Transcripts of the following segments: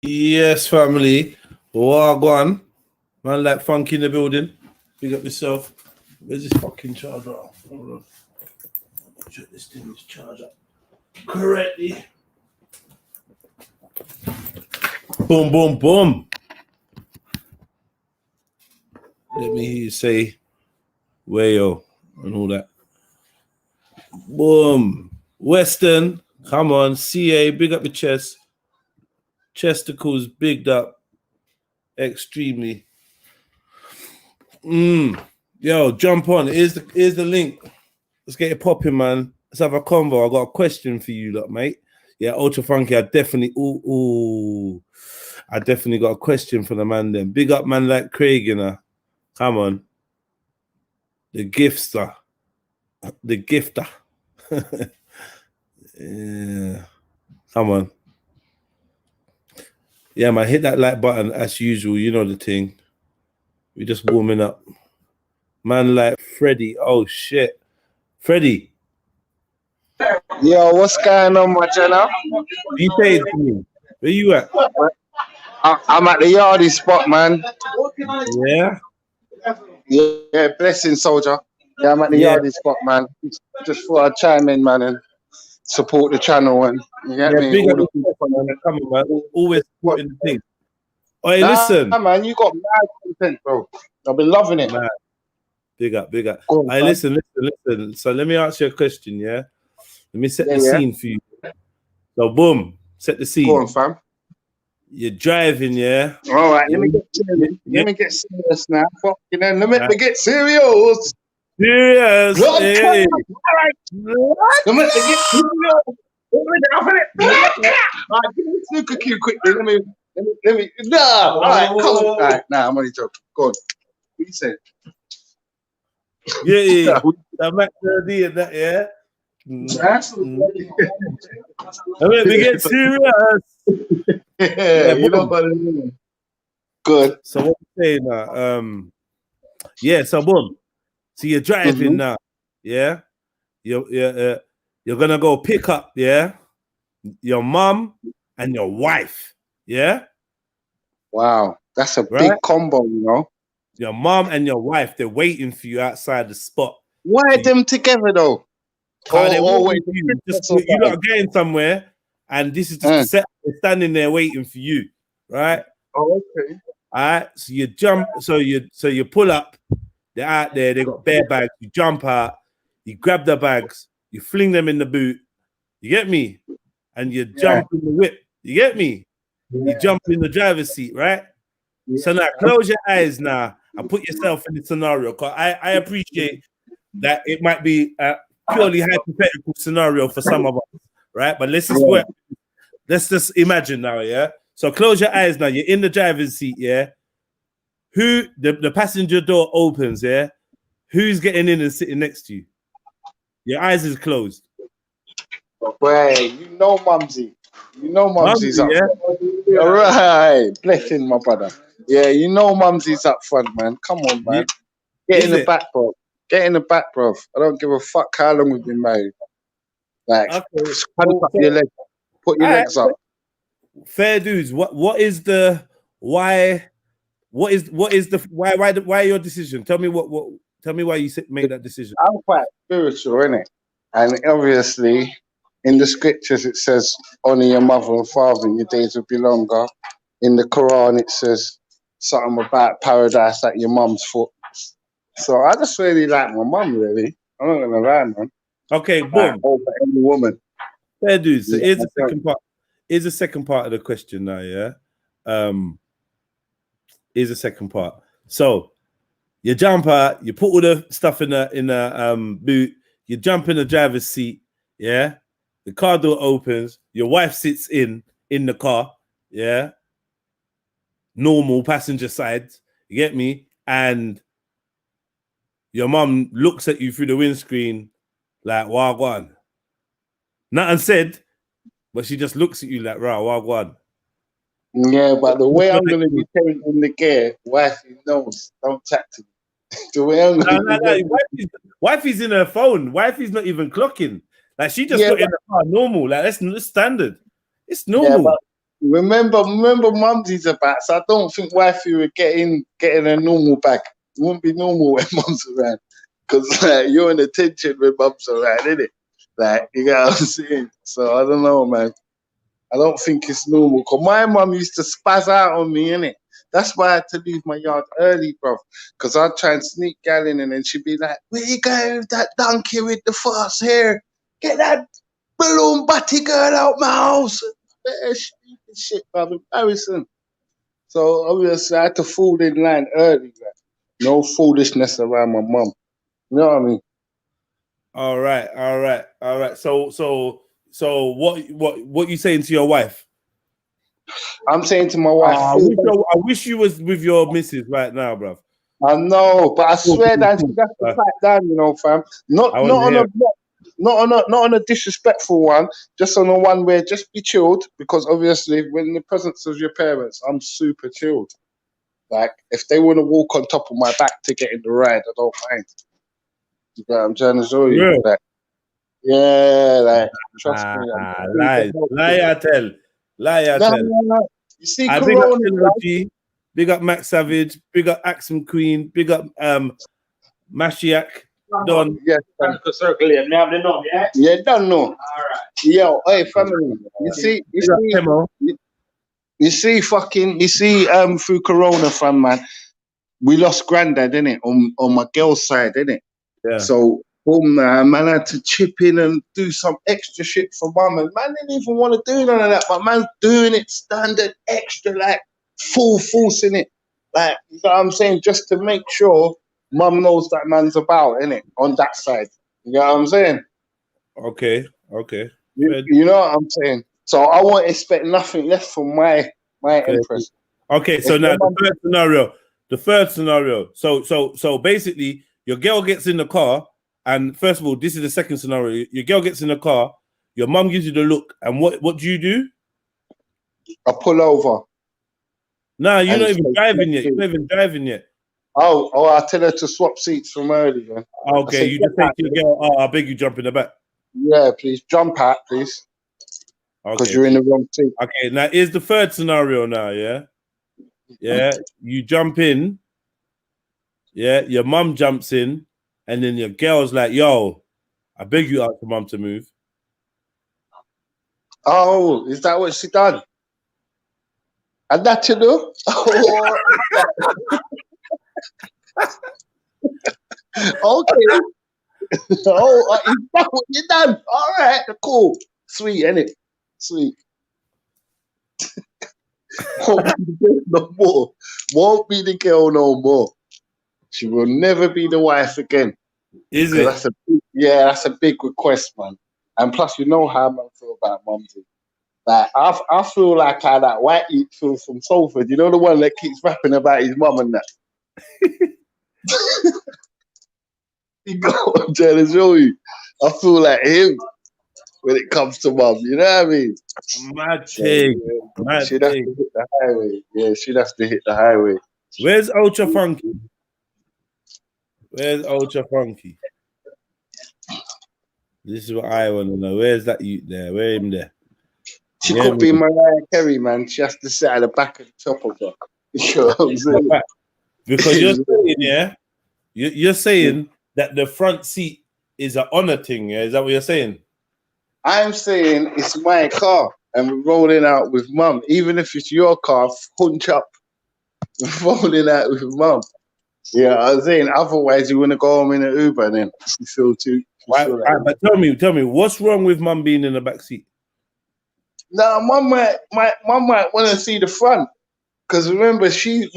Yes, family. Wagwan. Man like Funky in the building. Big up yourself. Where's this fucking charger? Hold on. Check this thing is charged up correctly. Boom, boom, boom. Let me hear you say wayo and all that. Boom. Western. Come on. CA. Big up your chest. Chesticles bigged up extremely. Yo, jump on. Here's the link. Let's get it popping, man. Let's have a convo. I got a question for you, lot, mate. Yeah, Ultra Funky. I definitely I definitely got a question for the man then. Big up man like Craig, you know. Come on. The gifter. The gifter. Yeah. Come on. Yeah, man, hit that like button as usual. You know the thing. We're just warming up. Man like Freddie. Oh, shit. Freddie. Yo, what's going on, my channel? You say it to me. Where you at? I'm at the Yardie spot, man. Yeah? Yeah, blessing, soldier. Yeah, I'm at the Yardie spot, man. Just thought I'd chime in, man, and support the channel. And you get me? Big up man. Come on, man. Always supporting the thing. Oh, hey, listen. Man, you got mad content, bro. I've been loving it. Man. Big up, big up. All right, listen. So let me ask you a question, yeah? Let me set the scene for you. So, boom, set the scene. Go on, fam. You're driving, yeah? All right, let me get serious. Let me get serious now. Fucking hell, let me get serious. Serious. Hey. All right. Let me get serious. All right, give me a snooker cue quickly. Let me. Nah. All right, come on. All right, nah, I'm only joking. Go on. What you say? Yeah. That Mac D and that, yeah? Absolutely. Let me get serious. Yeah, you know what I mean. Good. So what you saying now? Yeah, so boom. So you're driving now, yeah? You're gonna go pick up, yeah, your mom and your wife, yeah? Wow, that's a big combo, you know. Your mom and your wife, they're waiting for you outside the spot. Why them together though? You're not getting somewhere, and this is just the set. They're standing there waiting for you, right? Oh, okay. All right. So you jump. So you pull up. They're out there. They got bare bags. You jump out. You grab the bags. You fling them in the boot. You get me? And you jump in the whip. You get me? You jump in the driver's seat, right? So now close your eyes now and put yourself in the scenario. Because I appreciate that it might be a purely hypothetical scenario for some of us, right? But let's just imagine now, yeah? So close your eyes now. You're in the driver's seat, yeah? Who the passenger door opens, yeah? Who's getting in and sitting next to you? Your eyes is closed. Wait, you know Mumsy. You know Mumsy's up front. All right. Blessing, my brother. Yeah, you know Mumsy's up front, man. Come on, man. Get in the back, bro. Get in the back, bro. I don't give a fuck how long we've been married. Like, up your legs. Put your legs up. Fair dudes. What is why your decision? Tell me tell me why you made that decision. I'm quite spiritual, innit? And obviously, in the scriptures it says, honor your mother and father and your days will be longer. In the Quran it says something about paradise at your mum's foot. So I just really like my mum, really. I'm not gonna lie, man. Okay, boom. Over any woman. Fair dudes. So here's the second part. Here's the second part of the question now, yeah? Here's the second part. So you jump out, you put all the stuff in the boot, you jump in the driver's seat, yeah? The car door opens, your wife sits in the car, yeah? Normal passenger side, you get me? And your mom looks at you through the windscreen like, wagwan. Nothing said, but she just looks at you like, rah, wagwan. Yeah, but the way I'm going to be changing the gear, wifey knows, don't chat to me. The way I'm going to wifey's in her phone. Wifey's not even clocking. Like, she just got in the car normal. Like, that's standard. It's normal. remember mumsy's about, so I don't think wifey would getting a normal bag. It wouldn't be normal when mum's around. Because you're in attention when mum's around, innit? Like, you know what I'm saying? So I don't know, man. I don't think it's normal. Because my mum used to spaz out on me, innit? That's why I had to leave my yard early, bro. Because I'd try and sneak gal in and then she'd be like, where you going with that donkey with the fast hair? Get that balloon butty girl out my house. Shit, bro. Embarrassing. So obviously I had to fall in line early, man. No foolishness around my mum. You know what I mean? All right. So what you saying to your wife? I'm saying to my wife, I wish you was with your missus right now, bro. I know, but I swear that she has to pipe down, you know, fam. Not on a disrespectful one, just on a one where just be chilled, because obviously when in the presence of your parents, I'm super chilled. Like if they want to walk on top of my back to get in the ride, I don't mind. You know what I'm trying to show you. Yeah. Like, yeah, like trust me. Lie, I tell. No. You see, I Corona. Big up Max Savage. Big up Axum Queen. Big up Mashiach. Don. Yes. Circle here. Now they know, yeah. Yeah, don't know. All right. Yo, hey, family. You see, through Corona, fam, man. We lost granddad, innit? On my girl's side, innit? Yeah. So, boom, man had to chip in and do some extra shit for mum. And man didn't even want to do none of that, but man's doing it standard, extra, like, full force in it. Like, you know what I'm saying? Just to make sure mum knows that man's about, innit? On that side. You know what I'm saying? Okay. You know what I'm saying? So I won't expect nothing less from my empress. Okay, so now the third scenario. So basically, your girl gets in the car, and first of all, this is the second scenario. Your girl gets in the car, your mum gives you the look, and what do you do? I pull over. Nah, you're not even driving yet. Oh, I tell her to swap seats from earlier. Okay, you just say to your girl, "Oh, I beg you, jump in the back." Yeah, please jump out, please. Because you're in the wrong seat. Okay, now here's the third scenario. Now, yeah, you jump in. Yeah, your mum jumps in, and then your girl's like, "Yo, I beg you, ask your mum to move." Oh, is that what she done? And that you do? Oh. Okay. Oh, is that what you done? All right, cool. Sweet, innit? Sweet. Won't be the girl no more. Won't be the girl no more. She will never be the wife again. Is it? That's a big request, man. And plus, you know how I feel about mumsy. Like I feel like how that white eat feels from Salford. You know the one that keeps rapping about his mum and that. I'm trying to show you. I feel like him when it comes to mum. You know what I mean? She'd have to hit the highway. Yeah, she'd have to hit the highway. Where's Ultra Funky? This is what I want to know. Where's that youth there? Where him there? She could be Mariah Carey, man. She has to sit at the back of the chopper block. You know what I'm saying? Because you're saying, you're saying that the front seat is an honor thing. Yeah? Is that what you're saying? I'm saying it's my car and we're rolling out with mum. Even if it's your car, hunch up. We're rolling out with mum. Yeah, I was saying, otherwise you want to go home in an Uber and then you feel too. But tell me, what's wrong with mum being in the back seat? No, mum might want to see the front. Because remember, she's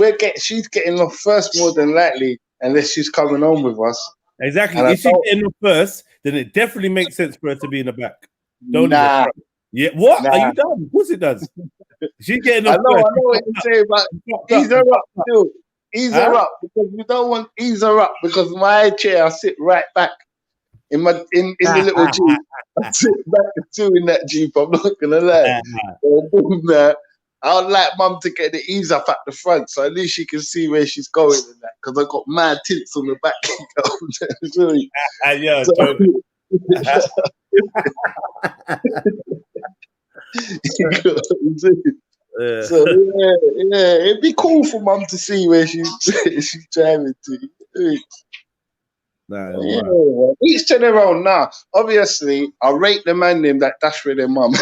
getting off first more than likely, unless she's coming home with us. Exactly. If she's getting off first, then it definitely makes sense for her to be in the back. Nah. Yeah. What? Nah. Are you done? Of course it does. She's getting off first. I know what you're saying, but ease her up, dude. Ease her up, because you don't want ease her up, because my chair I sit right back in the little Jeep. I sit back too in that Jeep. I'm not gonna lie. I'd like mum to get the ease up at the front, so at least she can see where she's going and that. Because I got mad tints on the back. So yeah, it'd be cool for mum to see where she's driving to. Nah, yeah, each to their own. Nah, obviously, I rate the man them that dash with their mum.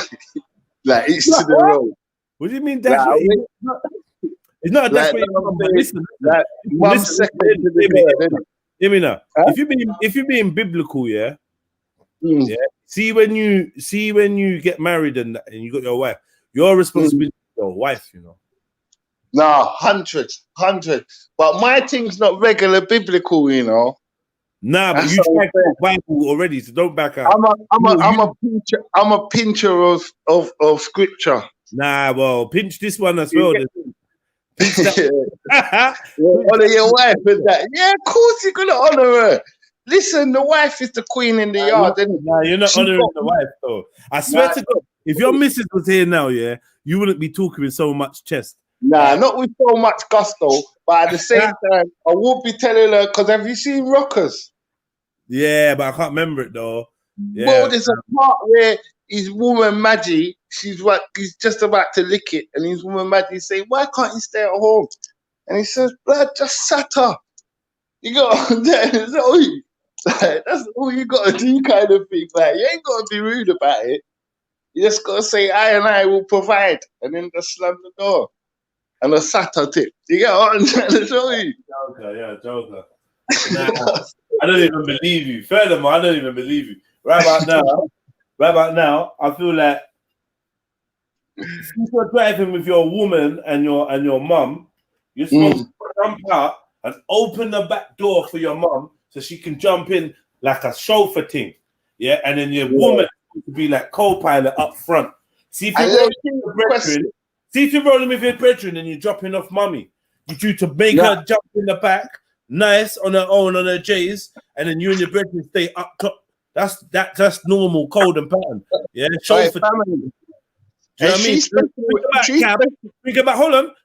Like each to their own. What do you mean dash? Like, it's not a dash with your mum. Listen, mum second to the girl. Hear me now. Huh? If you're being biblical, yeah. Yeah. See when you get married and you got your wife, your responsibility is your wife, you know. Nah, 100. But my thing's not regular biblical, you know. Nah, but you tried Bible already, so don't back out. I'm a pincher of scripture. Nah, well, pinch this one as well. Pinch that. Honor your wife and that. Yeah, of course you're gonna honor her. Listen, the wife is the queen in the yard. Nah, you're not honoring the wife, though. I swear to God, if your missus was here now, yeah, you wouldn't be talking with so much chest. Nah, not with so much gusto, but at the same time, I would be telling her, because have you seen Rockers? Yeah, but I can't remember it, though. Yeah. Well, there's a part where his woman Maggie, he's just about to lick it, and his woman Maggie saying, "Why can't you stay at home?" And he says, "Blood, just sat up. You got that's all you got to do, kind of thing. Like, you ain't got to be rude about it. You just got to say, I will provide," and then just slam the door. And a SATA tip. You get what I'm trying to show you? Joker. Nah, I don't even believe you. Furthermore, I don't even believe you. Right about now, I feel like since you're driving with your woman and your mum, you're supposed to jump out and open the back door for your mum so she can jump in like a chauffeur thing. Yeah, and then your woman to be like co-pilot up front. See if you're rolling with your brethren and you're dropping off mummy, you do to make her jump in the back, nice on her own, on her J's, and then you and your brethren stay up top. That's normal code and pattern. Yeah, chauffeur. You know what I mean?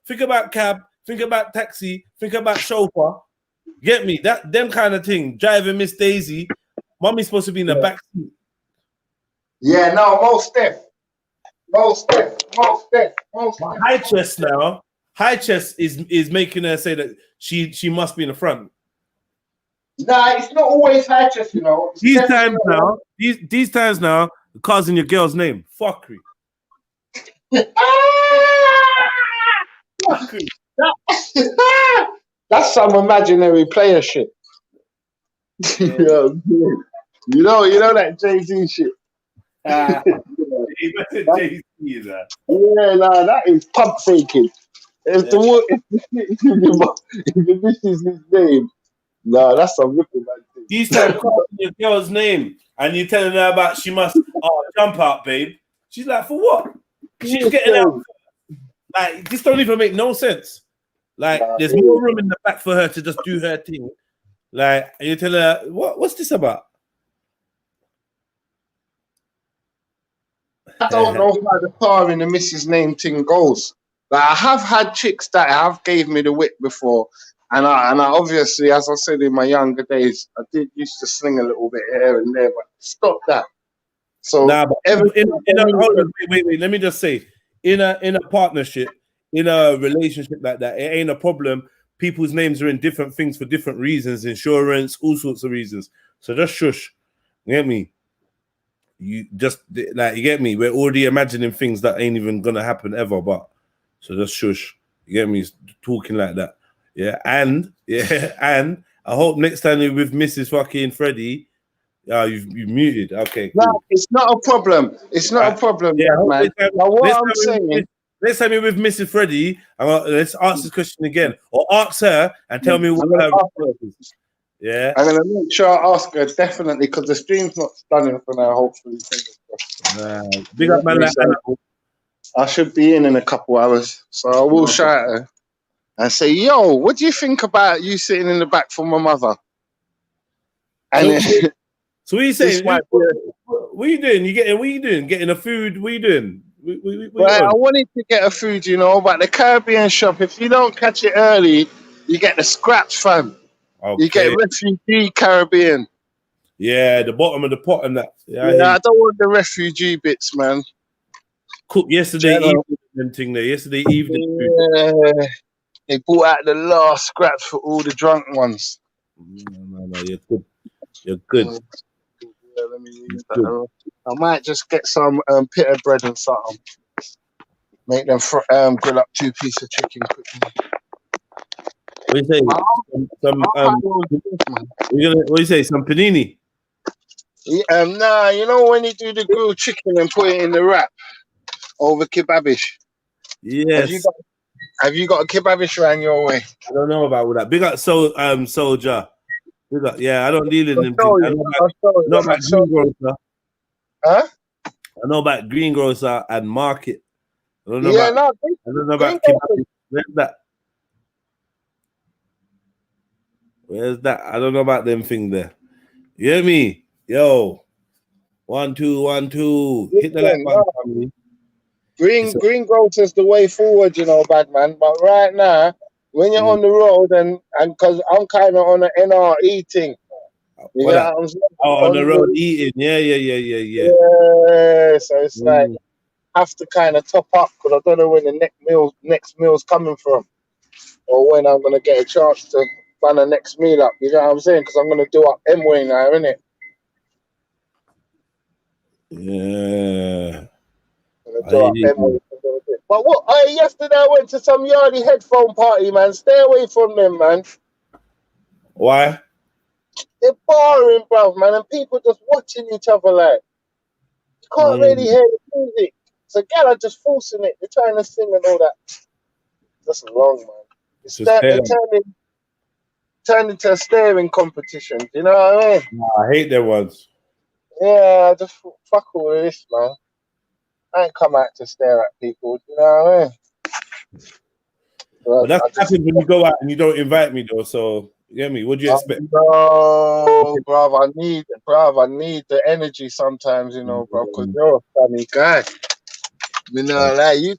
Think about cab, think about taxi, think about chauffeur. Get me? Them kind of thing. Driving Miss Daisy, mommy's supposed to be in the back seat. Yeah, no, most step. High chest now. High chest is making her say that she must be in the front. Nah, it's not always high chest, you know. These times now, the car's in your girl's name. Fuckery. That's some imaginary player shit. You know that Jay-Z shit. Jay-Z is that. Yeah, nah, that is pump faking. If the missus his name, nah, that's some ripping man. These times calling your girl's name and you telling her about she must jump out, babe. She's like, for what? She's getting out. Like, this don't even make no sense. Like, there's more room in the back for her to just do her thing. Like, and you tell her, what's this about? I don't know how the car in the missus name thing goes. Like, I have had chicks that have gave me the whip before, and I obviously, as I said in my younger days, I did used to sling a little bit here and there, but stop that. So but wait, let me just say, in a partnership, in a relationship like that, it ain't a problem. People's names are in different things for different reasons, insurance, all sorts of reasons. So just shush. You get me? You just like, you get me? We're already imagining things that ain't even gonna happen ever, but so just shush. You get me? Talking like that. Yeah, and I hope next time you're with Mrs. fucking Freddie, you've muted. Okay, cool. No, it's not a problem. It's not a problem, man. Now, what I'm saying. Next time you're with Mrs. Freddie, let's ask this question again, or ask her and tell me what her is. Yeah, I'm gonna make sure I ask her definitely, because the stream's not stunning for now. Hopefully, big up, man. I should be in a couple hours, so I will shout at her and say, "Yo, what do you think about you sitting in the back for my mother?" And so what are you saying? What are you doing? What are you doing? Getting the food? What are you doing? Well, I wanted to get a food, you know, but the Caribbean shop, if you don't catch it early, you get the scraps, fam. Okay. You get refugee Caribbean. Yeah, the bottom of the pot and that. Yeah, I don't want the refugee bits, man. Cooked yesterday evening, them thing there yesterday evening. Yeah. They brought out the last scraps for all the drunk ones. No, you're good. You're good. Yeah, let me use that. I might just get some pita bread and something. Make them grill up 2 pieces of chicken quickly. What do you say? What do you say? Some panini? Yeah, nah, you know when you do the grilled chicken and put it in the wrap over kebabish? Yes. Have you got a kebabish around your way? I don't know about all that. Big up Soldier. Big up. Yeah, I don't deal in them things. I know about greengrocer. Huh? I know about greengrocer and market. I don't know about kebabish. Where's that? Where's that? I don't know about them thing there. You hear me? Yo. 1 2 1 2. Hit the like button, family. Greengrocer's the way forward, you know, bad man. But right now, when you're on the road and because I'm kind of on an NRE thing. You know what I'm saying? On the road eating. Yeah. Yeah, so it's like have to kind of top up because I don't know when the next meal's coming from, or when I'm gonna get a chance to run the next meal up. You know what I'm saying? Because I'm gonna do up M-Way now, innit? Yeah. But yesterday I went to some yardy headphone party, man. Stay away from them, man. Why? They're boring, bruv, man, and people just watching each other like you can't really hear the music. So gal are just forcing it. They're trying to sing and all that. That's wrong, man. It's turned into a staring competition. You know what I mean? Nah, I hate them ones. Yeah, just fuck all of this, man. I ain't come out to stare at people. You know what I mean? But that's what happens when you go out and you don't invite me, though. So, you get me? What do you expect? No, bruv, I need the energy sometimes, you know, bro, because you're a funny guy. You know, like you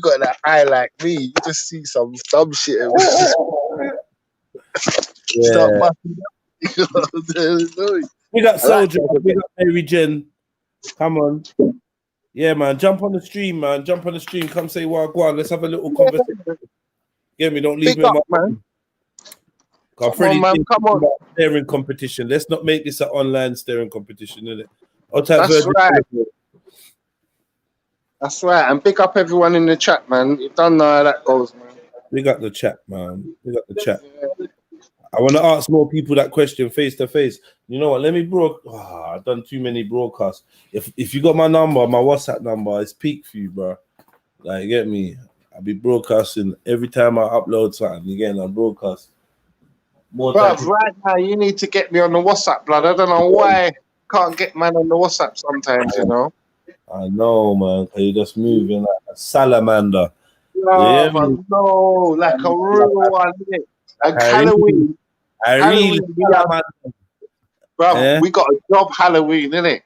got that eye like me. You just see some dumb shit. Stop busting up. We got Soldier, we got Mary Jen. Come on. Yeah, man. Jump on the stream, man. Jump on the stream. Come say Wagwan. Let's have a little conversation. Get me? Don't leave me on my man. Come on. Staring competition. Let's not make this an online staring competition, is it? That's right. That's right. And pick up everyone in the chat, man. You don't know how that goes, man. We got the chat, man. We got the chat. I want to ask more people that question face to face. You know what? Let me I've done too many broadcasts. If you got my number, my WhatsApp number, it's peak for you, bro. Like, get me? I'll be broadcasting every time I upload something. You get on broadcast. Right now, you need to get me on the WhatsApp, blood. I don't know why I can't get man on the WhatsApp sometimes, you know. I know, man. Cause you're just moving like a salamander. No, like a real one, innit? Like Halloween. We got a job Halloween, innit?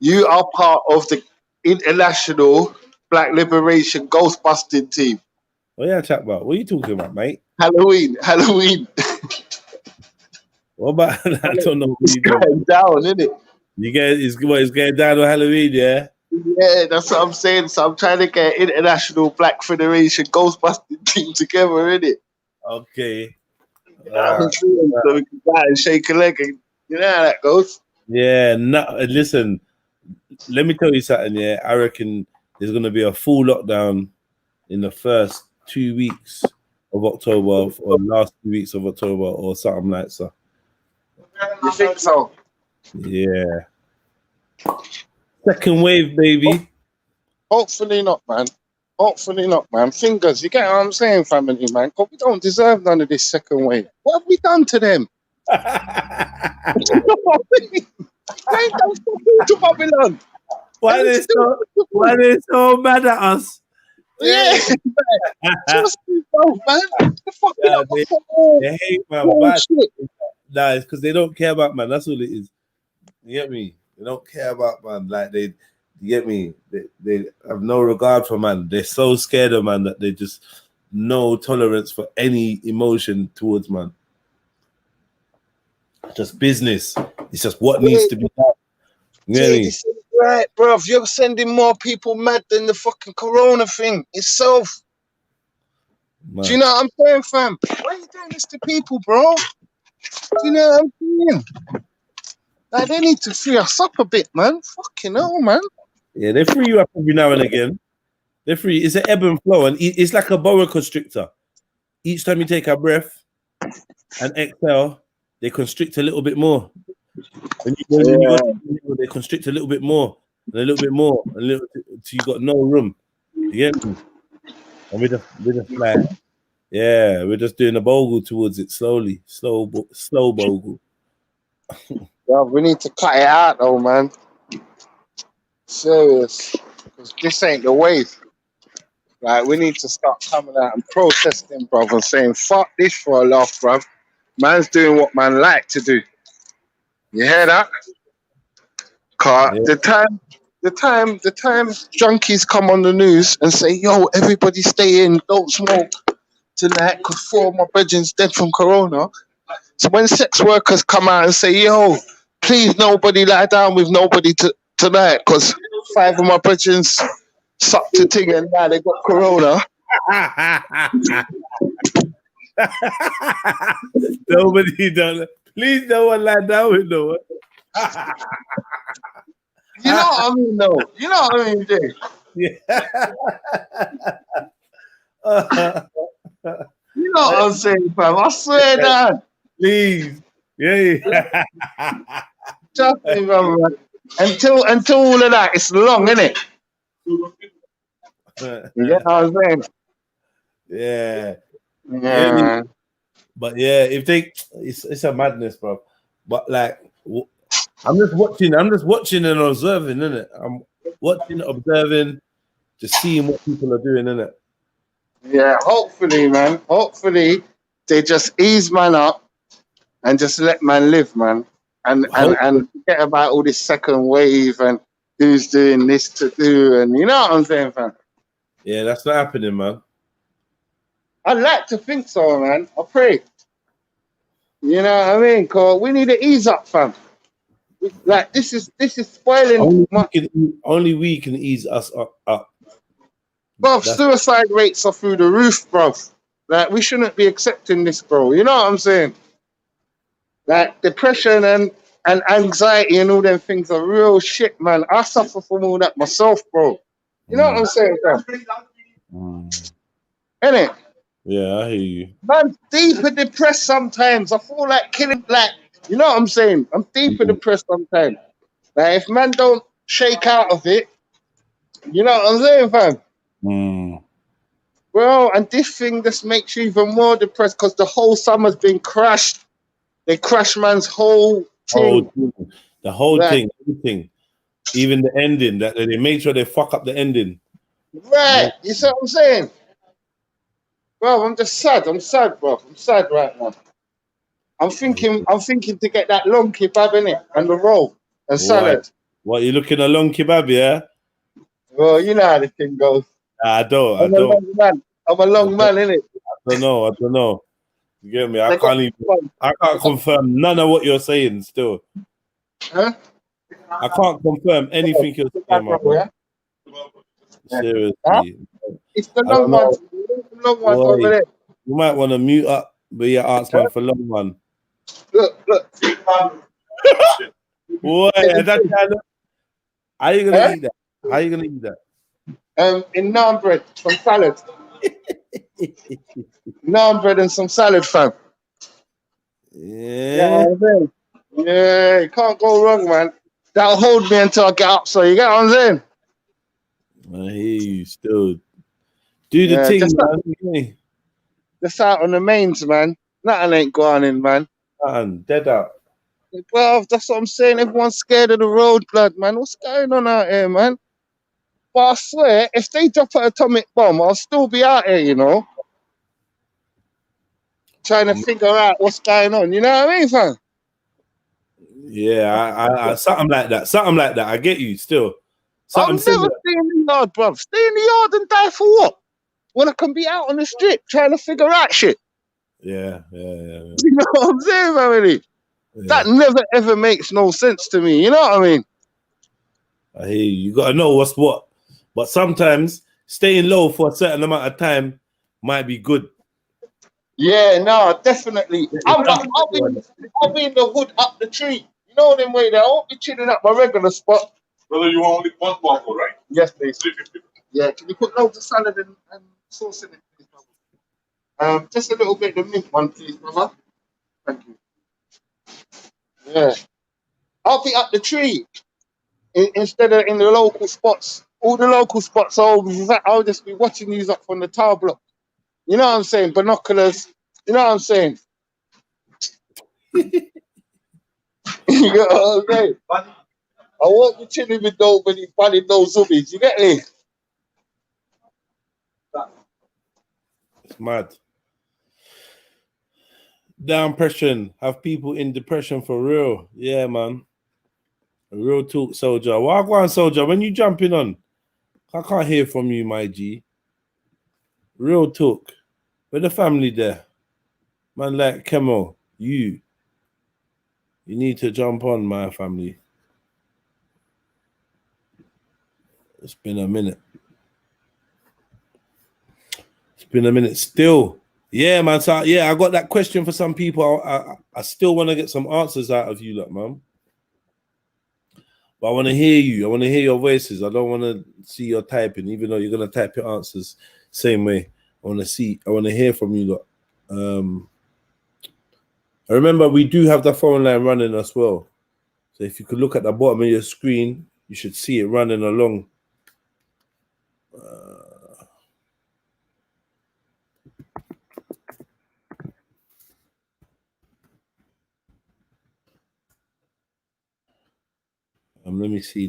You are part of the International Black Liberation Ghostbusting team. What are you chat about? What are you talking about, mate? Halloween. What about that? I don't know. It's going down, innit? It's going down on Halloween, yeah? Yeah, that's what I'm saying. So I'm trying to get International Black Federation Ghostbusting team together, innit? Okay. So we can go and shake a leg, and you know how that goes. Yeah, listen, let me tell you something, yeah. I reckon there's going to be a full lockdown in the first 2 weeks of October or last 2 weeks of October or something like that. You think so? Yeah. Second wave, baby. Hopefully not, man. Fingers, you get what I'm saying, family, man? Because we don't deserve none of this second wave. What have we done to them? They ain't done something to Babylon. Why are they so mad at us? Yeah. Just yourself, man. They hate, man. Nah, it's because they don't care about man. That's all it is. You get me? They don't care about man. Like you get me? They have no regard for man. They're so scared of man that they just no tolerance for any emotion towards man. Just business. It's just what needs to be done. You get me? Right, bro. You're sending more people mad than the fucking corona thing itself. Man. Do you know what I'm saying, fam? Why are you doing this to people, bro? Do you know what I'm saying? Like, they need to free us up a bit, man. Fucking hell, man. Yeah, they free you up every now and again. They're free. It's an ebb and flow, and it's like a boa constrictor. Each time you take a breath and exhale, they constrict a little bit more. When you go to, they constrict a little bit more, and a little bit more, and a little till you got no room. You get me? And we're just like, yeah, we're just doing a bogle towards it slowly, slow bogle. Yeah, we need to cut it out, though, man. Serious, because this ain't the wave. Like, we need to start coming out and protesting, bruv, and saying, fuck this for a laugh, bruv. Man's doing what man like to do. You hear that? Cause Yeah. the time junkies come on the news and say, yo, everybody stay in, don't smoke tonight, because 4 of my brethren's dead from corona. So when sex workers come out and say, yo, please nobody lie down with nobody tonight, because 5 of my brethren's sucked a thing and now they got corona. Nobody done. Please, no one lie down with no one. You know what I mean, though. You know what I mean, Jay. Yeah. You know what I'm saying, fam. I swear that. Please. Yeah. Trust me, man. Until all of that, it's long, innit? You get what I'm saying? Yeah. Yeah, man. But yeah, if they, it's a madness, bro. But like, I'm just watching and observing, innit? I'm watching, observing, just seeing what people are doing, innit? Yeah, hopefully, man. Hopefully, they just ease man up and just let man live, man. And forget about all this second wave and who's doing this to do, and you know what I'm saying, fam? Yeah, that's not happening, man. I'd like to think so, man. I pray. You know what I mean? Cause we need to ease up, fam. Like this is spoiling. Only we can ease us up. Bro, suicide rates are through the roof, bro. Like we shouldn't be accepting this, bro. You know what I'm saying? Like depression and anxiety and all them things are real shit, man. I suffer from all that myself, bro. You know what I'm saying, fam? Innit? Yeah, I hear you. Man, deeper depressed sometimes. I feel like killing, like, you know what I'm saying? I'm deeper depressed sometimes. Like, if man don't shake out of it, you know what I'm saying, fam? Bro, and this thing just makes you even more depressed because the whole summer's been crashed. They crashed man's whole thing. The whole thing, everything. Even the ending, that they made sure they fuck up the ending. Right, you see what I'm saying? Bro, I'm just sad. I'm sad, bro. I'm sad right now. I'm thinking to get that long kebab in it and the roll and salad. What, you looking a long kebab, yeah? Well, you know how the thing goes. I don't. I'm a long man, innit? I don't know. You get me? I can't confirm none of what you're saying still. Huh? I can't confirm anything you're saying, my bro. Seriously. Huh? It's the long one. Long one over there. You might want to mute up, but yeah, ask man for long one. Look. Boy, how you gonna eat that? How you gonna eat that? In naan bread, some salad. Naan bread and some salad, fam. Yeah, you can't go wrong, man. That'll hold me until I get up. So you get what I'm saying? I hear you still. Do the thing, man. Just out on the mains, man. Nothing ain't going in, man. Nothing, dead out. Well, that's what I'm saying. Everyone's scared of the road, blood, man. What's going on out here, man? But I swear, if they drop an atomic bomb, I'll still be out here, you know? Trying to figure out what's going on. You know what I mean, fam? Yeah, I something like that. Something like that. I get you still. I'll never stay in the yard, bruv. Stay in the yard and die for what? When I can be out on the strip trying to figure out shit. Yeah. You know what I'm saying, family? Yeah. That never ever makes no sense to me. You know what I mean? I hear you. You gotta know what's what. But sometimes staying low for a certain amount of time might be good. Yeah, no, definitely. I'll be in the hood up the tree. You know them way there. I won't be chilling at my regular spot. Brother, you want only one bottle, right? Yes, please. Yeah, can you put loads of salad and sauce in it, please, brother? Just a little bit of the mint one, please, brother. Thank you. Yeah. I'll be up the tree instead of in the local spots. All the local spots I'll just be watching these up from the tower block. You know what I'm saying? Binoculars. You know what I'm saying? You know what I'm saying? I won't be chilling with nobody funny those zoomies. You get me? It's mad. Depression. Have people in depression for real. Yeah, man. A real talk, soldier. Well, go on, soldier. When you jumping on, I can't hear from you, my G. Real talk. Where the family there? Man like Kemo, you need to jump on, my family. It's been a minute. It's been a minute still. Yeah, man. So yeah, I got that question for some people. I still want to get some answers out of you, look, man. But I want to hear you. I want to hear your voices. I don't want to see your typing, even though you're gonna type your answers same way. I want to hear from you, look. I remember we do have the phone line running as well. So if you could look at the bottom of your screen, you should see it running along. Let me see.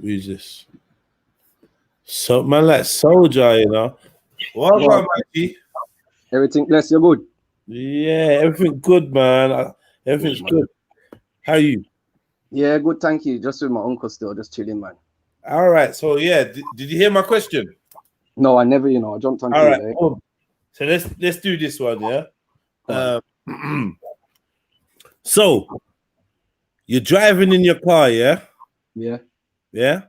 Who's this? So man, like soldier, you know. What about Mikey? Everything bless you good. Yeah, everything good, man. Everything's good. How are you? Yeah, good, thank you. Just with my uncle still, just chilling, man. All right. So yeah, did you hear my question? No, I never, I jumped on. All right. Cool. So let's do this one, yeah. So you're driving in your car, yeah? Yeah. Yeah?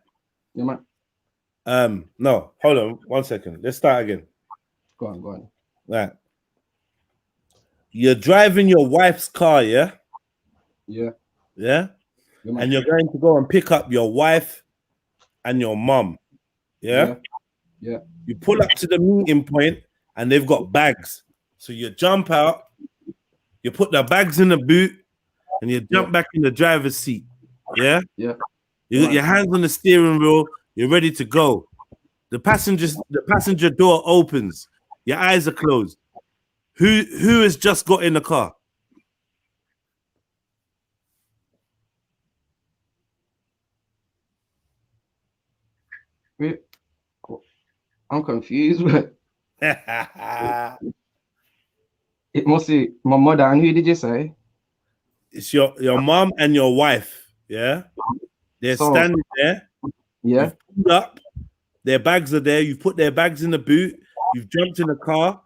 Yeah, man. No, hold on 1 second. Let's start again. Go on. Right. You're driving your wife's car, yeah? Yeah. Yeah? And you're going to go and pick up your wife and your mom. Yeah? Yeah. You pull up to the meeting point and they've got bags. So you jump out, you put the bags in the boot, and you jump back in the driver's seat. Yeah? Yeah. You got your hands on the steering wheel, you're ready to go. The passenger door opens, your eyes are closed. Who has just got in the car? Wait. I'm confused. It must be my mother. And who did you say? It's your mom and your wife. Yeah, they're standing there. Yeah. You've pulled up. Their bags are there. You've put their bags in the boot. You've jumped in the car.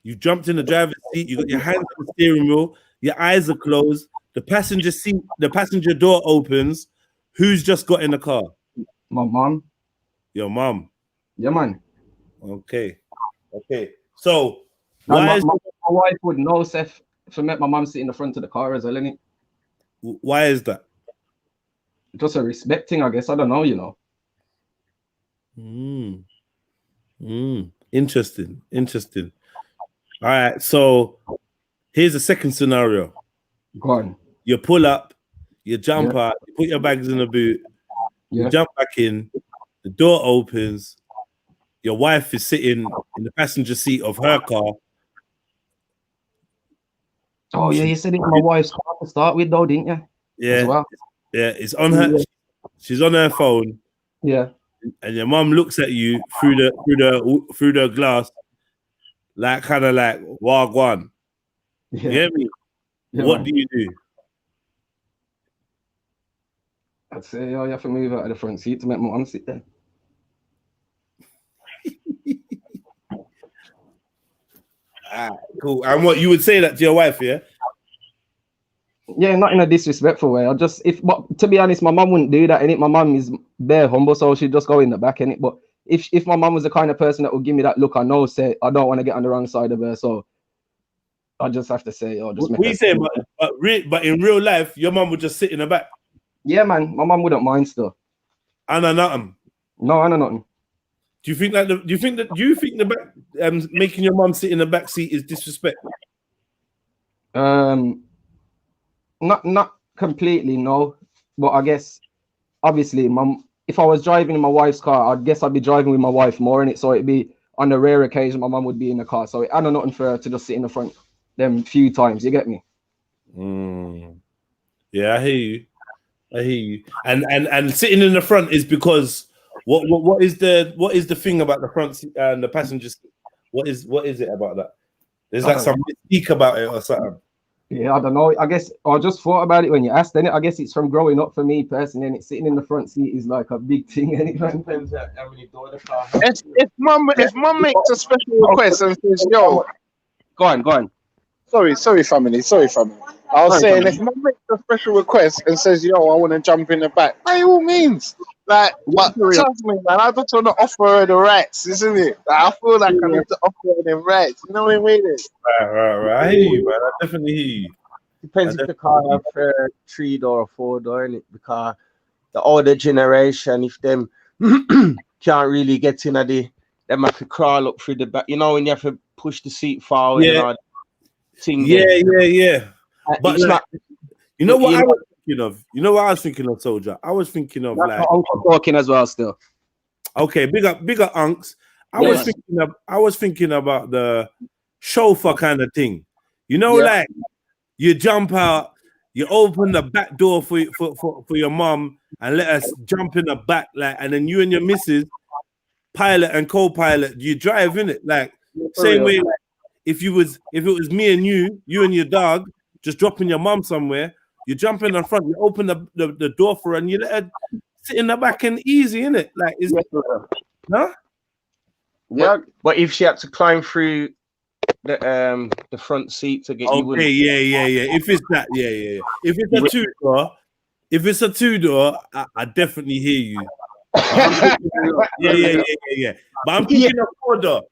You've jumped in the driver's seat. You got your hands on the steering wheel. Your eyes are closed. The passenger door opens. Who's just got in the car? My mom. Your mom. Yeah, man. Okay. So my wife would know, Seth, if I met my mom sit in the front of the car as well, innit? Why is that? Just a respect thing, I guess. I don't know, Interesting. All right. So here's the second scenario. Go on. You pull up, you jump out, you put your bags in the boot, you jump back in, the door opens, your wife is sitting in the passenger seat of her car. Oh, yeah, you said it's my wife's car to start with, though, didn't you? Yeah. Yeah, it's on her. She's on her phone. Yeah. And your mom looks at you through the glass, like kind of like wagwan. Yeah. You hear me? Yeah, what man. do you do? I'd say, you have to move out of the front seat to make my mom sit there. Cool. And what you would say that to your wife, yeah? Yeah, not in a disrespectful way. But to be honest, my mum wouldn't do that. And my mum is bare humble, so she'd just go in the back in it. But if my mum was the kind of person that would give me that look, I know, say I don't want to get on the wrong side of her, so I just have to say, just what you saying? But in real life, your mum would just sit in the back. Yeah, man, my mum wouldn't mind still. And nothing. No, I know nothing. Do you think the back making your mum sit in the back seat is disrespect? Not completely, no. But I guess obviously, if I was driving in my wife's car, I guess I'd be driving with my wife more in it. So it'd be on a rare occasion my mum would be in the car. So I know nothing for her to just sit in the front them few times. You get me? Yeah, I hear you. And sitting in the front is because what is the thing about the front seat and the passenger seat? What is it about that? There's like some mystique about it or something. Yeah, I don't know. I guess I just thought about it when you asked, and I guess it's from growing up for me personally, and sitting in the front seat is like a big thing. If mum makes a special request and says, "Yo," go on. Sorry, family. I was saying, if mum makes a special request and says, "Yo, I want to jump in the back," by all means. Like, but trust me, man, I just want to offer her the rights, isn't it? Like, I feel like I need to offer her the rights. You know what I mean? Right. I hear you, man. I definitely hear you. Depends if the car have a 3-door or 4-door in it, because the older generation, if them can't really get in them have to crawl up through the back. You know, when you have to push the seat forward and all that thing. Yeah. But it's not. You know what I was thinking of? You know what I was thinking of, Soldier? I was thinking of like Uncle talking as well still. Okay, bigger unks. I was thinking about the chauffeur kind of thing. You know, like you jump out, you open the back door for your mom and let us jump in the back, like, and then you and your missus, pilot and co-pilot, you drive in it, like same way. Like, if it was me and you and your dog just dropping your mom somewhere, you jump in the front, you open the door for her, and you let her sit in the back and easy, innit? Like, is no? Yeah, but if she had to climb through the front seat to get you in. Yeah. If it's that, yeah. If it's a two-door, I definitely hear you. Yeah. But I'm thinking of 4-door.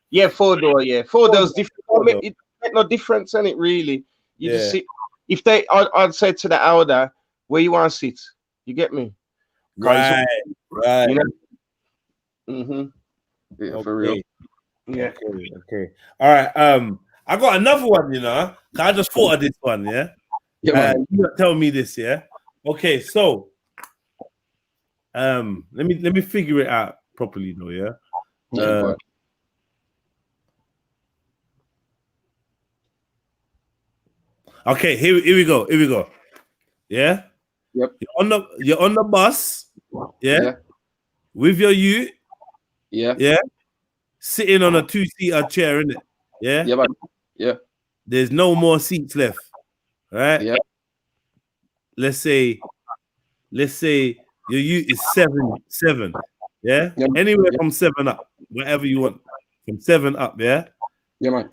Yeah, 4-door. Yeah, 4-door's different. It make no difference in it, really. You just sit. If I'd say to the elder, where you want to sit. You get me? Right. You know? Yeah, Okay. for real. Yeah. Okay. All right. I got another one. You know, I just thought of this one. Yeah. You tell me this. Yeah. Okay. So, let me figure it out properly, though. Yeah. Okay, here we go. Yeah. Yep. You're on the bus. Yeah. With your youth. Yeah. Sitting on a 2-seater chair, innit? Yeah. Yeah, man. Yeah. There's no more seats left. Right? Yeah. Let's say your youth is 7. Yeah. Anywhere from 7 up, whatever you want. From 7 up, yeah. Yeah, man.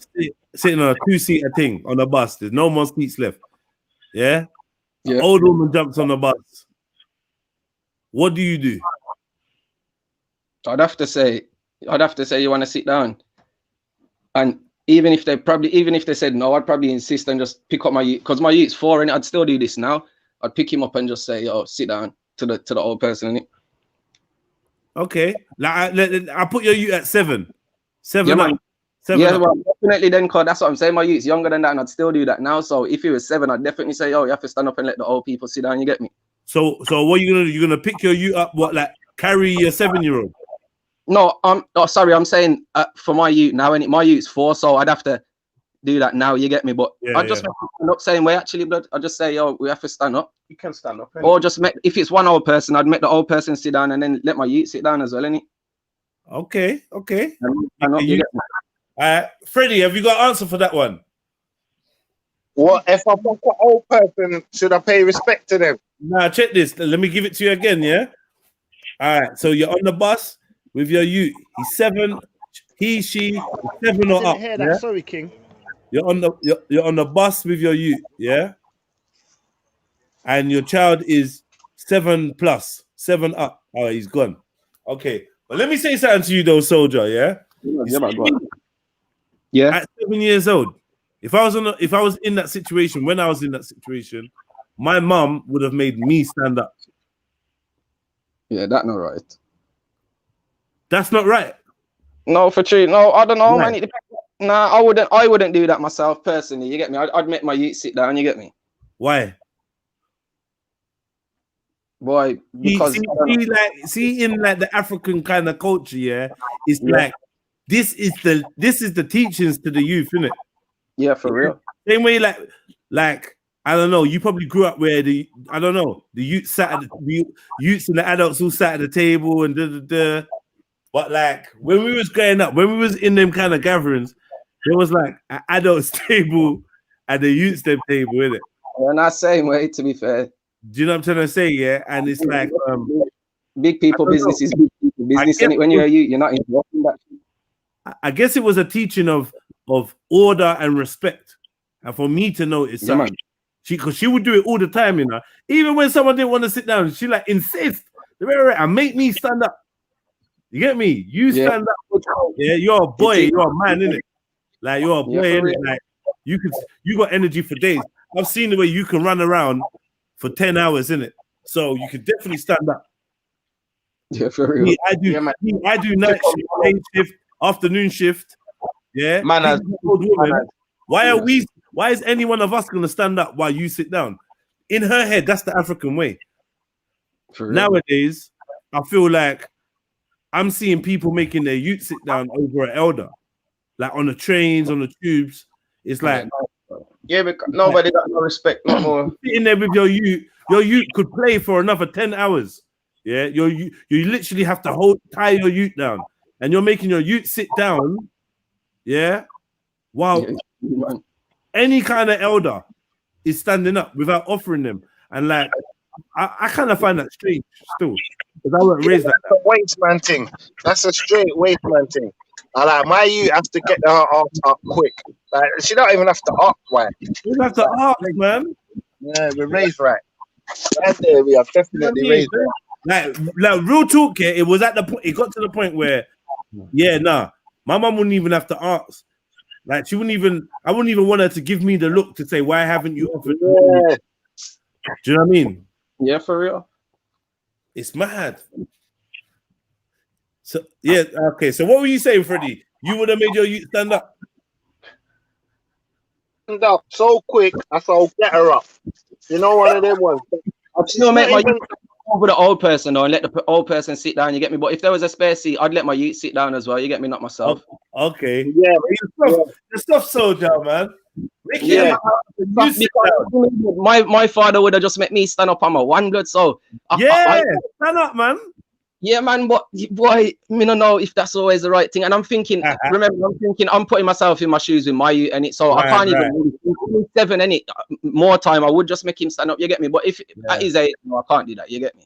Sitting on a 2-seater thing on the bus. There's no more seats left. Yeah. Yeah. Old woman jumps on the bus. What do you do? I'd have to say you want to sit down. And even if they said no, I'd probably insist and just pick up my youth, because my youth's 4 and I'd still do this now. I'd pick him up and just say, "Yo, sit down," to the old person, innit? Okay. Like I put your youth at 7. 7 Yeah, up. man. 7 Yeah, up. well, definitely then, cause that's what I'm saying. My youth's younger than that, and I'd still do that now. So if he was 7, I'd definitely say, "Yo, you have to stand up and let the old people sit down." You get me? So what are you gonna do? You're gonna pick your youth up? What, like carry your 7-year-old? No, sorry, I'm saying for my youth now, and my youth's 4, so I'd have to do that now. You get me? But I just not saying way actually, but I just say, "Yo, we have to stand up." You can stand up. Or just if it's one old person, I'd make the old person sit down and then let my youth sit down as well, innit? Okay. And Freddie, have you got an answer for that one? What if I fuck an old person? Should I pay respect to them? Nah, check this. Let me give it to you again, yeah? All right, so you're on the bus with your youth. He's 7. he, she, 7 or Didn't up. hear that. Yeah? Sorry, King. You're on the bus with your youth, yeah, and your child is 7 plus, 7 up. Oh, he's gone. Okay, but let me say something to you, though, soldier. Yeah, Yeah. at 7 years old, if I was in that situation, when I was in that situation, my mum would have made me stand up. Yeah, that's not right. That's not right. No, for true. No, I don't know, Right. man. It depends. Nah, I wouldn't do that myself personally. You get me? I'd make my youth sit down. You get me? Why? Boy, because see, in like the African kind of culture, yeah, it's like this is the teachings to the youth, isn't it? Yeah, for real. Same way, like I don't know, you probably grew up where the youth sat at the youths and the adults all sat at the table and but like when we was growing up, when we was in them kind of gatherings, there was like an adults table and the youths them table, innit? Yeah, not same way, to be fair. Do you know what I'm trying to say? Yeah, and it's like big people business is big people business, and when you're a youth, you're not involved in that. I guess it was a teaching of order and respect, and for me to notice something, because she would do it all the time, you know. Even when someone didn't want to sit down, she like insist, and make me stand up. You get me? You stand up. Yeah, you're a boy, you're a man, innit? Like you're a boy, innit? Like you got energy for days. I've seen the way you can run around for 10 hours, innit? So you can definitely stand up. Yeah, for real. I do night shift, day shift, afternoon shift. Yeah. Man, old woman. Why is any one of us gonna stand up while you sit down? In her head, that's the African way. Nowadays, I feel like I'm seeing people making their youth sit down over an elder, like on the trains, on the tubes. It's like, because nobody got no respect no more. Sitting there with your youth could play for another 10 hours. Yeah, you literally have to tie your youth down, and you're making your youth sit down. Yeah, while any kind of elder is standing up without offering them, and like I kind of find that strange still, because I wasn't raised like that. That's a waste man thing. That's a straight waste man thing. I like my youth has to get her ass up quick. Like she don't even have to ask, why? You have to ask, man. Yeah, we're raised right. Right there, we are definitely raised right. Like real talk here. It was at the point. It got to the point where, my mum wouldn't even have to ask. Like she wouldn't even. I wouldn't even want her to give me the look to say, "Why haven't you offered?" Yeah. Do you know what I mean? Yeah, for real. It's mad. So yeah, okay. So what were you saying, Freddie? You would have made your youth stand up. Stand up so quick, I said, get her up. You know, one of them ones. I'd still make my youth over the old person though, and let the old person sit down. You get me? But if there was a spare seat, I'd let my youth sit down as well. You get me? Not myself. Okay. Yeah, the stuff soldier, man. My father would have just made me stand up on my one blood. So stand up, man. Yeah, man. But boy, me don't know if that's always the right thing. And I'm thinking, I'm putting myself in my shoes with my youth, and it. So I can't even. 7 any more time. I would just make him stand up. You get me? But if at his age, no, I can't do that. You get me?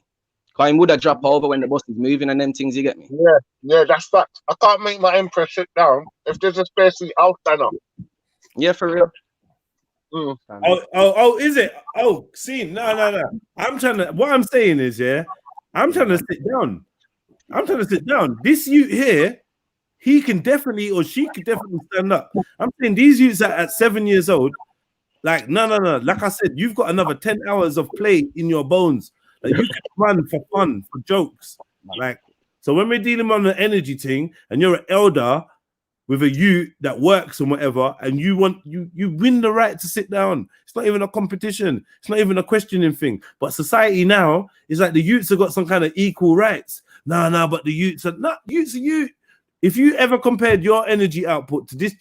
Cause he would have dropped over when the bus is moving and them things. You get me? Yeah, that's fact. I can't make my empress sit down. If there's a spare seat, I'll stand up. Yeah, for real. Oh, is it? Oh, see, no. What I'm saying is, I'm trying to sit down. This youth here, he can definitely, or she could definitely stand up. I'm saying these youths at 7 years old, like, no. Like I said, you've got another 10 hours of play in your bones. Like you can run for fun, for jokes. Like, so when we're dealing on the energy thing, and you're an elder with a youth that works and whatever, and you win the right to sit down. It's not even a competition. It's not even a questioning thing. But society now is like the youths have got some kind of equal rights. No, but the youths are not. Youths are you. If you ever compared your energy output to this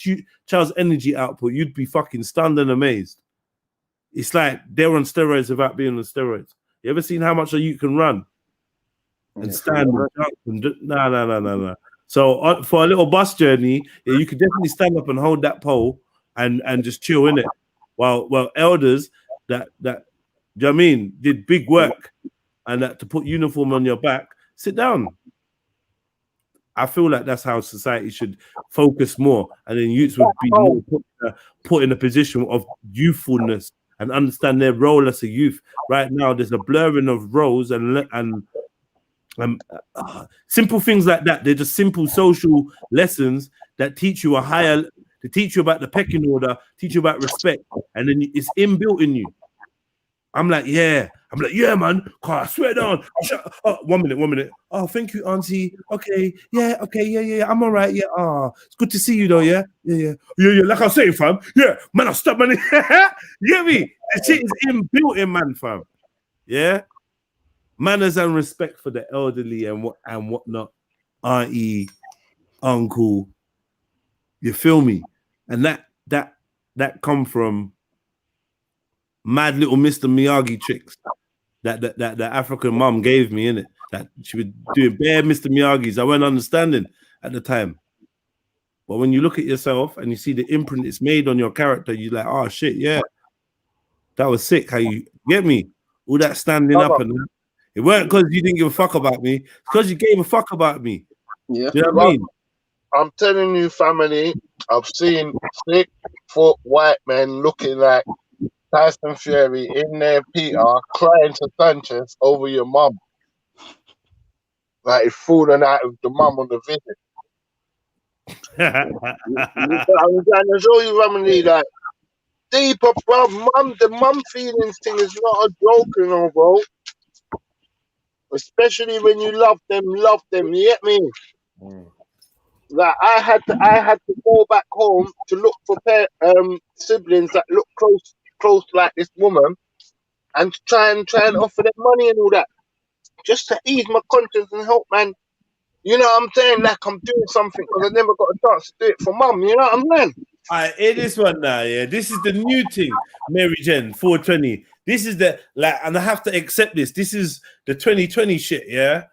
child's energy output, you'd be fucking stunned and amazed. It's like they're on steroids without being on steroids. You ever seen how much a youth can run and stand and jump and no. So for a little bus journey, you could definitely stand up and hold that pole and just chill in it. While elders that do you know what I mean, did big work and that to put uniform on your back, sit down. I feel like that's how society should focus more, and then youths would be more put in a position of youthfulness and understand their role as a youth. Right now, there's a blurring of roles and simple things like that. They're just simple social lessons that teach you to teach you about the pecking order, teach you about respect, and then it's inbuilt in you. I'm like, yeah, man. I swear down. 1 minute. Oh, thank you, Auntie. Okay, yeah. I'm all right. Yeah. Oh, it's good to see you, though. Yeah. Like I was saying, fam. Yeah, man. I stop, man. You get me? The shit is inbuilt in man, fam. Yeah. Manners and respect for the elderly and whatnot. Auntie, uncle. You feel me? And that come from mad little Mr. Miyagi tricks that African mum gave me, innit? That she was doing bare Mr. Miyagi's. I wasn't understanding at the time. But when you look at yourself and you see the imprint it's made on your character, you're like, oh shit, yeah. That was sick. How you get me? All that standing up and that. It weren't because you didn't give a fuck about me, it's because you gave a fuck about me. Yeah. You know what I mean? I'm telling you, family, I've seen 6-foot white men looking like Tyson Fury in their Peter crying to Sanchez over your mum. Like, it's falling out of the mum on the visit. I'm trying to show you, family, like, deeper, bro. The mum feelings thing is not a joke, you know, bro. Especially when you love them, you get me? Like, I had to go back home to look for siblings that look close like this woman, and try and offer them money and all that, just to ease my conscience and help, man. You know what I'm saying? Like, I'm doing something because I never got a chance to do it for mum. You know what I'm saying? I hear this one now, yeah. This is the new thing, Mary Jen, 420. This is the and I have to accept this. This is the 2020 shit, yeah.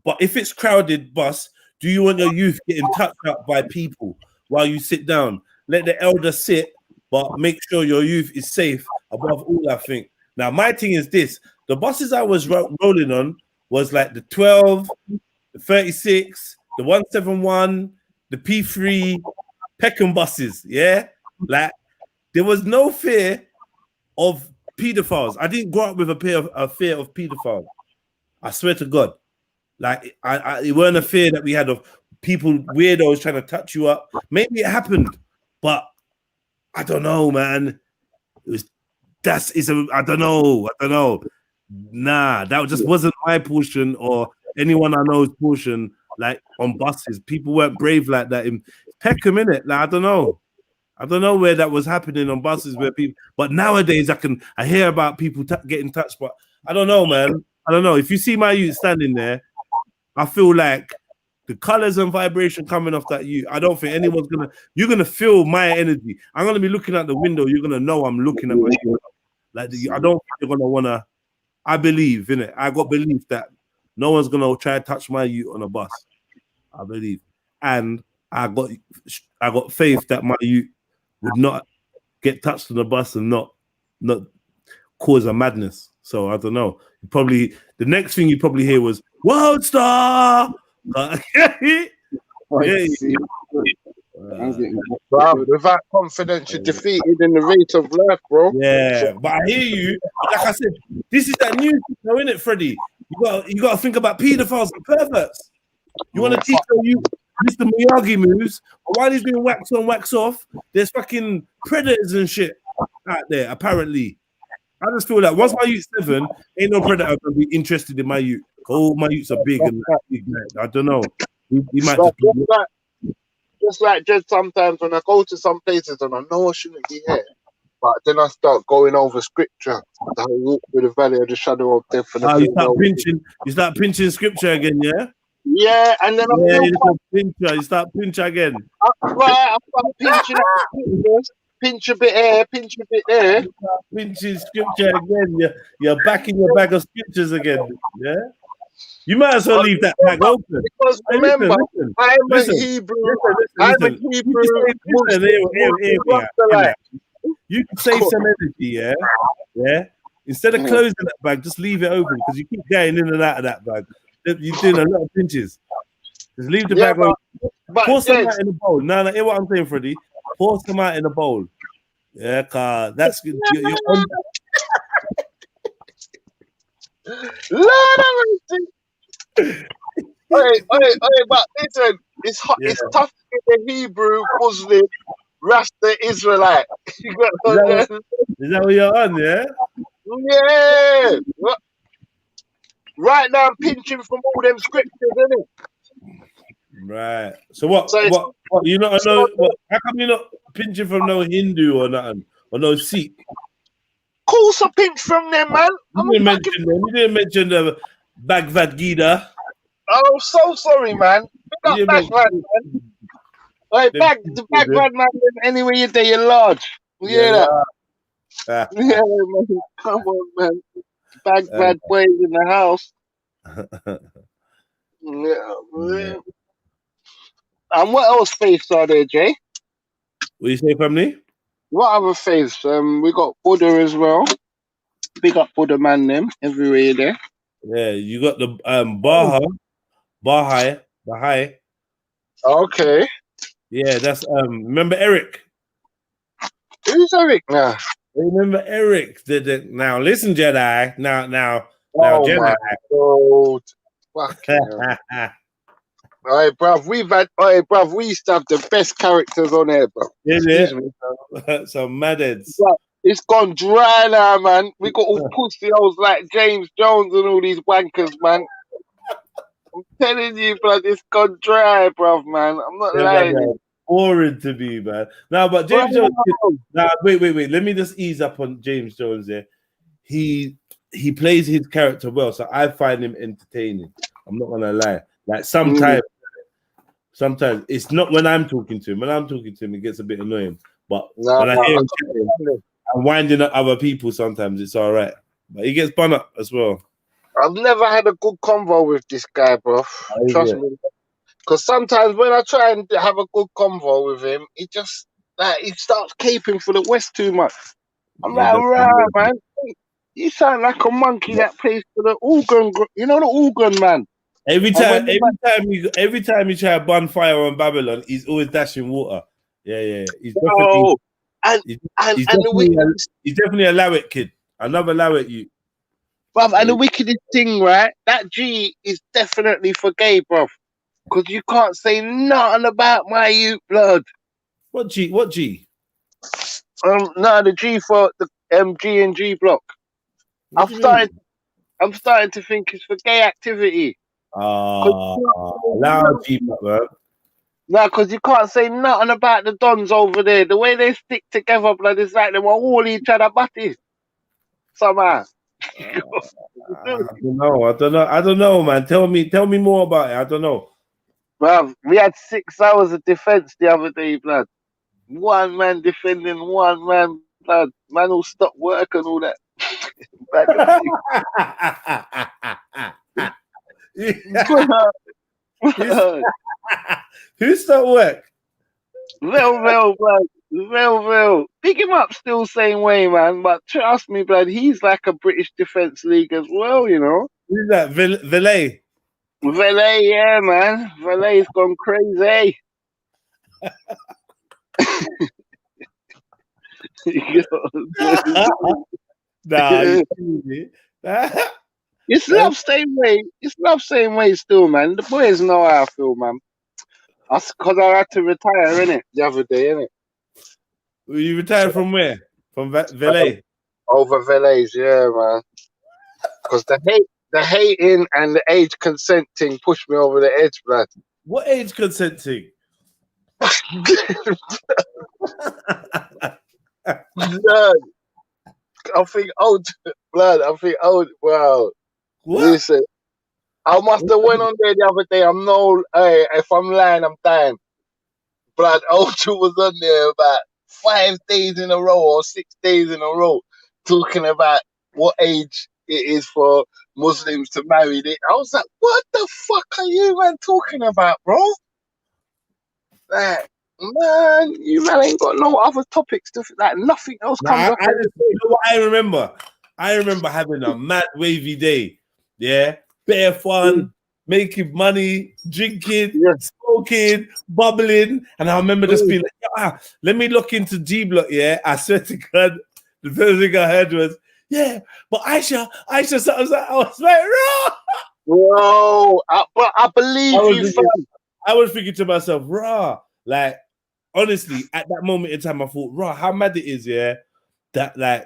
But if it's crowded, bus, do you want your youth getting touched up by people while you sit down? Let the elder sit, but make sure your youth is safe above all, I think. Now, my thing is this. The buses I was rolling on was like the 12, the 36, the 171, the P3, Peckham buses, yeah? Like, there was no fear of pedophiles. I didn't grow up with a fear of pedophiles. I swear to God. Like, it weren't a fear that we had of people, weirdos trying to touch you up. Maybe it happened, but I don't know, man. I don't know. Nah, that just wasn't my portion or anyone I know's portion. Like, on buses, people weren't brave like that in Peckham, innit? Like, I don't know where that was happening on buses where people. But nowadays, I hear about people getting touched, but I don't know, man. I don't know. If you see my youth standing there, I feel like the colors and vibration coming off that youth. I don't think anyone's you're gonna feel my energy. I'm gonna be looking out the window. You're gonna know I'm looking at my youth. Like, I don't think you're gonna wanna. I believe in it. I got belief that no one's gonna try to touch my youth on a bus. I believe, and I got faith that my youth would not get touched on the bus and not cause a madness. So I don't know. The next thing you probably hear was World Star. Bro, without confidence, you're defeated in the race of life, bro. Yeah, but I hear you. Like I said, this is that new thing, though, isn't it, Freddie? You got to think about pedophiles and perverts. You want to teach you Mr. Miyagi moves, but while he's doing wax on, wax off, there's fucking predators and shit out there, apparently. I just feel like once my youth's 7, ain't no predator gonna be interested in my youth. Oh, my youths are big and big. I don't know. He might just sometimes when I go to some places and I know I shouldn't be here, but then I start going over scripture. I walk through the valley of the shadow of death. And you start pinching scripture again, yeah? Yeah, and then you start pinch again. I'm pinching. Pinch a bit here, pinch a bit there. Pinching scripture again. You're back in your bag of scriptures again. Yeah. You might as well leave that bag open. Because remember, I'm a Hebrew. You can save some energy, yeah? Yeah. Instead of closing that bag, just leave it open because you keep getting in and out of that bag. You're doing a lot of pinches. Just leave the Yeah, bag on. but Pour some yes, out in the bowl. No, hear what I'm saying, Freddie. Pour some out in the bowl. Yeah, cause that's good. You're on. Lord have mercy. But listen, it's hot. Yeah. It's tough to be the Hebrew, Muslim, Rasta, Israelite. You got Is that, what what, is that what you're on? Yeah. Yeah. Right now, I'm pinching from all them scriptures, innit? Right. So what? So it's What? You not know? What? How come you're not pinching from no Hindu or nothing or no Sikh? course I pinch from them, man. You didn't mention them. You didn't mention the Bhagavad Gita. I'm so sorry, man. You Big didn't up Bagman, mention man. Hey, the Bagman, man. Anyway, you there, you're large. You hear that? Yeah, man. Come on, man. Bagman boys in the house. Yeah, man. And what else faiths are there, Jay? What you say, family? What other faiths? We got Buddha as well. Big up Buddha, man. Them everywhere you're there. Yeah, you got the Baha'i. Okay. Yeah, that's remember Eric? Who's Eric now? Remember Eric? Now listen, Jedi. Now Oh Jedi. my God. Fucking hell. All right, bruv, we used to have the best characters on here, bro. Excuse me. Some madheads. Bruv, it's gone dry now, man. We got all pussy holes like James Jones and all these wankers, man. I'm telling you, blood, it's gone dry, bruv, man. I'm not lying. Boring to me, man. Now, but James Jones. Now, wait. Let me just ease up on James Jones there. He plays his character well, so I find him entertaining. I'm not gonna lie. Like sometimes it's not when I'm talking to him. When I'm talking to him, it gets a bit annoying. But when I hear him chatting and winding up other people, sometimes it's all right. But he gets bun up as well. I've never had a good convo with this guy, bro. Trust me. Because sometimes when I try and have a good convo with him, he just he starts caping for the West too much. I'm like, right, man. You sound like a monkey that plays for the organ. You know the organ, man. Every time you try to bun fire on Babylon, he's always dashing water. Yeah. He's definitely a Lawit kid. Another Lawit you. Bruv, and the wickedest thing, right? That G is definitely for gay, bruv. Because you can't say nothing about my youth blood. What G? No, the G for the G and G block. I'm starting to think it's for gay activity. Allow G block, man. No, because you can't say nothing about the dons over there. The way they stick together, blood, is like they were all each other buddies. Somehow. I don't know, man. Tell me more about it. I don't know. Bruv, we had 6 hours of defense the other day, blood. One man defending one man, blood. Man will stop work and all that. Who stopped work? Well, blood. Well. Pick him up still same way, man. But trust me, blood, he's like a British Defence League as well, you know. Who's that? Valet? Valet, yeah, man. Valet's gone crazy. It's love same way. It's love same way still, man. The boys know how I feel, man. That's because I had to retire, innit, the other day, innit? You retired from where? From Valet? Over Valets, yeah, man. Because the hating and the age consenting pushed me over the edge, blood. What age consenting? Blood. I think old, blood. Wow. What? Listen, I must have went on there the other day. If I'm lying, I'm dying. Blood, Ultra was on there about 5 days in a row or 6 days in a row talking about what age it is for Muslims to marry. I was like, what the fuck are you, man, talking about, bro? Like, man, you man ain't got no other topics to like. Nothing else comes up. You know what I remember? I remember having a mad wavy day. Yeah, bare fun. making money, drinking, Yeah. smoking, bubbling. And I remember just being like, let me look into G Block, yeah. I swear to God, the first thing I heard was, yeah, but Aisha, so I was like, raw. Bro, but I believe you, fam. I was thinking to myself, raw. Like, honestly, at that moment in time, I thought, raw, how mad it is, yeah, that, like,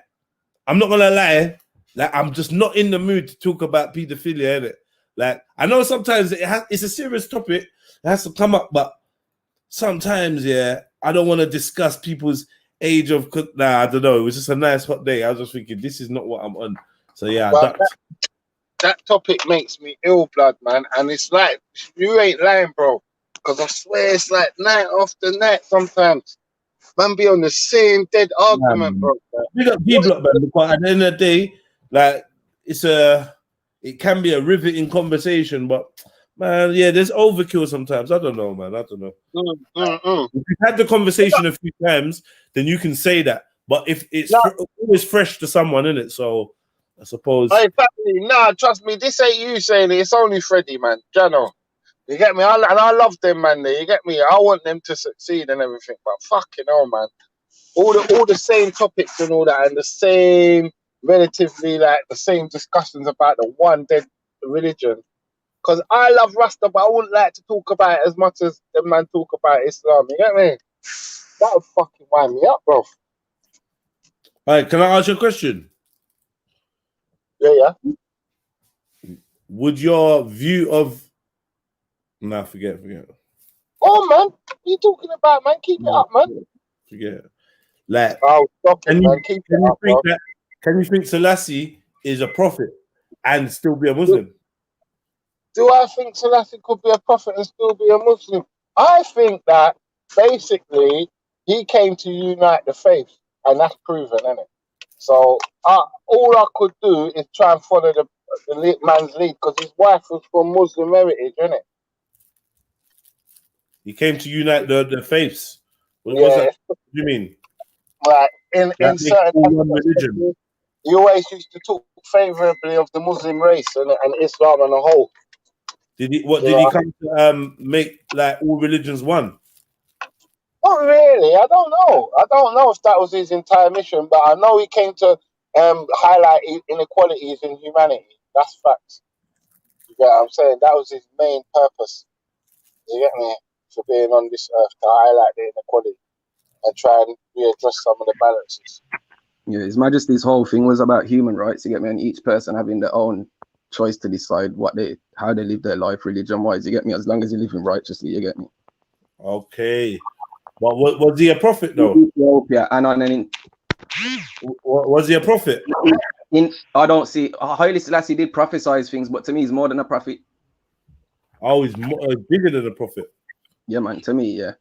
I'm not gonna lie, like, I'm just not in the mood to talk about pedophilia, innit? Like, I know sometimes it's a serious topic, it has to come up, but sometimes, yeah, I don't want to discuss people's age of, I don't know, it was just a nice hot day. I was just thinking, this is not what I'm on. So, yeah, that topic makes me ill, blood, man. And it's like, you ain't lying, bro. Because I swear it's like night after night sometimes. Man be on the same dead argument, bro. Big up D-Block, man, because at the end of the day, like, it can be a riveting conversation, but, man, yeah, there's overkill sometimes. I don't know, man. I don't know. If you've had the conversation a few times, then you can say that. But if it's always fresh to someone, innit? So, I suppose. Exactly. Nah, trust me, this ain't you saying it. It's only Freddie, man. Jano. You get me? And I love them, man. You get me? I want them to succeed and everything. But fucking hell, man. All the same topics and all that, and the same, relatively, like, the same discussions about the one dead religion. Because I love Rasta, but I wouldn't like to talk about it as much as the man talk about Islam. You get me? That would fucking wind me up, bro. All right, can I ask you a question? Yeah. Would your view of... Nah, forget. Oh, man. What are you talking about, man? Keep it up, man. Forget. Like, stop it, man. Keep it up, bro. Can you think Selassie is a prophet and still be a Muslim? Do I think Selassie could be a prophet and still be a Muslim? I think that basically he came to unite the faith, and that's proven, isn't it? So all I could do is try and follow the man's lead, because his wife was from Muslim heritage, isn't it? He came to unite the faiths. What do you mean? Like in certain religion. He always used to talk favorably of the Muslim race and Islam and the whole. Did he come to make like all religions one? Not really. I don't know. I don't know if that was his entire mission, but I know he came to highlight inequalities in humanity. That's facts. You get what I'm saying? That was his main purpose. You get me? For being on this earth, to highlight the inequality and try and readdress some of the balances. Yeah, His Majesty's whole thing was about human rights, you get me, and each person having their own choice to decide how they live their life religion-wise, you get me, as long as you're living righteously, you get me. Okay. But was he a prophet though? Ethiopia, and was he a prophet? I don't see, Haile Selassie did prophesize things, but to me he's more than a prophet. Oh, he's bigger than a prophet. Yeah, man, to me, yeah.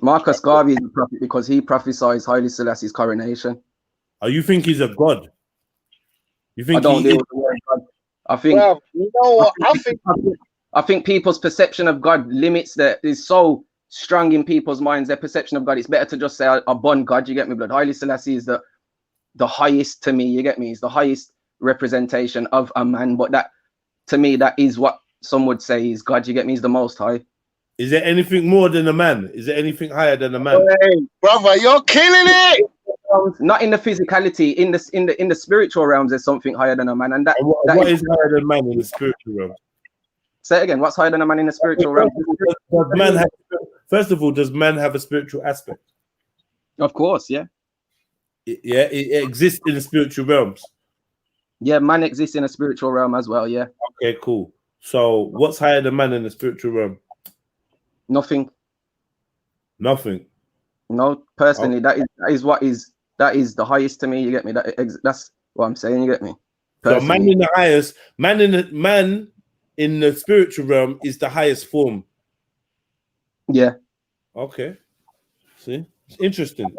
Marcus Garvey is a prophet because he prophesied Haile Selassie's coronation. Oh, you think he's a god? You think I don't deal with the word God. I think, well, you know what? I think people's perception of God limits that is so strong in people's minds, their perception of God. It's better to just say a born God, you get me, blood. Haile Selassie is the highest to me, you get me. It's the highest representation of a man, but that, to me, that is what some would say is God, you get me, is the most high. Is there anything more than a man? Is there anything higher than a man? Hey, brother, you're killing it. Not in the physicality, in the spiritual realms, there's something higher than a man, and what is higher than man in the spiritual realm? Say it again. What's higher than a man in the spiritual realm? First of all, does man have a spiritual aspect? Of course, yeah. It exists in the spiritual realms. Yeah, man exists in a spiritual realm as well. Yeah. Okay, cool. So, what's higher than man in the spiritual realm? Nothing. No, personally, that is the highest to me. You get me? That's what I'm saying. You get me? Personally. So, man in the highest, man in the spiritual realm is the highest form. Yeah. Okay. See, it's interesting.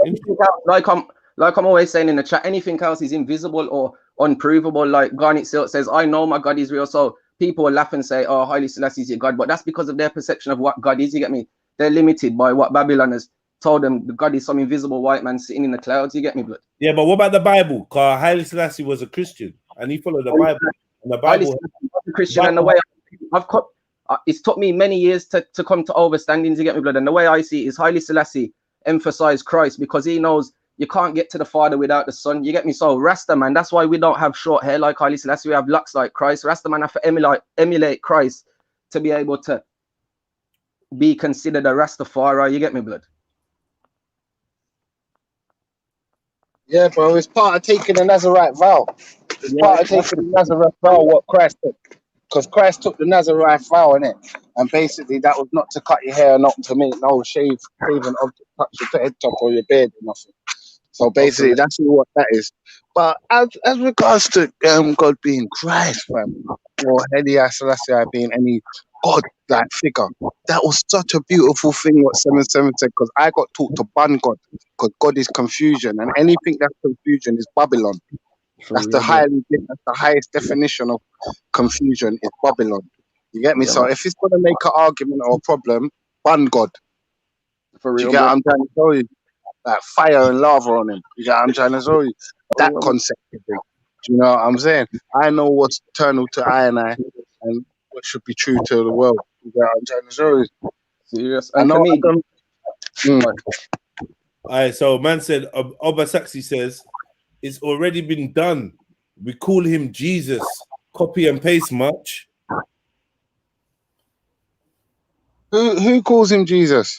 Like I'm always saying in the chat, anything else is invisible or unprovable. Like Garnet Silk says, I know my God is real. So people will laugh and say, oh, Haile Selassie is your God. But that's because of their perception of what God is. You get me? They're limited by what Babylon has told them. The God is some invisible white man sitting in the clouds. You get me, blood? Yeah, but what about the Bible? Because Haile Selassie was a Christian and he followed the Bible. And the Bible was a Christian, and the way It's took me many years to come to overstanding, to get me, blood. And the way I see it is Haile Selassie emphasized Christ because he knows you can't get to the Father without the Son. You get me? So Rasta man, that's why we don't have short hair like Haile Selassie. We have locks like Christ. Rasta man have to emulate Christ to be able to be considered a Rastafari. You get me, blood? Yeah, bro, it's part of taking the Nazarite vow. It's part of taking the Nazarite vow what Christ took. Because Christ took the Nazarite vow, innit? And basically that was not to cut your hair, not to make no shaving object touch your head top or your beard or nothing. So basically that's what that is. But as regards to God being Christ, fam, or Haile Selassie being any God-like figure, that was such a beautiful thing what 77 said, because I got taught to ban God, because God is confusion, and anything that's confusion is Babylon. That's the highest definition of confusion is Babylon. You get me? So if it's gonna make an argument or a problem, ban God. For real, you get what I'm trying to tell you? Like fire and lava on him. You get what I'm trying to tell you? That concept of it. Do you know what I'm saying? I know what's eternal to I and what should be true to the world. You get what I'm trying to tell you? Serious. And for me, Alright, so man said Obasaxi says it's already been done. We call him Jesus. Copy and paste much. Who calls him Jesus?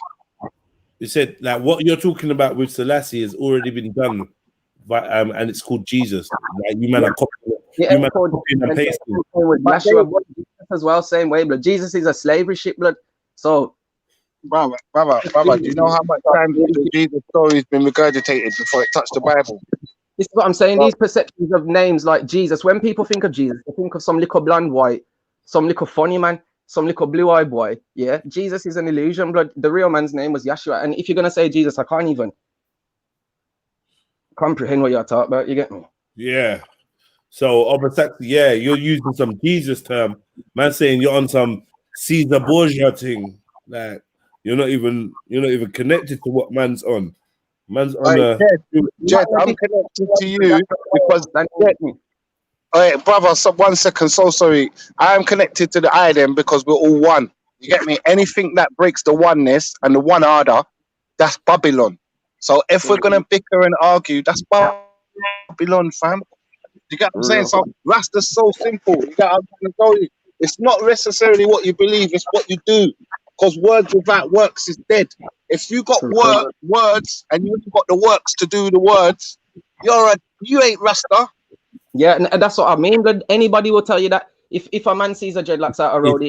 You said like what you're talking about with Selassie has already been done, but and it's called Jesus. Like you man are copying and pasting. With Joshua as well, same way, blood. Jesus is a slavery ship, blood. So, brother, do you know how much time Jesus' story's been regurgitated before it touched the Bible? This is what I'm saying. These perceptions of names like Jesus, when people think of Jesus, they think of some little blonde white, some little funny man, some little blue-eyed boy. Yeah, Jesus is an illusion, blood. The real man's name was Yeshua. And if you're gonna say Jesus, I can't even comprehend what you're talking about. You get me? Yeah. So Obasaxi, yeah, you're using some Jesus term. Man saying you're on some Caesar Borgia thing. Like you're not even connected to what man's on. Man's on Jet, I'm connected to you because brother, 1 second, so sorry. I am connected to the I then because we're all one. You get me? Anything that breaks the oneness and the one order, that's Babylon. So if we're gonna bicker and argue, that's Babylon, fam. You get what I'm saying? So Rasta's so simple. You get what I'm trying to tell you? It's not necessarily what you believe, it's what you do. Because words without works is dead. If you got words and you got the works to do the words, you ain't Rasta. Yeah, and that's what I mean. But anybody will tell you that if a man sees a dreadlocks out a road,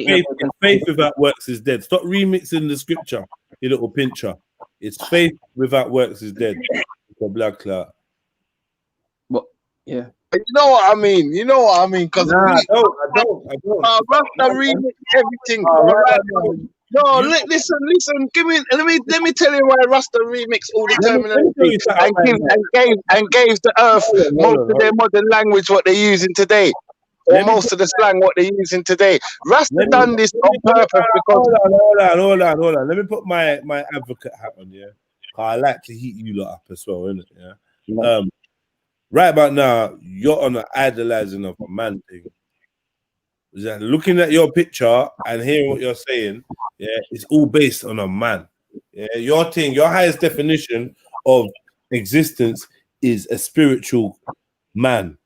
faith without works is dead. Stop remixing the scripture, you little pincher. It's faith without works is dead. For blood clot. But yeah. You know what I mean? Because I don't. Rasta remix everything. No, listen. Let me tell you why Rasta remix all the terminology and gave the earth most of their modern language what they're using today, or most of the slang what they're using today. Rasta done this on purpose because. Hold on. Let me put my advocate hat on. Yeah, I like to heat you lot up as well, innit? Yeah. Right about now, you're on the idolizing of a man thing. Looking at your picture and hearing what you're saying, yeah, it's all based on a man. Yeah, your thing, your highest definition of existence is a spiritual man.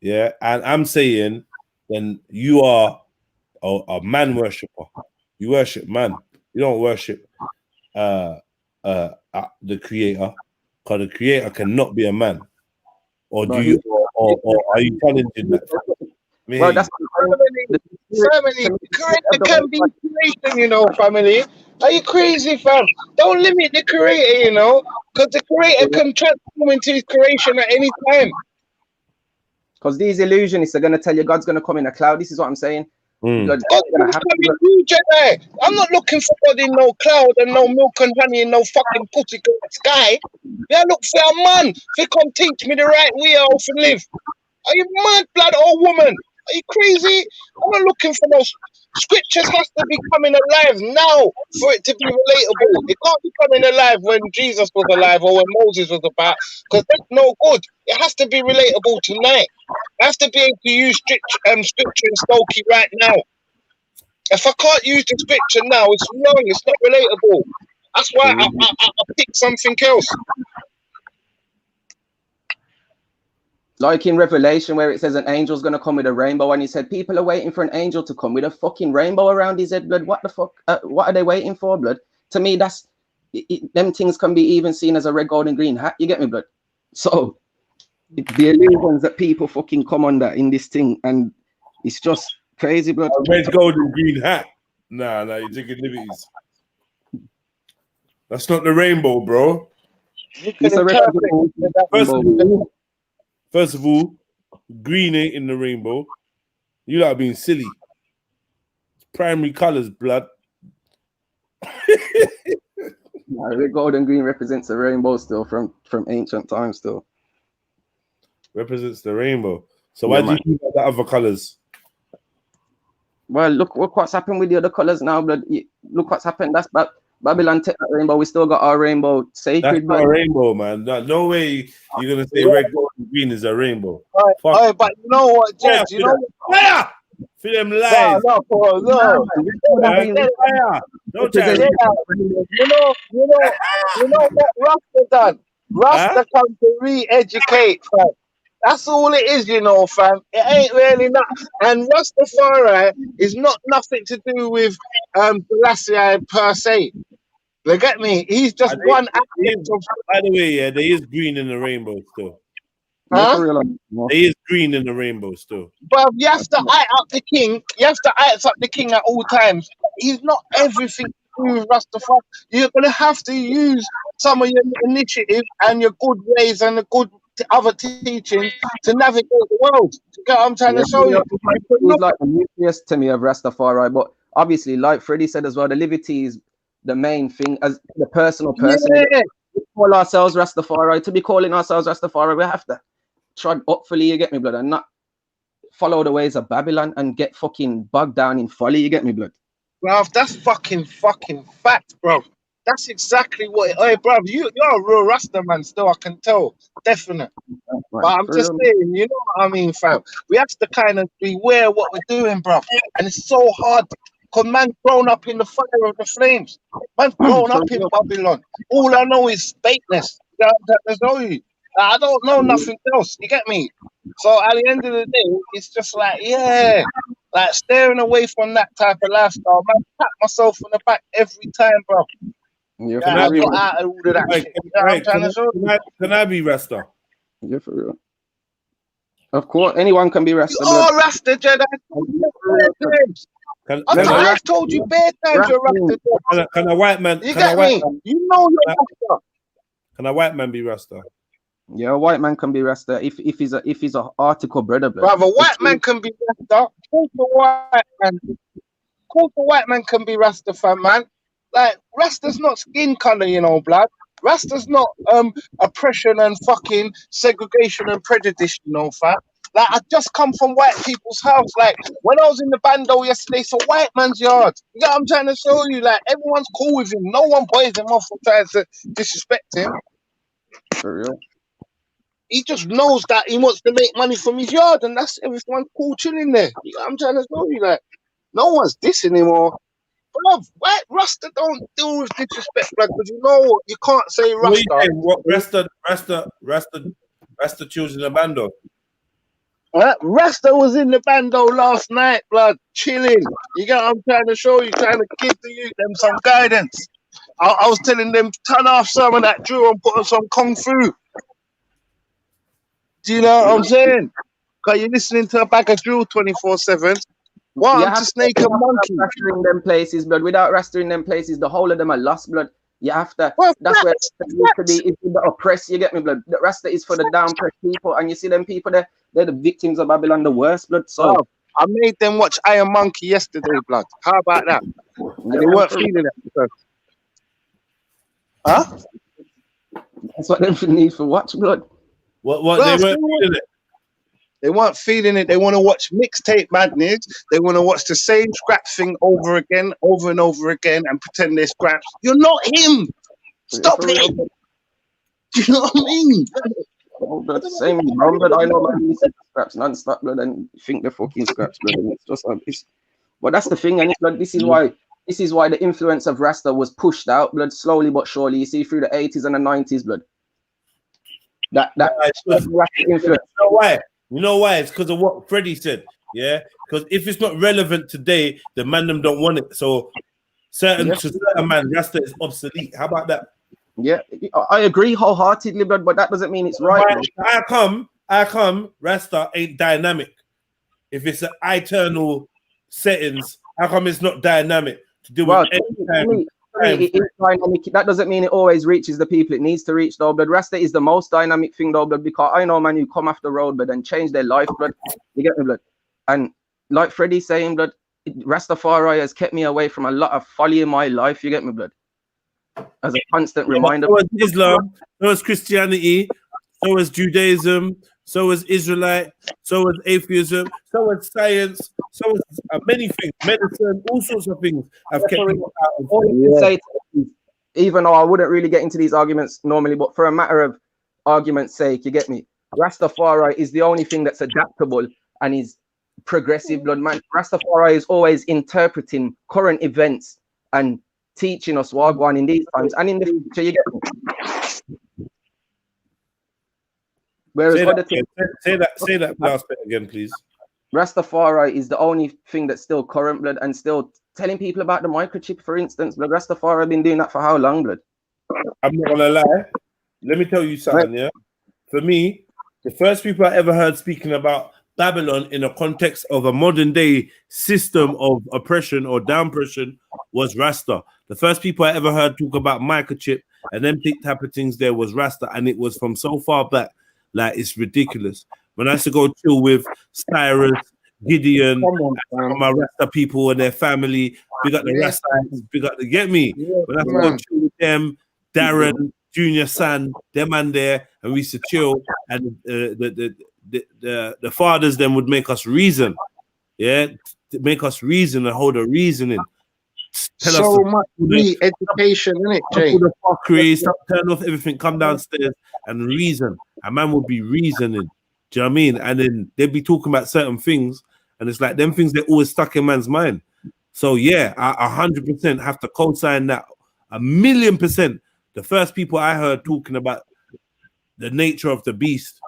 Yeah, and I'm saying then you are a man worshiper. You worship man. You don't worship the creator, because the creator cannot be a man. Or do you, or are you challenging that? Well, that's family. Creator can be creation, you know, family. Are you crazy, fam? Don't limit the creator, you know, because the creator can transform into his creation at any time. Because these illusionists are going to tell you God's going to come in a cloud. This is what I'm saying. God's going to come in you, Jedi. I'm not looking for God in no cloud and no milk and honey and no fucking pussy sky. Yeah, look for a man. He come teach me the right way how to live. Are you mad, blood or woman? Are you crazy? I'm not looking for no scriptures. Has to be coming alive now for it to be relatable. It can't be coming alive when Jesus was alive or when Moses was about, because that's no good. It has to be relatable tonight. I have to be able to use scripture and Stokey right now. If I can't use the scripture now, it's wrong. It's not relatable. That's why I picked something else. Like in Revelation, where it says an angel's gonna come with a rainbow, and he said people are waiting for an angel to come with a fucking rainbow around his head, blood. What the fuck? What are they waiting for, blood? To me, that's them things can be even seen as a red, gold, and green hat. You get me, blood? So the illusions that people fucking come under in this thing, and it's just crazy, blood. A red, gold, and green hat. Nah, you're taking liberties. That's not the rainbow, bro. It's a First of all, green ain't in the rainbow. You lot are being silly. It's primary colors, blood. Red, gold, and green represents a rainbow still from ancient times still. Represents the rainbow. So why do you use the other colors? Well, look what's happened with the other colors now, blood. Look what's happened. That's Babylon take that rainbow. We still got our rainbow sacred. That's not a rainbow, man. No way you're gonna say red, gold, and green is a rainbow. But you know what, Jed? You know fire for them lies. No. You know what Rasta done? Rasta come to re-educate, fam. That's all it is, you know, fam. It ain't really not. And Rastafari is not nothing to do with Selassie per se. You get me? He's just one aspect of. By the way, yeah, there is green in the rainbow still. Huh? There is green in the rainbow still. But you have to eye up the king. You have to eye up the king at all times. He's not everything to do with Rastafari. You're gonna have to use some of your initiative and your good ways and the good other teachings to navigate the world. You get what I'm trying to show you? He's like the nucleus to me of Rastafari, but obviously, like Freddie said as well, the liberty is the main thing as the personal person. Yeah. We call ourselves Rastafari. To be calling ourselves Rastafari, we have to trod upfully, you get me, blood, and not follow the ways of Babylon and get fucking bogged down in folly, you get me, blood. Bro, that's fucking fact, bro. That's exactly what. Hey, bro, you're a real Rasta man still, I can tell. Definitely. Right, but I'm just saying, you know what I mean, fam? We have to kind of beware what we're doing, bro. And it's so hard. Because man's grown up in the fire of the flames. Man's grown up in Babylon. All I know is fakeness. I don't know nothing else. You get me? So at the end of the day, it's just like, yeah, like staring away from that type of lifestyle. Man, pat myself on the back every time, bro. Yeah, I got out of all of that shit. You know what I'm trying to show you? Can I be Rasta? Yeah, for real. Of course, anyone can be Rasta. Oh, Rasta Jedi. I've told you bare times you're Rasta. Can a white man? You get me? You know you're Rasta. Can a white man be Rasta? Yeah, a white man can be Rasta if he's a article brother. Brother, white man can be Rasta. Of course, the white man can be Rasta, fam, man. Like Rasta's not skin color, you know, blood. Rasta's not oppression and fucking segregation and prejudice, you know, fam. Like I just come from white people's house. Like when I was in the bando yesterday, it's a white man's yard. You know what I'm trying to show you? Like everyone's cool with him. No one boys him off for trying to disrespect him. For real. He just knows that he wants to make money from his yard, and that's everyone's cool chilling there. You know what I'm trying to show you? Like no one's dissing him or. Bruv, white Rasta don't deal with disrespect, blood, because you know what? You can't say Rasta. What Rasta chills in the bando? Rasta was in the bando last night, blood, chilling. You get what I'm trying to show you, trying to give the youth them some guidance. I was telling them, turn off some of that drill and put on some kung fu. Do you know what I'm saying? Because you're listening to a bag of drill 24/7. Well, I'm just snake and monkey. Rasta in them places, blood. Without Rasta in them places, the whole of them are lost, blood. You have to. Well, that's where to be. It's the oppressed. You get me, blood. The Rasta is for the down-pressed people, and you see them people there. They're the victims of Babylon, the worst, blood. So I made them watch Iron Monkey yesterday, blood. How about that? And they weren't feeling it. So. Huh? That's what they need for watch, blood. What they weren't feeling it. They weren't feeling it. They want to watch mixtape madness. They want to watch the same scrap thing over again, over and over again, and pretend they're scraps. You're not him. Stop it. Do you know what I mean? Oh, blood, same wrong, but I know man, scraps non-stop, blood, and think they're fucking scraps, blood. It's just But that's the thing, and blood. This is why the influence of Rasta was pushed out, blood, slowly but surely. You see through the 80s and the 90s, blood. That Rasta influence. You know why? You know why? It's because of what Freddie said. Yeah, because if it's not relevant today, the man them don't want it. So certain man, Rasta is obsolete. How about that? Yeah, I agree wholeheartedly, but that doesn't mean it's right. How come Rasta ain't dynamic? If it's an eternal settings, how come it's not dynamic to do with anytime? It is dynamic. That doesn't mean it always reaches the people it needs to reach, though. But Rasta is the most dynamic thing, though, blood, because I know man who come off the road, but then change their life, blood. You get me, blood? And like Freddie's saying, blood, Rastafari has kept me away from a lot of folly in my life. You get me, blood? As a constant reminder. So is Islam, so is Christianity, so is Judaism, so is Israelite, so is atheism, so is science, so is many things, medicine, all sorts of things have kept me out of even though I wouldn't really get into these arguments normally, but for a matter of argument's sake, you get me? Rastafari is the only thing that's adaptable and is progressive, blood man. Rastafari is always interpreting current events and teaching us what going in these times and in the future, you get me? Whereas say that last bit again, please. Rastafari is the only thing that's still current, blood, and still telling people about the microchip, for instance. Blood, Rastafari been doing that for how long, blood? I'm not gonna lie. Let me tell you something, yeah. For me, the first people I ever heard speaking about Babylon in a context of a modern day system of oppression or downpression was Rasta. The first people I ever heard talk about microchip and them type of things there was Rasta, and it was from so far back, like it's ridiculous. When I used to go chill with Cyrus, Gideon, my Rasta people and their family, big up the Rastas, big up the get me. When I used to go chill with them, Darren, Junior San, them and there, and we used to chill, and the fathers then would make us reason, to make us reason and hold a reasoning. Tell so us much education, innit, Jay? the fuckery, stop, turn off everything, come downstairs and reason. A man would be reasoning. Do you know what I mean? And then they'd be talking about certain things, and it's like them things they're always stuck in man's mind. So yeah, I 100% have to co-sign that. 1,000,000%. The first people I heard talking about the nature of the beast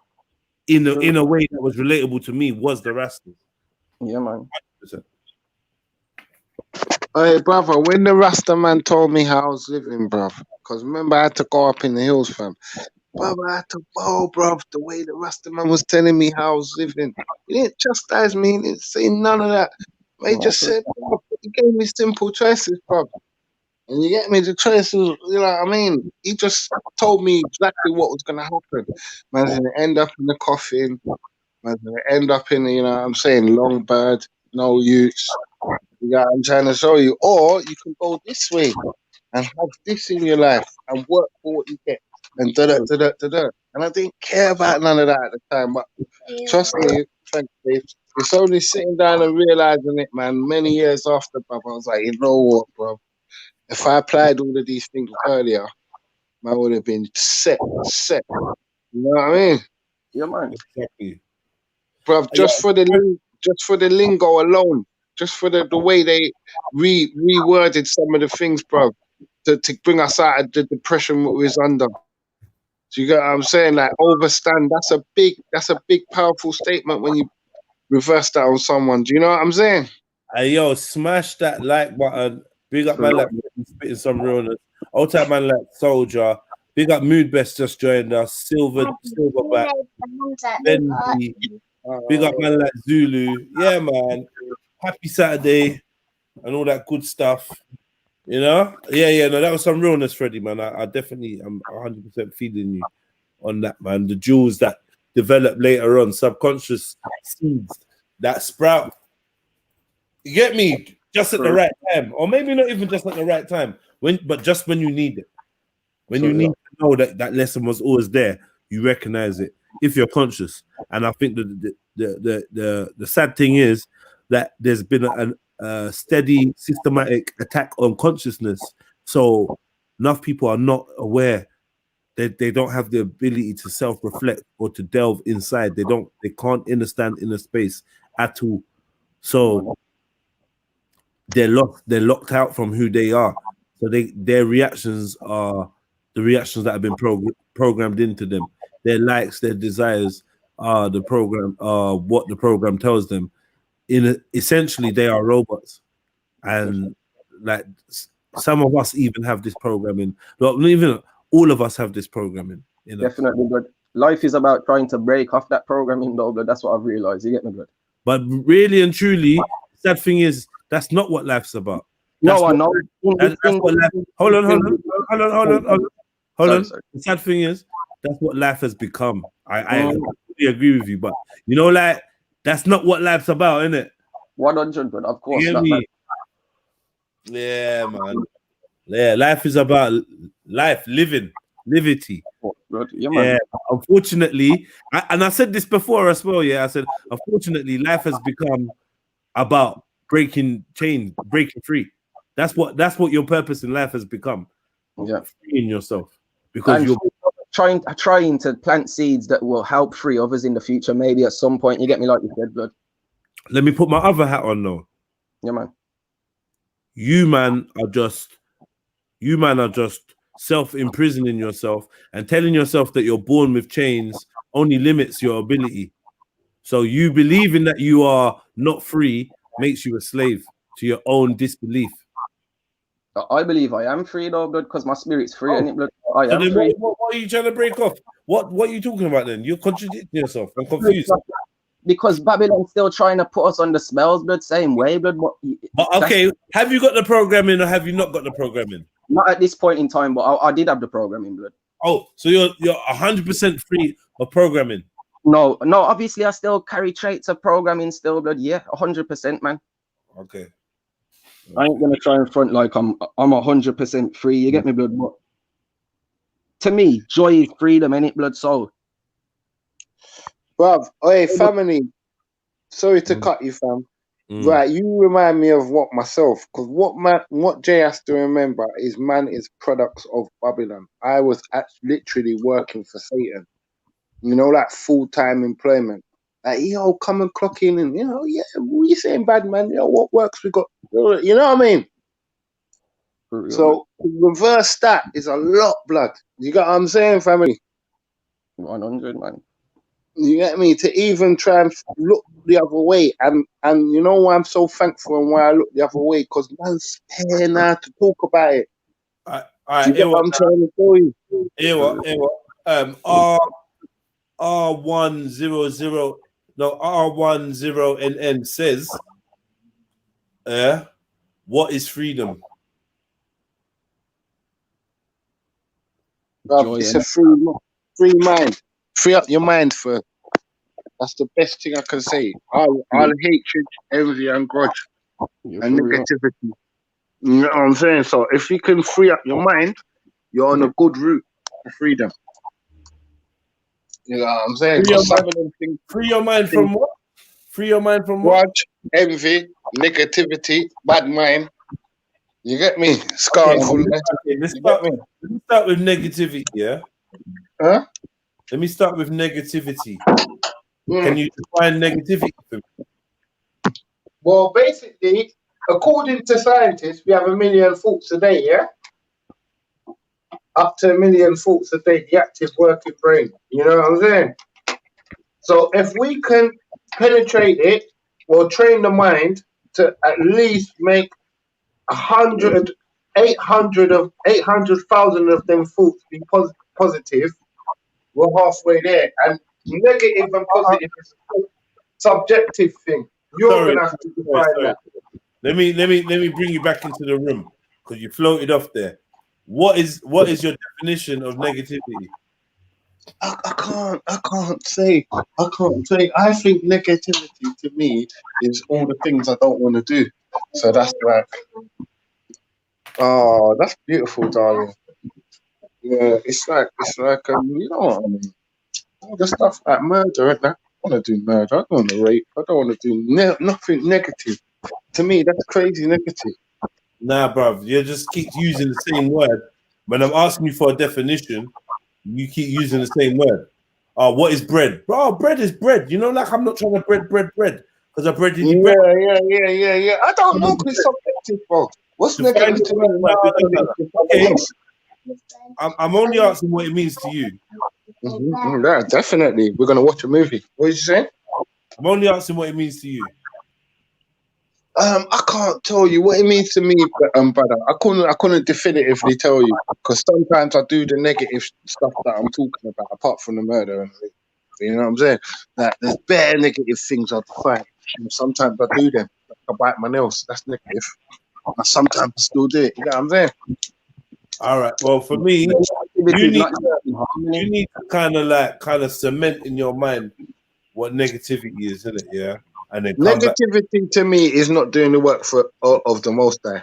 in a way that was relatable to me was the Rastas. Yeah, man. 100%. Hey, brother, when the Rasta man told me how I was living, bruv, because remember I had to go up in the hills, fam. Brother, I had to go, bruv, the way the Rasta man was telling me how I was living. He didn't chastise me, he didn't say none of that. He just said, bruv, he gave me simple choices, bruv. And you get me, the choices, you know what I mean? He just told me exactly what was going to happen. Man's going to end up in the coffin. Man's going to end up in, you know what I'm saying, long bird, no use. You know what I'm trying to show you. Or you can go this way and have this in your life and work for what you get. And da-da-da-da-da-da. And I didn't care about none of that at the time. But trust me, frankly, it's only sitting down and realizing it, man, many years after, bruv, I was like, you know what, bruv? If I applied all of these things earlier, I would have been set. You know what I mean? Yeah, man. Exactly. Bruv, just for the lingo alone, just for the way they reworded some of the things, bruv, to bring us out of the depression we was under. Do you get what I'm saying? Like, overstand, that's a big, powerful statement when you reverse that on someone. Do you know what I'm saying? Hey, yo, smash that like button. Big up man like spitting some realness. Old time man like Soldier. Big up Mood Best just joined us. Silverback. Bendy. Big up man like Zulu. Yeah, man. Happy Saturday and all that good stuff. You know? Yeah, no, that was some realness, Freddie, man. I'm 100% feeling you on that, man. The jewels that develop later on, subconscious seeds that sprout. You get me? Just at the right time, or maybe not even just at the right time, but just when you need it. When you need to know that lesson was always there, you recognize it if you're conscious. And I think the sad thing is that there's been a steady, systematic attack on consciousness. So enough people are not aware. They don't have the ability to self-reflect or to delve inside. They can't understand inner space at all. So they're locked out from who they are. So their reactions are the reactions that have been programmed into them. Their likes, their desires are the program, what the program tells them. Essentially, they are robots, and like some of us even have this programming. Well, even all of us have this programming. You know? Definitely, but life is about trying to break off that programming, though. But that's what I've realized. You get me, good. But really and truly, sad thing is that's not what life's about. No, I know. That's what life. Hold on. The sad thing is that's what life has become. I completely agree with you, but you know, like that's not what life's about, isn't it? 100, but of course. Yeah, man. Yeah, life is about life, livity. Yeah, unfortunately, and I said this before as well. Yeah, I said, unfortunately, life has become about breaking chains, breaking free. That's what your purpose in life has become. Yeah, freeing yourself because you're trying to plant seeds that will help free others in the future. Maybe at some point, you get me, like you said, but let me put my other hat on though. Yeah, man. You man are just self-imprisoning yourself and telling yourself that you're born with chains only limits your ability. So you believing that you are not free makes you a slave to your own disbelief. I believe I am free though, blood, because my spirit's free. And blood, I am then free. What are you trying to break off? What are you talking about then? You're contradicting yourself. I'm confused. Because Babylon's still trying to put us on the smells, blood, same way, blood. But okay, have you got the programming or have you not got the programming? Not at this point in time, but I did have the programming, blood. Oh, so you're 100% free of programming? No, obviously I still carry traits of programming still, blood. Yeah, 100%, man. Okay. I ain't gonna try and front like I'm 100% free. You get me, blood? But to me, joy is freedom, innit, blood? So, bruv, hey, family. Sorry to cut you, fam. Right, you remind me of what myself, because what Jay has to remember is man is products of Babylon. I was literally working for Satan, you know, like full-time employment. Like, yo, come and clock in, and you know, yeah, what you saying, bad man? You know, what works we got? You know what I mean? So reverse that is a lot, blood. You got what I'm saying, family? 100, man. You get me? To even try and look the other way, and you know why I'm so thankful and why I look the other way, because man's scared now to talk about it. You get what I'm trying to tell you? R110 says, what is freedom? It's a free mind. Free up your mind first. That's the best thing I can say. All hatred, envy, and grudge, and negativity. You know what I'm saying? So if you can free up your mind, you're on a good route to freedom. You know what I'm saying? Free your mind from what? Free your mind from what? Grudge, envy, negativity, bad mind. You get me? Scornfulness. Let's start with negativity, yeah? Huh? Let me start with negativity. Can you define negativity for me? Well, basically, according to scientists, we have 1 million thoughts a day, yeah? Up to 1 million thoughts a day, the active working brain. You know what I'm saying? So if we can penetrate it or train the mind to at least make 800,000 of them thoughts be positive, we're halfway there. And negative and positive is a subjective thing. You're gonna have to define that. Let me bring you back into the room because you floated off there. What is your definition of negativity? I can't say. I think negativity to me is all the things I don't want to do. So that's like, oh, that's beautiful, darling. Yeah, it's like you know what I mean? All the stuff like murder and that. I want to do murder. I don't want to rape. I don't want to do nothing negative. To me, that's crazy negative. Nah, bruv, you just keep using the same word. When I'm asking you for a definition, you keep using the same word. What is bread? Bro, bread is bread. You know, like I'm not trying to bread. Because I bread is bread. Yeah. I don't know, because it's negative, bro? What's Define negative to me? the Might be word. negative to Okay. someone else. I'm only asking what it means to you. Yeah, definitely. We're gonna watch a movie. What did you say? I'm only asking what it means to you. I can't tell you what it means to me, brother. I couldn't definitively tell you because sometimes I do the negative stuff that I'm talking about, apart from the murder and you know what I'm saying. Like there's bare negative things I define, and sometimes I do them. Like I bite my nails. That's negative. And sometimes I still do it. You know what I'm saying? All right. Well, for me, Negativity you is need not in harmony. to kind of cement in your mind what negativity is, isn't it? Yeah, and then come back. Negativity to me is not doing the work of the Most High.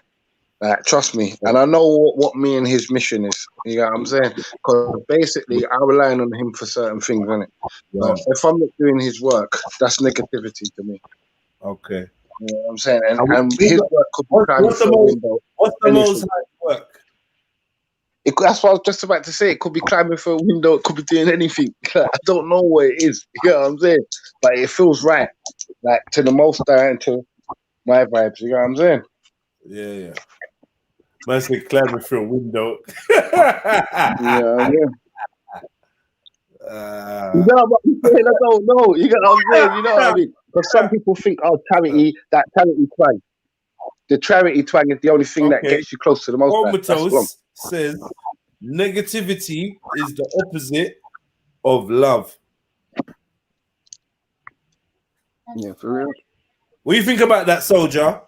Like, trust me, and I know what me and his mission is. You know what I'm saying? Because basically, I rely on him for certain things, innit? Right. But if I'm not doing his work, that's negativity to me. Okay. You know what I'm saying? And And his work could be climbing what's the through a most window. what's the anything. most high work? That's what I was just about to say. It could be climbing through a window. It could be doing anything. I don't know what it is. You know what I'm saying? But it feels right, like to the Most High and to my vibes. You know what I'm saying? Yeah. Man said climbing through a window. Yeah. Uh, No, but I'm saying I don't know. You get what I'm saying? You know what I mean? Because some people think, oh, charity twang. The charity twang is the only thing that Okay. gets you close to the Most High. That's wrong. Comatose says negativity is the opposite of love. Yeah, for real. What do you think about that, soldier?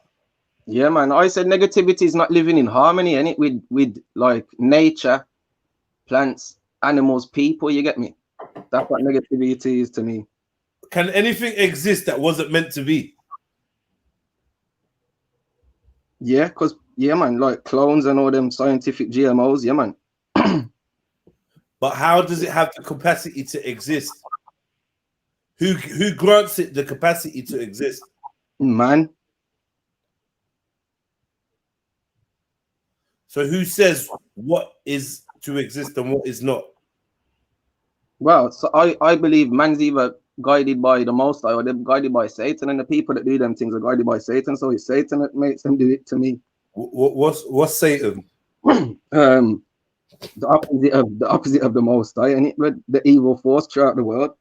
Yeah, man. I said negativity is not living in harmony, and it with like nature, plants, animals, people. You get me? That's what negativity is to me. Can anything exist that wasn't meant to be? Yeah, cause yeah, man. Like clones and all them scientific GMOs. Yeah, man. But how does it have the capacity to exist? Who grants it the capacity to exist? Man. So who says what is to exist and what is not? Well, so I believe man's either guided by the Most High or they're guided by Satan, and the people that do them things are guided by Satan. So it's Satan that makes them do it to me. What's Satan? The opposite of the Most High, and the evil force throughout the world.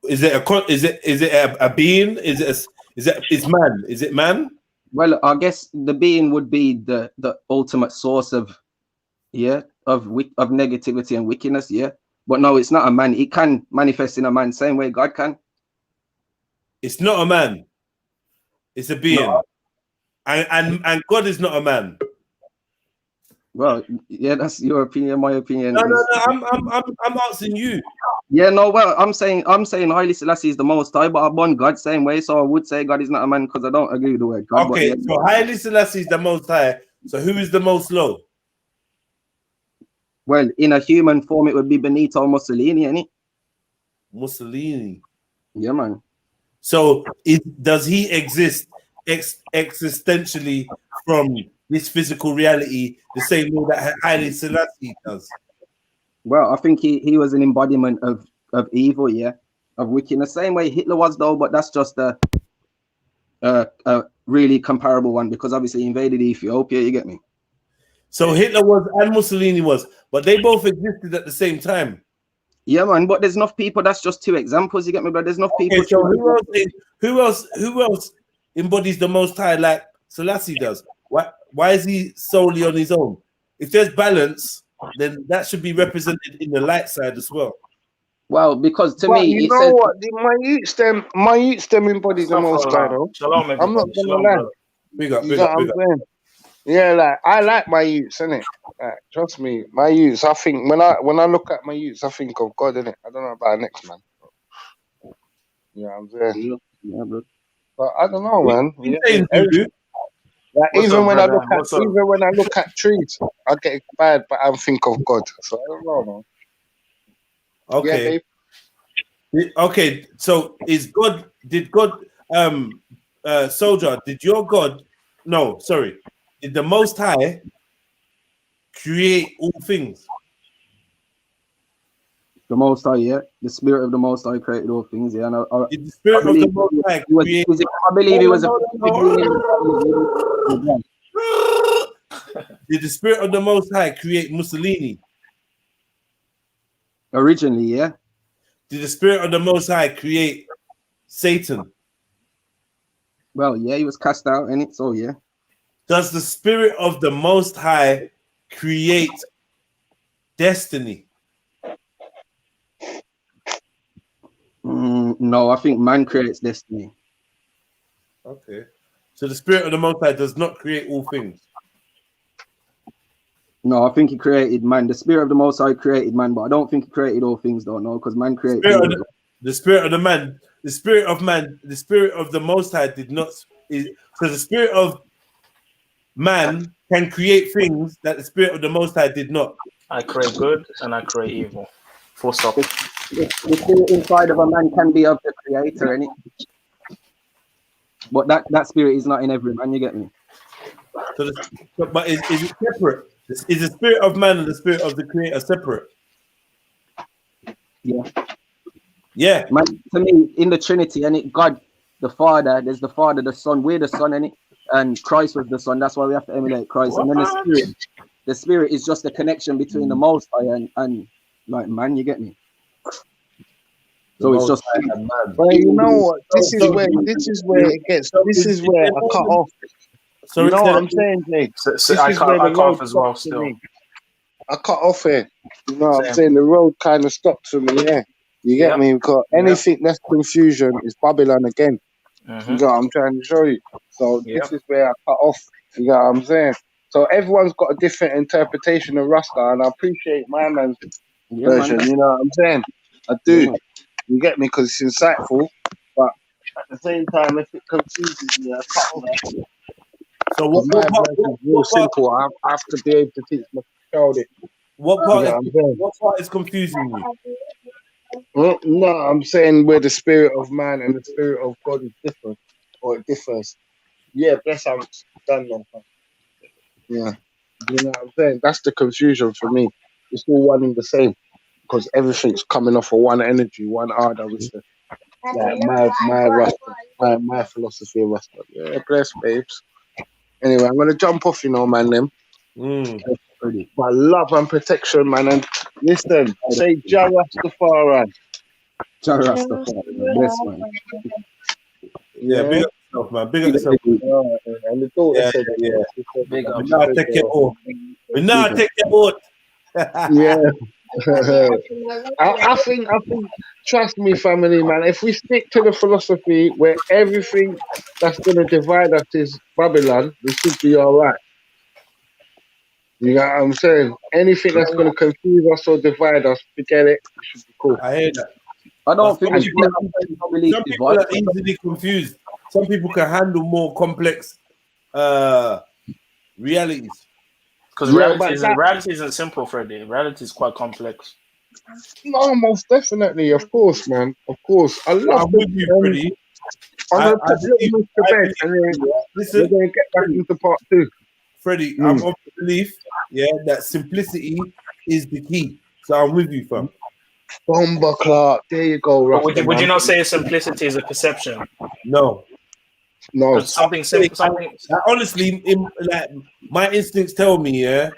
Is it a being? Is man? Is it man? Well, I guess the being would be the ultimate source of negativity and wickedness. Yeah, but no, it's not a man. It can manifest in a man, same way God can. It's not a man. It's a being. No. And God is not a man. Well, yeah, that's your opinion. My opinion. No. I'm asking you. Yeah, no. Well, I'm saying Haile Selassie is the Most High, but I born God same way. So I would say God is not a man because I don't agree with the word God. Okay, but, yeah. so Haile Selassie is the Most High. So who is the most low? Well, in a human form, it would be Benito Mussolini, ain't it? Mussolini. Yeah, man. So does he exist existentially from this physical reality the same way that Haile Selassie does? Well, I think he was an embodiment of evil, yeah, of wickedness. Same way Hitler was, though, but that's just a really comparable one because obviously he invaded Ethiopia. You get me? So Hitler was and Mussolini was, but they both existed at the same time. Yeah, man. But there's enough people. That's just two examples. You get me? But there's enough people. Okay, so who else embodies the Most High like Selassie does? Why is he solely on his own? If there's balance, then that should be represented in the light side as well. Well, because to me, you know what? My youths them embody the Most High, though. Shalom, I'm not gonna lie. Big up. Yeah, like I like my youths, innit? Like, trust me, my youths. I think when I look at my youths, I think of God, innit? I don't know about the next man. You know what I'm saying? Yeah, bro. But I don't know, man. Like, What's even up, when brother? I look at trees, I get inspired, but I think of God. So I don't know, man. Okay. Yeah, okay. So did God soldier, did the Most High create all things? The Most High, yeah. The Spirit of the Most High created all things, yeah. And Did the Spirit of the Most High create? I believe he was a. Did the Spirit of the Most High create Mussolini? Originally, yeah. Did the Spirit of the Most High create Satan? Well, yeah, he was cast out in it, so yeah. Does the Spirit of the Most High create destiny? No, I think man creates destiny. Okay. So the Spirit of the Most High does not create all things. No, I think he created man. The Spirit of the Most High created man, but I don't think he created all things, don't know, because man created the Spirit of the man, the Spirit of man, the Spirit of the Most High did not. So the Spirit of man can create things that the Spirit of the Most High did not. I create good and I create evil. Full stop. The spirit inside of a man can be of the creator, innit? But that spirit is not in every man, you get me? But is it separate? Is the spirit of man and the spirit of the creator separate? Yeah. Yeah. Man, to me, in the Trinity, and God, the Father, there's the Father, the Son, we're the Son, innit? And Christ was the Son. That's why we have to emulate Christ. And then the Spirit is just the connection between the Most High and like man, you get me? So it's just man. Well, you know what? This is where it gets. This is where I cut off. So you know what I'm saying, Jake? So I cut off as well. Still, I cut off here. You know what I'm saying? The road kind of stopped for me. Yeah, you get me? Because anything that's confusion is Babylon again. You know what I'm trying to show you. So this is where I cut off. You know what I'm saying? So everyone's got a different interpretation of Rasta, and I appreciate my man's version. You know what I'm saying? I do. Yeah. You get me? Because it's insightful, but at the same time, if it confuses me, I cut off. So what version is real simple. I have to be able to teach my child it. What part is confusing you? No, I'm saying where the spirit of man and the spirit of God is different, or it differs. Yeah, bless I'm done now. Yeah, you know what I'm saying? That's the confusion for me. It's all one and the same because everything's coming off of one energy, one order. Which is like my philosophy of Rasta. Yeah, bless babes. Anyway, I'm gonna jump off, you know, man. Them. My love and protection, man. And listen, say Jah Rastafarian. Jah Rastafarian, bless man. Yeah, big up yourself, man. Big up yourself. And the daughter said, big up. We now take it all. We now take it all. Yeah. I think, trust me, family, man. If we stick to the philosophy where everything that's going to divide us is Babylon, we should be all right. You know what I'm saying? Anything that's going to confuse us or divide us, forget it. It should be cool. I hear that. I don't think some people are easily confused. Some people can handle more complex realities. Because reality isn't simple, Freddie. Reality is quite complex. No, most definitely, of course, man. Of course. I love with you, Freddie. I'm going to put little to bed and then we're going to get back into part 2. Freddie, I'm of the belief, that simplicity is the key. So I'm with you, fam. Bomber Clark, there you go. Would you not say simplicity is a perception? No. Something simple. Something. Honestly, my instincts tell me, that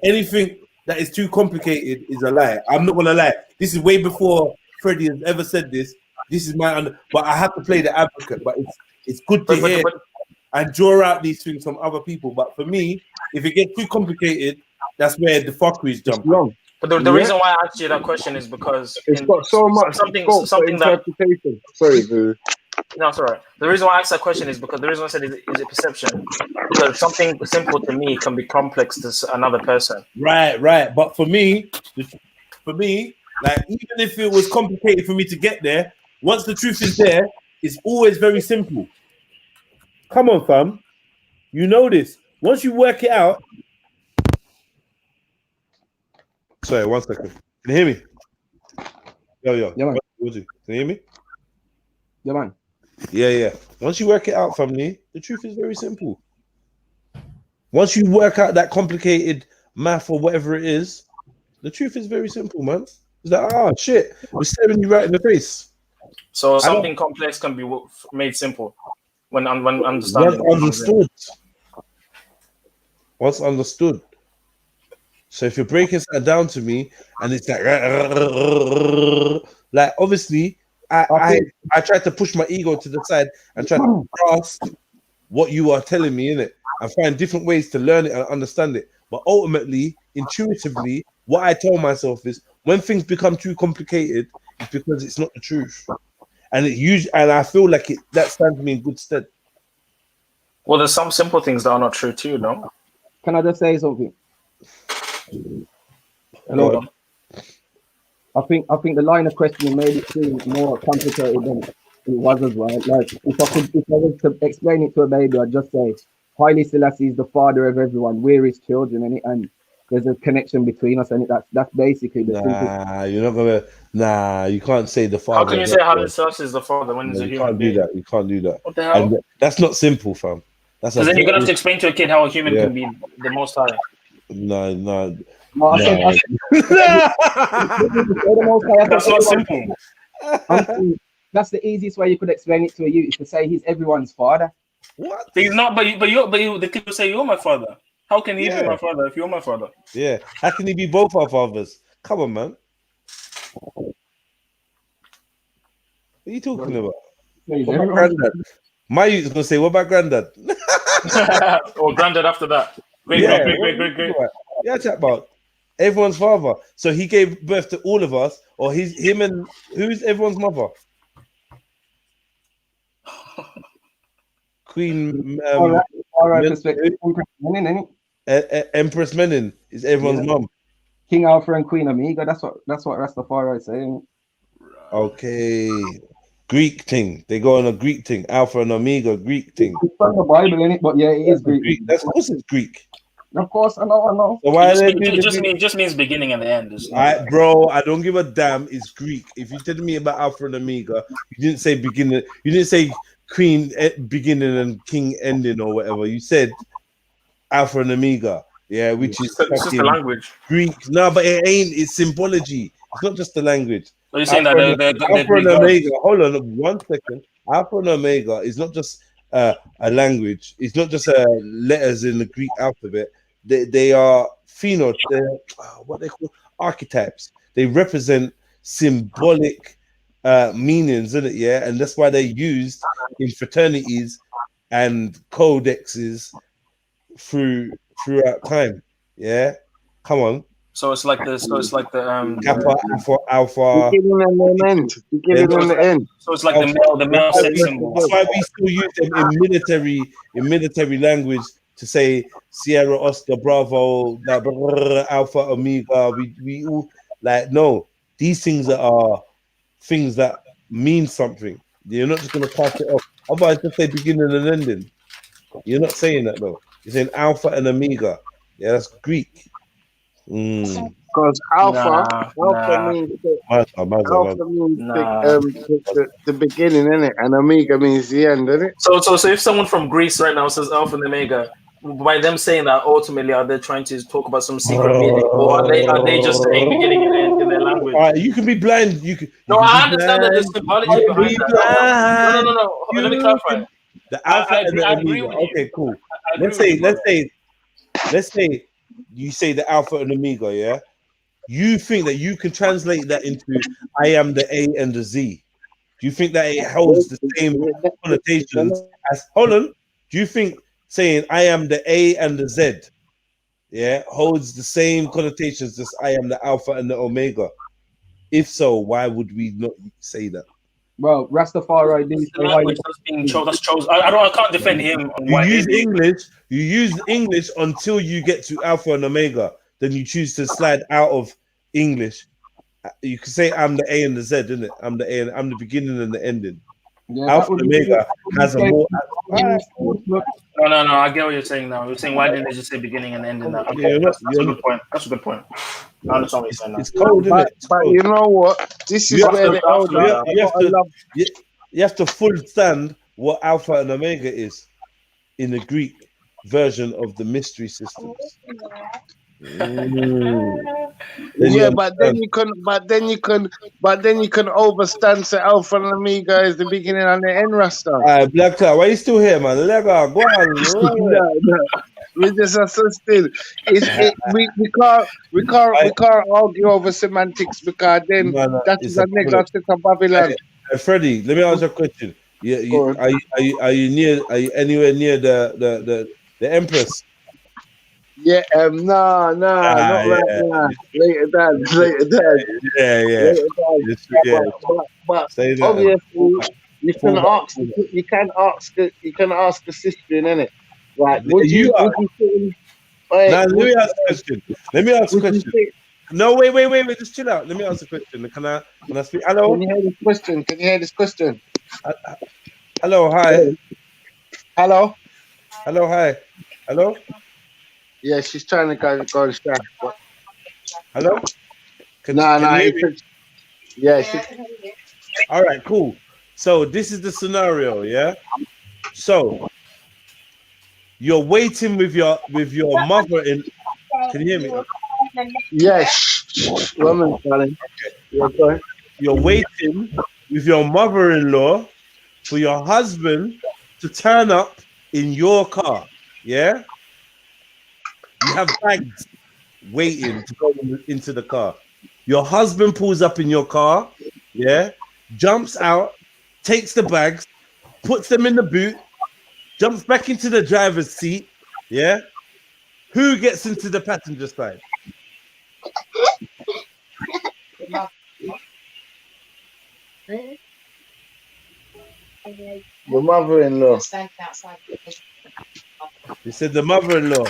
anything that is too complicated is a lie. I'm not gonna lie. This is way before Freddie has ever said this. This is but I have to play the advocate. But it's good to hear and draw out these things from other people. But for me, if it gets too complicated, that's where the fuckeries jump. But the reason why I asked you that question is because it's got so much something interpretation. Sorry, boo. No, it's all right. The reason why I asked that question is because the reason I said is it perception. Because something simple to me can be complex to another person. Right. But for me, like even if it was complicated for me to get there, once the truth is there, it's always very simple. Come on, fam. You know this. Once you work it out. Sorry, 1 second. Can you hear me? Yo. Yeah, man. Can you hear me? Yeah, man. Yeah. Once you work it out, family, the truth is very simple. Once you work out that complicated math or whatever it is, the truth is very simple, man. It's like, oh shit, we're staring you right in the face. So something complex can be made simple when understanding. Once understood. So if you're breaking something down to me and it's like obviously I tried to push my ego to the side and try to grasp what you are telling me in it and find different ways to learn it and understand it. But ultimately, intuitively, what I tell myself is when things become too complicated, it's because it's not the truth. And I feel like that stands me in good stead. Well, there's some simple things that are not true too, no? Can I just say something? Hello. I think the line of questioning made it seem more complicated than it was as well. Like if I was to explain it to a baby, I'd just say Haile Selassie is the father of everyone. We're his children, and there's a connection between us, and that's basically the You're not gonna. You can't say the father. How can you say Haile Selassie is the father when he's a human being? You can't do that. What the hell? And that's not simple, fam. Because then you're gonna have to explain to a kid how a human can be the Most High. No. That's not simple. That's the easiest way you could explain it to a youth, is to say he's everyone's father. What? He's not, but the kid will say you're my father. How can he be my father if you're my father? Yeah. How can he be both our fathers? Come on, man. What are you talking about? What about granddad? My youth's gonna say, what about granddad? Or granddad after that. Great. Yeah, chat about everyone's father. So he gave birth to all of us, or him and who's everyone's mother? Queen Empress Menin is everyone's mom. King Alpha and Queen Omega. That's what Rastafari is saying. Okay. Greek thing. They go on a Greek thing. Alpha and Omega, Greek thing. It's from the Bible, innit? But yeah, it is Greek. That's of course it's Greek. Of course, I know. So why it just means beginning and the end. Bro, I don't give a damn. It's Greek. If you tell me about Alpha and Omega, you didn't say beginning. You didn't say Queen beginning and King ending or whatever. You said Alpha and Omega. Yeah, which is just the language. Greek. No, but it ain't. It's symbology. It's not just the language. So you're saying Alpha and Omega. gods. Hold on 1 second. Alpha and Omega is not just a language. It's not just letters in the Greek alphabet. They are phenotypes. They're what they call archetypes. They represent symbolic meanings, isn't it? Yeah, and that's why they're used in fraternities and codexes throughout time. Yeah, come on. So it's like the Alpha. Beginning and the end. Beginning and the end. So it's like the male sex symbol. That's why we still use them in military language to say Sierra, Oscar, Bravo, Alpha, Omega. We all like no. These things are things that mean something. You're not just gonna pass it off. Otherwise, just say beginning and ending. You're not saying that though. You're saying Alpha and Omega. Yeah, that's Greek. Because alpha means the beginning, innit? And omega means the end, innit? So if someone from Greece right now says Alpha and Omega, by them saying that, ultimately, are they trying to talk about some secret meaning, or are they just saying beginning and end in their language? You can be blind. I understand that there's symbology behind that. No. Let me clarify. The Alpha and the Omega. Okay, cool. Let's say you say the Alpha and Omega, yeah? You think that you can translate that into I am the A and the Z? Do you think that it holds the same connotations as do you think saying I am the A and the Z, yeah, holds the same connotations as I am the Alpha and the Omega? If so, why would we not say that? Well, Rastafari that's chosen. I can't defend him. You use English until you get to Alpha and Omega. Then you choose to slide out of English. You can say I'm the A and the Z, isn't it? I'm the A and I'm the beginning and the ending. Yeah, Alpha and Omega has a more. No. I get what you're saying now. You're saying why didn't they just say beginning and ending? That that's a good point. That's a good point. I understand what you're saying now. It's cold, isn't it? But you know what? This is where the elder. You have to fully understand what Alpha and Omega is in the Greek version of the mystery systems. Yeah, but then you can overstand the Alpha and Omega is the beginning and the end, Rasta. Black Cloud, why you still here, man? Go on. No. We just assisted. We can't argue over semantics because then that is a negative to Babylon. Freddie, let me ask you a question. Are you anywhere near the Empress? Yeah, not right now. Later, Dad. Yeah. But obviously, you can ask the sister, innit? Like, would you let me ask a question. No, wait, just chill out. Let me ask a question. Can I speak? Hello? Can you hear this question? Hello, hi. Hello? Hello, hi. Hello? Yeah, she's trying to go and chat. Hello? Yeah. All right, cool. So this is the scenario, yeah? So you're waiting with your mother in. Can you hear me? Yes. Woman, darling. Okay. You're waiting with your mother-in-law for your husband to turn up in your car, yeah? You have bags waiting to go into the car. Your husband pulls up in your car, yeah? Jumps out, takes the bags, puts them in the boot, jumps back into the driver's seat, yeah? Who gets into the passenger side? The mother-in-law. He said the mother-in-law.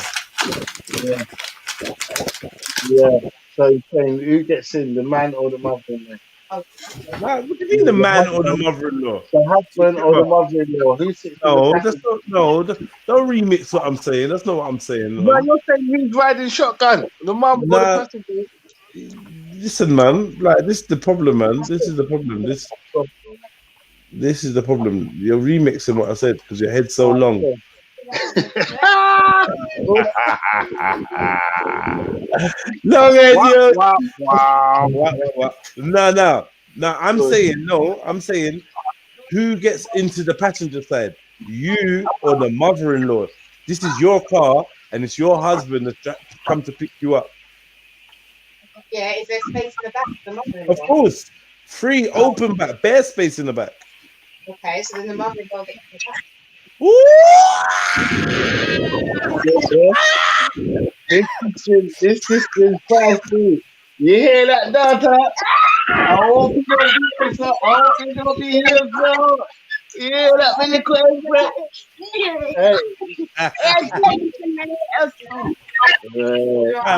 Yeah. So he's saying who gets in, the man or the mother-in-law? What do you mean the man or the mother-in-law? The husband or the mother-in-law? Who sits Don't remix what I'm saying. That's not what I'm saying. No, you're saying who's riding shotgun? The mum or the passenger? Listen, man. Like, this is the problem, man. This is the problem. This is the problem. You're remixing what I said because your head's so long. No, man. Wow. No. I'm saying who gets into the passenger side? You or the mother-in-law? This is your car and it's your husband that's come to pick you up. Yeah, is there space in the back for the mother-in-law? Of course. Free, open back, bare space in the back. Okay, so then the mother-in-law gets in the back. This is spicy. You hear that, daughter? I hope you're going to be here, so. You hear that, really quick?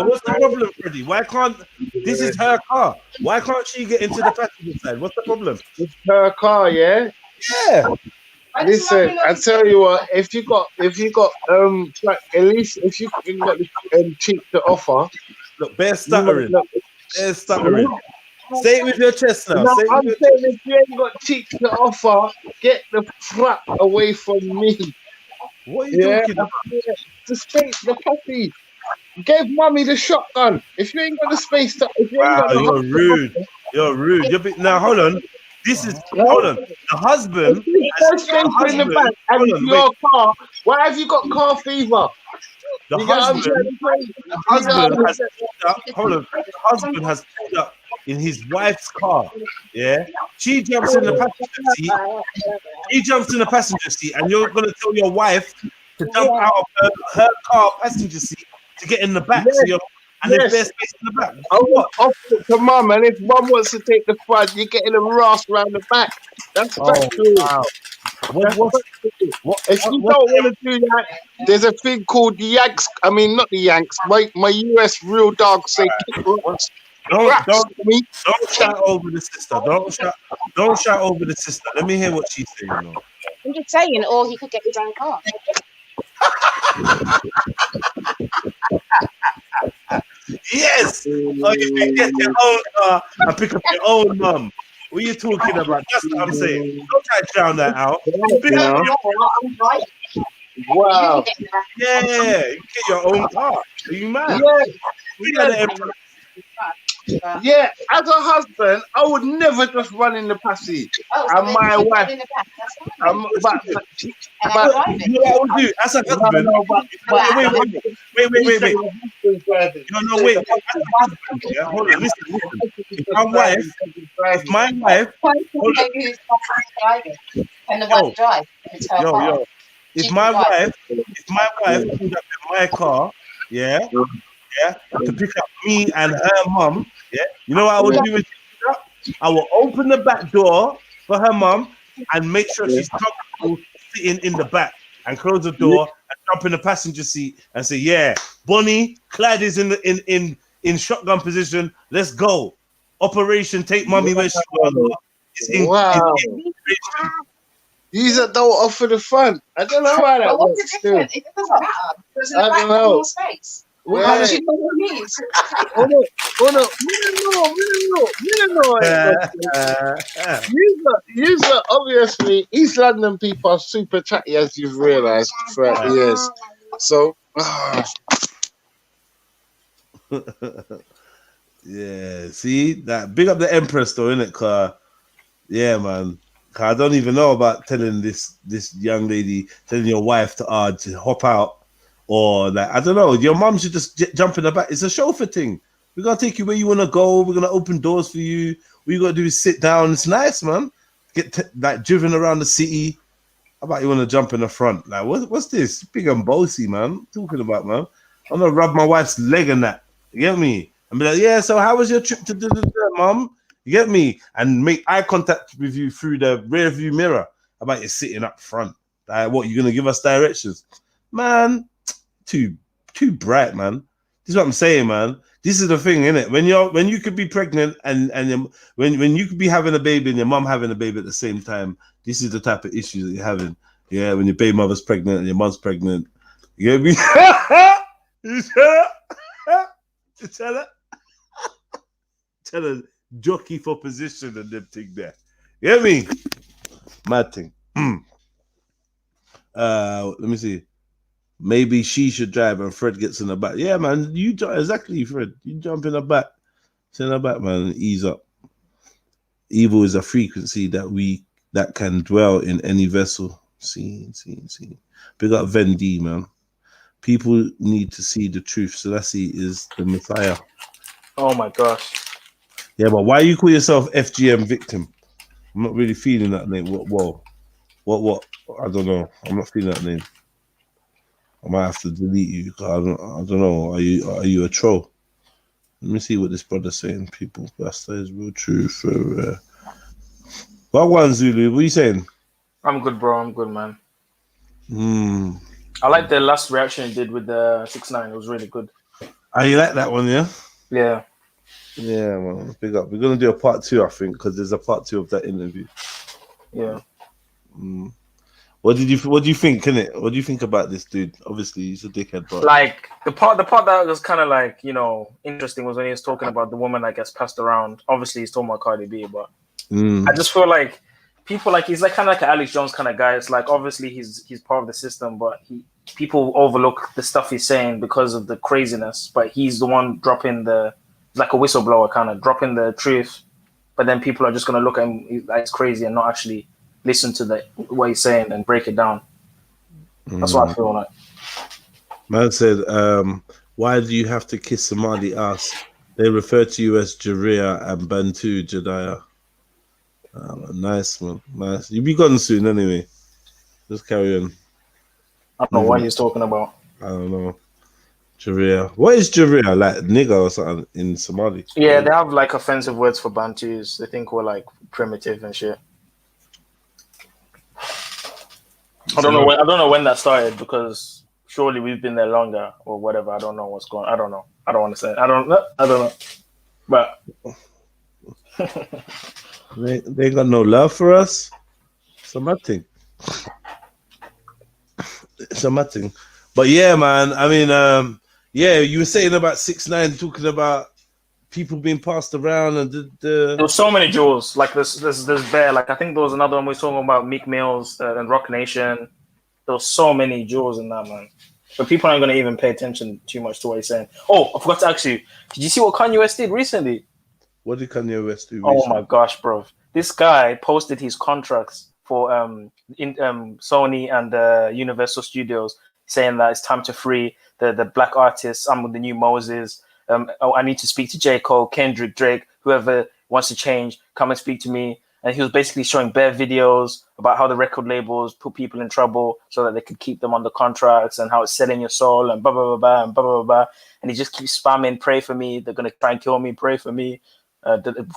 What's the problem, Freddie? Why can't this is her car? Why can't she get into the passenger side? What's the problem? It's her car, yeah? Yeah. Listen, I tell you what, if you got like, at least if you got the cheap to offer. Look, bare stuttering. Bare stuttering. Say it with your chest now. No, I'm saying if you ain't got cheap to offer, get the fuck away from me. What are you talking about? The space, the puppy. Gave mommy the shotgun. If you ain't got the space to, you're rude. You're rude. Now hold on. Hold on. The husband. There's space in the back, and it's your car. Why have you got car fever? The husband has pulled up. Hold on. The husband has pulled up in his wife's car. Yeah. She jumps in the passenger seat. He jumps in the passenger seat, and you're gonna tell your wife to jump out of her car passenger seat to get in the back. Yes. And there's bare space in the back. Off to mum, and if mum wants to take the front, you're getting a rasp around the back. That's factual. Wow. If you don't want to do that, there's a thing called the Yanks. I mean, not the Yanks. My US real dog say kick rocks. Don't shout over the sister. Don't shout over the sister. Let me hear what she's saying. I'm just saying, or he could get his own car. Yes! Oh, you can get your own car and pick up your own mum. What are you talking about? That's what I'm saying. Don't try to drown that out. Wow. Yeah, you get your own car. Are you mad? Yeah. We got the Empress. Yeah, as a husband, I would never just run in the passage. And my wife, but You know what I would do as a husband? no, Wait. No, wait. As a husband, yeah, hold on, listen. If my wife, hold on. And the wife drives. It's her car. Yo, if my wife pulled up in my car, yeah, to pick up me and her mum, yeah, you know what I would do when she picked up? I will open the back door for her mum and make sure she's comfortable sitting in the back and close the door and jump in the passenger seat and say, yeah, Bonnie, Clyde is in shotgun position. Let's go. Operation Take Mummy Where She Was. Wow. These are don't offer the fun. I don't know why that But what's works the still. difference? It doesn't matter. Because in the I back, don't there's know. more space. Well, How does she know what it means? Oh no. You are obviously East London people are super chatty, as you've realised throughout the years. So Yeah, see that big up the Empress though, innit? Cause yeah, man. Cause I don't even know about telling this young lady, telling your wife to hop out, or like I don't know. Your mom should just jump in the back. It's a chauffeur thing. We're gonna take you where you wanna go. We're gonna open doors for you. What you gotta do is sit down. It's nice, man. Get like driven around the city. How about you wanna jump in the front? Like what's this? Big and bossy, man. Talking about, man. I'm gonna rub my wife's leg and that. You get me? And be like, yeah, so how was your trip to mom? You get me? And make eye contact with you through the rear view mirror. How about you sitting up front? Like, what, you're gonna give us directions? Man, too bright, man. This is what I'm saying, man. This is the thing, innit? When you could be pregnant and when you could be having a baby and your mom having a baby at the same time, this is the type of issues that you're having. Yeah, when your baby mother's pregnant and your mom's pregnant. You get me? You tell her jockey for position and them thing there. You get me? Mad thing. Let me see. Maybe she should drive and Fred gets in the back. Yeah, man. You exactly, Fred. You jump in the back. Sit in the back, man, and ease up. Evil is a frequency that can dwell in any vessel. See. Big up Vendi, man. People need to see the truth. Selassie is the Messiah. Oh my gosh. Yeah, but why you call yourself FGM victim? I'm not really feeling that name. What? I don't know. I'm not feeling that name. I might have to delete you. I don't know. Are you a troll? Let me see what this brother's saying. People, Rasta is real truth. What one, Zulu? What are you saying? I'm good, bro. I'm good, man. I like the last reaction you did with the 6ix9ine. It was really good. Oh, you like that one, yeah? Yeah. Yeah, man. Big up. We're gonna do a part 2, I think, because there's a part 2 of that interview. Yeah. What do you think, innit? What do you think about this dude? Obviously, he's a dickhead, but like the part that was kind of like, you know, interesting was when he was talking about the woman that gets passed around. Obviously, he's talking about Cardi B, but I just feel like people like he's like kind of like an Alex Jones kind of guy. It's like obviously he's part of the system, but people overlook the stuff he's saying because of the craziness. But he's the one dropping like a whistleblower kind of dropping the truth. But then people are just gonna look at him like he's crazy and not actually listen to what he's saying and break it down. That's what I feel like. Man said, why do you have to kiss Somali ass? They refer to you as Jaria and Bantu Jediah. Nice, man. Nice. You'll be gone soon anyway. Just carry on. I don't know what he's talking about. I don't know. Jaria. What is Jaria? Like nigger or something in Somali? Yeah, they have like offensive words for Bantus. They think we're like primitive and shit. I don't know when that started because surely we've been there longer or whatever. I don't know what's going on. I don't know. I don't want to say it. I don't know. But they got no love for us. Something. But yeah, man. I mean, yeah, you were saying about 6ix9ine talking about people being passed around and there was so many jewels. Like this bear. Like I think there was another one we were talking about Meek Mills and Rock Nation. There There was so many jewels in that, man. But people aren't gonna even pay attention too much to what he's saying. Oh, I forgot to ask you. Did you see what Kanye West did recently? What did Kanye West do Oh recently? my gosh, bro! This guy posted his contracts for Sony and Universal Studios, saying that it's time to free the black artists. I'm with the new Moses. I need to speak to J. Cole, Kendrick, Drake, whoever wants to change, come and speak to me. And he was basically showing bare videos about how the record labels put people in trouble so that they could keep them on the contracts, and how it's selling your soul and blah, blah, blah, blah, and blah, blah, blah. And he just keeps spamming, pray for me. They're going to try and kill me, pray for me.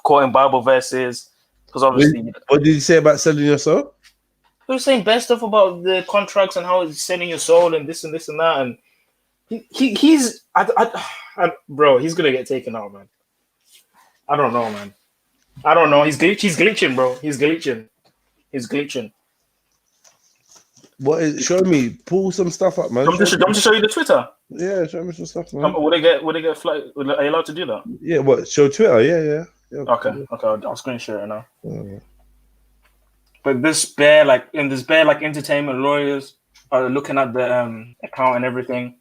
Quoting Bible verses. Because obviously... What did he say about selling your soul? He was saying bad stuff about the contracts and how it's selling your soul and this and this and that. And he's... bro, he's going to get taken out, man. I don't know, man. I don't know. He's glitching, bro. He's glitching. What is? Show me. Pull some stuff up, man. I'm just show you the Twitter. Yeah, show me some stuff, man. Would they get flight? Are you allowed to do that? Yeah. What? Show Twitter. Yeah. Okay. I'll screen share it now. But this bare entertainment lawyers are looking at the account and everything.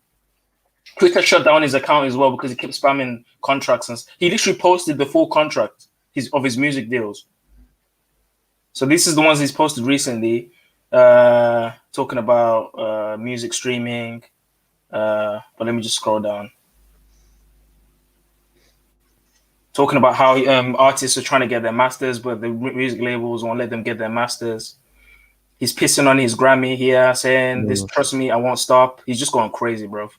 Twitter shut down his account as well because he kept spamming contracts, and he literally posted the full contract of his music deals. So this is the ones he's posted recently, talking about music streaming. But let me just scroll down. Talking about how artists are trying to get their masters, but the music labels won't let them get their masters. He's pissing on his Grammy here, saying, "This, trust me, I won't stop." He's just going crazy, bro.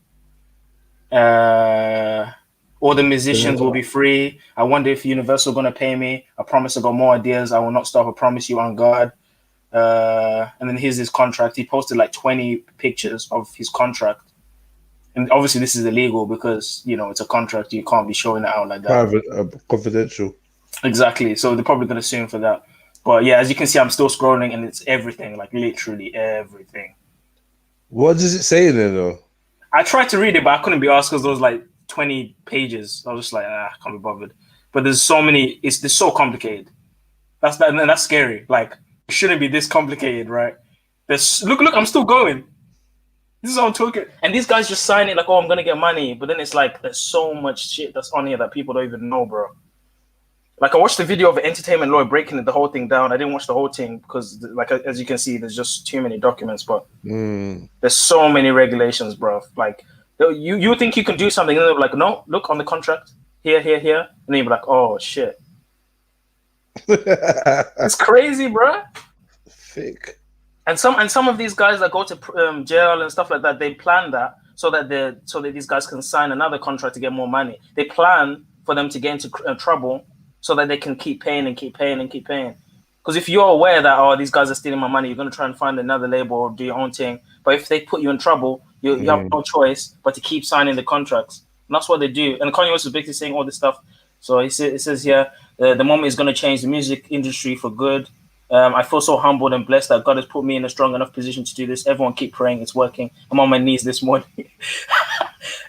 All the musicians will be free. I wonder if Universal gonna pay me. I promise I got more ideas. I will not stop. I promise you on God. And then here's his contract. He posted like 20 pictures of his contract. And obviously this is illegal because, you know, it's a contract. You can't be showing it out like that. Private, confidential. Exactly. So they're probably gonna sue him for that. But yeah, as you can see, I'm still scrolling and it's everything, like literally everything. What does it say there though? I tried to read it, but I couldn't be asked because there was like 20 pages. I was just like, I can't be bothered. But there's so many. It's so complicated. That's scary. Like, it shouldn't be this complicated, right? Look. I'm still going. This is how I'm talking. And these guys just sign it like, oh, I'm gonna get money. But then it's like, there's so much shit that's on here that people don't even know, bro. Like, I watched the video of an entertainment lawyer breaking the whole thing down. I didn't watch the whole thing because, like, as you can see, there's just too many documents. But there's so many regulations, bro. Like, you think you can do something, and they're like, no, look on the contract here, and then you're like, oh shit, it's crazy, bro. Thick. And some of these guys that go to jail and stuff like that, they plan that so that these guys can sign another contract to get more money. They plan for them to get into trouble so that they can keep paying and keep paying and keep paying. Because if you're aware that, oh, these guys are stealing my money, you're going to try and find another label or do your own thing. But if they put you in trouble, you have no choice but to keep signing the contracts. And that's what they do. And Kanye West is basically saying all this stuff. So it says here, the moment is going to change the music industry for good. I feel so humbled and blessed that God has put me in a strong enough position to do this. Everyone keep praying. It's working. I'm on my knees this morning.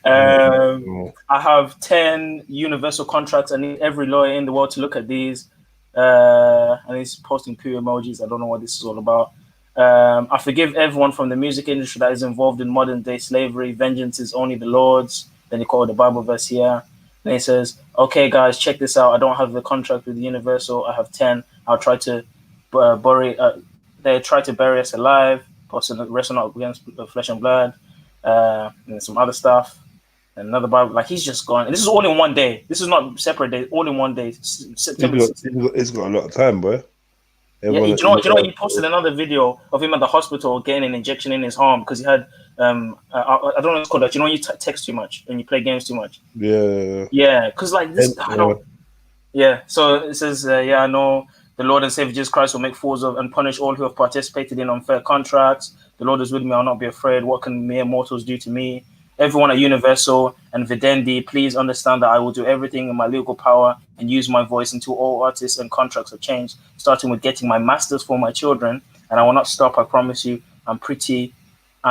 I have 10 universal contracts. I need every lawyer in the world to look at these. And he's posting poo emojis. I don't know what this is all about. I forgive everyone from the music industry that is involved in modern day slavery. Vengeance is only the Lord's. Then he quoted the Bible verse here. Then he says, okay, guys, check this out. I don't have the contract with Universal. I have 10. I'll try to they try to bury us alive, but wrestle not against flesh and blood, and some other stuff. And another Bible, like he's just gone. And this is all in one day. This is not separate days. All in one day. September. It's got a lot of time, boy. Yeah, do you know? He posted another video of him at the hospital getting an injection in his arm because he had I don't know what it's called. That you know, when you text too much and you play games too much. Yeah, because like this, I don't. Yeah, so it says, I know. The Lord and Savior Jesus Christ will make fools of and punish all who have participated in unfair contracts. The Lord is with me. I'll not be afraid. What can mere mortals do to me? Everyone at Universal and Vivendi, please understand that I will do everything in my legal power and use my voice until all artists and contracts are changed, starting with getting my masters for my children. And I will not stop. I promise you. I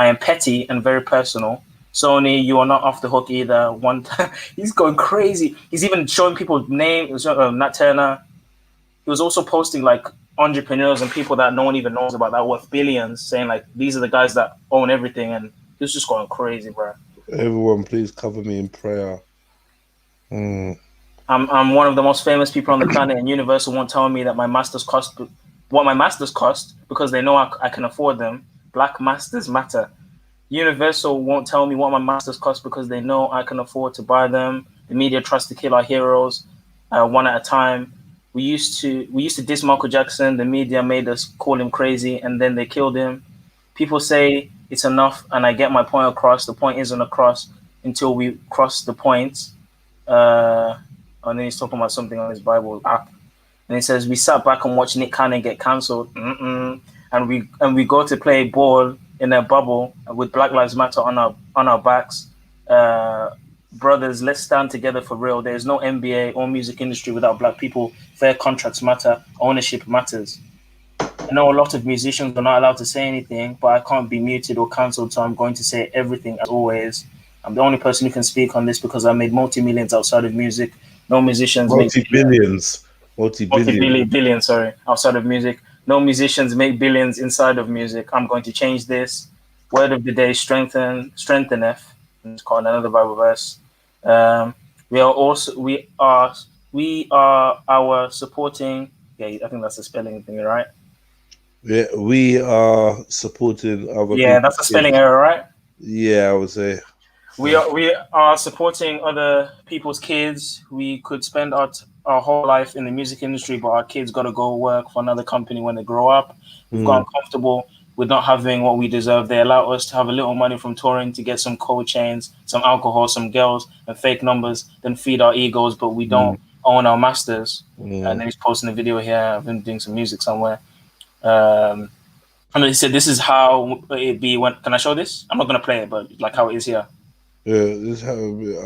am petty and very personal. Sony, you are not off the hook either. One time, he's going crazy. He's even showing people names. Nat Turner. He was also posting like entrepreneurs and people that no one even knows about that worth billions, saying like these are the guys that own everything, and it's just going crazy, bro. Everyone, please cover me in prayer. I'm one of the most famous people on the planet, and Universal won't tell me that my masters cost what my masters cost because they know I can afford them. Black masters matter. Universal won't tell me what my masters cost because they know I can afford to buy them. The media tries to kill our heroes one at a time. We used to diss Michael Jackson. The media made us call him crazy, and then they killed him. People say it's enough, and I get my point across. The point isn't across until we cross the point. And then he's talking about something on his Bible app, and he says we sat back and watched Nick Cannon get cancelled, and we go to play ball in a bubble with Black Lives Matter on our backs. Brothers, let's stand together for real. There's no NBA or music industry without black people. Fair contracts matter. Ownership matters. I know a lot of musicians are not allowed to say anything, but I can't be muted or cancelled, so I'm going to say everything as always. I'm the only person who can speak on this because I made multi-millions outside of music. No musicians multi-billions outside of music. No musicians make billions inside of music. I'm going to change this. Word of the day: strengtheneth. It's called another Bible verse. We are our supporting. Yeah, I think that's a spelling thing, right? Yeah, we are supporting other. Yeah, that's a spelling error, right? Yeah, I would say. We are supporting other people's kids. We could spend our whole life in the music industry, but our kids got to go work for another company when they grow up. We've gotten comfortable with not having what we deserve. They allow us to have a little money from touring to get some cold chains, some alcohol, some girls, and fake numbers, then feed our egos, but we don't own our masters. And then he's posting a video here. I've been doing some music somewhere. And he said, this is how it be when... Can I show this? I'm not going to play it, but like how it is here. Yeah, this is how it be.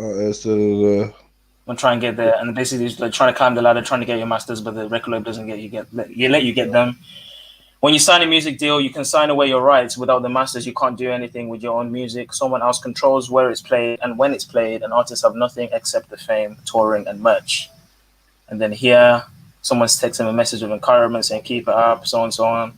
I'm trying to get there, and basically it's like trying to climb the ladder, trying to get your masters, but the record label doesn't let you get them. When you sign a music deal, you can sign away your rights. Without the masters, you can't do anything with your own music. Someone else controls where it's played and when it's played, and artists have nothing except the fame, touring, and merch. And then here, someone's texting a message of encouragement saying, keep it up, so on, so on.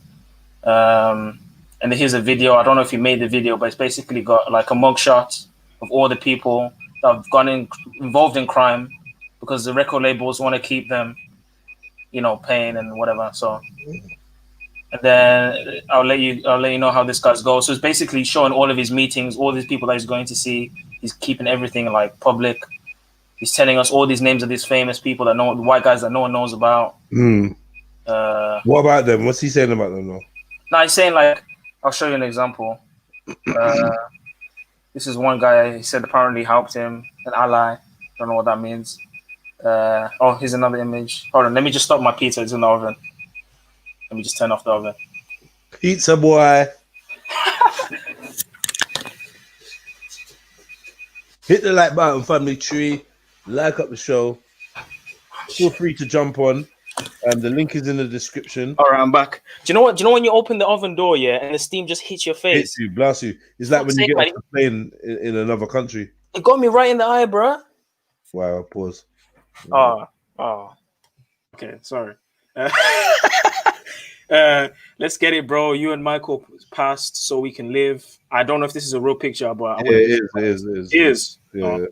And here's a video. I don't know if you made the video, but it's basically got like a mugshot of all the people that have gone involved in crime because the record labels want to keep them, paying and whatever. So, and then I'll let you know how this guy's goes. So it's basically showing all of his meetings, all these people that he's going to see. He's keeping everything like public. He's telling us all these names of these famous people the white guys that no one knows about. What about them? What's he saying about them though? No, he's saying like, I'll show you an example. This is one guy. He said apparently helped him, an ally. Don't know what that means. Here's another image. Hold on, let me just stop my pizza. It's in the oven. Let me just turn off the oven. Pizza boy. Hit the like button, family tree. Like up the show. Feel free to jump on. The link is in the description. All right, I'm back. Do you know what? Do you know when you open the oven door, and the steam just hits your face? Hits you, blast you. It's like when you get off the plane in another country. It got me right in the eye, bro. Wow, pause. Oh. Okay, sorry. Let's get it, bro. You and Michael passed so we can live. I don't know if this is a real picture, but it is. Yeah. Oh, okay.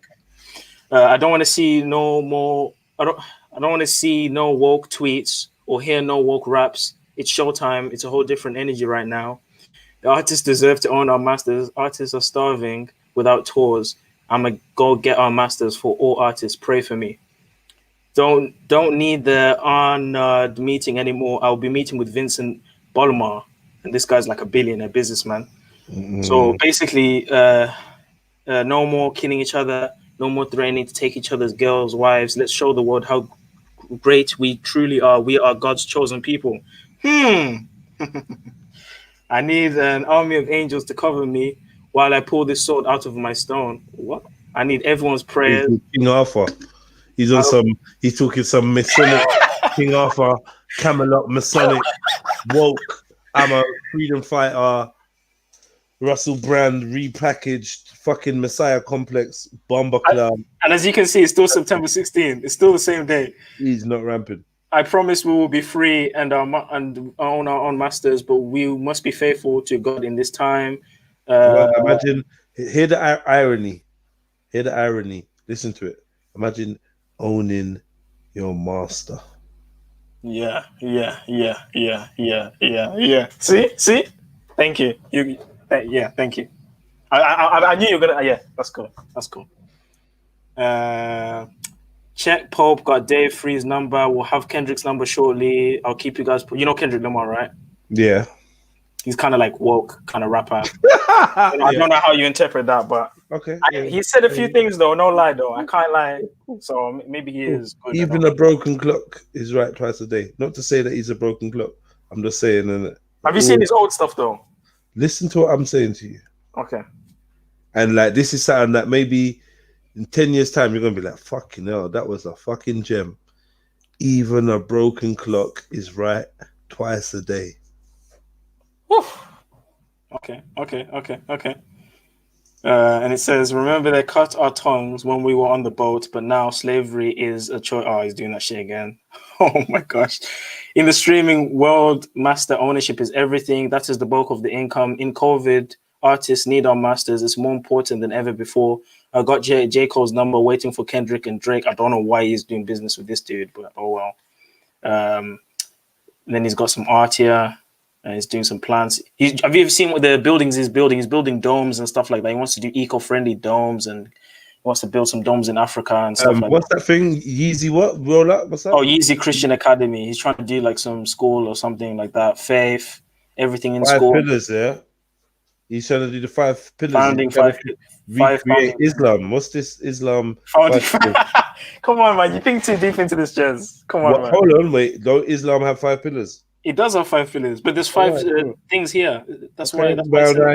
I don't want to see no more. I don't want to see no woke tweets or hear no woke raps. It's showtime. It's a whole different energy right now. The artists deserve to own our masters. Artists are starving without tours. I'm gonna go get our masters for all artists. Pray for me. Don't need the meeting anymore. I'll be meeting with Vincent Bolomar, and this guy's like a billionaire businessman. So basically, no more killing each other. No more threatening to take each other's girls, wives. Let's show the world how great we truly are. We are God's chosen people. I need an army of angels to cover me while I pull this sword out of my stone. What? I need everyone's prayers. King Arthur. He's on he's talking some Masonic King Arthur, Camelot, Masonic, woke, I'm a freedom fighter, Russell Brand repackaged, fucking Messiah complex, bomber club. And as you can see, it's still September 16th. It's still the same day. He's not ramping. I promise we will be free and own our own masters, but we must be faithful to God in this time. Imagine, hear the irony. Hear the irony. Listen to it. Imagine owning your master. Yeah. See. Thank you. Yeah. Thank you. I knew you were gonna. Yeah, that's cool. That's cool. Check Pope got Dave Free's number. We'll have Kendrick's number shortly. I'll keep you guys. You know Kendrick Lamar, right? Yeah. He's kind of like woke, kind of rapper. I don't know how you interpret that, but okay. He said a few things though. No lie though. I can't lie. So maybe he is good. Even a broken clock is right twice a day. Not to say that he's a broken clock. I'm just saying. Have you seen his old stuff though? Listen to what I'm saying to you. Okay. And like this is something that maybe in 10 years' time you're gonna be like, fucking hell, that was a fucking gem. Even a broken clock is right twice a day. Whew. Okay. And it says, remember they cut our tongues when we were on the boat, but now slavery is a choice. Oh, he's doing that shit again. Oh my gosh. In the streaming world, master ownership is everything. That is the bulk of the income. In COVID, artists need our masters. It's more important than ever before. I got J. Cole's number waiting for Kendrick and Drake. I don't know why he's doing business with this dude, but oh well. Then he's got some art here. And he's doing some plants. Have you ever seen what the buildings he's building? He's building domes and stuff like that. He wants to do eco-friendly domes and he wants to build some domes in Africa and stuff like what's that thing? Yeezy what? Roll up? What's that? Oh, Yeezy Christian Academy. He's trying to do like some school or something like that. Faith, everything in school. 5 pillars, yeah? He's trying to do the 5 pillars. Founding recreate Islam. What's this Islam? Come on, man. You think too deep into this, Jez. Come on, man. Hold on, wait. Don't Islam have 5 pillars? It does have 5 pillars, but there's 5 things here. That's why.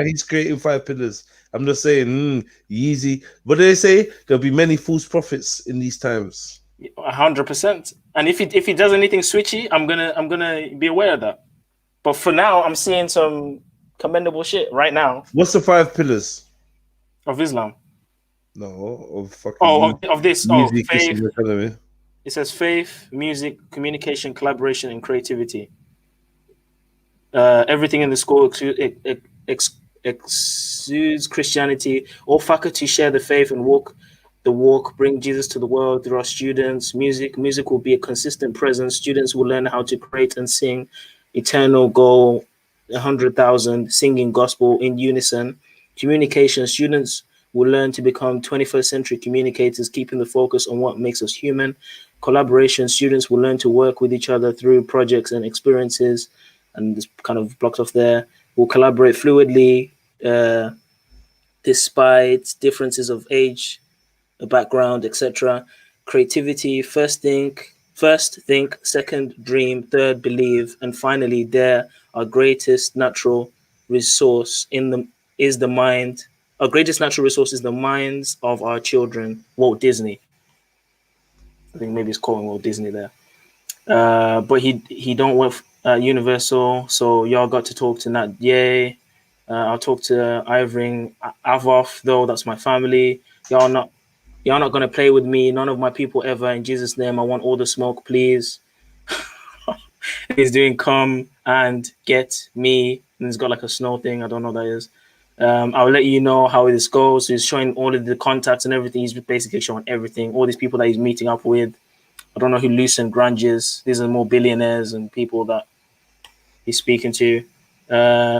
He's creating 5 pillars. I'm just saying, Yeezy. What do they say? There'll be many false prophets in these times. 100%. And if he does anything switchy, I'm gonna be aware of that. But for now, I'm seeing some commendable shit right now. What's the 5 pillars of Islam? No, of fucking. Of this. Music, faith. It says faith, music, communication, collaboration, and creativity. Everything in the school exudes Christianity. All faculty share the faith and walk the walk, bring Jesus to the world through our students. Music will be a consistent presence. Students will learn how to create and sing. Eternal goal, 100,000, singing gospel in unison. Communication, students will learn to become 21st century communicators, keeping the focus on what makes us human. Collaboration, students will learn to work with each other through projects and experiences. And this kind of blocked off there. We'll collaborate fluidly, despite differences of age, background, etc. Creativity, first think, second dream, third believe, and finally dare. Our greatest natural resource is the mind. Our greatest natural resource is the minds of our children. Walt Disney. I think maybe he's calling Walt Disney there. But he don't work Universal, so y'all got to talk to Nat Ye. I'll talk to Ivering Avoff, though that's my family. Y'all not gonna play with me. None of my people ever. In Jesus' name, I want all the smoke, please. He's doing come and get me, and he's got like a snow thing. I don't know what that is. I'll let you know how this goes. So he's showing all of the contacts and everything. He's basically showing everything. All these people that he's meeting up with. I don't know who Lucent Grange is. These are more billionaires and people that he's speaking to.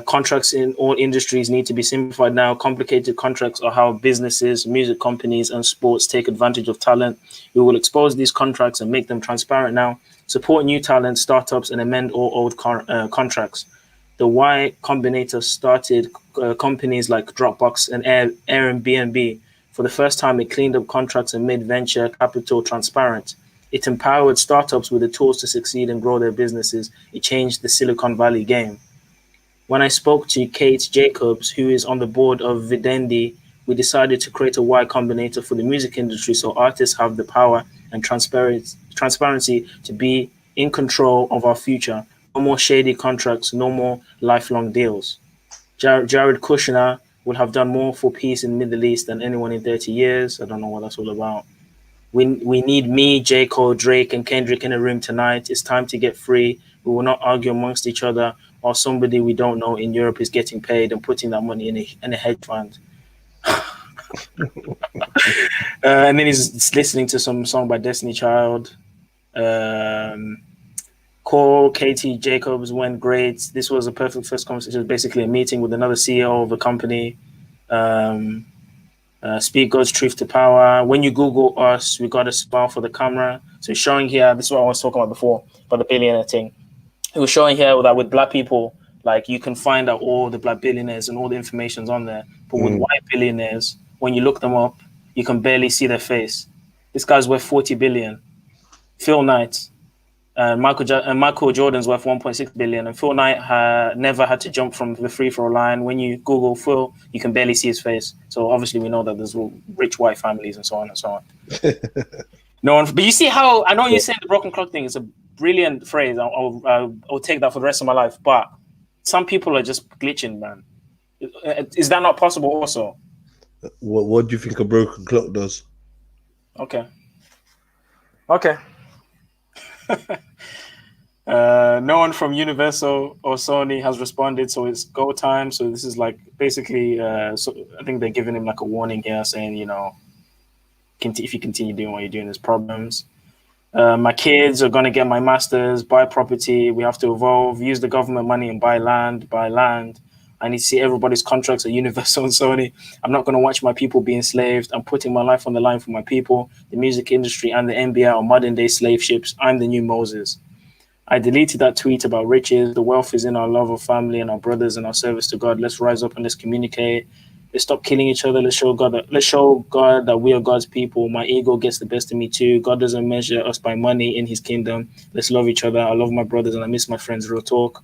Contracts in all industries need to be simplified now. Complicated contracts are how businesses, music companies, and sports take advantage of talent. We will expose these contracts and make them transparent now. Support new talent, startups, and amend all old contracts. The Y Combinator started companies like Dropbox and Airbnb. For the first time, it cleaned up contracts and made venture capital transparent. It empowered startups with the tools to succeed and grow their businesses. It changed the Silicon Valley game. When I spoke to Kate Jacobs, who is on the board of Vivendi, we decided to create a Y Combinator for the music industry so artists have the power and transparency to be in control of our future. No more shady contracts, no more lifelong deals. Jared Kushner would have done more for peace in the Middle East than anyone in 30 years. I don't know what that's all about. We need me, J. Cole, Drake, and Kendrick in a room tonight. It's time to get free. We will not argue amongst each other while somebody we don't know in Europe is getting paid and putting that money in a hedge fund. And then he's listening to some song by Destiny Child. Call Katie Jacobs went great. This was a perfect first conversation. It was basically a meeting with another CEO of a company. Speak God's truth to power. When you Google us, we got a smile for the camera. So it's showing here, this is what I was talking about before, about the billionaire thing. It was showing here that with black people, like you can find out all the black billionaires and all the information's on there. But with white billionaires, when you look them up, you can barely see their face. This guy's worth 40 billion. Phil Knight. Michael Jordan's worth 1.6 billion, and Phil Knight never had to jump from the free throw line. When you Google Phil, you can barely see his face. So obviously, we know that there's rich white families and so on and so on. No one, but you see how I know you're saying the broken clock thing is a brilliant phrase. I'll take that for the rest of my life. But some people are just glitching, man. Is that not possible? Also, what do you think a broken clock does? Okay. No one from Universal or Sony has responded, so it's go time. So this is like basically, so I think they're giving him like a warning here, saying, you know, if you continue doing what you're doing, there's problems. My kids are gonna get my masters, buy property. We have to evolve, use the government money and buy land. I need to see everybody's contracts at Universal and Sony. I'm not going to watch my people be enslaved. I'm putting my life on the line for my people. The music industry and the NBA are modern day slave ships. I'm the new Moses. I deleted that tweet about riches. The wealth is in our love of family and our brothers and our service to God. Let's rise up and let's communicate. Let's stop killing each other. Let's show God that we are God's people. My ego gets the best of me too. God doesn't measure us by money in his kingdom. Let's love each other. I love my brothers and I miss my friends. Real talk.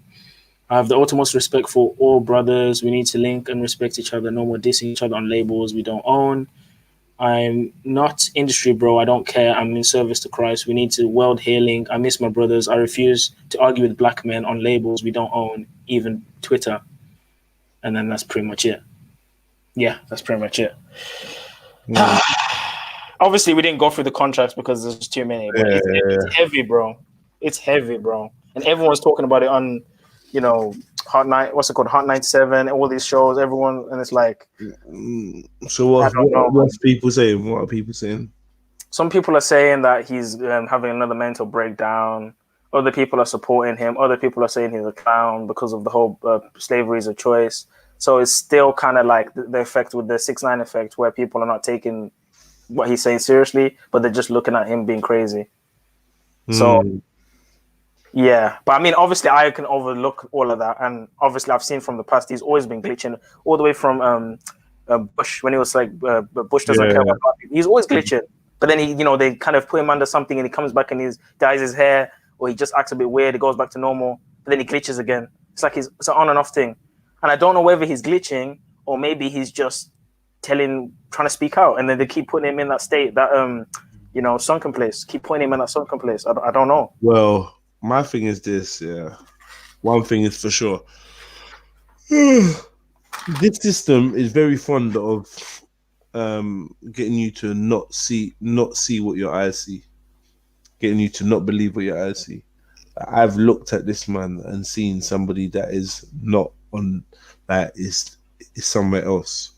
I have the utmost respect for all brothers. We need to link and respect each other. No more dissing each other on labels we don't own. I'm not industry, bro. I don't care. I'm in service to Christ. We need to world healing. I miss my brothers. I refuse to argue with black men on labels we don't own, even Twitter. And then that's pretty much it. Yeah, that's pretty much it. Yeah. Obviously, we didn't go through the contracts because there's too many. But it's heavy, bro. It's heavy, bro. And everyone's talking about it on, you know, Hot 97, all these shows, everyone, and it's like. So what's people saying? What are people saying? Some people are saying that he's having another mental breakdown. Other people are supporting him. Other people are saying he's a clown because of the whole slavery is a choice. So it's still kind of like the effect with the 6ix9ine effect, where people are not taking what he's saying seriously, but they're just looking at him being crazy. So. Yeah, but I mean, obviously, I can overlook all of that, and obviously, I've seen from the past he's always been glitching, all the way from Bush when he was like Bush doesn't care about people. He's always glitching, but then he, you know, they kind of put him under something, and he comes back and he dyes his hair, or he just acts a bit weird. He goes back to normal, but then he glitches again. It's like it's an on and off thing, and I don't know whether he's glitching or maybe he's just trying to speak out, and then they keep putting him in that state, that you know, sunken place. Keep putting him in that sunken place. I don't know. Well. My thing is this, one thing is for sure. This system is very fond of getting you to not see what your eyes see, getting you to not believe what your eyes see. I've looked at this man and seen somebody that is not on, that is somewhere else.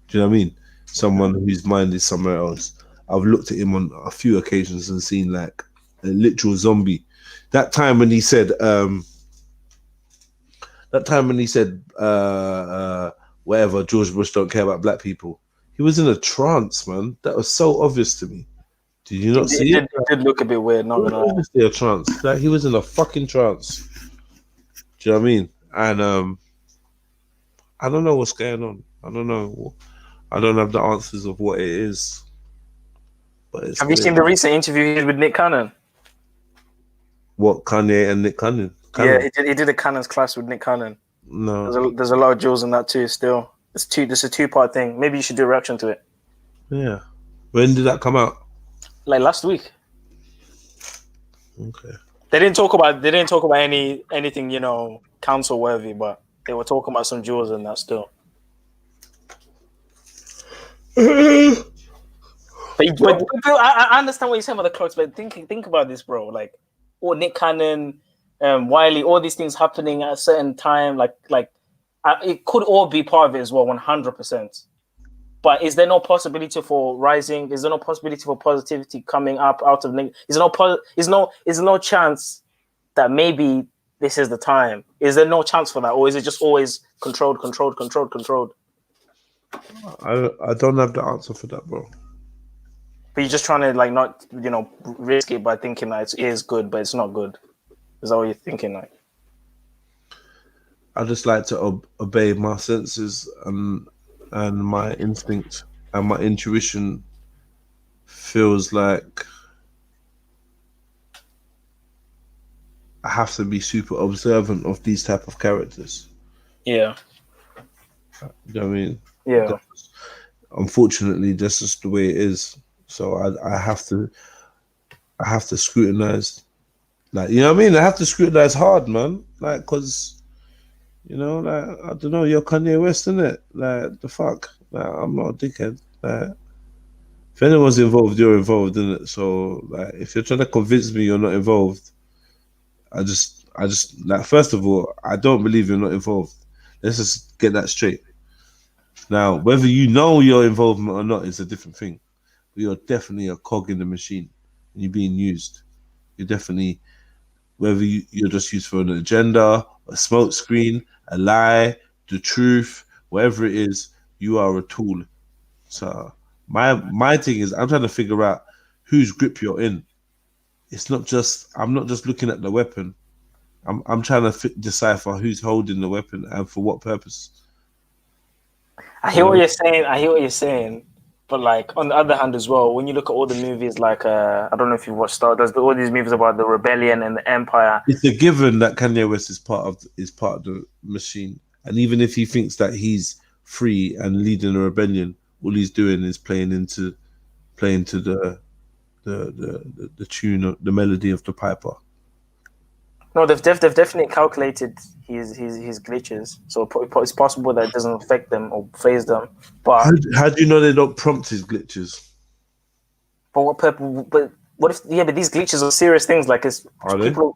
Do you know what I mean? Someone whose mind is somewhere else. I've looked at him on a few occasions and seen like a literal zombie. That time when he said, whatever, George Bush don't care about black people. He was in a trance, man. That was so obvious to me. Did you not see it? It did look a bit weird, not gonna lie. Obviously a trance. Like, he was in a fucking trance. Do you know what I mean? And I don't know what's going on. I don't know. I don't have the answers of what it is. But it's have you seen the recent interview with Nick Cannon? What, Kanye and Nick Cannon? Yeah, he did a Cannon's class with Nick Cannon. No, there's a lot of jewels in that too. Still, it's a 2-part thing. Maybe you should do a reaction to it. Yeah, when did that come out? Like last week. Okay. They didn't talk about anything, you know, council worthy, but they were talking about some jewels in that still. I understand what you're saying about the clocks, but think about this, bro. Like, Nick Cannon, Wiley, all these things happening at a certain time, it could all be part of it as well, 100%. But is there no possibility for rising? Is there no possibility for positivity coming up out of? Is there no chance that maybe this is the time? Is there no chance for that, or is it just always controlled? I don't have the answer for that, bro. But you're just trying to not risk it by thinking that it is good, but it's not good. Is that what you're thinking? Like, I just like to obey my senses and my instinct, and my intuition feels like I have to be super observant of these type of characters. Yeah. You know what I mean? Yeah. Unfortunately, that's just the way it is. So I have to scrutinize. Like, you know what I mean? I have to scrutinize hard, man. Like, cause I don't know, you're Kanye West, innit? Like, the fuck? Like, I'm not a dickhead. Like, if anyone's involved, you're involved, innit? So, like, if you're trying to convince me you're not involved, I just like, first of all, I don't believe you're not involved. Let's just get that straight. Now, whether you know your involvement or not is a different thing. But you're definitely a cog in the machine, and you're being used. You're definitely, whether you're just used for an agenda, a smoke screen, a lie, the truth, whatever it is, you are a tool. So my thing is, I'm trying to figure out whose grip you're in. It's not just, I'm not just looking at the weapon. I'm trying to decipher who's holding the weapon and for what purpose. I hear what you're saying. But like, on the other hand as well, when you look at all the movies, like I don't know if you watched Star, there's all these movies about the rebellion and the empire. It's a given that Kanye West is part of the machine, and even if he thinks that he's free and leading a rebellion, all he's doing is playing into the tune, the melody of the piper. No, they've definitely calculated his glitches, so it's possible that it doesn't affect them or phase them. But how do you know they don't prompt his glitches? For what purpose? But what if? Yeah, but these glitches are serious things. Like, people.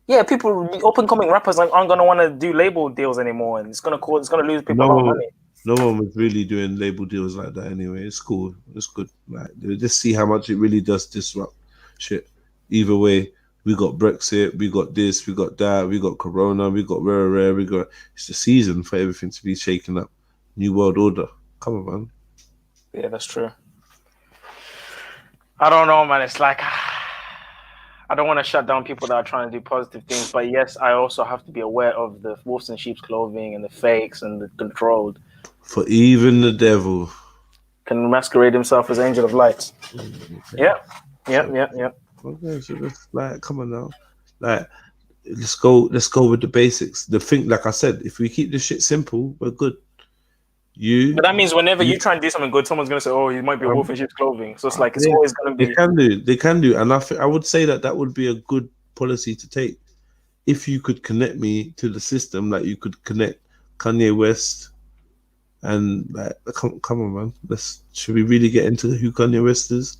Yeah, people, up and coming rappers aren't gonna want to do label deals anymore, and it's gonna lose people a lot of money. No one was really doing label deals like that anyway. It's cool. It's good. Like, just see how much it really does disrupt shit. Either way, we got Brexit, we got this, we got that, we got Corona, we got rare, we got. It's the season for everything to be shaken up. New world order. Come on, man. Yeah, that's true. I don't know, man. It's like, I don't want to shut down people that are trying to do positive things, but yes, I also have to be aware of the wolves in sheep's clothing and the fakes and the controlled. For even the devil can masquerade himself as angel of light. Yeah. Okay, so just like, come on now, like, let's go with the basics. The thing, like I said, if we keep this shit simple, we're good. But that means whenever you try and do something good, someone's gonna say, "Oh, you might be a wolf in sheep's clothing." So it's like it's always gonna be. They can do, and I would say that would be a good policy to take. If you could connect me to the system, like you could connect Kanye West, and like, come on, man. Should we really get into who Kanye West is?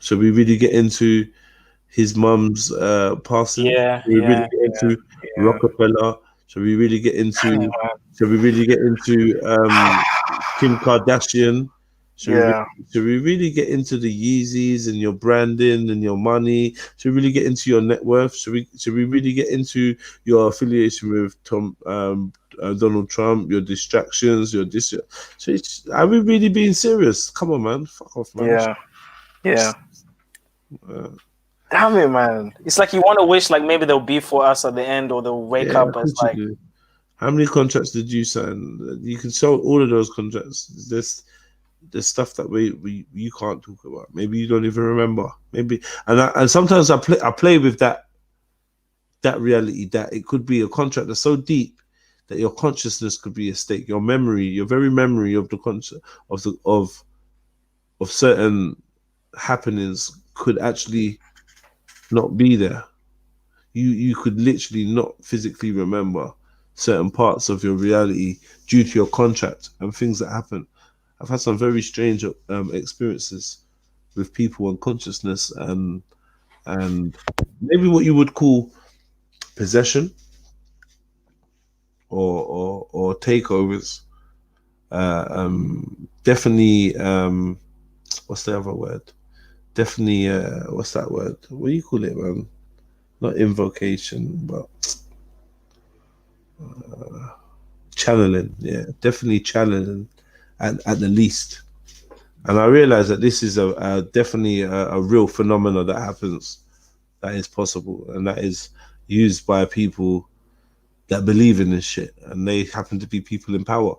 Should we really get into his mum's passing? Yeah. Should we really get into Rockefeller? Should we really get into? Should we really get into Kim Kardashian? Should we really get into the Yeezys and your branding and your money? Should we really get into your net worth? Should we really get into your affiliation with Donald Trump, your distractions, your this? So are we really being serious? Come on, man. Fuck off, man. Yeah. Damn it, man. It's like you want to wish like maybe they'll be for us at the end, or they'll wake up as like. How many contracts did you sign? You can show all of those contracts. There's stuff that you can't talk about. Maybe you don't even remember. Maybe and sometimes I play with that reality that it could be a contract that's so deep that your consciousness could be at stake. Your memory, your very memory of the concept of certain happenings could actually not be there. You could literally not physically remember certain parts of your reality due to your contract and things that happen. I've had some very strange experiences with people and consciousness and maybe what you would call possession or takeovers. Definitely. What's the other word? Definitely. What's that word? What do you call it, man? Not invocation, but channeling. Yeah, definitely channeling, at the least. And I realize that this is definitely a real phenomenon that happens, that is possible, and that is used by people that believe in this shit, and they happen to be people in power.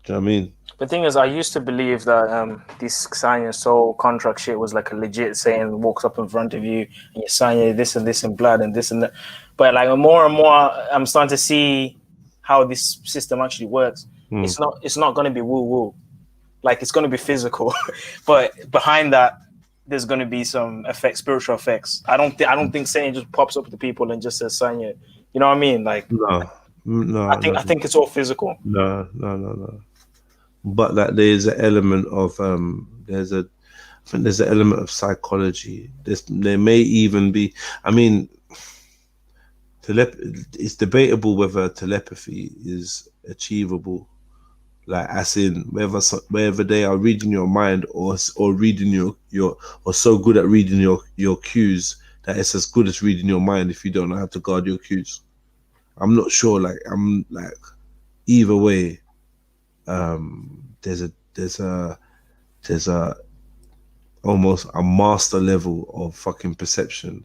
Do you know what I mean? The thing is, I used to believe that this sign your soul contract shit was like a legit saying walks up in front of you and you sign your this and this in blood and this and that. But like more and more, I'm starting to see how this system actually works. It's not going to be woo woo, like it's going to be physical, but behind that, there's going to be some spiritual effects. I don't think Satan just pops up to people and just says sign your. You know what I mean? Like no. I think it's all physical. No. But that there's an element of I think there's an element of psychology. There may even be. I mean, it's debatable whether telepathy is achievable. Like, as in whether they are reading your mind or reading your or so good at reading your cues that it's as good as reading your mind if you don't know how to guard your cues. I'm not sure. Like, I'm like, either way. There's a almost a master level of fucking perception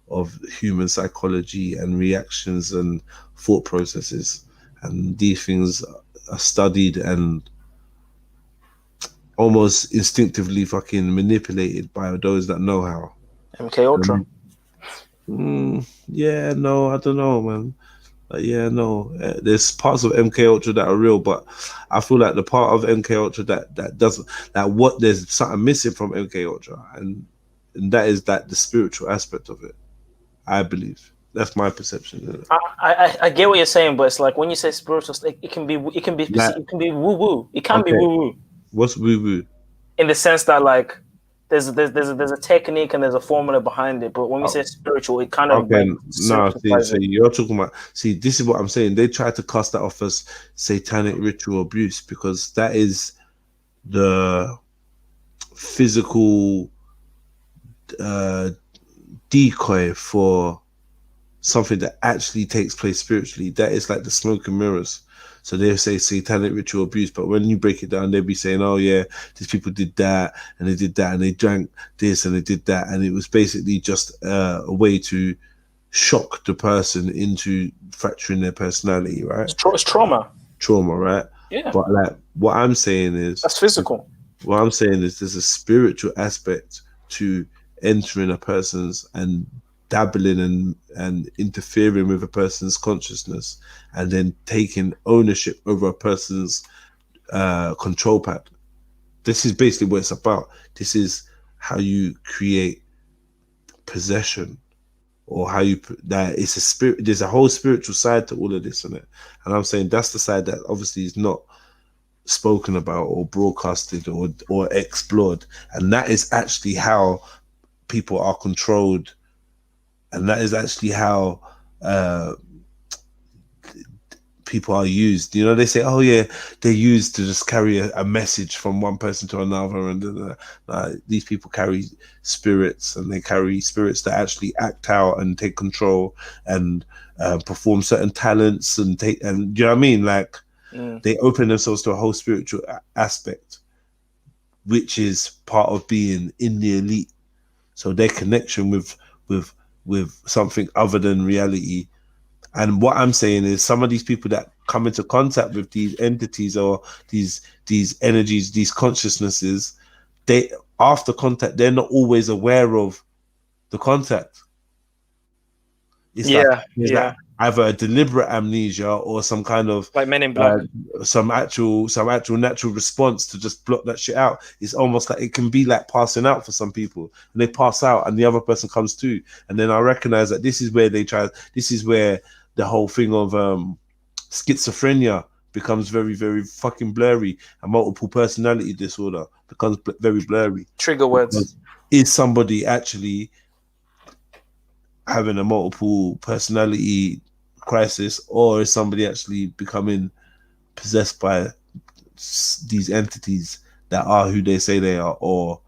of human psychology and reactions and thought processes, and these things are studied and almost instinctively fucking manipulated by those that know how. MK Ultra. Yeah, no, I don't know, man. There's parts of MK Ultra that are real, but I feel like the part of MK Ultra that doesn't, that there's something missing from MK Ultra, and that is that the spiritual aspect of it. I believe that's my perception. I get what you're saying, but it's like when you say spiritual, it can be woo woo. It can be woo woo. What's woo woo? In the sense that like there's a technique and there's a formula behind it, but when we say spiritual, it kind of so you're talking about, this is what I'm saying. They try to cast that off as satanic ritual abuse because that is the physical decoy for something that actually takes place spiritually. That is like the smoke and mirrors. So they say satanic ritual abuse, but when you break it down, they'll be saying, oh yeah, these people did that, and they did that, and they drank this, and they did that, and it was basically just a way to shock the person into fracturing their personality, right? It's trauma. Trauma, right? Yeah. But like, what I'm saying is... That's physical. What I'm saying is there's a spiritual aspect to entering a person's and dabbling and interfering with a person's consciousness and then taking ownership over a person's control pad. This is basically what it's about. This is how you create possession, or how you that it's a spirit. There's a whole spiritual side to all of this, isn't it? And I'm saying that's the side that obviously is not spoken about or broadcasted or explored, and that is actually how people are controlled. And that is actually how people are used. You know, they say, oh yeah, they're used to just carry a message from one person to another. And these people carry spirits, and they carry spirits that actually act out and take control and perform certain talents and you know what I mean? Like, they open themselves to a whole spiritual aspect, which is part of being in the elite. So their connection with something other than reality. And what I'm saying is some of these people that come into contact with these entities or these energies, these consciousnesses, they after contact, they're not always aware of the contact. It's like either a deliberate amnesia or some kind of like Men in Black, some actual natural response to just block that shit out. It's almost like it can be like passing out for some people, and they pass out and the other person comes too, and then I recognize that this is where the whole thing of schizophrenia becomes very, very fucking blurry, and multiple personality disorder becomes very blurry. Trigger words. Because is somebody actually having a multiple personality crisis, or is somebody actually becoming possessed by these entities that are who they say they are, or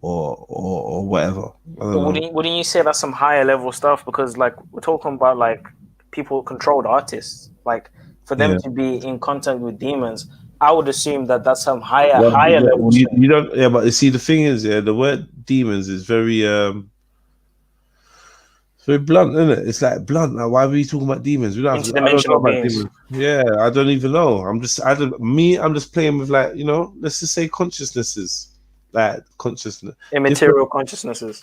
whatever? But wouldn't you say that's some higher level stuff? Because like we're talking about like people controlled artists. Like for them to be in contact with demons, I would assume that that's some higher level. You don't. Yeah, but you see, the thing is, the word demons is very very blunt, isn't it? It's like blunt. Like, why are we talking about demons? We don't have to, I don't know about demons. Yeah, I don't even know. I'm just playing with, like, let's just say consciousnesses, like consciousness, immaterial consciousnesses.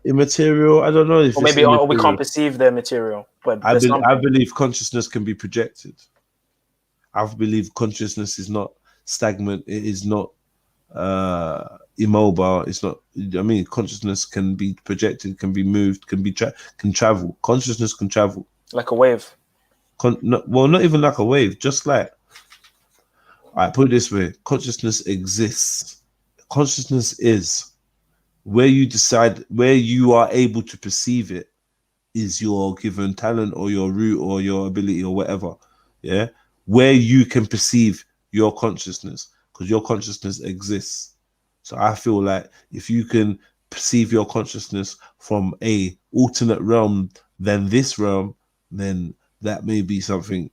Immaterial. I don't know if or maybe we can't perceive their material, but I believe consciousness can be projected. I believe consciousness is not stagnant. It is not immobile. It's not. I mean, consciousness can be projected, can be moved, can travel. Consciousness can travel like a wave. Not even like a wave. Just like, I put it this way: consciousness exists. Consciousness is where you decide, where you are able to perceive it, is your given talent or your root or your ability or whatever. Yeah, where you can perceive your consciousness, because your consciousness exists. So I feel like if you can perceive your consciousness from a alternate realm than this realm, then that may be something.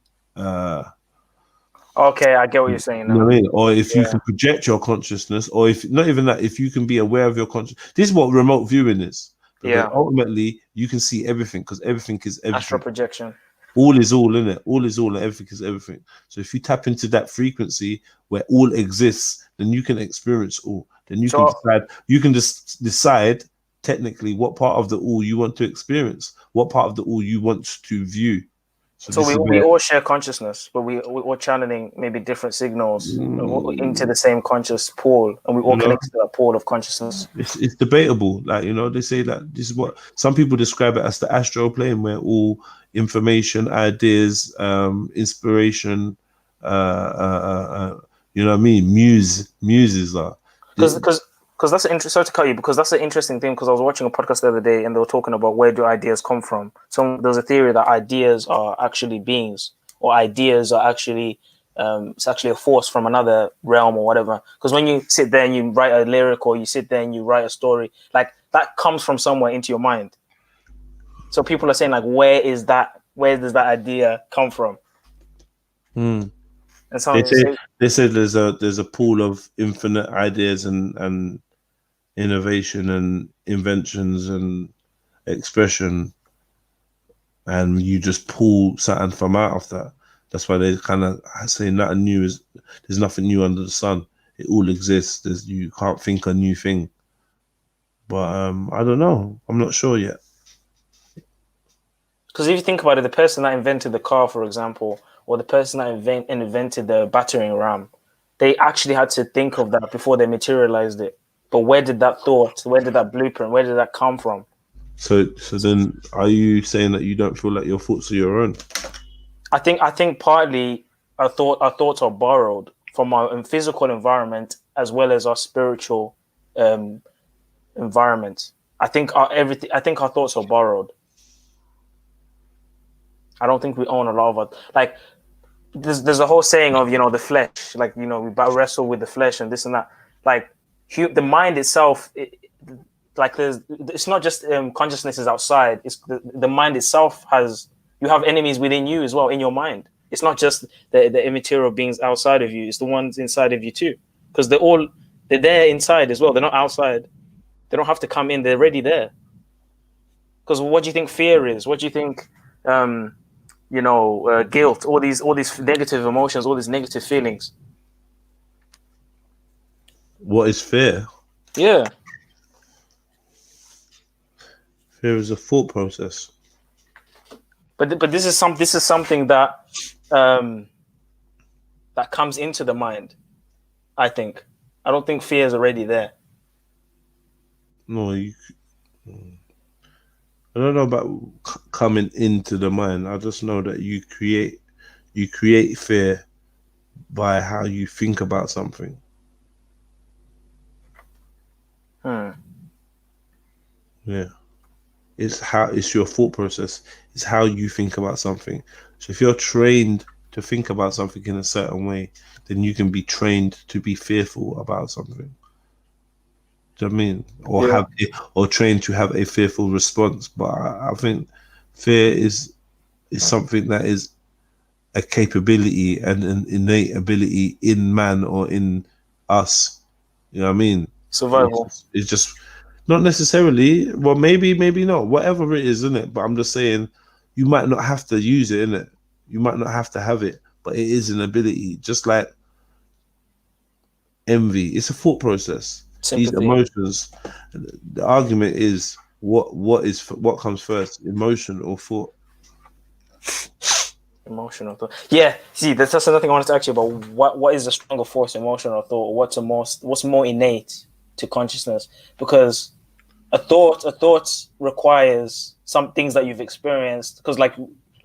Okay, I get what you're saying now. You know what I mean? Or if you can project your consciousness, or if not even that, if you can be aware of your consciousness. This is what remote viewing is. Because ultimately, you can see everything, because everything is everything. Astral projection. All is all, isn't it? All is all, and everything is everything. So if you tap into that frequency where all exists, then you can experience all. Then you can decide. You can just decide technically what part of the all you want to experience, what part of the all you want to view. So we all share consciousness, but we're channeling maybe different signals into the same conscious pool, and we all connect to that pool of consciousness. It's debatable. Like, they say that this is what some people describe it as the astral plane, where all information, ideas, inspiration, you know what I mean, muses are. Because that's interesting. Sorry to cut you, because that's an interesting thing. Because I was watching a podcast the other day, and they were talking about where do ideas come from. So there's a theory that ideas are actually beings, or ideas are actually it's actually a force from another realm or whatever. Because when you sit there and you write a lyric, or you sit there and you write a story, like that comes from somewhere into your mind. So people are saying, like, where does that idea come from? And so they say there's a pool of infinite ideas and innovation and inventions and expression, and you just pull something from out of that. That's why they kind of say nothing new is, there's nothing new under the sun. It all exists. You can't think a new thing. But I don't know. I'm not sure yet. Because if you think about it, the person that invented the car, for example, or the person that invented the battering ram, they actually had to think of that before they materialized it. But where did that thought, where did that blueprint, where did that come from? So then, are you saying that you don't feel like your thoughts are your own? I think partly our thoughts are borrowed from our physical environment as well as our spiritual environment. I think our thoughts are borrowed. I don't think we own a lot of it. Like there's a whole saying of the flesh, like we wrestle with the flesh and this and that. Like the mind itself, it's not just consciousness is outside. It's the mind itself you have enemies within you as well, in your mind. It's not just the immaterial beings outside of you. It's the ones inside of you too, because they're there inside as well. They're not outside. They don't have to come in. They're already there. Because what do you think fear is? What do you think? Guilt, all these negative emotions, all these negative feelings. What is fear? Yeah. Fear is a thought process. But this is something that that comes into the mind. I think. I don't think fear is already there. No, I don't know about coming into the mind. I just know that you create fear by how you think about something. Yeah. It's your thought process. It's how you think about something. So if you're trained to think about something in a certain way, then you can be trained to be fearful about something. Do you know what I mean? Or trained to have a fearful response. But I think fear is something that is a capability and an innate ability in man or in us. You know what I mean? Survival. It's just not necessarily. Well, maybe not. Whatever it is, isn't it? But I'm just saying, you might not have to use it, innit? You might not have to have it, but it is an ability. Just like envy, it's a thought process. Sympathy. These emotions. The argument is what comes first, emotion or thought? Emotional thought. Yeah, see, that's another thing I wanted to ask you about. What is the stronger force, emotional thought? What's more innate to consciousness? Because a thought requires some things that you've experienced. Because like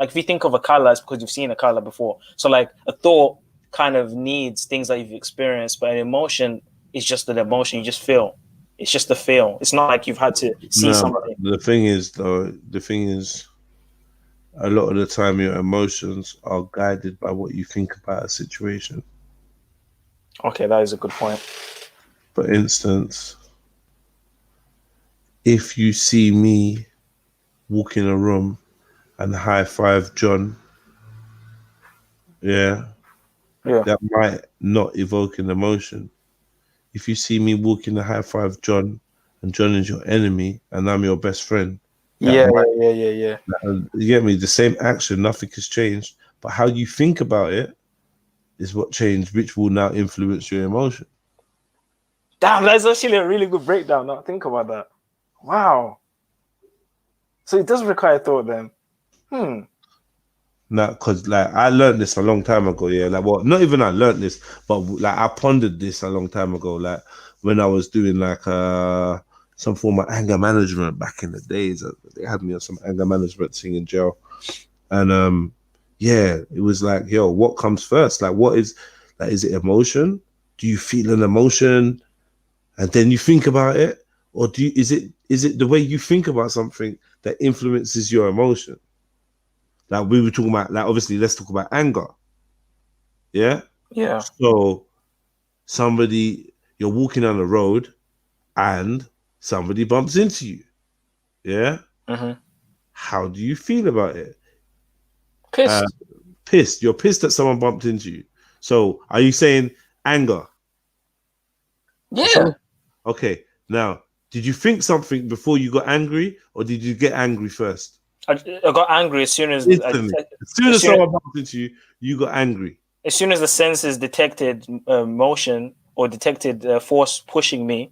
if you think of a color, it's because you've seen a color before. So like a thought kind of needs things that you've experienced, but an emotion is just an emotion. You just feel. It's just a feel. It's not like you've had to see something. The thing is, a lot of the time your emotions are guided by what you think about a situation. Okay, that is a good point. For instance, if you see me walk in a room and high five John, that might not evoke an emotion. If you see me walk in a high five John and John is your enemy and I'm your best friend, Yeah. You get me? The same action, nothing has changed, but how you think about it is what changed, which will now influence your emotion. Damn, that's actually a really good breakdown. Now think about that. Wow. So it does require thought then. Now, because like I learned this a long time ago, not even I learned this, but like I pondered this a long time ago, like when I was doing like some form of anger management back in the days. They had me on some anger management thing in jail, and it was like, yo, what comes first? Like, what is it emotion? Do you feel an emotion and then you think about it, or is it the way you think about something that influences your emotion? Like we were talking about, like obviously, let's talk about anger. Yeah. So you're walking down the road, and somebody bumps into you. Yeah. How do you feel about it? Pissed. Pissed. You're pissed that someone bumped into you. So are you saying anger? Yeah. Okay. Now, did you think something before you got angry, or did you get angry first? I got angry as soon as someone bumped into you, you got angry. As soon as the senses detected motion or detected force pushing me,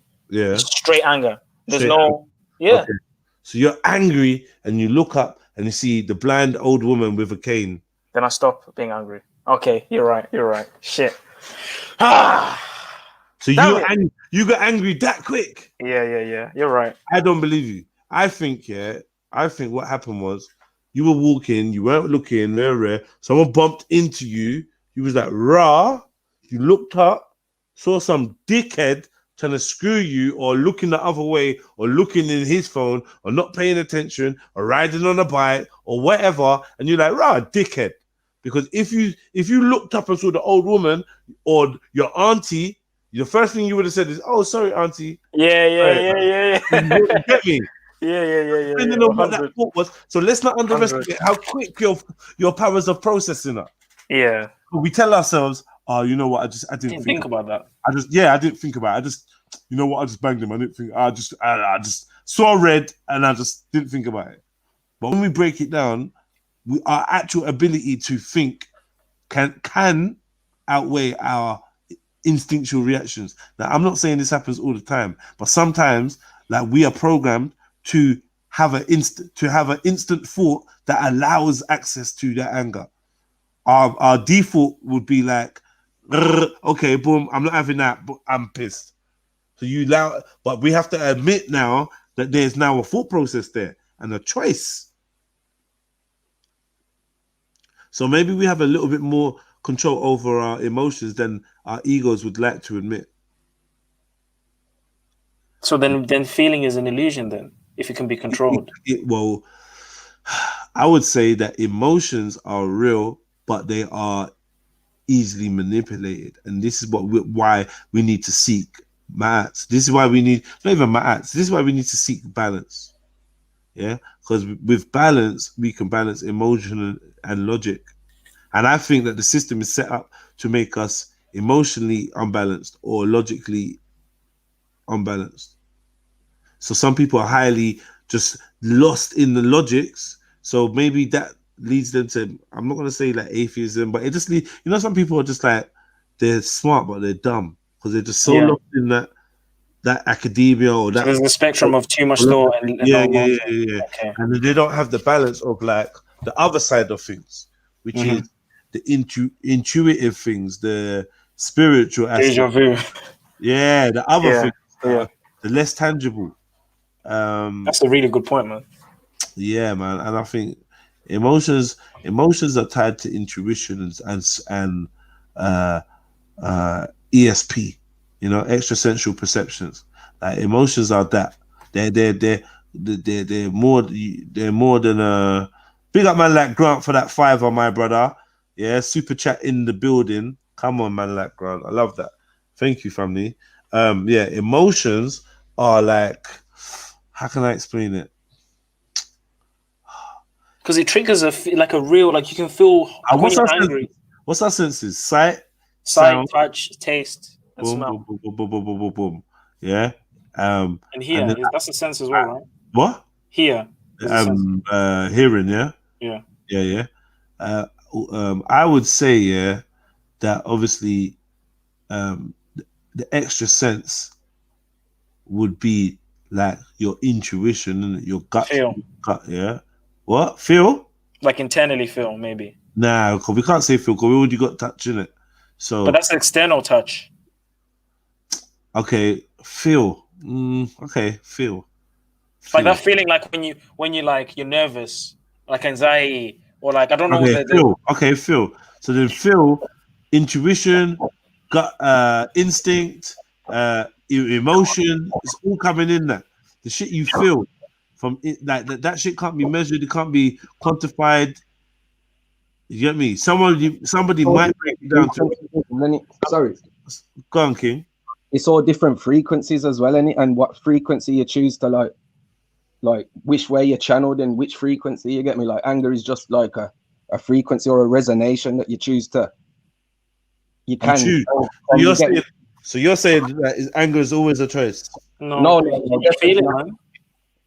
straight anger. There's Okay. So you're angry and you look up and you see the blind old woman with a cane. Then I stop being angry. Okay, you're right. Shit. So you got angry that quick. Yeah. You're right. I don't believe you. I think what happened was you were walking, you weren't looking, someone bumped into you, you was like, rah, you looked up, saw some dickhead trying to screw you, or looking the other way, or looking in his phone, or not paying attention, or riding on a bike, or whatever, and you're like, rah, dickhead. Because if you looked up and saw the old woman or your auntie, the first thing you would have said is, "Oh, sorry, auntie." Yeah. You get me? Yeah. Depending on what that thought was. So let's not underestimate how quick your powers of processing are. Yeah. We tell ourselves, "Oh, you know what? I didn't think about that. I didn't think about it. I just, you know what? I just banged him. I didn't think. I just saw red and I just didn't think about it." But when we break it down, our actual ability to think can outweigh our instinctual reactions. Now, I'm not saying this happens all the time, but sometimes, like, we are programmed to have an instant thought that allows access to that anger. Our default would be like, okay, boom, I'm not having that, but I'm pissed. So but we have to admit now that there's now a thought process there and a choice. So maybe we have a little bit more control over our emotions than our egos would like to admit. So then feeling is an illusion then, if it can be controlled. Well, I would say that emotions are real, but they are easily manipulated, and this is why we need to seek ma'ats. This is why we need, not even ma'ats, this is why we need to seek balance. Yeah, because with balance we can balance emotion and logic, and I think that the system is set up to make us emotionally unbalanced or logically unbalanced. So some people are highly just lost in the logics, so maybe that leads them to, I'm not going to say like atheism, but it just leads, you know, some people are just like, they're smart but they're dumb because they're just so lost in that academia or that. So there's a spectrum of too much thought and Okay. And they don't have the balance of like the other side of things, which is the intuitive things, the spiritual aspect. Yeah, the other things, the less tangible. That's a really good point, man. Yeah, man, and I think emotions are tied to intuition and ESP, you know, extrasensual perceptions. Like emotions are that. They're more than a big up man like Grant for that $5, my brother. Yeah, super chat in the building. Come on, man like Grant. I love that. Thank you, family. Yeah, emotions are like, how can I explain it? Because it triggers like a real, like you can feel when you're angry. What's our senses? Sight, sound, touch, taste, and boom, smell. Boom, boom, boom, boom, boom, boom, boom. Yeah. And hear, that's a sense as well, right? What? Hear. Hearing, yeah. Yeah. I would say, that obviously, the extra sense would be like your intuition and your gut. Feel. Yeah. What? Feel? Like internally feel, maybe. Nah, because we can't say feel because we already got touch in it. So. But that's external touch. Okay, feel. Okay, feel. Like that feeling, like when you like you're nervous, like anxiety, or like I don't know. Okay, feel. Okay, feel. So then feel, intuition, gut, instinct, emotion. It's all coming in there. The shit you feel from it, like that shit can't be measured. It can't be quantified. You get me? Somebody might break it down to. Sorry. Go on, King. It's all different frequencies as well, and what frequency you choose to like which way you're channeled and which frequency, you get me? Like anger is just like a frequency or a resonation that you choose to. You can choose. So you're saying that anger is always a choice? No, definitely not.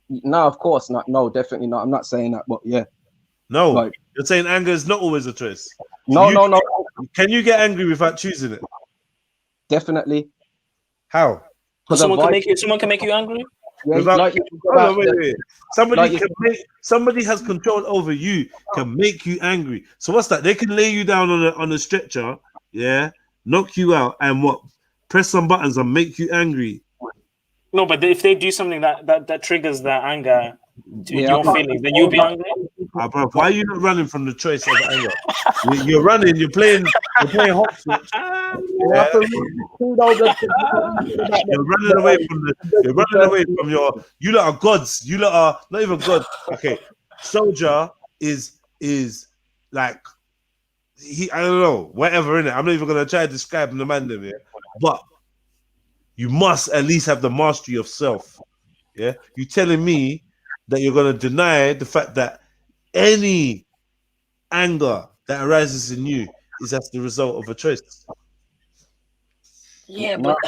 No, of course not. No, definitely not. I'm not saying that, but yeah. No, like, you're saying anger is not always a choice. So no. Can you get angry without choosing it? Definitely. How? Someone can make you angry. Yeah, wait. Somebody has control over you, can make you angry. So what's that? They can lay you down on a stretcher, yeah, knock you out, and what? Press some buttons and make you angry. No, but if they do something that triggers that anger to your feelings, then you'll be angry. Bro, why are you not running from the choice of anger? You're running. You're playing hopscotch. Yeah. You're running away from your. You lot are gods. You lot are not even gods. Okay, soldier is like I don't know, whatever in it. I'm not even gonna try to describe the man them here, but you must at least have the mastery of self. Yeah, you telling me that you're gonna deny the fact that any anger that arises in you is as the result of a choice? Yeah, but